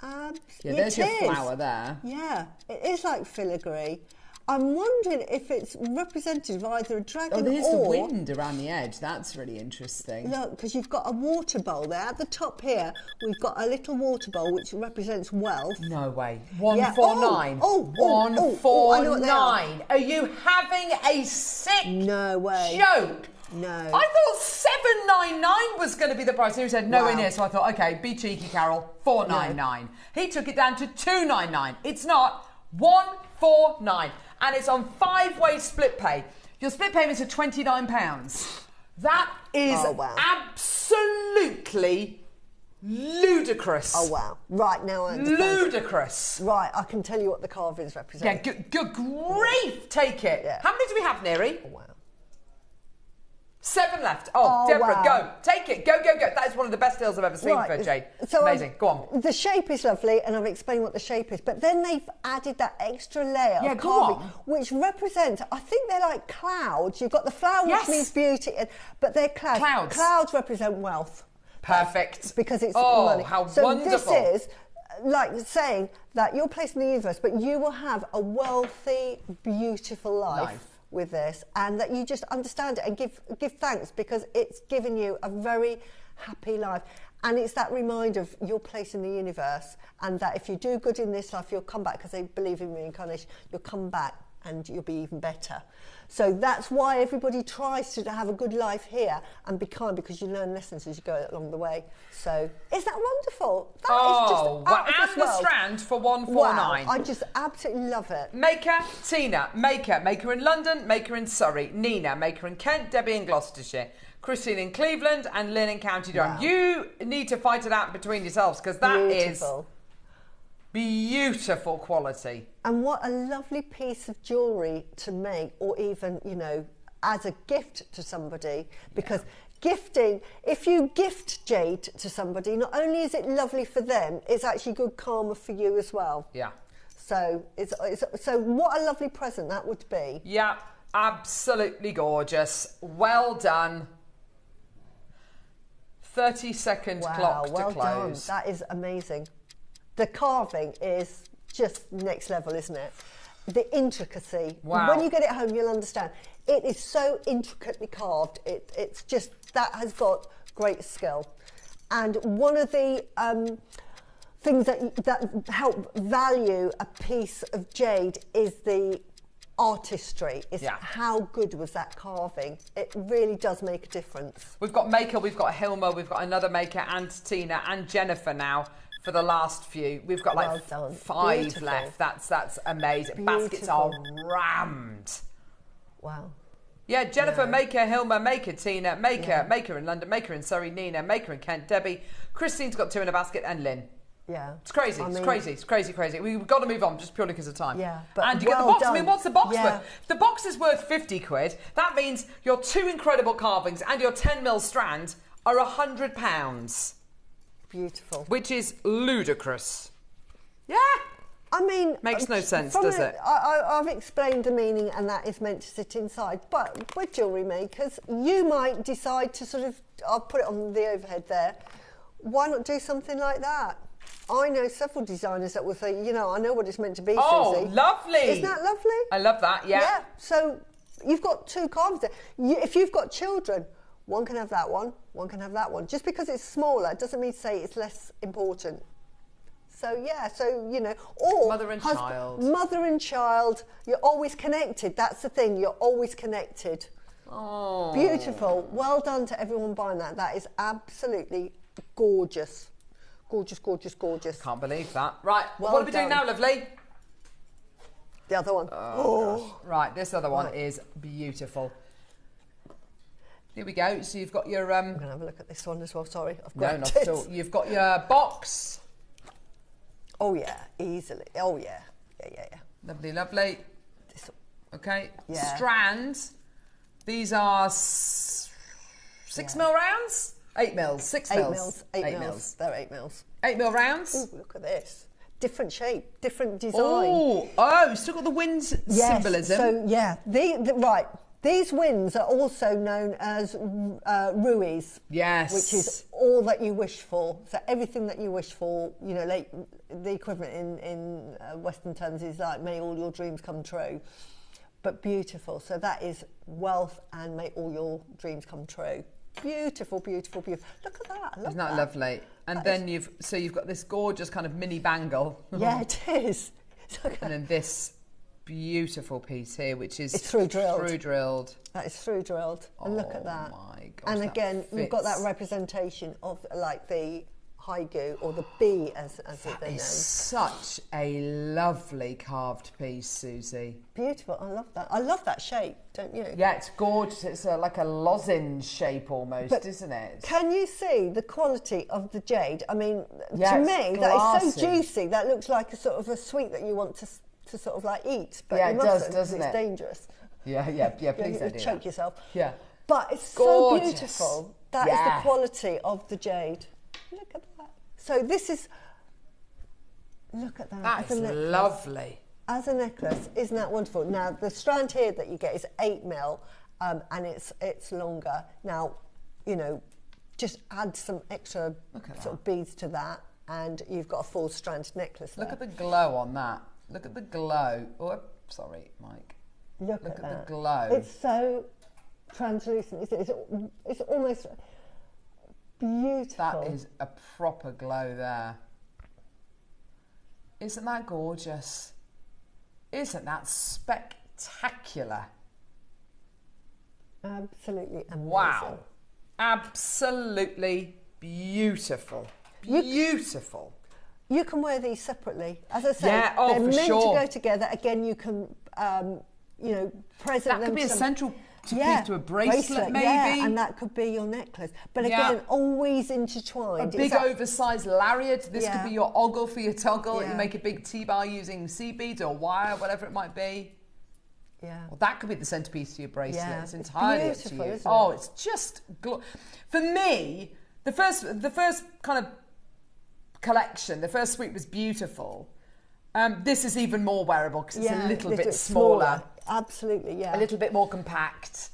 Yeah, there's your flower there. Yeah, it is like filigree. I'm wondering if it's representative of either a dragon or... Oh, there's the wind around the edge. That's really interesting. Look, because you've got a water bowl there. At the top here, we've got a little water bowl which represents wealth. No way. 149. Yeah. 149. Are you having a sick joke? No. I thought 799 was going to be the price. He said nowhere near, so I thought, okay, be cheeky, Carol. 499. No. He took it down to 299. It's not 149. And it's on 5-way split pay. Your split payments are £29. That is absolutely ludicrous. Oh, wow. Right, now I understand. Ludicrous. Right, I can tell you what the carvings represent. Yeah, good grief, take it. Yeah. How many do we have, Neri? Oh, wow. 7 left. Oh, Deborah, wow. go. Take it. Go, go, go. That is one of the best deals I've ever seen for Jade. So amazing. Go on. The shape is lovely, and I've explained what the shape is, but then they've added that extra layer of go carving, on. which represents, I think they're like clouds. You've got the flower, Yes. which means beauty, but they're clouds. Clouds. Clouds represent wealth. Perfect. Because it's Oh, money. how so wonderful. this is like saying that you're placed in the universe, but you will have a wealthy, beautiful life. With this, and that you just understand it and give thanks, because it's given you a very happy life, and it's that reminder of your place in the universe, and that if you do good in this life, you'll come back, because they believe in reincarnation. You'll come back and you'll be even better. So that's why everybody tries to have a good life here and be kind, because you learn lessons as you go along the way. So is that wonderful? That is just out of this and the world. strand for $149. Wow, I just absolutely love it. Maker, Tina, Maker in London, Maker in Surrey, Nina, Maker in Kent, Debbie in Gloucestershire, Christine in Cleveland, and Lynn in County Durham. Wow. You need to fight it out between yourselves, because that is beautiful quality. And what a lovely piece of jewellery to make, or even, you know, as a gift to somebody, because gifting, if you gift jade to somebody, not only is it lovely for them, it's actually good karma for you as well. Yeah. So so what a lovely present that would be. Yeah, absolutely gorgeous. Well done. 30-second clock to well close. done. That is amazing. The carving is just next level, isn't it? The intricacy. Wow. When you get it home, you'll understand. It is so intricately carved. It's just, that has got great skill. And one of the things that help value a piece of jade is the artistry. It's how good was that carving. It really does make a difference. We've got Maker, we've got Hilma, we've got another Maker, and Tina, and Jennifer now for the last few. We've got like 5 Beautiful. left. That's amazing. Baskets are rammed. Wow. Yeah, Jennifer, Maker, Hilma, Maker, Tina, Maker, Maker in London, Maker in Surrey, Nina, Maker in Kent, Debbie, Christine's got 2 in a basket, and Lynn. Yeah. It's crazy. It's crazy. We've got to move on just purely because of time. Yeah. But and you get the box. done. I mean, what's the box Yeah. worth? If the box is worth 50 quid, that means your 2 incredible carvings and your 10mm strand are £100. Beautiful. Which is ludicrous. Yeah. I mean... Makes no sense, does it? I've explained the meaning, and that is meant to sit inside. But with jewellery makers, you might decide to sort of... I'll put it on the overhead there. Why not do something like that? I know several designers that will say, you know, I know what it's meant to be, Oh, Susie. lovely. Isn't that lovely? I love that, yeah. So you've got 2 carvings there. If you've got children, one can have that one can have that one. Just because it's smaller doesn't mean to say it's less important. So, you know, or... Mother and child. Mother and child, you're always connected. That's the thing, you're always connected. Oh. Beautiful. Well done to everyone buying that. That is absolutely gorgeous. Gorgeous. Can't believe that. Right, Well what are we doing done. now, lovely? The other one. Gosh. Right, this other one is beautiful. Here we go. So you've got your... I'm going to have a look at this one as well, sorry. I've No, grabbed not it. at all. You've got your box. Oh, yeah, easily. Oh, yeah. Yeah. Lovely. This, Okay. Yeah. Strands. These are 6 mil rounds? 8 mils. 6 mils. 8 mils. They're 8 mils. 8 mil rounds? Ooh, look at this. Different shape, different design. Oh, still got the wind symbolism. So, yeah. Right. These winds are also known as ruies. Yes. Which is all that you wish for. So everything that you wish for, you know, like the equivalent in Western terms is like, may all your dreams come true. But beautiful. So that is wealth and may all your dreams come true. Beautiful. Look at that. I love Isn't that lovely? And then you've got this gorgeous kind of mini bangle. Yeah, it is. And then this beautiful piece here, which is it's through drilled. That is through drilled. And look at that. Oh my gosh, and that again, you've got that fits. representation of like the haigu or the bee as it's known. Such a lovely carved piece, Susie. Beautiful. I love that. I love that shape, don't you? Yeah, it's gorgeous. It's like a lozenge shape almost, isn't it? Can you see the quality of the jade? I mean, Yeah, to it's me, that is so glassy. juicy. That looks like a sort of a sweet that you want to sort of like eat, but Yeah, you it does, mustn't, doesn't it's it? dangerous. Yeah. Please don't do choke that. yourself. Yeah. But it's Gorgeous. so beautiful. That is the quality of the jade. Look at that. So this is, look at that. That is lovely. As a necklace, isn't that wonderful? Now, the strand here that you get is 8 mil, and it's longer. Now, you know, just add some extra sort of beads to that, and you've got a full strand necklace there. Look at the glow on that. Look at the glow. Oh, sorry, Mike. Look at that. The glow. It's so translucent. It's almost beautiful. That is a proper glow there. Isn't that gorgeous? Isn't that spectacular? Absolutely amazing. Wow. Absolutely beautiful. Beautiful. You can wear these separately. As I say, they're meant to go together. Again, you can, you know, present them. That could be a central piece to a bracelet, maybe. Yeah, and that could be your necklace. But again, always intertwined. A big oversized lariat. This could be your ogle for your toggle. Yeah. You make a big T-bar using seed beads or wire, whatever it might be. Yeah. Well, that could be the centerpiece to your bracelet. Yeah. It's entirely up to you. It's just for me. The first kind of collection, the first suite was beautiful. This is even more wearable because it's a little bit smaller. Absolutely, yeah. A little bit more compact.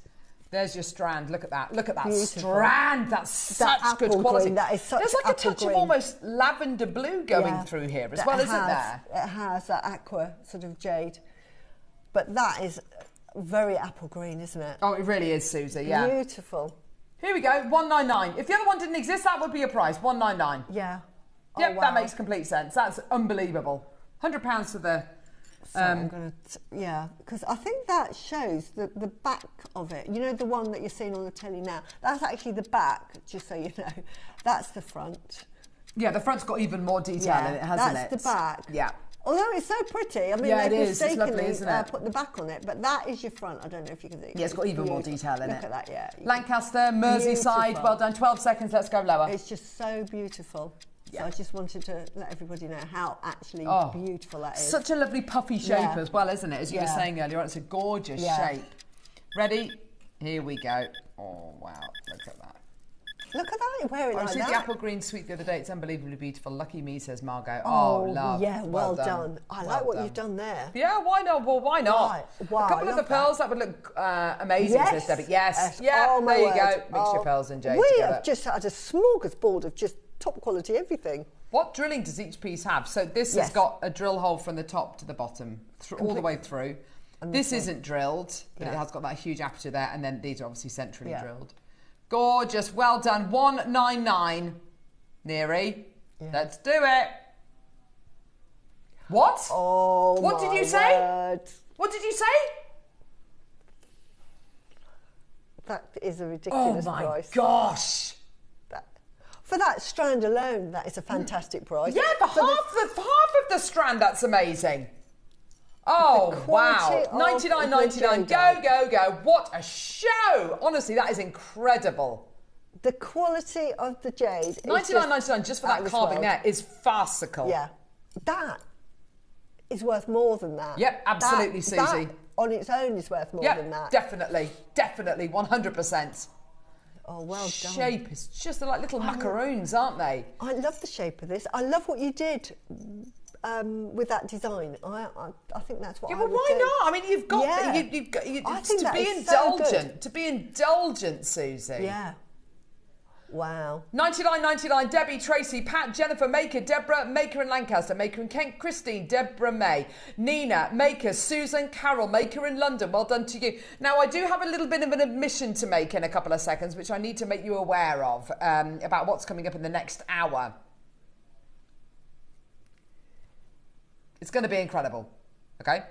There's your strand. Look at that. Look at that Beautiful. strand. That's such good quality. Green, that is such There's like a touch green. of almost lavender blue going through here as well, isn't there? It has that aqua sort of jade. But that is very apple green, isn't it? Oh, it really is, Susie, yeah. Beautiful. Here we go, 199. If the other one didn't exist, that would be your price, 199. Yeah. Yep, wow. that makes complete sense. That's unbelievable. £100 for the... So I'm going to... Yeah, because I think that shows the back of it. You know, the one that you're seeing on the telly now? That's actually the back, just so you know. That's the front. Yeah, the front's got even more detail in it, hasn't it? That's the back. Yeah. Although it's so pretty. I mean, Yeah, it they've is. It's lovely, mistakenly isn't it? put the back on it, but that is your front. I don't know if you can see. Yeah, it's got even more detail in it. Look at that, yeah. Lancaster, Merseyside, Beautiful. well done. 12 seconds, let's go lower. It's just so beautiful. Yeah. So I just wanted to let everybody know how actually beautiful that is. Such a lovely puffy shape as well, isn't it? As you were saying earlier on, it's a gorgeous shape. Ready? Here we go. Oh, wow. Look at that. Look at that, you wear it like I that. the apple green suite the other day. It's unbelievably beautiful. Lucky me, says Margot. Oh, love. Yeah, well done. I like what you've done there. Yeah, why not? Well, why not? Right. Wow, a couple of the pearls that would look amazing, says Debbie. Yes. Yeah, oh, there you word. go. Mix your pearls and jade We together. have just had a smorgasbord of just top quality everything. What drilling does each piece have? So this has got a drill hole from the top to the bottom, all the way through. And this isn't drilled, but it has got that huge aperture there, and then these are obviously centrally drilled. Gorgeous, well done. 199, Neary. Yeah. Let's do it. What? Oh, what did you say? Word. What did you say? That is a ridiculous price. Oh my gosh. For that strand alone, that is a fantastic price. Yeah, for half of the strand, that's amazing. Oh, wow. 99.99. Go. What a show. Honestly, that is incredible. The quality of the jade. 99.99 just for that carving there is farcical. Yeah. That is worth more than that. Yep, absolutely, Susie. That on its own is worth more than that. Definitely, 100%. Oh, well done. Shape is just like little macaroons, aren't they? I love the shape of this. I love what you did with that design. I think that's what I would do. Why not? I mean, you've got to be indulgent. To be indulgent, Susie. Yeah. Wow. 99.99. Debbie, Tracy, Pat, Jennifer, Maker, Deborah, Maker in Lancaster, Maker in Kent, Christine, Deborah May, Nina, Maker, Susan, Carol, Maker in London. Well done to you. Now, I do have a little bit of an admission to make in a couple of seconds, which I need to make you aware of about what's coming up in the next hour. It's going to be incredible. Okay?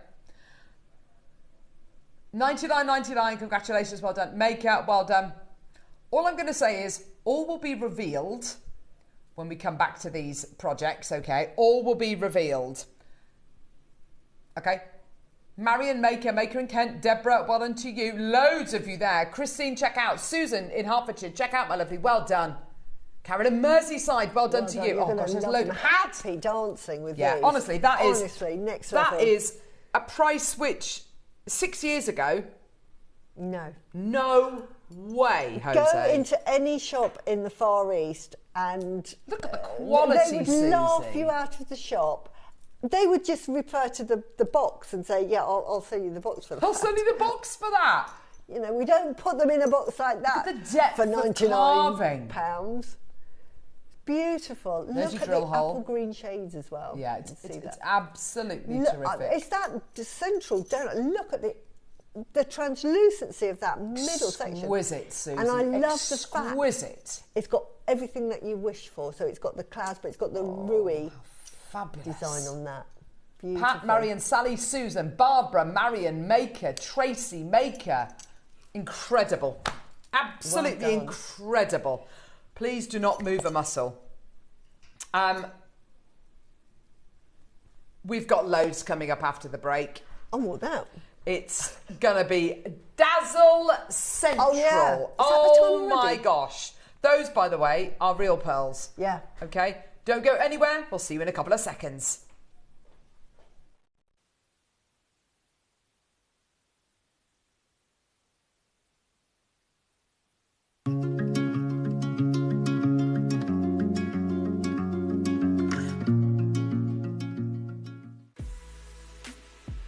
99.99. Congratulations. Well done. Maker, well done. All I'm going to say is all will be revealed when we come back to these projects, okay? All will be revealed. Okay? Marion, Maker in Kent, Deborah, well done to you. Loads of you there. Christine, check out. Susan in Hertfordshire, check out, my lovely. Well done. Karen in Merseyside, well done to you. Oh, gosh, there's loads. Happy dancing with these. Honestly, that is... Honestly, next level. That is a price which 6 years ago... No way, Jose. Go into any shop in the Far East and look at the quality, they would Susie. laugh you out of the shop. They would just refer to the box and say, yeah, I'll sell you the box for that. I'll sell you the box for that. You know, we don't put them in a box like that. Look at the depth for of £99. carving. Beautiful. There's Look your at drill the hole. apple green shades as well. Yeah, it's absolutely terrific. It's that central donut. Look at the translucency of that middle section. Exquisite, Susie. And I love the fact exquisite. It's got everything that you wish for. So it's got the clouds, but it's got the Rui fabulous design on that. Beautiful. Pat, Marion, Sally, Susan, Barbara, Marion, Maker, Tracy, Maker. Incredible. Absolutely Well done. incredible. Please do not move a muscle. We've got loads coming up after the break. Oh, what now? It's going to be Dazzle Central. Oh, yeah. Is that the Oh, time my already? gosh. Those, by the way, are real pearls. Yeah. Okay? Don't go anywhere. We'll see you in a couple of seconds.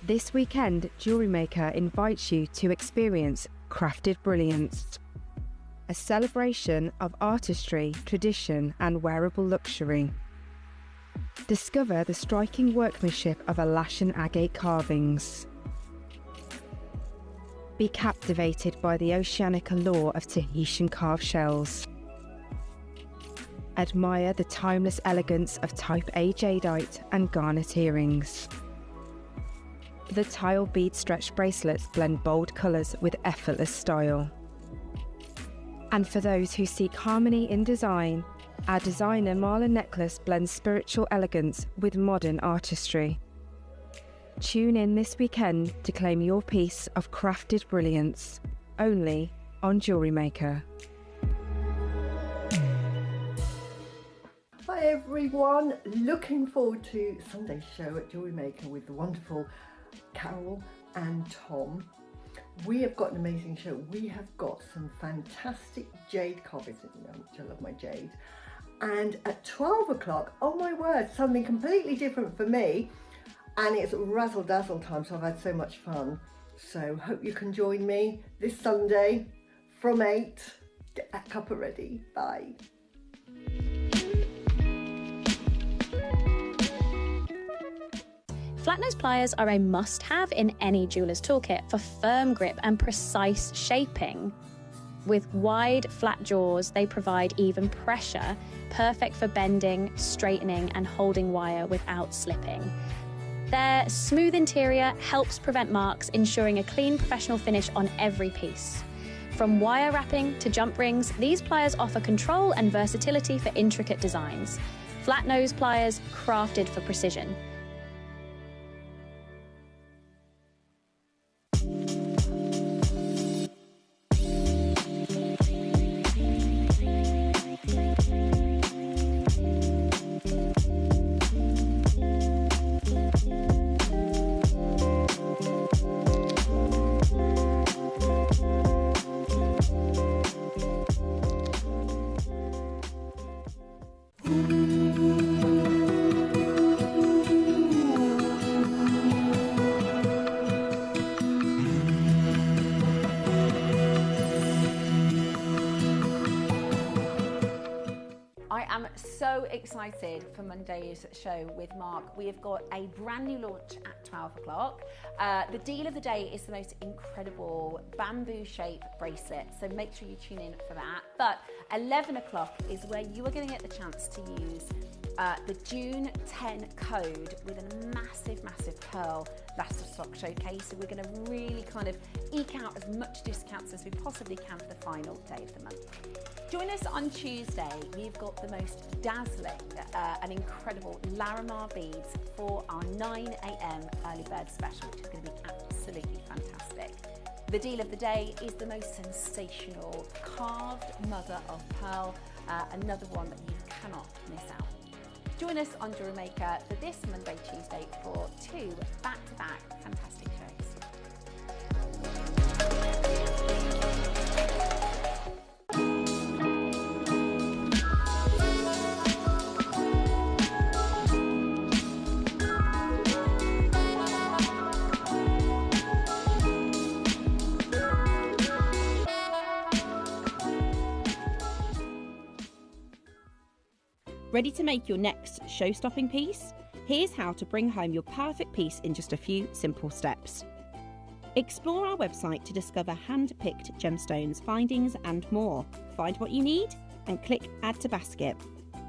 This weekend, JewelleryMaker invites you to experience Crafted Brilliance, a celebration of artistry, tradition and wearable luxury. Discover the striking workmanship of Alashan agate carvings. Be captivated by the oceanic allure of Tahitian carved shells. Admire the timeless elegance of Type A Jadeite and Garnet earrings. The tile bead stretch bracelets blend bold colours with effortless style. And for those who seek harmony in design, our designer Marla necklace blends spiritual elegance with modern artistry. Tune in this weekend to claim your piece of crafted brilliance, only on JewelleryMaker. Hi everyone, looking forward to Sunday's show at JewelleryMaker with the wonderful Carol and Tom. We have got an amazing show. We have got some fantastic jade carvings, which I love my jade. And at 12 o'clock, oh my word, something completely different for me. And it's razzle dazzle time, so I've had so much fun. So hope you can join me this Sunday from 8. Get that cuppa ready. Bye. Flat nose pliers are a must-have in any jeweller's toolkit for firm grip and precise shaping. With wide, flat jaws, they provide even pressure, perfect for bending, straightening and holding wire without slipping. Their smooth interior helps prevent marks, ensuring a clean, professional finish on every piece. From wire wrapping to jump rings, these pliers offer control and versatility for intricate designs. Flat nose pliers, crafted for precision. So excited for Monday's show with Mark. We have got a brand new launch at 12 o'clock. The deal of the day is the most incredible bamboo shape bracelet, so make sure you tune in for that. But 11 o'clock is where you are going to get the chance to use the June 10 code with a massive, massive pearl last of stock showcase. So we're going to really kind of eke out as much discounts as we possibly can for the final day of the month. Join us on Tuesday. We've got the most dazzling and incredible Larimar beads for our 9 a.m. early bird special, which is going to be absolutely fantastic. The deal of the day is the most sensational carved mother of pearl, another one that you cannot miss out. Join us on JewelleryMaker for this Monday, Tuesday for 2 back-to-back fantastic shows. Ready to make your next show-stopping piece? Here's how to bring home your perfect piece in just a few simple steps. Explore our website to discover hand-picked gemstones, findings and more. Find what you need and click Add to Basket.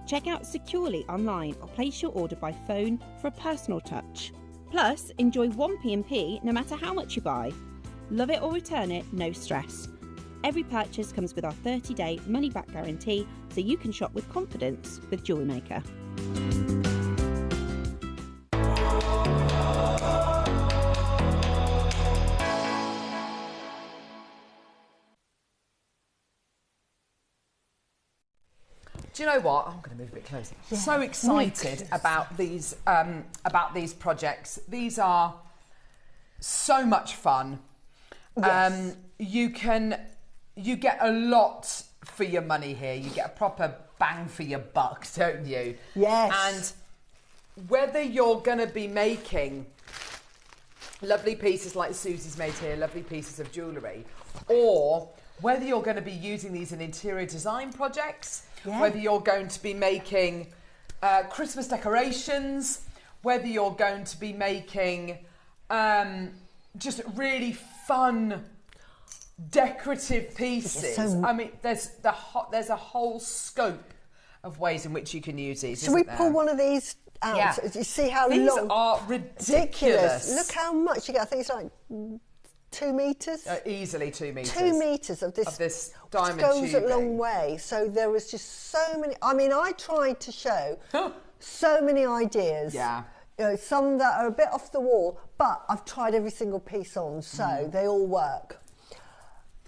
Check out securely online or place your order by phone for a personal touch. Plus, enjoy one P&P no matter how much you buy. Love it or return it, no stress. Every purchase comes with our 30-day money-back guarantee, so you can shop with confidence with JewelleryMaker. Do you know what? I'm going to move a bit closer. Yeah. So excited about these projects. These are so much fun. Yes. You get a lot for your money here. You get a proper bang for your buck, don't you? Yes. And whether you're going to be making lovely pieces like Susie's made here, lovely pieces of jewellery, or whether you're going to be using these in interior design projects, whether you're going to be making Christmas decorations, whether you're going to be making just really fun decorative pieces. I mean, there's a whole scope of ways in which you can use these. Should we pull one of these out? Yeah. You see how these long? Are ridiculous. Look how much you get. I think it's like 2 meters. Easily 2 meters. 2 meters of this diamond goes tubing. a long way. So there was just so many. I mean, I tried to show so many ideas. Yeah. You know, some that are a bit off the wall, but I've tried every single piece on, so they all work.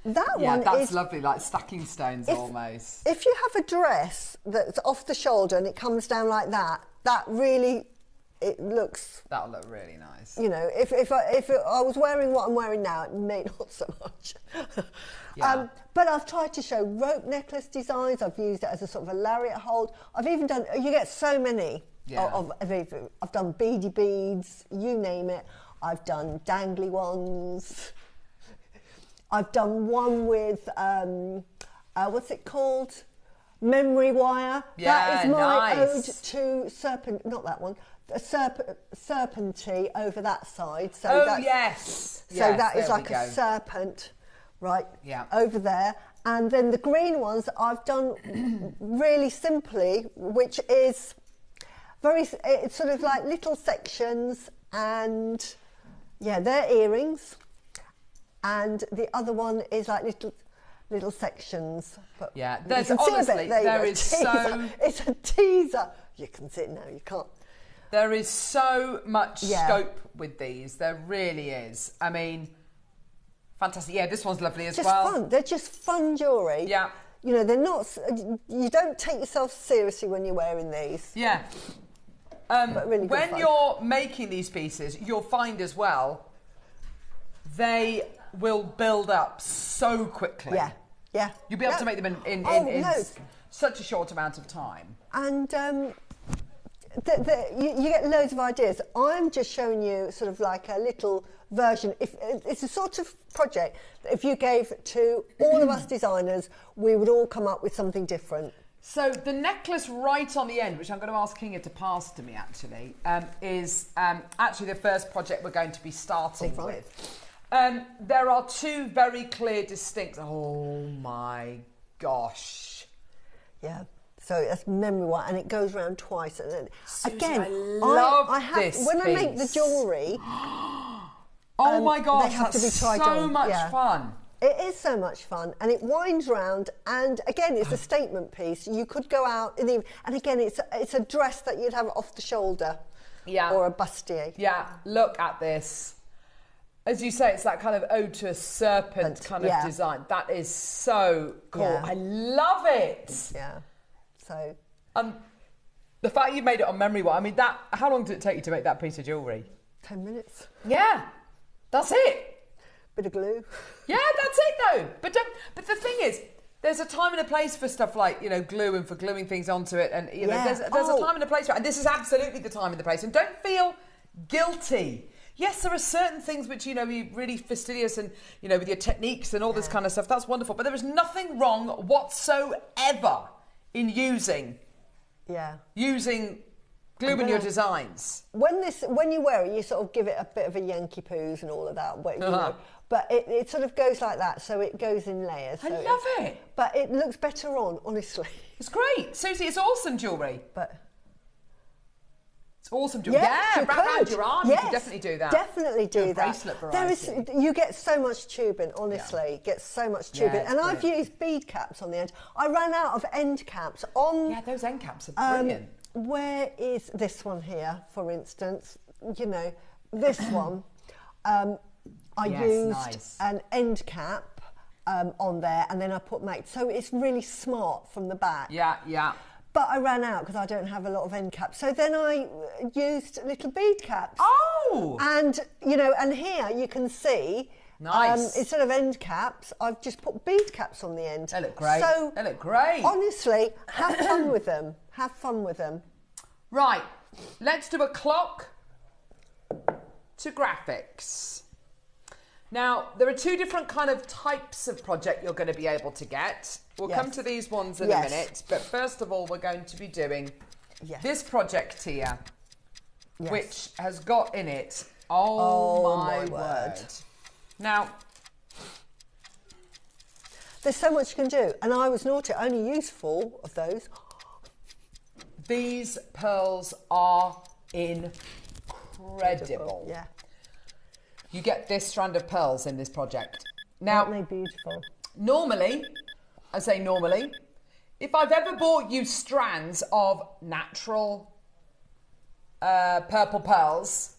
That's lovely, like stacking stones almost. If you have a dress that's off the shoulder and it comes down like that, that'll look really nice. You know, if I was wearing what I'm wearing now, it may not so much. But I've tried to show rope necklace designs. I've used it as a sort of a lariat hold. I've even done. You get so many. I've done beady beads. You name it. I've done dangly ones. I've done one with what's it called? Memory wire. Yeah, that is my nice. ode to serpent. Not that one. A serpenty over that side. So yes. So that is like a serpent, right? Yeah. Over there. And then the green ones I've done really simply, which is it's sort of like little sections, and they're earrings. And the other one is like little sections. But there's honestly, there is so... It's a teaser. You can see it now, you can't. There is so much scope with these. There really is. I mean, fantastic. Yeah, this one's lovely as well. Just fun. They're just fun jewellery. Yeah. You know, they're not... You don't take yourself seriously when you're wearing these. Yeah. But really good when fun. you're making these pieces, you'll find as well, they will build up so quickly. Yeah. You'll be able to make them in such a short amount of time. And you get loads of ideas. I'm just showing you sort of like a little version. It's a sort of project that if you gave to all of us designers, we would all come up with something different. So the necklace right on the end, which I'm going to ask Kinga to pass to me actually, is actually the first project we're going to be starting with. There are two very clear, distinct... Oh, my gosh. Yeah. So that's memory wire, and it goes around twice. And then, Susie, again, I love this when piece. I make the jewellery... oh, my gosh, they have to be tried so on. much fun. It is so much fun, and it winds round, and again, it's a statement piece. You could go out in the evening, and again, it's a dress that you'd have off the shoulder, or a bustier. Yeah, look at this. As you say, it's that kind of ode to a serpent kind of design. That is so cool. Yeah. I love it. Yeah. So. The fact you made it on memory wire. I mean, how long did it take you to make that piece of jewellery? 10 minutes. Yeah, that's it. Bit of glue. Yeah, that's it though. But the thing is, there's a time and a place for stuff like, glue and for gluing things onto it, and there's a time and a place for it. And this is absolutely the time and the place. And don't feel guilty. Yes, there are certain things which, you're really fastidious and, with your techniques and all this kind of stuff. That's wonderful. But there is nothing wrong whatsoever in using Yeah. using glue in your designs. When you wear it, you sort of give it a bit of a Yankee poos and all of that, but, you know, but it sort of goes like that, so it goes in layers. I So love it. But it looks better on, honestly. It's great. Susie, it's awesome jewellery. But it's awesome jewellery. yes, Yeah, you wrap could. around your arm. Yes, You could definitely do that. Definitely do that. Bracelet variety. You get so much tubing, honestly. Get so much tubing. it's And I've brilliant. used bead caps on the end. I ran out of end caps on... Yeah, those end caps are brilliant. Where is this one here, for instance? You know, this one. I used an end cap on there, and then I put mate. So it's really smart from the back. Yeah, yeah. But I ran out because I don't have a lot of end caps. So then I used little bead caps. Oh! And, you know, and here you can see... Nice. Instead of end caps, I've just put bead caps on the end. They look great. So, they look great. Honestly, have fun with them. Have fun with them. Right, let's do a clock to graphics. Now, there are two different kind of types of project you're going to be able to get. We'll come to these ones in a minute, but first of all, we're going to be doing this project here, which has got in it, oh my word. Now, there's so much you can do, and I was naughty. I only used 4 of those. These pearls are incredible. Yeah. You get this strand of pearls in this project. Now, aren't they beautiful? Normally, I say normally, if I've ever bought you strands of natural purple pearls,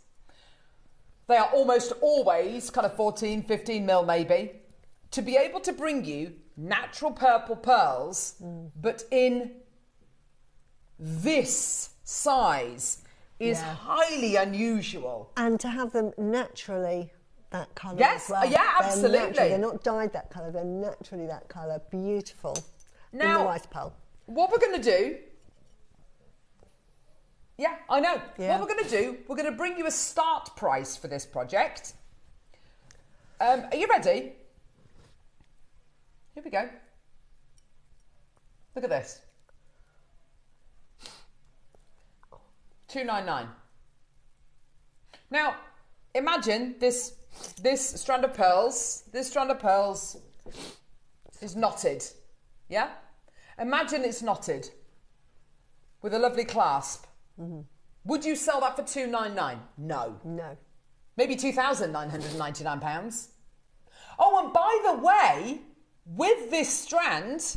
they are almost always kind of 14, 15 mil maybe. To be able to bring you natural purple pearls, but in this size is highly unusual. And to have them naturally that colour yes, as well. Yeah, absolutely. They're not dyed that colour, they're naturally that colour. Beautiful. Now, in the rice pearl. What we're going to do... Yeah, I know. What we're going to do, we're going to bring you a start price for this project. Are you ready? Here we go. Look at this. $299. Now, imagine this strand of pearls. This strand of pearls is knotted. Yeah? Imagine it's knotted with a lovely clasp. Mm-hmm. Would you sell that for $299? No. No. Maybe £2,999. Oh, and by the way, with this strand,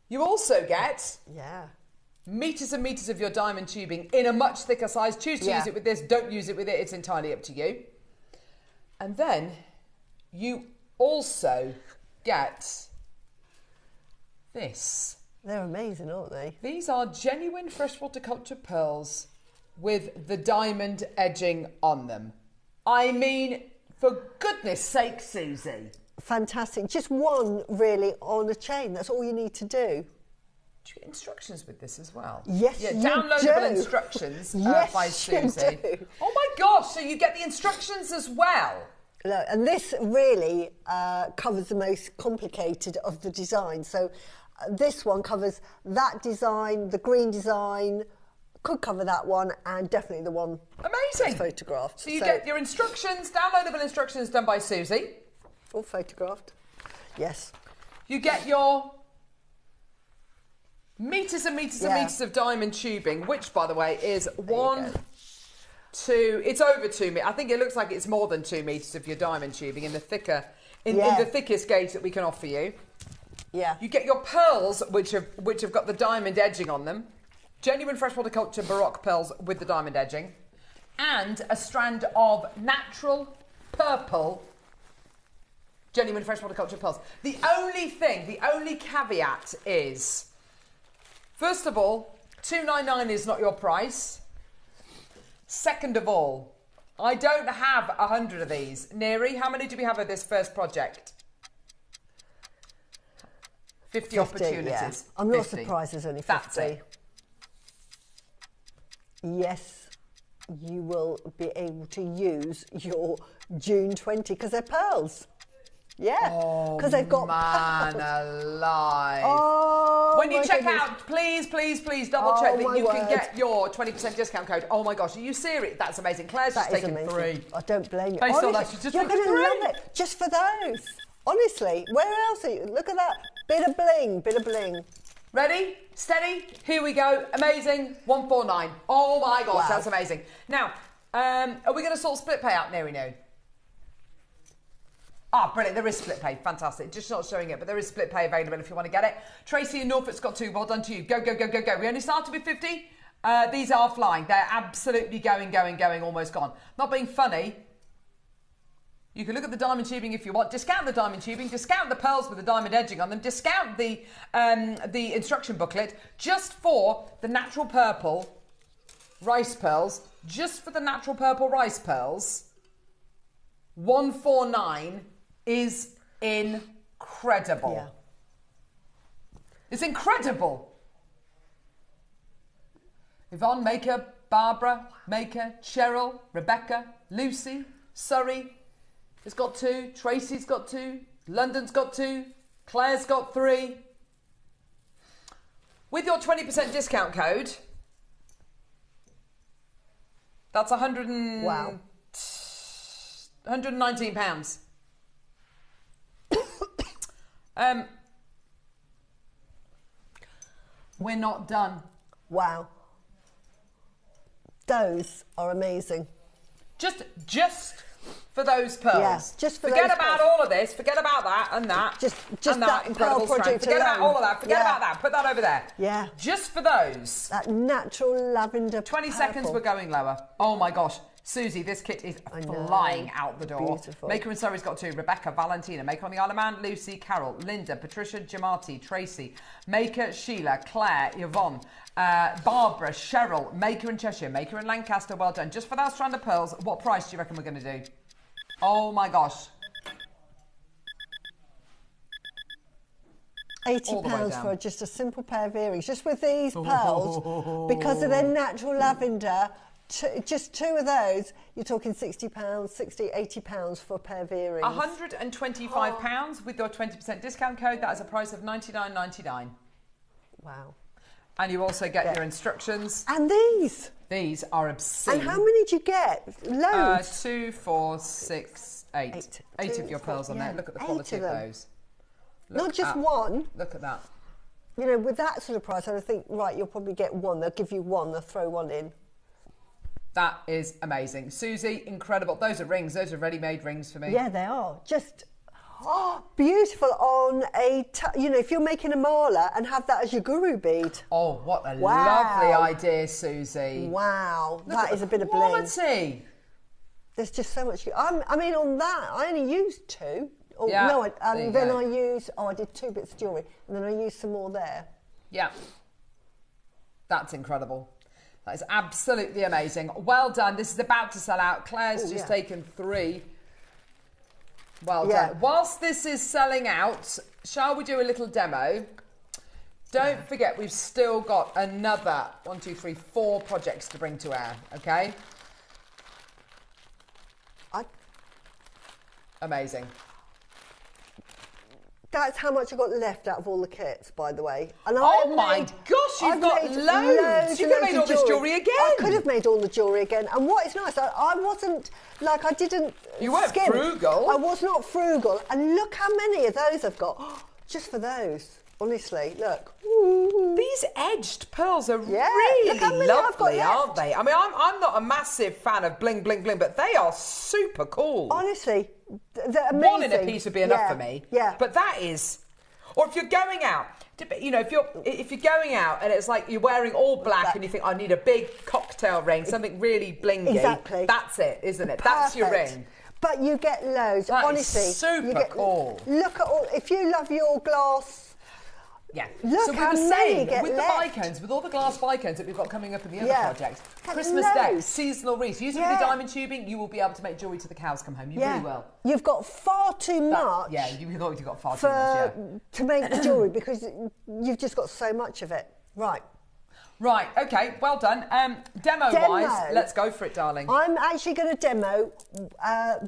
you also get meters and meters of your diamond tubing in a much thicker size. Choose to use it with this, don't use it with it, it's entirely up to you. And then you also get this. They're amazing, aren't they? These are genuine freshwater culture pearls with the diamond edging on them. I mean, for goodness sake, Susie. Fantastic. Just one, really, on a chain. That's all you need to do. Do you get instructions with this as well? Yes, yeah, you downloadable do. instructions Yes, by Susie. you do. Oh my gosh, so you get the instructions as well. Look, and this really covers the most complicated of the design. So this one covers that design, the green design, could cover that one, and definitely the one amazing photographed. So you get your instructions, downloadable instructions done by Susie. All photographed. Yes. You get your meters and meters and meters of diamond tubing, which, by the way, is it's over 2 meters. I think it looks like it's more than 2 meters of your diamond tubing in the thicker, in the thickest gauge that we can offer you. Yeah. You get your pearls, which have got the diamond edging on them. Genuine freshwater culture Baroque pearls with the diamond edging. And a strand of natural purple genuine freshwater culture pearls. The only caveat is, first of all, $299 is not your price. Second of all, I don't have 100 of these. Neri, how many do we have of this first project? 50 opportunities. Yeah. I'm not 50. surprised there's only 50. That's it. Yes, you will be able to use your June 20 because they're pearls. Yeah, because they've got man pearls. alive. Oh, When you my check goodness. out, please double check that my you can word. get your 20% discount code. Oh my gosh, are you serious? That's amazing. Claire's just That is taken amazing. 3. I don't blame you. Based on Honestly, that, she's just you're taken going to 3. love it just for those. Honestly, where else are you? Look at that. Bit of bling, bit of bling. Ready? Steady? Here we go. Amazing. 149. Oh my gosh, Wow. that's amazing. Now, are we going to sort split pay out, Neri? No. Ah, brilliant. There is split pay. Fantastic. Just not showing it, but there is split pay available if you want to get it. Tracy in Norfolk's got 2. Well done to you. Go, go, go, go, go. We only started with 50. These are flying. They're absolutely going, almost gone. Not being funny. You can look at the diamond tubing if you want. Discount the diamond tubing. Discount the pearls with the diamond edging on them. Discount the instruction booklet just for the natural purple rice pearls. Just for the natural purple rice pearls. 149 is incredible. Yeah. It's incredible. Yvonne, Maker, Barbara, Maker, Cheryl, Rebecca, Lucy, Surrey has got 2, Tracy's got 2, London's got 2, Claire's got 3. With your 20% discount code, that's Wow. £119. We're not done. Wow. Those are amazing. Just for those pearls. Yeah, just for forget those about pearls. all of this. Forget about that and that. Just and that incredible pearl strand. project Forget about alone. all of that. Forget Yeah. about that. Put that over there. Yeah. Just for those. That natural lavender 20 purple. seconds, we're going lower. Oh my gosh. Susie, this kit is I know. flying out the door. Beautiful. Maker and Surrey's got 2. Rebecca, Valentina. Maker on the Isle of Man, Lucy, Carol, Linda, Patricia, Jamati, Tracy. Maker, Sheila, Claire, Yvonne, Barbara, Cheryl. Maker in Cheshire. Maker in Lancaster. Well done. Just for that strand of pearls, what price do you reckon we're going to do? Oh my gosh. £80 All the way down. for just a simple pair of earrings. Just with these pearls, because of their natural lavender, just 2 of those, you're talking £60, £80 for a pair of earrings. £125 with your 20% discount code. That is a price of $99.99. Wow. And you also get your instructions. And these. These are obscene. And how many do you get? Loads. 2, 4, 6, 8. 8 Two, of your four, pearls on yeah, there. Look at the 8 quality of of them. those. Not just one. Look at that. You know, with that sort of price, I would think, right, you'll probably get 1. They'll give you 1. They'll throw 1 in. That is amazing. Susie, incredible. Those are rings. Those are ready-made rings for me. Yeah, they are. Just beautiful on a, you know, if you're making a mala and have that as your guru bead. Oh, what a Wow. lovely idea, Susie. Wow, Look that at is the a bit of bling. quality. There's just so much. I mean, on that, I only used 2. Oh, Yeah, no, there you then go. I used, I did 2 bits of jewellery, and then I used some more there. Yeah. That's incredible. That is absolutely amazing. Well done. This is about to sell out. Claire's just taken 3. Well done. Whilst this is selling out, shall we do a little demo? Don't forget, we've still got another 1, 2, 3, 4 projects to bring to air, okay? Amazing. That's how much I got left out of all the kits, by the way. And Oh my gosh, you've got made loads. You could have made all this jewellery again. I could have made all the jewellery again. And what is nice, I wasn't, like, I didn't You weren't skim. frugal. I was not frugal. And look how many of those I've got. Just for those, honestly, look. Ooh. These edged pearls are look really how many I've got lovely, aren't left. they? I mean, I'm not a massive fan of bling, bling, bling, but they are super cool. Honestly, they're amazing. 1 in a piece would be enough for me. Yeah. But that is, or if you're going out, you know, if you're going out and it's like you're wearing all black and you think I need a big cocktail ring, something really blingy. Exactly. That's it, isn't it? That's your Perfect. ring. But you get loads. That is honestly, super you get, cool. Look at all. If you love your glass. Yeah. Look so we how were many saying get with left. the bicones, with all the glass bicones that we've got coming up in the other Yeah. projects, Get Christmas loads. Day, seasonal wreaths, using Yeah. the diamond tubing, you will be able to make jewellery to the cows come home. You really will. You've got far too much. Yeah, you've got far too much. Yeah. to make the jewellery because you've just got so much of it. Right. Right, okay, well done. Demo-wise, let's go for it, darling. I'm actually going to demo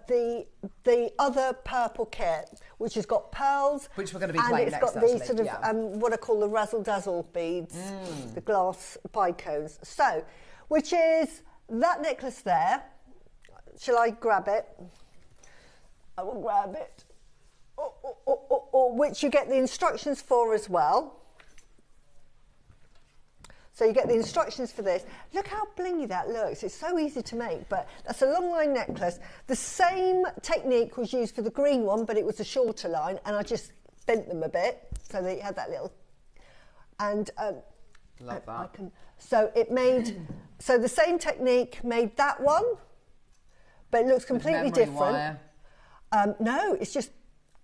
the other purple kit, which has got pearls. Which we're going to be playing next, and it's got these sort of, what I call the razzle-dazzle beads, the glass bicones. So, which is that necklace there. Shall I grab it? I will grab it. Which you get the instructions for as well. So you get the instructions for this. Look how blingy that looks. It's so easy to make, but that's a long line necklace. The same technique was used for the green one, but it was a shorter line, and I just bent them a bit so that you had that little. And love that. So it made, so the same technique made that one, but it looks completely different. No, it's just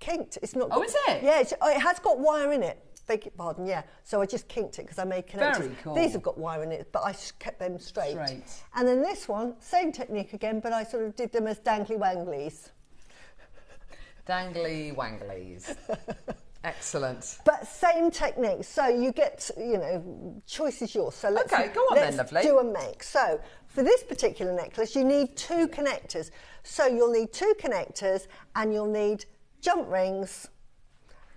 kinked. It's not. Oh, is it? Yeah, it has got wire in it. Beg your pardon, yeah. So I just kinked it because I made connectors. Very cool. These have got wire in it, but I kept them straight. And then this one, same technique again, but I sort of did them as dangly wanglies. Dangly wanglies. Excellent. But same technique. So you get, you know, choice is yours. So let's, okay, go on then, lovely. Do a make. So for this particular necklace, you need 2 connectors. So you'll need 2 connectors and you'll need jump rings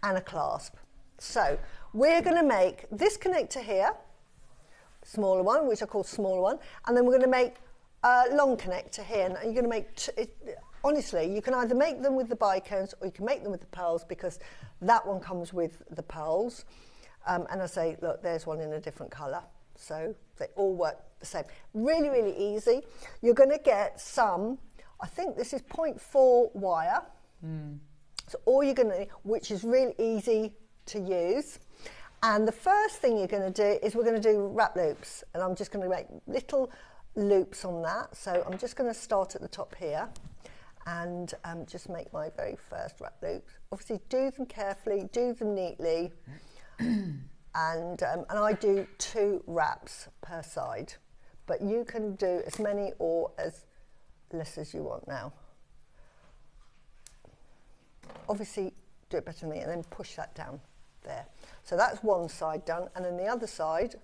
and a clasp. So we're going to make this connector here, smaller one, which I call smaller one, and then we're going to make a long connector here. And you're going to make, honestly, you can either make them with the bicones or you can make them with the pearls, because that one comes with the pearls. And I say, look, there's one in a different colour. So they all work the same. Really, really easy. You're going to get some, I think this is 0.4 wire. So all you're going to, which is really easy to use. And the first thing you're going to do is we're going to do wrap loops, and I'm just going to make little loops on that. So I'm just going to start at the top here and just make my very first wrap loops. Obviously do them carefully, do them neatly, and I do 2 wraps per side, but you can do as many or as less as you want now. Obviously do it better than me, and then push that down there. So that's one side done, and then the other side,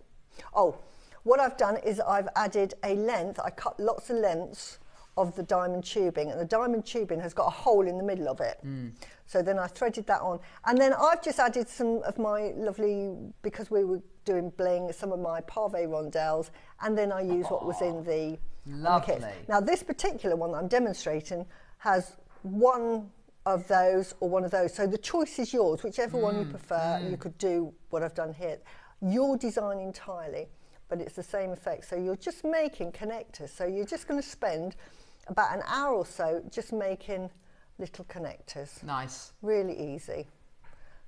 what I've done is I've added a length. I cut lots of lengths of the diamond tubing, and the diamond tubing has got a hole in the middle of it. So then I threaded that on, and then I've just added some of my lovely, because we were doing bling, some of my pave rondelles, and then I use what was in the kit. Now this particular one that I'm demonstrating has one of those or one of those, so the choice is yours, whichever one you prefer. You could do what I've done here, your design entirely, but it's the same effect. So you're just making connectors, so you're just going to spend about an hour or so just making little connectors. Nice. Really easy.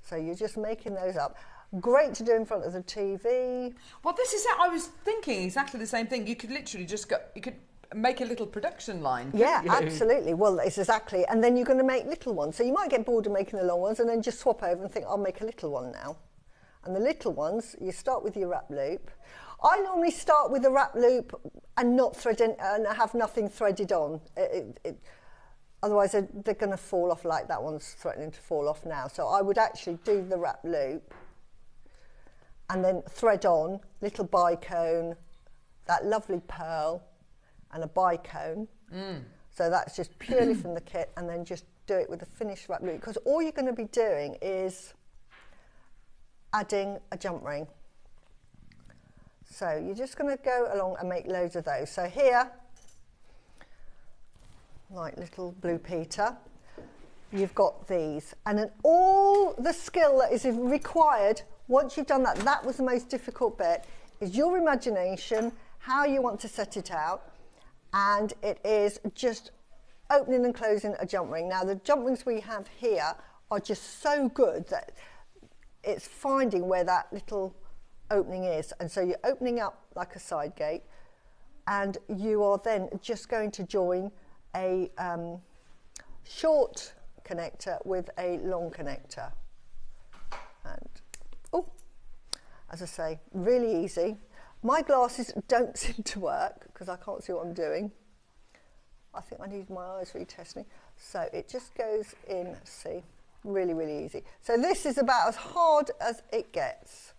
So you're just making those up. Great to do in front of the TV. Well, this is it. I was thinking exactly the same thing. You could literally just go, you could make a little production line. Yeah, absolutely. Well, it's exactly. And then you're going to make little ones. So you might get bored of making the long ones and then just swap over and think, I'll make a little one now. And the little ones, you start with your wrap loop. I normally start with a wrap loop and not thread in, and have nothing threaded on. Otherwise, they're going to fall off, like that one's threatening to fall off now. So I would actually do the wrap loop and then thread on little bicone, that lovely pearl, and a bicone. So that's just purely from the kit, and then just do it with a finished wrap loop, because all you're going to be doing is adding a jump ring. So you're just going to go along and make loads of those. So here, like little Blue Peter, you've got these, and then all the skill that is required once you've done that, that was the most difficult bit, is your imagination, how you want to set it out. And it is just opening and closing a jump ring. Now the jump rings we have here are just so good that it's finding where that little opening is. And so you're opening up like a side gate, and you are then just going to join a short connector with a long connector. And as I say, really easy. My glasses don't seem to work because I can't see what I'm doing. I think I need my eyes retesting. So it just goes in, see, really, really easy. So this is about as hard as it gets.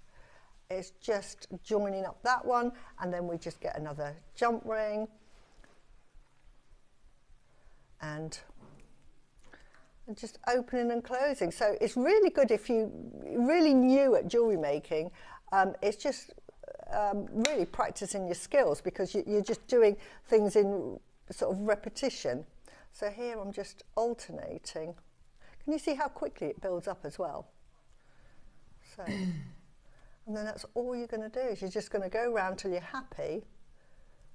it's just joining up that one, and then we just get another jump ring, and just opening and closing. So it's really good if you're really new at jewellery making. It's just really practicing your skills, because you're just doing things in sort of repetition. So here I'm just alternating. Can you see how quickly it builds up as well? So, and then that's all you're going to do, is you're just going to go around till you're happy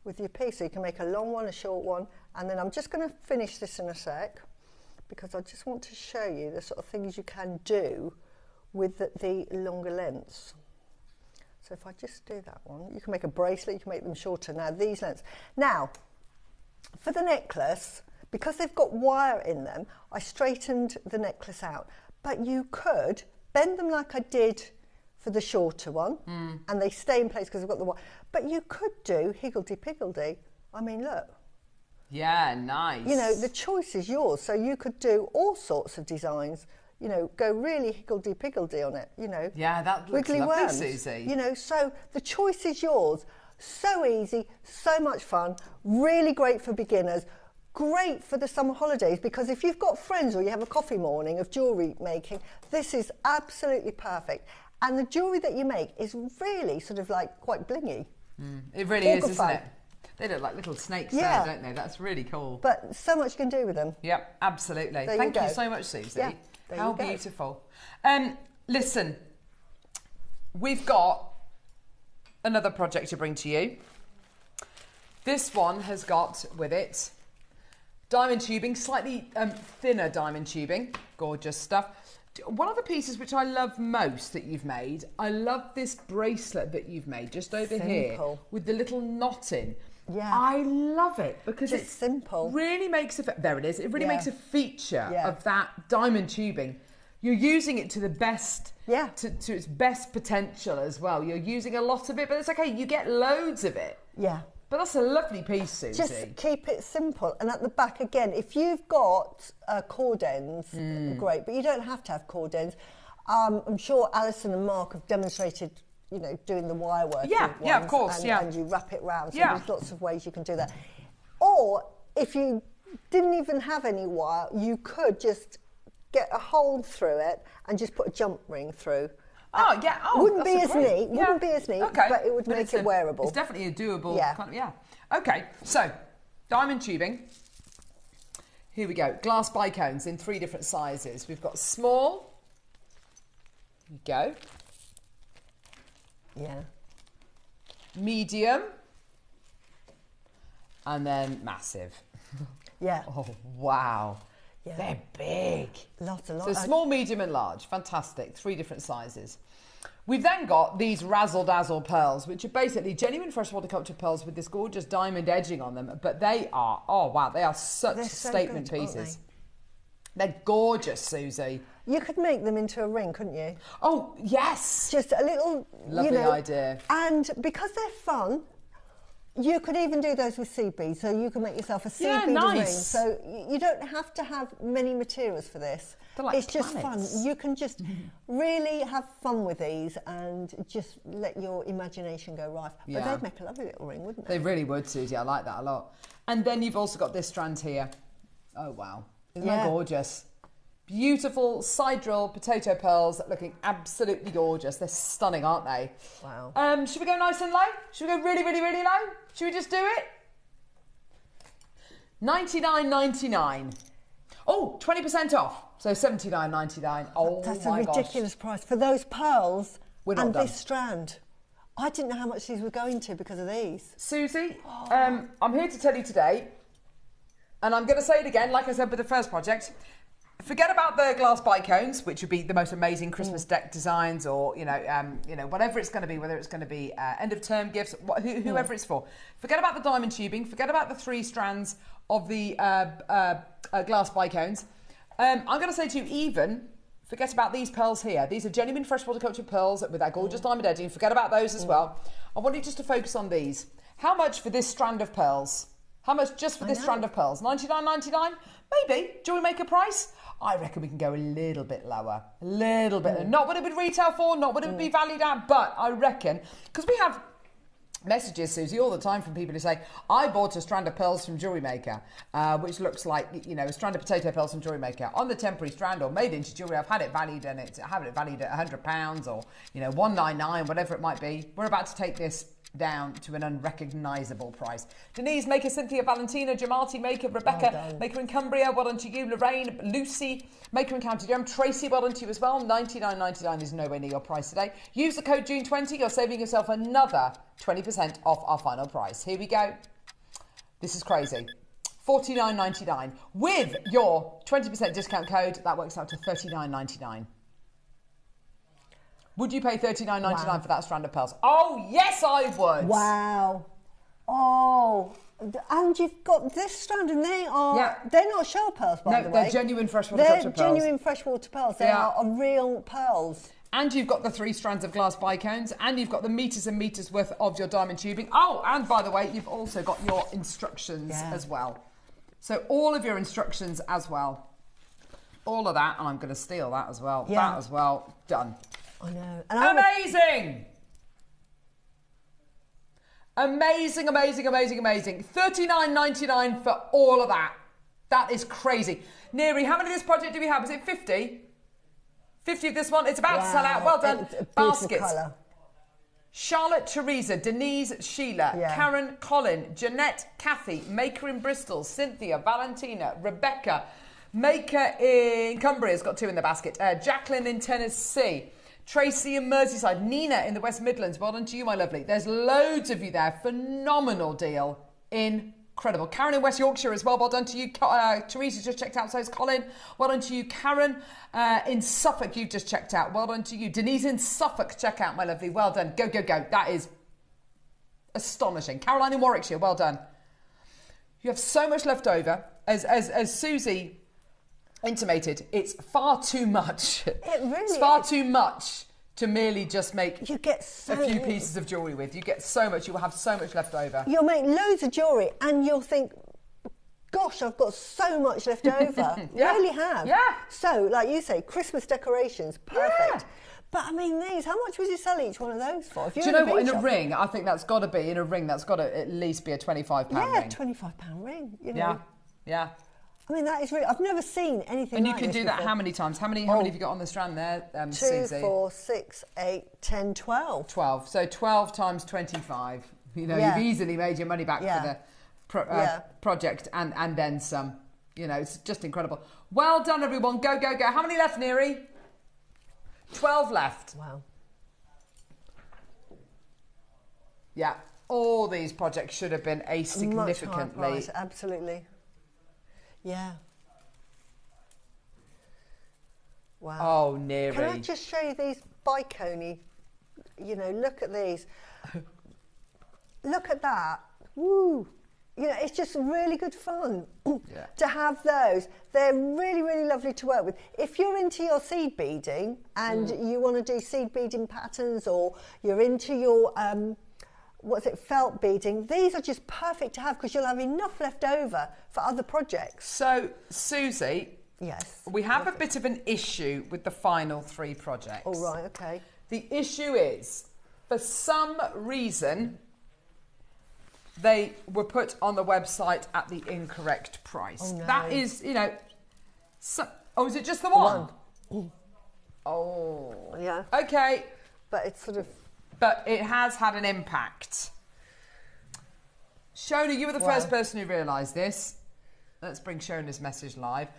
with your piece. So you can make a long one, a short one, and then I'm just going to finish this in a sec, because I just want to show you the sort of things you can do with the longer lengths. So if I just do that one, you can make a bracelet, you can make them shorter. Now these lengths. Now, for the necklace, because they've got wire in them, I straightened the necklace out. But you could bend them like I did for the shorter one, and they stay in place because I've got the wire. But you could do higgledy-piggledy. I mean, look. Yeah, nice. You know, the choice is yours. So you could do all sorts of designs, you know, go really higgledy-piggledy on it, you know. Yeah, that looks wiggly lovely, worms, Susie. You know, so the choice is yours. So easy, so much fun, really great for beginners, great for the summer holidays, because if you've got friends or you have a coffee morning of jewellery making, this is absolutely perfect. And the jewellery that you make is really sort of like quite blingy. It really is, isn't it? They look like little snakes there, don't they? That's really cool. But so much you can do with them. Yep, absolutely. There Thank you you go. so much, Susie. Yeah, there How you go. beautiful. Listen, we've got another project to bring to you. This one has got with it diamond tubing, slightly thinner diamond tubing, gorgeous stuff. One of the pieces which I love most that you've made, I love this bracelet that you've made just over here with the little knot in. Yeah. I love it because Just it's simple. Really makes there it is. It really Yeah. makes a feature Yeah. of that diamond tubing. You're using it to the best, to its best potential as well. You're using a lot of it, but it's okay. You get loads of it. Yeah. But that's a lovely piece, Susie. Just keep it simple. And at the back, again, if you've got cord ends, great, but you don't have to have cord ends. I'm sure Alison and Mark have demonstrated, you know, doing the wire work. Yeah, of course, and you wrap it round. So there's lots of ways you can do that. Or if you didn't even have any wire, you could just get a hole through it and just put a jump ring through. Oh, yeah. Oh, wouldn't be as neat, Okay. but it would make it wearable. It's definitely a doable kind of, Okay, so diamond tubing. Here we go. Glass bicones in 3 different sizes. We've got small. Here we go. Yeah. Medium. And then massive. Yeah. Oh, wow. Yeah. They're big. Lots. So small, medium and large. Fantastic. 3 different sizes. We've then got these razzle-dazzle pearls, which are basically genuine freshwater culture pearls with this gorgeous diamond edging on them. But they are, oh wow, they are such statement pieces. They're gorgeous, Susie. You could make them into a ring, couldn't you? Oh, yes. Just a little, lovely idea. And because they're fun, you could even do those with seed beads. So you can make yourself a seed bead ring. So you don't have to have many materials for this. Like it's just fun. You can just really have fun with these and just let your imagination go rife. But they'd make a lovely little ring, wouldn't they? They really would, Susie. I like that a lot. And then you've also got this strand here. Oh, wow. Isn't that gorgeous? Beautiful side drill potato pearls looking absolutely gorgeous. They're stunning, aren't they? Wow. Should we go nice and low? Should we go really, really, really low? Should we just do it? $99.99. Oh, 20% off. So $79.99. Oh, that's my a ridiculous price for those pearls and done. this strand. I didn't know how much these were going to because of these. Susie, I'm here to tell you today, and I'm going to say it again, like I said with the first project. Forget about the glass bicones, which would be the most amazing Christmas deck designs, or you know, whatever it's going to be, whether it's going to be end of term gifts, whoever it's for. Forget about the diamond tubing. Forget about the 3 strands of the glass bicones. I'm going to say to you, even forget about these pearls here. These are genuine freshwater culture pearls with that gorgeous diamond edging. Forget about those as well. I want you just to focus on these. How much for this strand of pearls? How much just for this strand of pearls? $99.99? Maybe. JewelleryMaker price? I reckon we can go a little bit lower. A little bit. Not what it would retail for, not what it would be valued at, but I reckon, because we have messages, Susie, all the time from people who say, I bought a strand of pearls from JewelleryMaker, which looks like, you know, a strand of potato pearls from JewelleryMaker on the temporary strand or made into jewellery. I've had it valued and I have it valued at £100 or, you know, $199, whatever it might be. We're about to take this down to an unrecognisable price. Denise, Maker, Cynthia, Valentina, Jamalti, Maker, Rebecca, Maker in Cumbria, well done to you, Lorraine, Lucy, Maker in County Durham, Tracy, well done to you as well. $99.99 is nowhere near your price today. Use the code June20, you're saving yourself another 20% off our final price. Here we go. This is crazy. $49.99. With your 20% discount code, that works out to $39.99. Would you pay $39.99 for that strand of pearls? Oh, yes, I would. Wow. Oh, and you've got this strand, and they are, they're not shell pearls, by the way. No, they're genuine freshwater pearls. They're genuine freshwater pearls. They are real pearls. And you've got the 3 strands of glass bicones, and you've got the metres and metres worth of your diamond tubing. Oh, and by the way, you've also got your instructions as well. So all of your instructions as well. All of that, and I'm going to steal that as well. Yeah. That as well. Done. I know. And amazing! Amazing, amazing, amazing, amazing. $39.99 for all of that. That is crazy. Neri, how many of this project do we have? Is it 50? 50 of this one. It's about to sell out. Well done. Baskets. Colour. Charlotte, Teresa, Denise, Sheila, Karen, Colin, Jeanette, Kathy, Maker in Bristol, Cynthia, Valentina, Rebecca, Maker in Cumbria's got 2 in the basket, Jacqueline in Tennessee, Tracy in Merseyside, Nina in the West Midlands. Well done to you, my lovely. There's loads of you there. Phenomenal deal. Incredible. Karen in West Yorkshire as well. Well done to you. Teresa just checked out. So is Colin. Well done to you. Karen in Suffolk, you've just checked out. Well done to you. Denise in Suffolk, check out, my lovely. Well done. Go, go, go. That is astonishing. Caroline in Warwickshire, well done. You have so much left over. As Susie intimated, it's far too much. It really It's far too much to merely just make a few pieces of jewellery with. You get so much, you will have so much left over. You'll make loads of jewellery and you'll think, gosh, I've got so much left over. You really have. Yeah. So, like you say, Christmas decorations, perfect. Yeah. But I mean, these, how much would you sell each one of those for? Do you know what? In a ring, I think that's got to be, that's got to at least be a £25 ring. Yeah, £25 ring. You know. Yeah, yeah. I mean, that is really, I've never seen anything and like this. And you can do that before. How many times? How many have you got on the strand there, Susie? 2, 4, 6, 8, 10, 12. 12. So 12 times 25. You know, you've easily made your money back for the project and then some. You know, it's just incredible. Well done, everyone. Go, go, go. How many left, Neri? 12 left. Wow. Yeah. All these projects should have been a significantly... Much higher price, absolutely. Yeah. Wow. Oh, Neri. Can I just show you these bicony? You know, look at these. Look at that. Woo. You know, it's just really good fun to have those. They're really, really lovely to work with. If you're into your seed beading and you want to do seed beading patterns, or you're into your... felt beading. These are just perfect to have because you'll have enough left over for other projects. So, Susie, yes, we have a bit of an issue with the final 3 projects. All right, okay. The issue is, for some reason, they were put on the website at the incorrect price. Oh, no. That is, you know... is it just the one? Oh. Yeah. Okay. But it's sort of... But it has had an impact. Shona, you were the first person who realised this. Let's bring Shona's message live.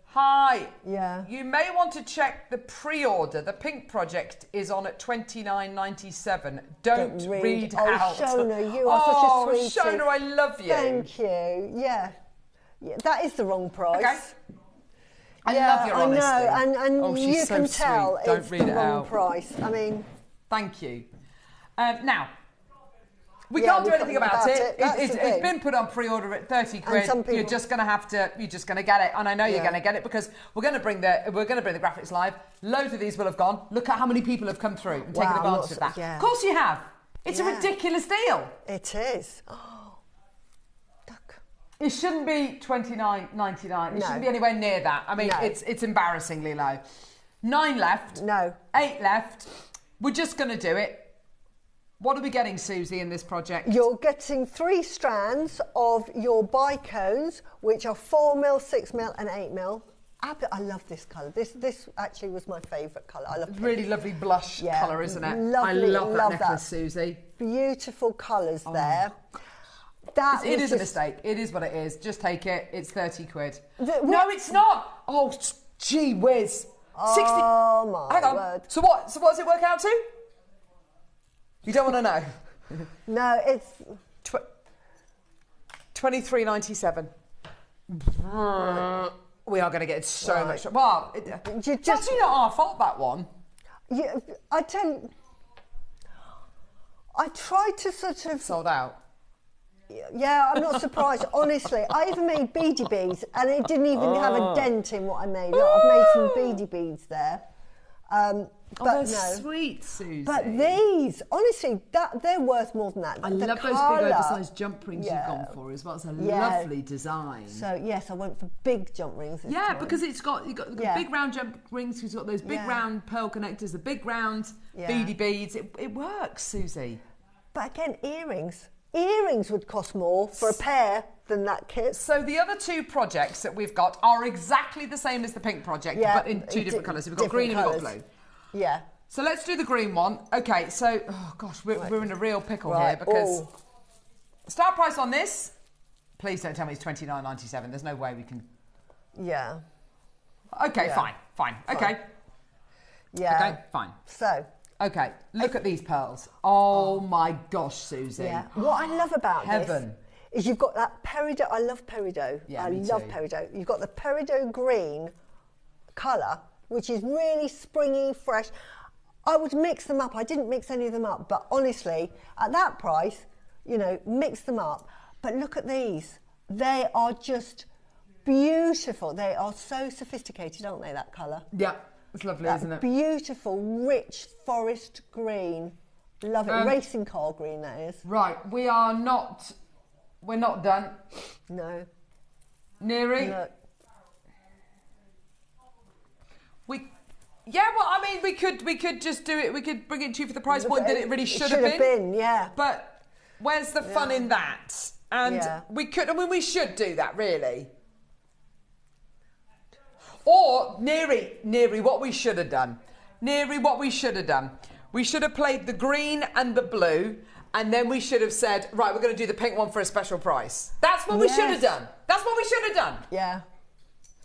Hi. Yeah. You may want to check the pre-order. The pink project is on at $29.97. Don't read out. Oh, Shona, you are such a sweetie. Shona, I love you. Thank you. Yeah. That is the wrong price. Okay. I love your honesty. I know, and you can tell it's the wrong price. I mean... Thank you. Now, we can't do anything about it. It's been put on pre-order at 30 quid. You're just going to get it, and I know you're going to get it because we're going to bring the graphics live. Loads of these will have gone. Look at how many people have come through and taken advantage of that. Yeah. Of course you have. It's a ridiculous deal. It is. Oh, duck. It shouldn't be $29.99. It shouldn't be anywhere near that. I mean, it's embarrassingly low. 9 left. No. 8 left. We're just going to do it. What are we getting, Susie, in this project? You're getting 3 strands of your bicones, which are 4mm, 6mm and 8mm. I love this colour. This actually was my favourite colour. I love really lovely blush colour, isn't it? Lovely, I love that necklace, Susie. Beautiful colours there. It is a mistake. It is what it is. Just take it. It's 30 quid. No, it's not. Oh, gee whiz. 60. Oh, my Hang on. word. So what does it work out to? You don't want to know? No, it's... $23.97. We are going to get so much... Well, it's actually not our fault, that one. Yeah, I tell you... I tried to sort of... Sold out. Yeah, I'm not surprised. Honestly, I even made beady beads, and it didn't even have a dent in what I made. Look, I've made some beady beads there. But they're sweet, Susie. But these, honestly, they're worth more than that. I love those big oversized jump rings you've gone for as well. It's a lovely design. So yes, I went for big jump rings this time. Because you've got big round jump rings. You've got those big round pearl connectors, the big round beady beads. It works, Susie. But again, earrings. Earrings would cost more for a pair than that kit. So the other 2 projects that we've got are exactly the same as the pink project, but in 2 different colours. So we've got green and we've got blue. Yeah. So let's do the green one. Okay, so, oh gosh, we're in a real pickle here because start price on this, please don't tell me it's $29.97. There's no way we can... Yeah. Okay, fine. Okay. Yeah. Okay, fine. So... Okay, look at these pearls. Oh my gosh, Susie. Yeah. What I love about this is you've got that peridot. I love peridot. Yeah, I love peridot. You've got the peridot green colour, which is really springy, fresh. I would mix them up. I didn't mix any of them up, but honestly, at that price, mix them up. But look at these. They are just beautiful. They are so sophisticated, aren't they, that colour? Yeah. It's lovely, isn't it? Beautiful, rich forest green. Love it. Racing car green, that is. Right, we're not done. No. Neri? No. We could just do it. We could bring it to you for the price point that it really should have been. Yeah. But where's the fun in that? And we should do that, really. Or, Neri, what we should have done. We should have played the green and the blue, and then we should have said, right, we're going to do the pink one for a special price. That's what we should have done. Yeah.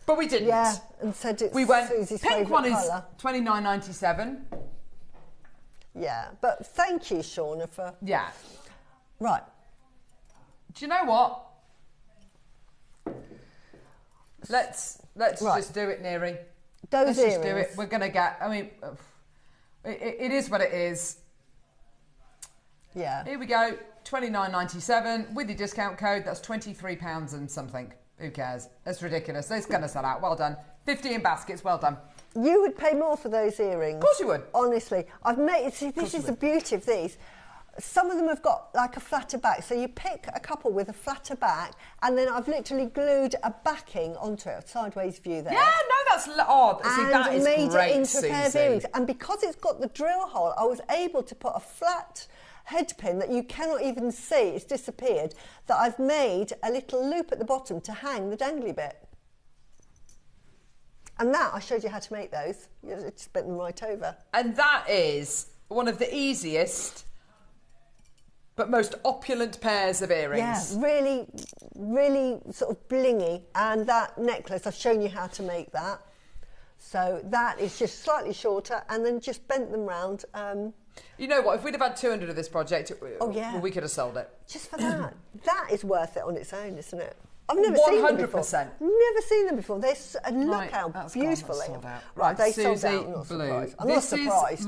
But we didn't. Yeah, and said it's Susie's pink one colour. is $29.97. Yeah, but thank you, Shauna, for... Yeah. Right. Do you know what? Let's just do it, Neri. Let's just do it. We're going to get... I mean, it is what it is. Yeah. Here we go. $29.97 with your discount code. That's £23 and something. Who cares? That's ridiculous. It's going to sell out. Well done. 50 in baskets. Well done. You would pay more for those earrings. Of course you would. Honestly. I've made... See, this is the beauty of these. Some of them have got like a flatter back, so you pick a couple with a flatter back, and then I've literally glued a backing onto it, a sideways view there. Yeah, no, that's odd. See, that is made great, it into Susie. a pair of earrings. And because it's got the drill hole, I was able to put a flat head pin that you cannot even see, it's disappeared, that I've made a little loop at the bottom to hang the dangly bit. And that, I showed you how to make those. You just bent them right over. And that is one of the easiest but most opulent pairs of earrings. Yeah, really, really sort of blingy. And that necklace, I've shown you how to make that. So that is just slightly shorter and then just bent them round. You know what, if we'd have had 200 of this project, we could have sold it. Just for that. That is worth it on its own, isn't it? I've never seen them before. 100%. Never seen them before. Look how beautiful they are. Right, they sold out. I'm not surprised. I'm not surprised. Is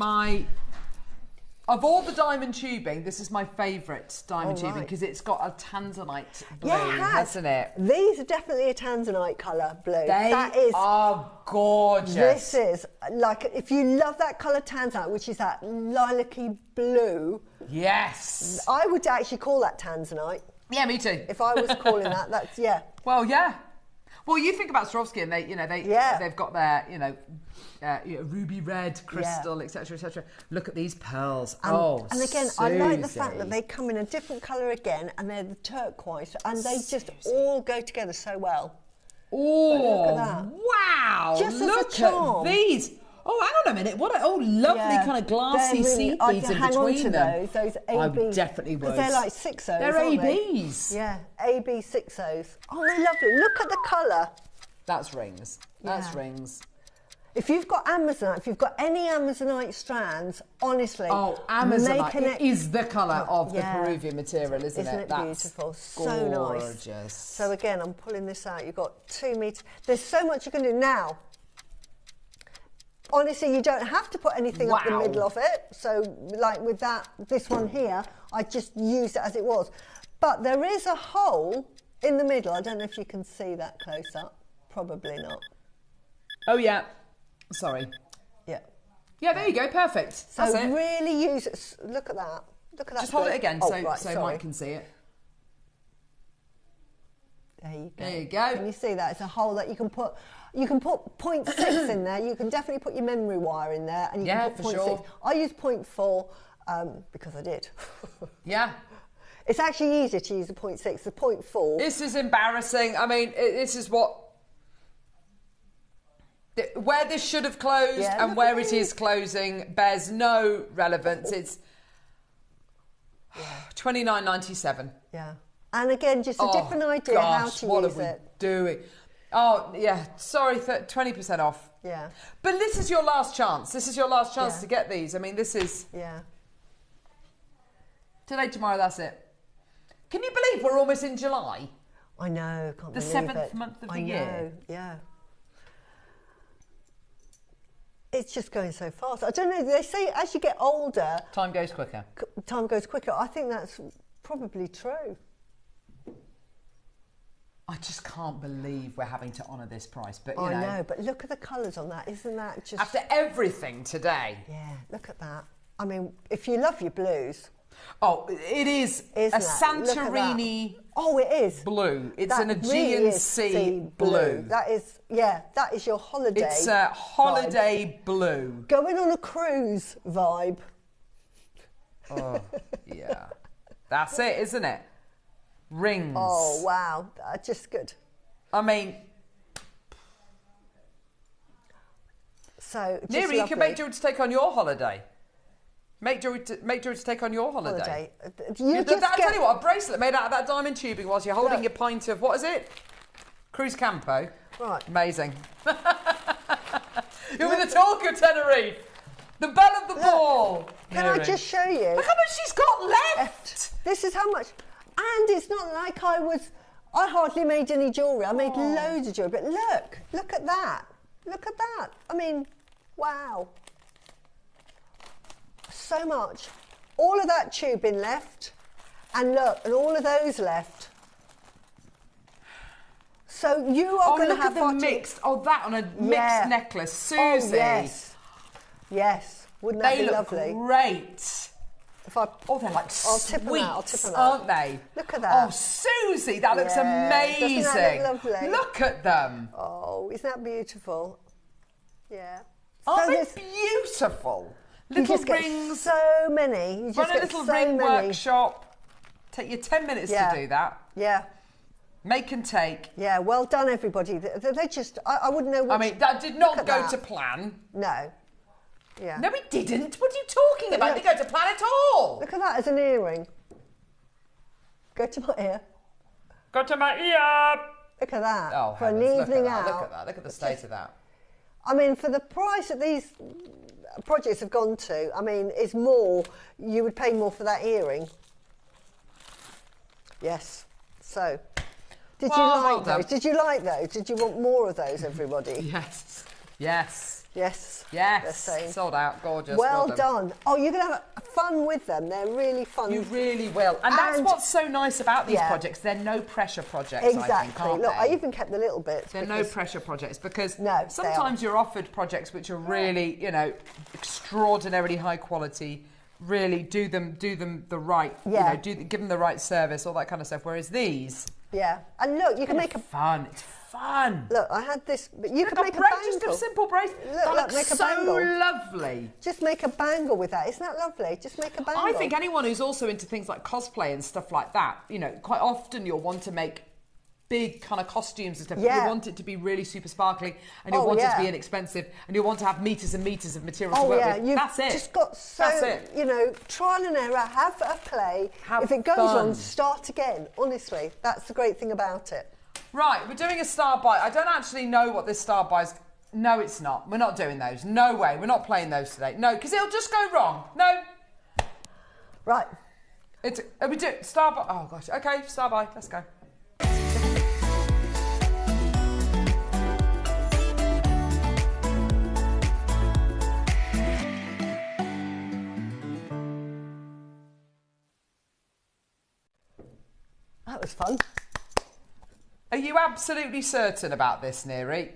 of all the diamond tubing, this is my favourite diamond tubing because it's got a tanzanite blue, hasn't it? These are definitely a tanzanite colour blue. They are gorgeous. This is, like, if you love that colour tanzanite, which is that lilac-y blue. Yes. I would actually call that tanzanite. Yeah, me too. If I was calling that, that's, yeah. Well, yeah. Well, you think about Swarovski and they've got their, ruby red crystal, etc., etc. Look at these pearls. And again, Susie. I like the fact that they come in a different colour again, and they're the turquoise, and they just all go together so well. Oh, look at that. Wow. Just look as a charm. At these. Oh, hang on a minute. What lovely kind of glassy seed beads in between them. Those AB. I definitely would. Because they're like 6Os. They're ABs. Yeah, AB 6Os. Oh, they're lovely. Look at the colour. That's rings. That's rings. If you've got Amazonite, if you've got any Amazonite strands, honestly, Amazonite is the colour of the Peruvian material, isn't it? Isn't it beautiful? So gorgeous. Nice. So again, I'm pulling this out. You've got 2 meters. There's so much you can do now. Honestly, you don't have to put anything up the middle of it. So, like with this one here, I just used it as it was. But there is a hole in the middle. I don't know if you can see that close up. Probably not. Oh, yeah. Sorry. Yeah. Yeah, there you go. Perfect. So that's it. Really use it. Look at that. Look at that. Just hold it again so sorry. Mike can see it. There you go. There you go. Can you see that? It's a hole that you can put. You can put 0.6 in there. You can definitely put your memory wire in there, and you can put 0.6. Sure. I use 0.4 because I did. Yeah. It's actually easier to use the 0.6. The 0.4. This is embarrassing. I mean, this is where this should have closed and where it is closing bears no relevance. It's $29.97. Yeah. And again, just a different idea how to what use are we it. doing? Oh, yeah, sorry, 20% off. Yeah. But this is your last chance. This is your last chance to get these. I mean, this is... Yeah. Today, tomorrow, that's it. Can you believe we're almost in July? I know, can't believe it. The 7th month of the year. I know, yeah. It's just going so fast. I don't know, they say as you get older... Time goes quicker. Time goes quicker. I think that's probably true. I just can't believe we're having to honour this price. But I know, but look at the colours on that. Isn't that just... After everything today. Yeah, look at that. I mean, if you love your blues... Oh, it is a Santorini it is. Blue. It's an Aegean Sea blue. That is your holiday. It's a holiday blue. Going on a cruise vibe. Oh, yeah. That's it, isn't it? Rings. Oh, wow. Just good. I mean... So, Neri, you can make jewellery to take on your holiday. Make jewellery to take on your holiday. I'll tell you what, a bracelet made out of that diamond tubing whilst you're holding your pint of, what is it? Cruz Campo. Right. Amazing. You're the talk of Tenerife. The belle of the ball. Can I just show you? Look how much she's got left. This is how much. And it's not like I hardly made any jewellery. I made loads of jewellery. But look at that. Look at that. I mean, wow. So much. All of that tubing left. And look, and all of those left. So you are going to have the mixed. Oh, that on a mixed necklace. Susie. Oh, yes. Yes. Wouldn't that be lovely? They look great. They're like sweets, aren't they? Look at that. Oh, Susie, that looks amazing. Doesn't that look lovely? Look at them. Oh, isn't that beautiful? Yeah. Aren't they beautiful? Little rings. So many. You just run a little ring workshop. Take you 10 minutes to do that. Yeah. Make and take. Yeah, well done, everybody. They just, I wouldn't know. I mean, that did not go to plan. No. Yeah. No, it didn't. What are you talking about? It didn't go to plan at all. Look at that as an earring. Go to my ear. Go to my ear. Look at that. Oh, for an evening out. Look at that. Look at the state of that. I mean, for the price that these projects have gone to, I mean, it's more. You would pay more for that earring. Yes. So, did you like those? Did you like those? Did you want more of those, everybody? Yes. Yes. Yes. Yes. Sold out. Gorgeous. Well done. Oh, you're going to have fun with them. They're really fun. You really will. And that's what's so nice about these projects. They're no pressure projects, exactly. I think, aren't Look, they? I even kept the little bits. They're no pressure projects because sometimes you're offered projects which are really, extraordinarily high quality, really do them the right, Yeah. give them the right service, all that kind of stuff. Whereas these, Yeah. And look, you can make a... fun. It's fun. Look, I had this... But you Look, can make a just bangle. a simple bracelet. That Look, looks make a so bangle. lovely. Just make a bangle with that. Isn't that lovely? Just make a bangle. I think anyone who's also into things like cosplay and stuff like that, quite often you'll want to make big kind of costumes and stuff. Yeah. You want it to be really super sparkly, and you'll want it to be inexpensive, and you'll want to have meters and meters of material to work with. That's it. Just got That's it. trial and error, have a play. Have if it goes fun. wrong, start again. Honestly, that's the great thing about it. Right, we're doing a star buy. I don't actually know what this star buy is. No, it's not. We're not doing those. No way. We're not playing those today. No, because it'll just go wrong. No. Right. We do star buy. Oh gosh. Okay, star buy. Let's go. That was fun. Are you absolutely certain about this, Neri?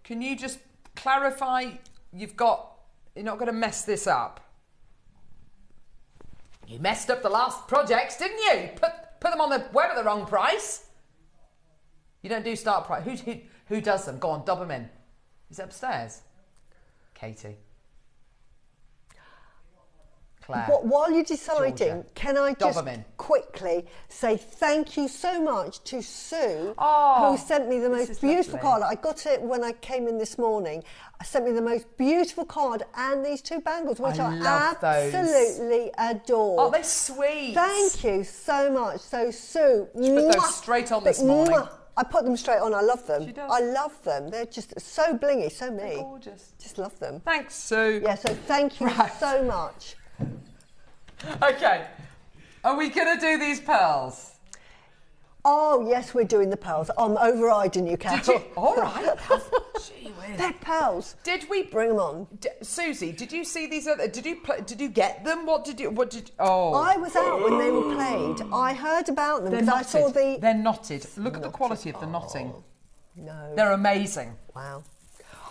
Can you just clarify you're not going to mess this up? You messed up the last projects, didn't you? Put them on the web at the wrong price. You don't do start price. Who does them? Go on, dob them in. Is it upstairs? Katie. Claire. While you're deciding, Georgia. can I just quickly say thank you so much to Sue, who sent me the most beautiful card. I got it when I came in this morning. Sent me the most beautiful card and these two bangles, which I absolutely adore. Oh, they're sweet. Thank you so much. So, Sue, she put those straight on this morning. I put them straight on. I love them. She does. I love them. They're just so blingy, so me. They're gorgeous. Just love them. Thanks, Sue. Yeah, so thank you so much. Okay, are we going to do these pearls? Oh, yes, we're doing the pearls. I'm overriding you, Carol. Did you? All right. Gee whiz. They're pearls. Did we bring them on? Susie, did you see these other? Did you get them? What did? Oh, I was out when they were played. I heard about them because I saw the. They're knotted. Look at the quality of the knotting. No. They're amazing. Wow.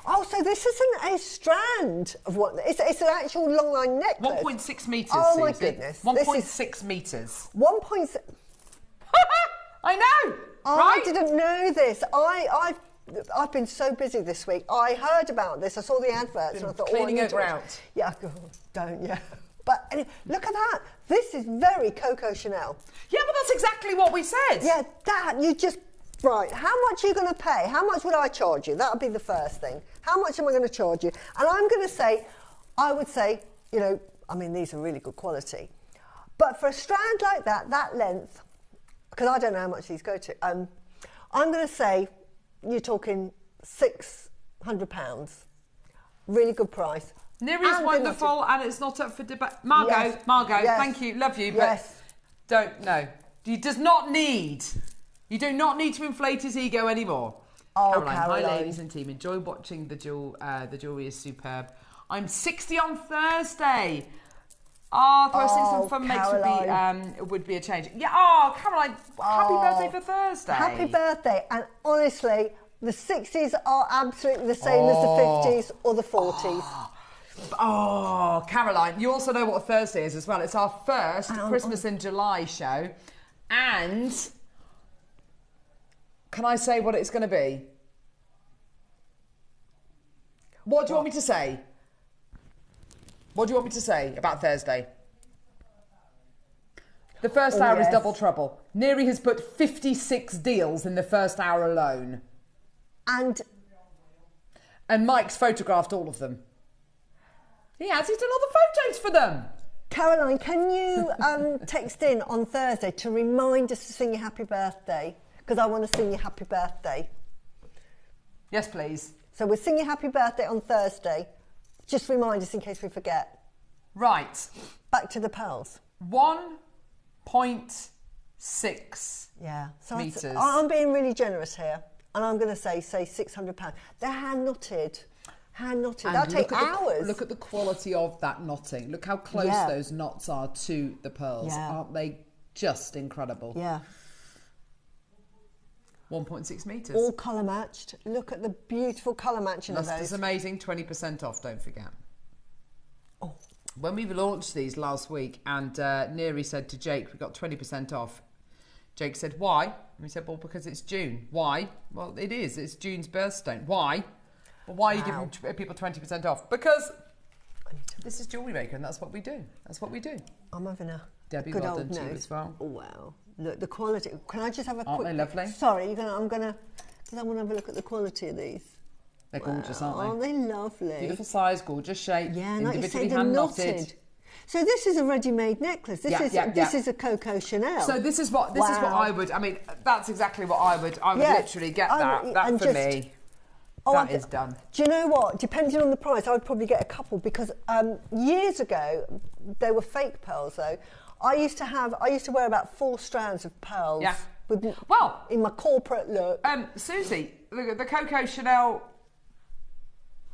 Oh, so this isn't a strand of what? It's an actual long line necklace. 1.6 metres. Oh my Susie. goodness. 1.6 metres. 1.6. I know. I didn't know this. I've been so busy this week. I heard about this. I saw the adverts and I thought, cleaning I it out. Yeah, don't. Yeah. But anyway, look at that. This is very Coco Chanel. Yeah, but that's exactly what we said. Yeah, that you just. Right, how much are you going to pay? How much would I charge you? That would be the first thing. How much am I going to charge you? And I'm going to say, I would say, I mean, these are really good quality. But for a strand like that length, because I don't know how much these go to, I'm going to say you're talking £600. Really good price. Neri's wonderful and it's not up for debate. Margot, yes. Thank you, love you, but yes. He does not need... You do not need to inflate his ego anymore. Oh, Caroline. Caroline. Hi, ladies and team. Enjoy watching the jewellery is superb. I'm 60 on Thursday. Oh, throwing some fun makes would be a change. Yeah. Oh, Caroline, happy birthday for Thursday. Happy birthday. And honestly, the 60s are absolutely the same as the 50s or the 40s. Oh, Caroline, you also know what Thursday is as well. It's our first Christmas in July show. And... Can I say what it's going to be? What do you want me to say? What do you want me to say about Thursday? The first hour is double trouble. Neri has put 56 deals in the first hour alone. And Mike's photographed all of them. He has. He's done all the photos for them. Caroline, can you text in on Thursday to remind us to sing you happy birthday? Because I want to sing you happy birthday. Yes, please. So we'll sing you happy birthday on Thursday. Just remind us in case we forget. Right. Back to the pearls. 1.6 metres. I'm being really generous here. And I'm going to say £600. They're hand knotted. Hand knotted. That'll take hours. Look at the quality of that knotting. Look how close those knots are to the pearls. Aren't they just incredible? Yeah. 1.6 metres. All colour matched. Look at the beautiful colour matching of That's those. amazing. 20% off, don't forget. Oh. When we launched these last week and Neri said to Jake, we got 20% off. Jake said, why? And we said, well, because it's June. Why? Well, it is. It's June's birthstone. Why? Well, why are you giving people 20% off? Because this is JewelleryMaker and that's what we do. That's what we do. I'm having a Debbie, good well old done to you nose. as well. Oh, wow. Look, the quality. Can I just have a Aren't quick... they lovely? Sorry, I'm going to... Because I want to have a look at the quality of these. They're gorgeous, aren't they? Aren't they lovely? Beautiful size, gorgeous shape, Yeah, like you say, individually they're hand knotted. knotted. So this is a ready-made necklace. This is a Coco Chanel. So this is what I would. I mean, that's exactly what I would. I would literally get that. That for me. That is done. Do you know what? Depending on the price, I would probably get a couple because years ago they were fake pearls. Though I used to wear about 4 strands of pearls. Yeah. In my corporate look. Susie, the Coco Chanel,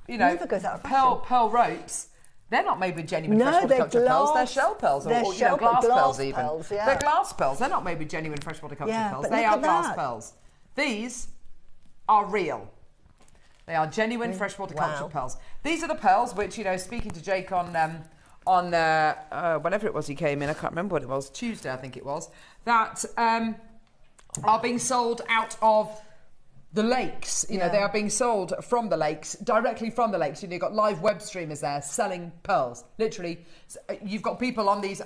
never goes out of fashion. pearl ropes. They're not made with genuine freshwater culture pearls. They're shell pearls, or glass pearls even. Yeah. They're glass pearls. They're not made with genuine freshwater culture pearls. They are glass pearls. These are real. They are genuine freshwater culture pearls. These are the pearls which, speaking to Jake on whenever it was he came in, I can't remember what it was, Tuesday I think it was, that are being sold out of the lakes. They are being sold from the lakes, directly from the lakes. You've got live web streamers there selling pearls. Literally, you've got people on these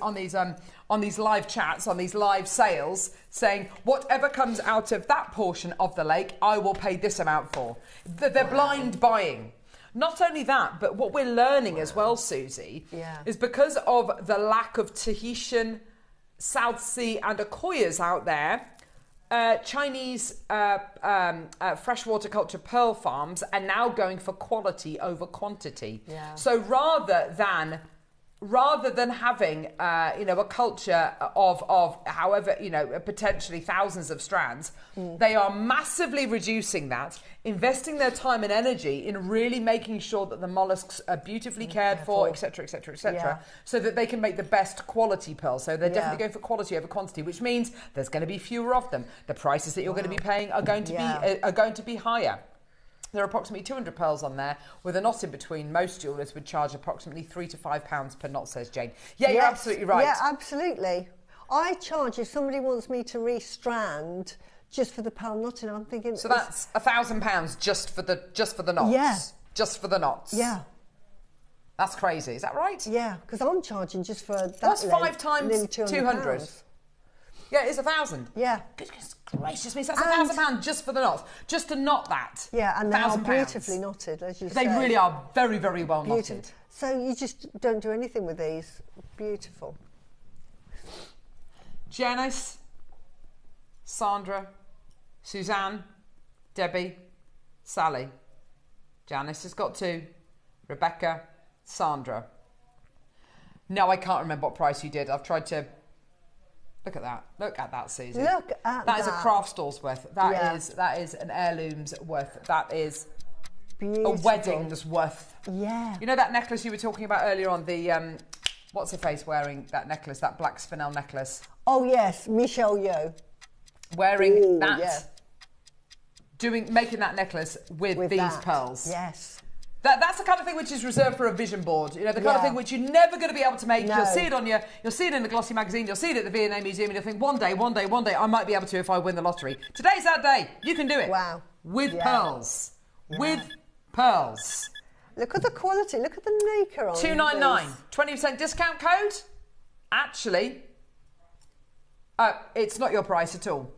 live chats, on these live sales, saying whatever comes out of that portion of the lake, I will pay this amount for. They're blind buying. Not only that, but what we're learning as well, Susie, is because of the lack of Tahitian, South Sea and Akoyas out there, Chinese freshwater culture pearl farms are now going for quality over quantity. Yeah. So rather than having a culture of however potentially thousands of strands, they are massively reducing that, investing their time and energy in really making sure that the mollusks are beautifully cared for, etc., etc., etc., so that they can make the best quality pearls. So they're definitely going for quality over quantity, which means there's going to be fewer of them. The prices that you're going to be paying are going to be higher. There are approximately 200 pearls on there with a knot in between. Most jewellers would charge approximately £3 to £5 per knot, says Jane. Yeah, you're absolutely right. Yeah, absolutely. I charge if somebody wants me to restrand just for the pearl knotting. I'm thinking. So that's £1,000 just for the knots. Yeah. Just for the knots. Yeah. That's crazy. Is that right? Yeah, because I'm charging just for that. What's 5 times nearly 200? Yeah, it's 1,000. Yeah. Goodness gracious me, so that's £1,000 just for the knots, just to knot that. Yeah, and they are beautifully knotted, as you say. They really are very, very well knotted. So you just don't do anything with these. Beautiful. Janice, Sandra, Suzanne, Debbie, Sally. Janice has got 2. Rebecca, Sandra. No, I can't remember what price you did. I've tried to... Look at that. Look at that, Susie. Look at that. That is a craft store's worth. That is an heirloom's worth. That is beautiful. A wedding's worth. Yeah. You know that necklace you were talking about earlier on, the what's her face wearing that necklace, that black spinel necklace? Oh yes, Michelle Yeoh. Wearing that. Making that necklace with these pearls. Yes. That's the kind of thing which is reserved for a vision board. The kind of thing which you're never going to be able to make. No. You'll see it you'll see it in the glossy magazine, you'll see it at the V&A Museum, and you'll think, one day, I might be able to if I win the lottery. Today's that day. You can do it. Wow. With pearls. Yeah. With pearls. Look at the quality. Look at the maker on $2.99. 20% discount code. Actually, it's not your price at all.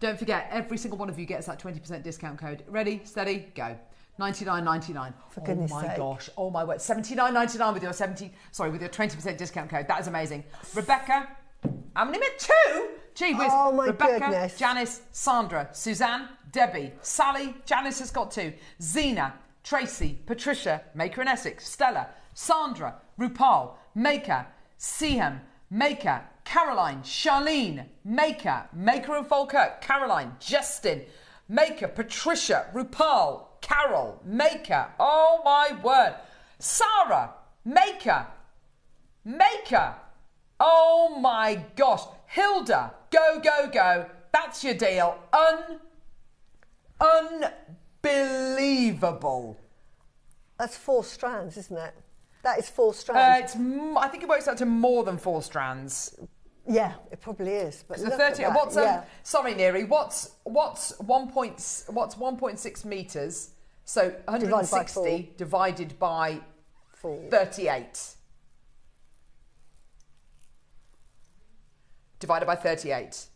Don't forget, every single one of you gets that 20% discount code. Ready, steady, go. $99.99. For goodness sake. Oh my gosh. Oh my word. $79.99 with your 20% discount code. That is amazing. Rebecca, how many minutes? 2? Gee whiz. Oh my Rebecca, goodness. Janice, Sandra, Suzanne, Debbie, Sally, Janice has got 2. Zena, Tracy, Patricia, Maker in Essex, Stella, Sandra, Rupal, Maker, Siham, Maker, Caroline, Charlene, Maker and Falkirk, Caroline, Justin, Maker, Patricia, Rupal, Carol, Maker, oh my word, Sarah, Maker, oh my gosh, Hilda, go, That's your deal. Unbelievable. That's 4 strands, isn't it? That is 4 strands. I think it works out to more than 4 strands. Yeah, it probably is. But The look 30. at that. What's sorry, Neri. What's 1.6 meters? So 160 divided by 38. Divided by 38.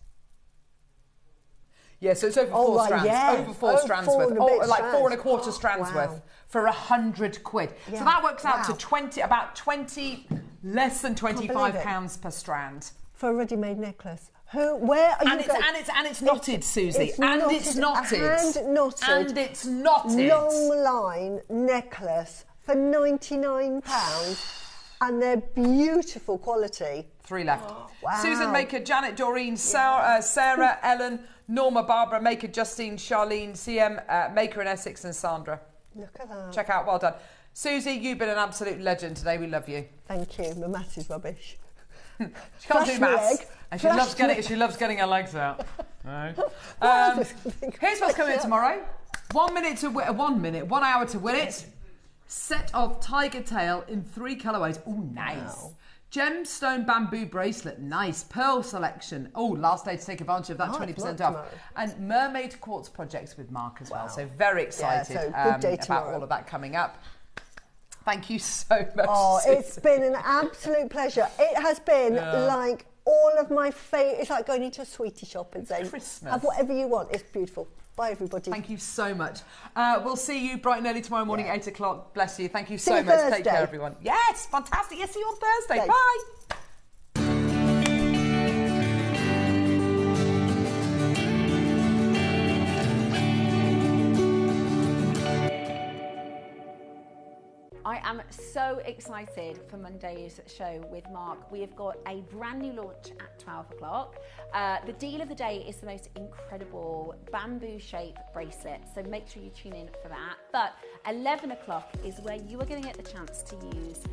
Yeah, so it's over 4 strands. Yeah. Over 4 strands worth. Like 4 1/4 strands worth for 100 quid. Yeah. So that works out to less than £25 per strand. For a ready-made necklace. Where are you going? And it's knotted, Susie. It's knotted. Hand-knotted. And it's knotted. Long line necklace for £99. And they're beautiful quality. 3 left. Wow. Susan Maker, Janet, Doreen, Sarah, Ellen, Norma, Barbara, Maker, Justine, Charlene, CM, Maker in Essex, and Sandra. Look at that. Check out, well done. Susie, you've been an absolute legend today. We love you. Thank you. My maths is rubbish. She can't do maths. And she loves getting her legs out. Right. Here's what's coming in tomorrow. 1 hour to win it. Set of tiger tail in 3 colourways. Oh, nice. Wow. Gemstone bamboo bracelet. Nice. Pearl selection. Oh, last day to take advantage of that 20% off. And mermaid quartz projects with Mark as well. So very excited about all of that coming up. Thank you so much. Oh, Susan. It's been an absolute pleasure. It has been like all of my favourite. It's like going into a sweetie shop and saying, Christmas. Have whatever you want. It's beautiful. Bye, everybody. Thank you so much. We'll see you bright and early tomorrow morning, 8 o'clock. Bless you. Thank you so much. Take care, everyone. Yes, fantastic. Yes, see you on Thursday. Bye. I am so excited for Monday's show with Mark. We have got a brand new launch at 12 o'clock. The deal of the day is the most incredible bamboo shape bracelet, so make sure you tune in for that. But 11 o'clock is where you are going to get the chance to use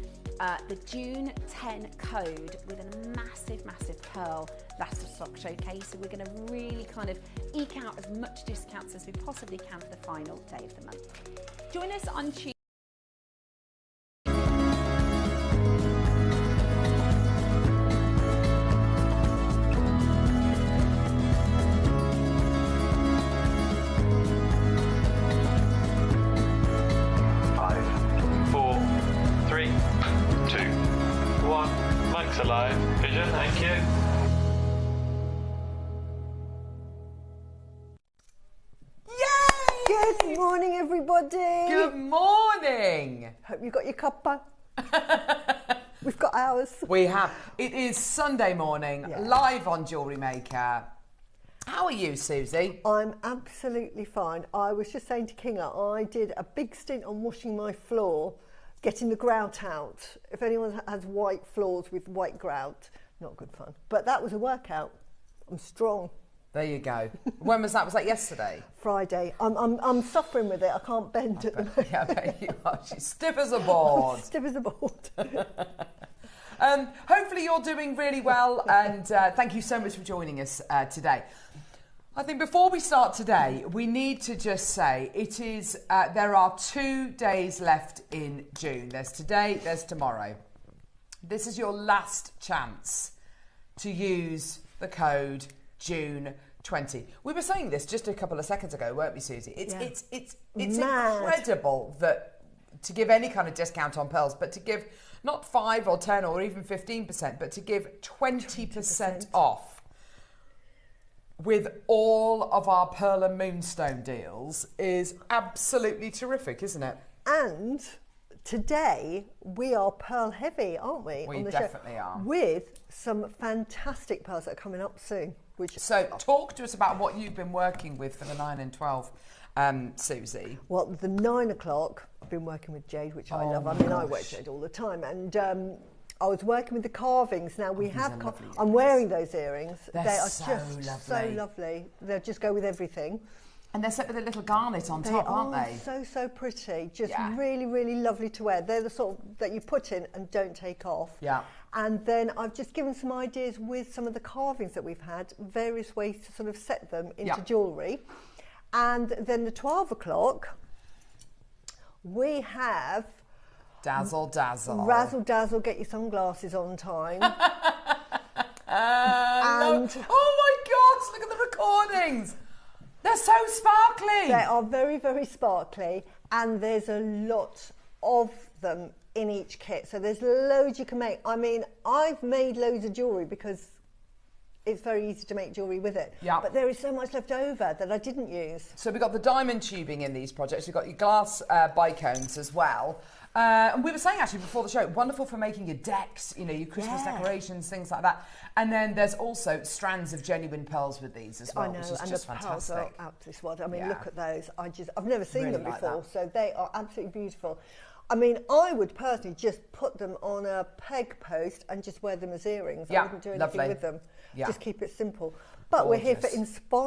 the June 10 code with a massive, massive pearl last of stock showcase. So we're going to really kind of eke out as much discounts as we possibly can for the final day of the month. Join us on Tuesday. Alive. Vision, thank you. Yay! Good morning, everybody. Good morning. Hope you got your cuppa. We've got ours. We have. It is Sunday morning, live on Jewellery Maker. How are you, Susie? I'm absolutely fine. I was just saying to Kinga, I did a big stint on washing my floor, getting the grout out. If anyone has white floors with white grout, not good fun. But that was a workout. I'm strong. There you go. When was that? Was that yesterday? Friday. I'm suffering with it. I can't bend at the moment. Yeah, I bet you are. She's stiff as a board. Stiff as a board. Hopefully you're doing really well, and thank you so much for joining us today. I think before we start today, we need to just say it is. There are 2 days left in June. There's today, there's tomorrow. This is your last chance to use the code June20. We were saying this just a couple of seconds ago, weren't we, Susie? It's incredible that to give any kind of discount on pearls, but to give not 5 or 10 or even 15%, but to give 20% off. With all of our Pearl and Moonstone deals is absolutely terrific, isn't it? And today we are pearl heavy, aren't we? We definitely are. With some fantastic pearls that are coming up soon. So talk to us about what you've been working with for the 9 and 12, Susie. Well, the 9 o'clock, I've been working with Jade, which I love. I mean, I work with Jade all the time. And I was working with the carvings. Now we have. I'm wearing those earrings. They are so lovely. They'll just go with everything. And they're set with a little garnet on top, aren't they? So pretty. Just really, really lovely to wear. They're the sort that you put in and don't take off. Yeah. And then I've just given some ideas with some of the carvings that we've had, various ways to sort of set them into jewellery. And then the 12 o'clock, we have... Dazzle, dazzle. Razzle, dazzle, get your sunglasses on time. And, oh my God, look at the recordings. They're so sparkly. They are very, very sparkly. And there's a lot of them in each kit. So there's loads you can make. I mean, I've made loads of jewellery because it's very easy to make jewellery with it. Yeah. But there is so much left over that I didn't use. So we've got the diamond tubing in these projects. We've got your glass bicones as well. And we were saying actually before the show, wonderful for making your decks, you know, your Christmas decorations, things like that. And then there's also strands of genuine pearls with these as well, I know, which is and just the pearls fantastic. are absolutely swell. I mean, look at those. I've never seen Really them like before, that. so they are absolutely beautiful. I mean, I would personally just put them on a peg post and just wear them as earrings. I wouldn't do anything with them. Just keep it simple. But we're here for inspiring.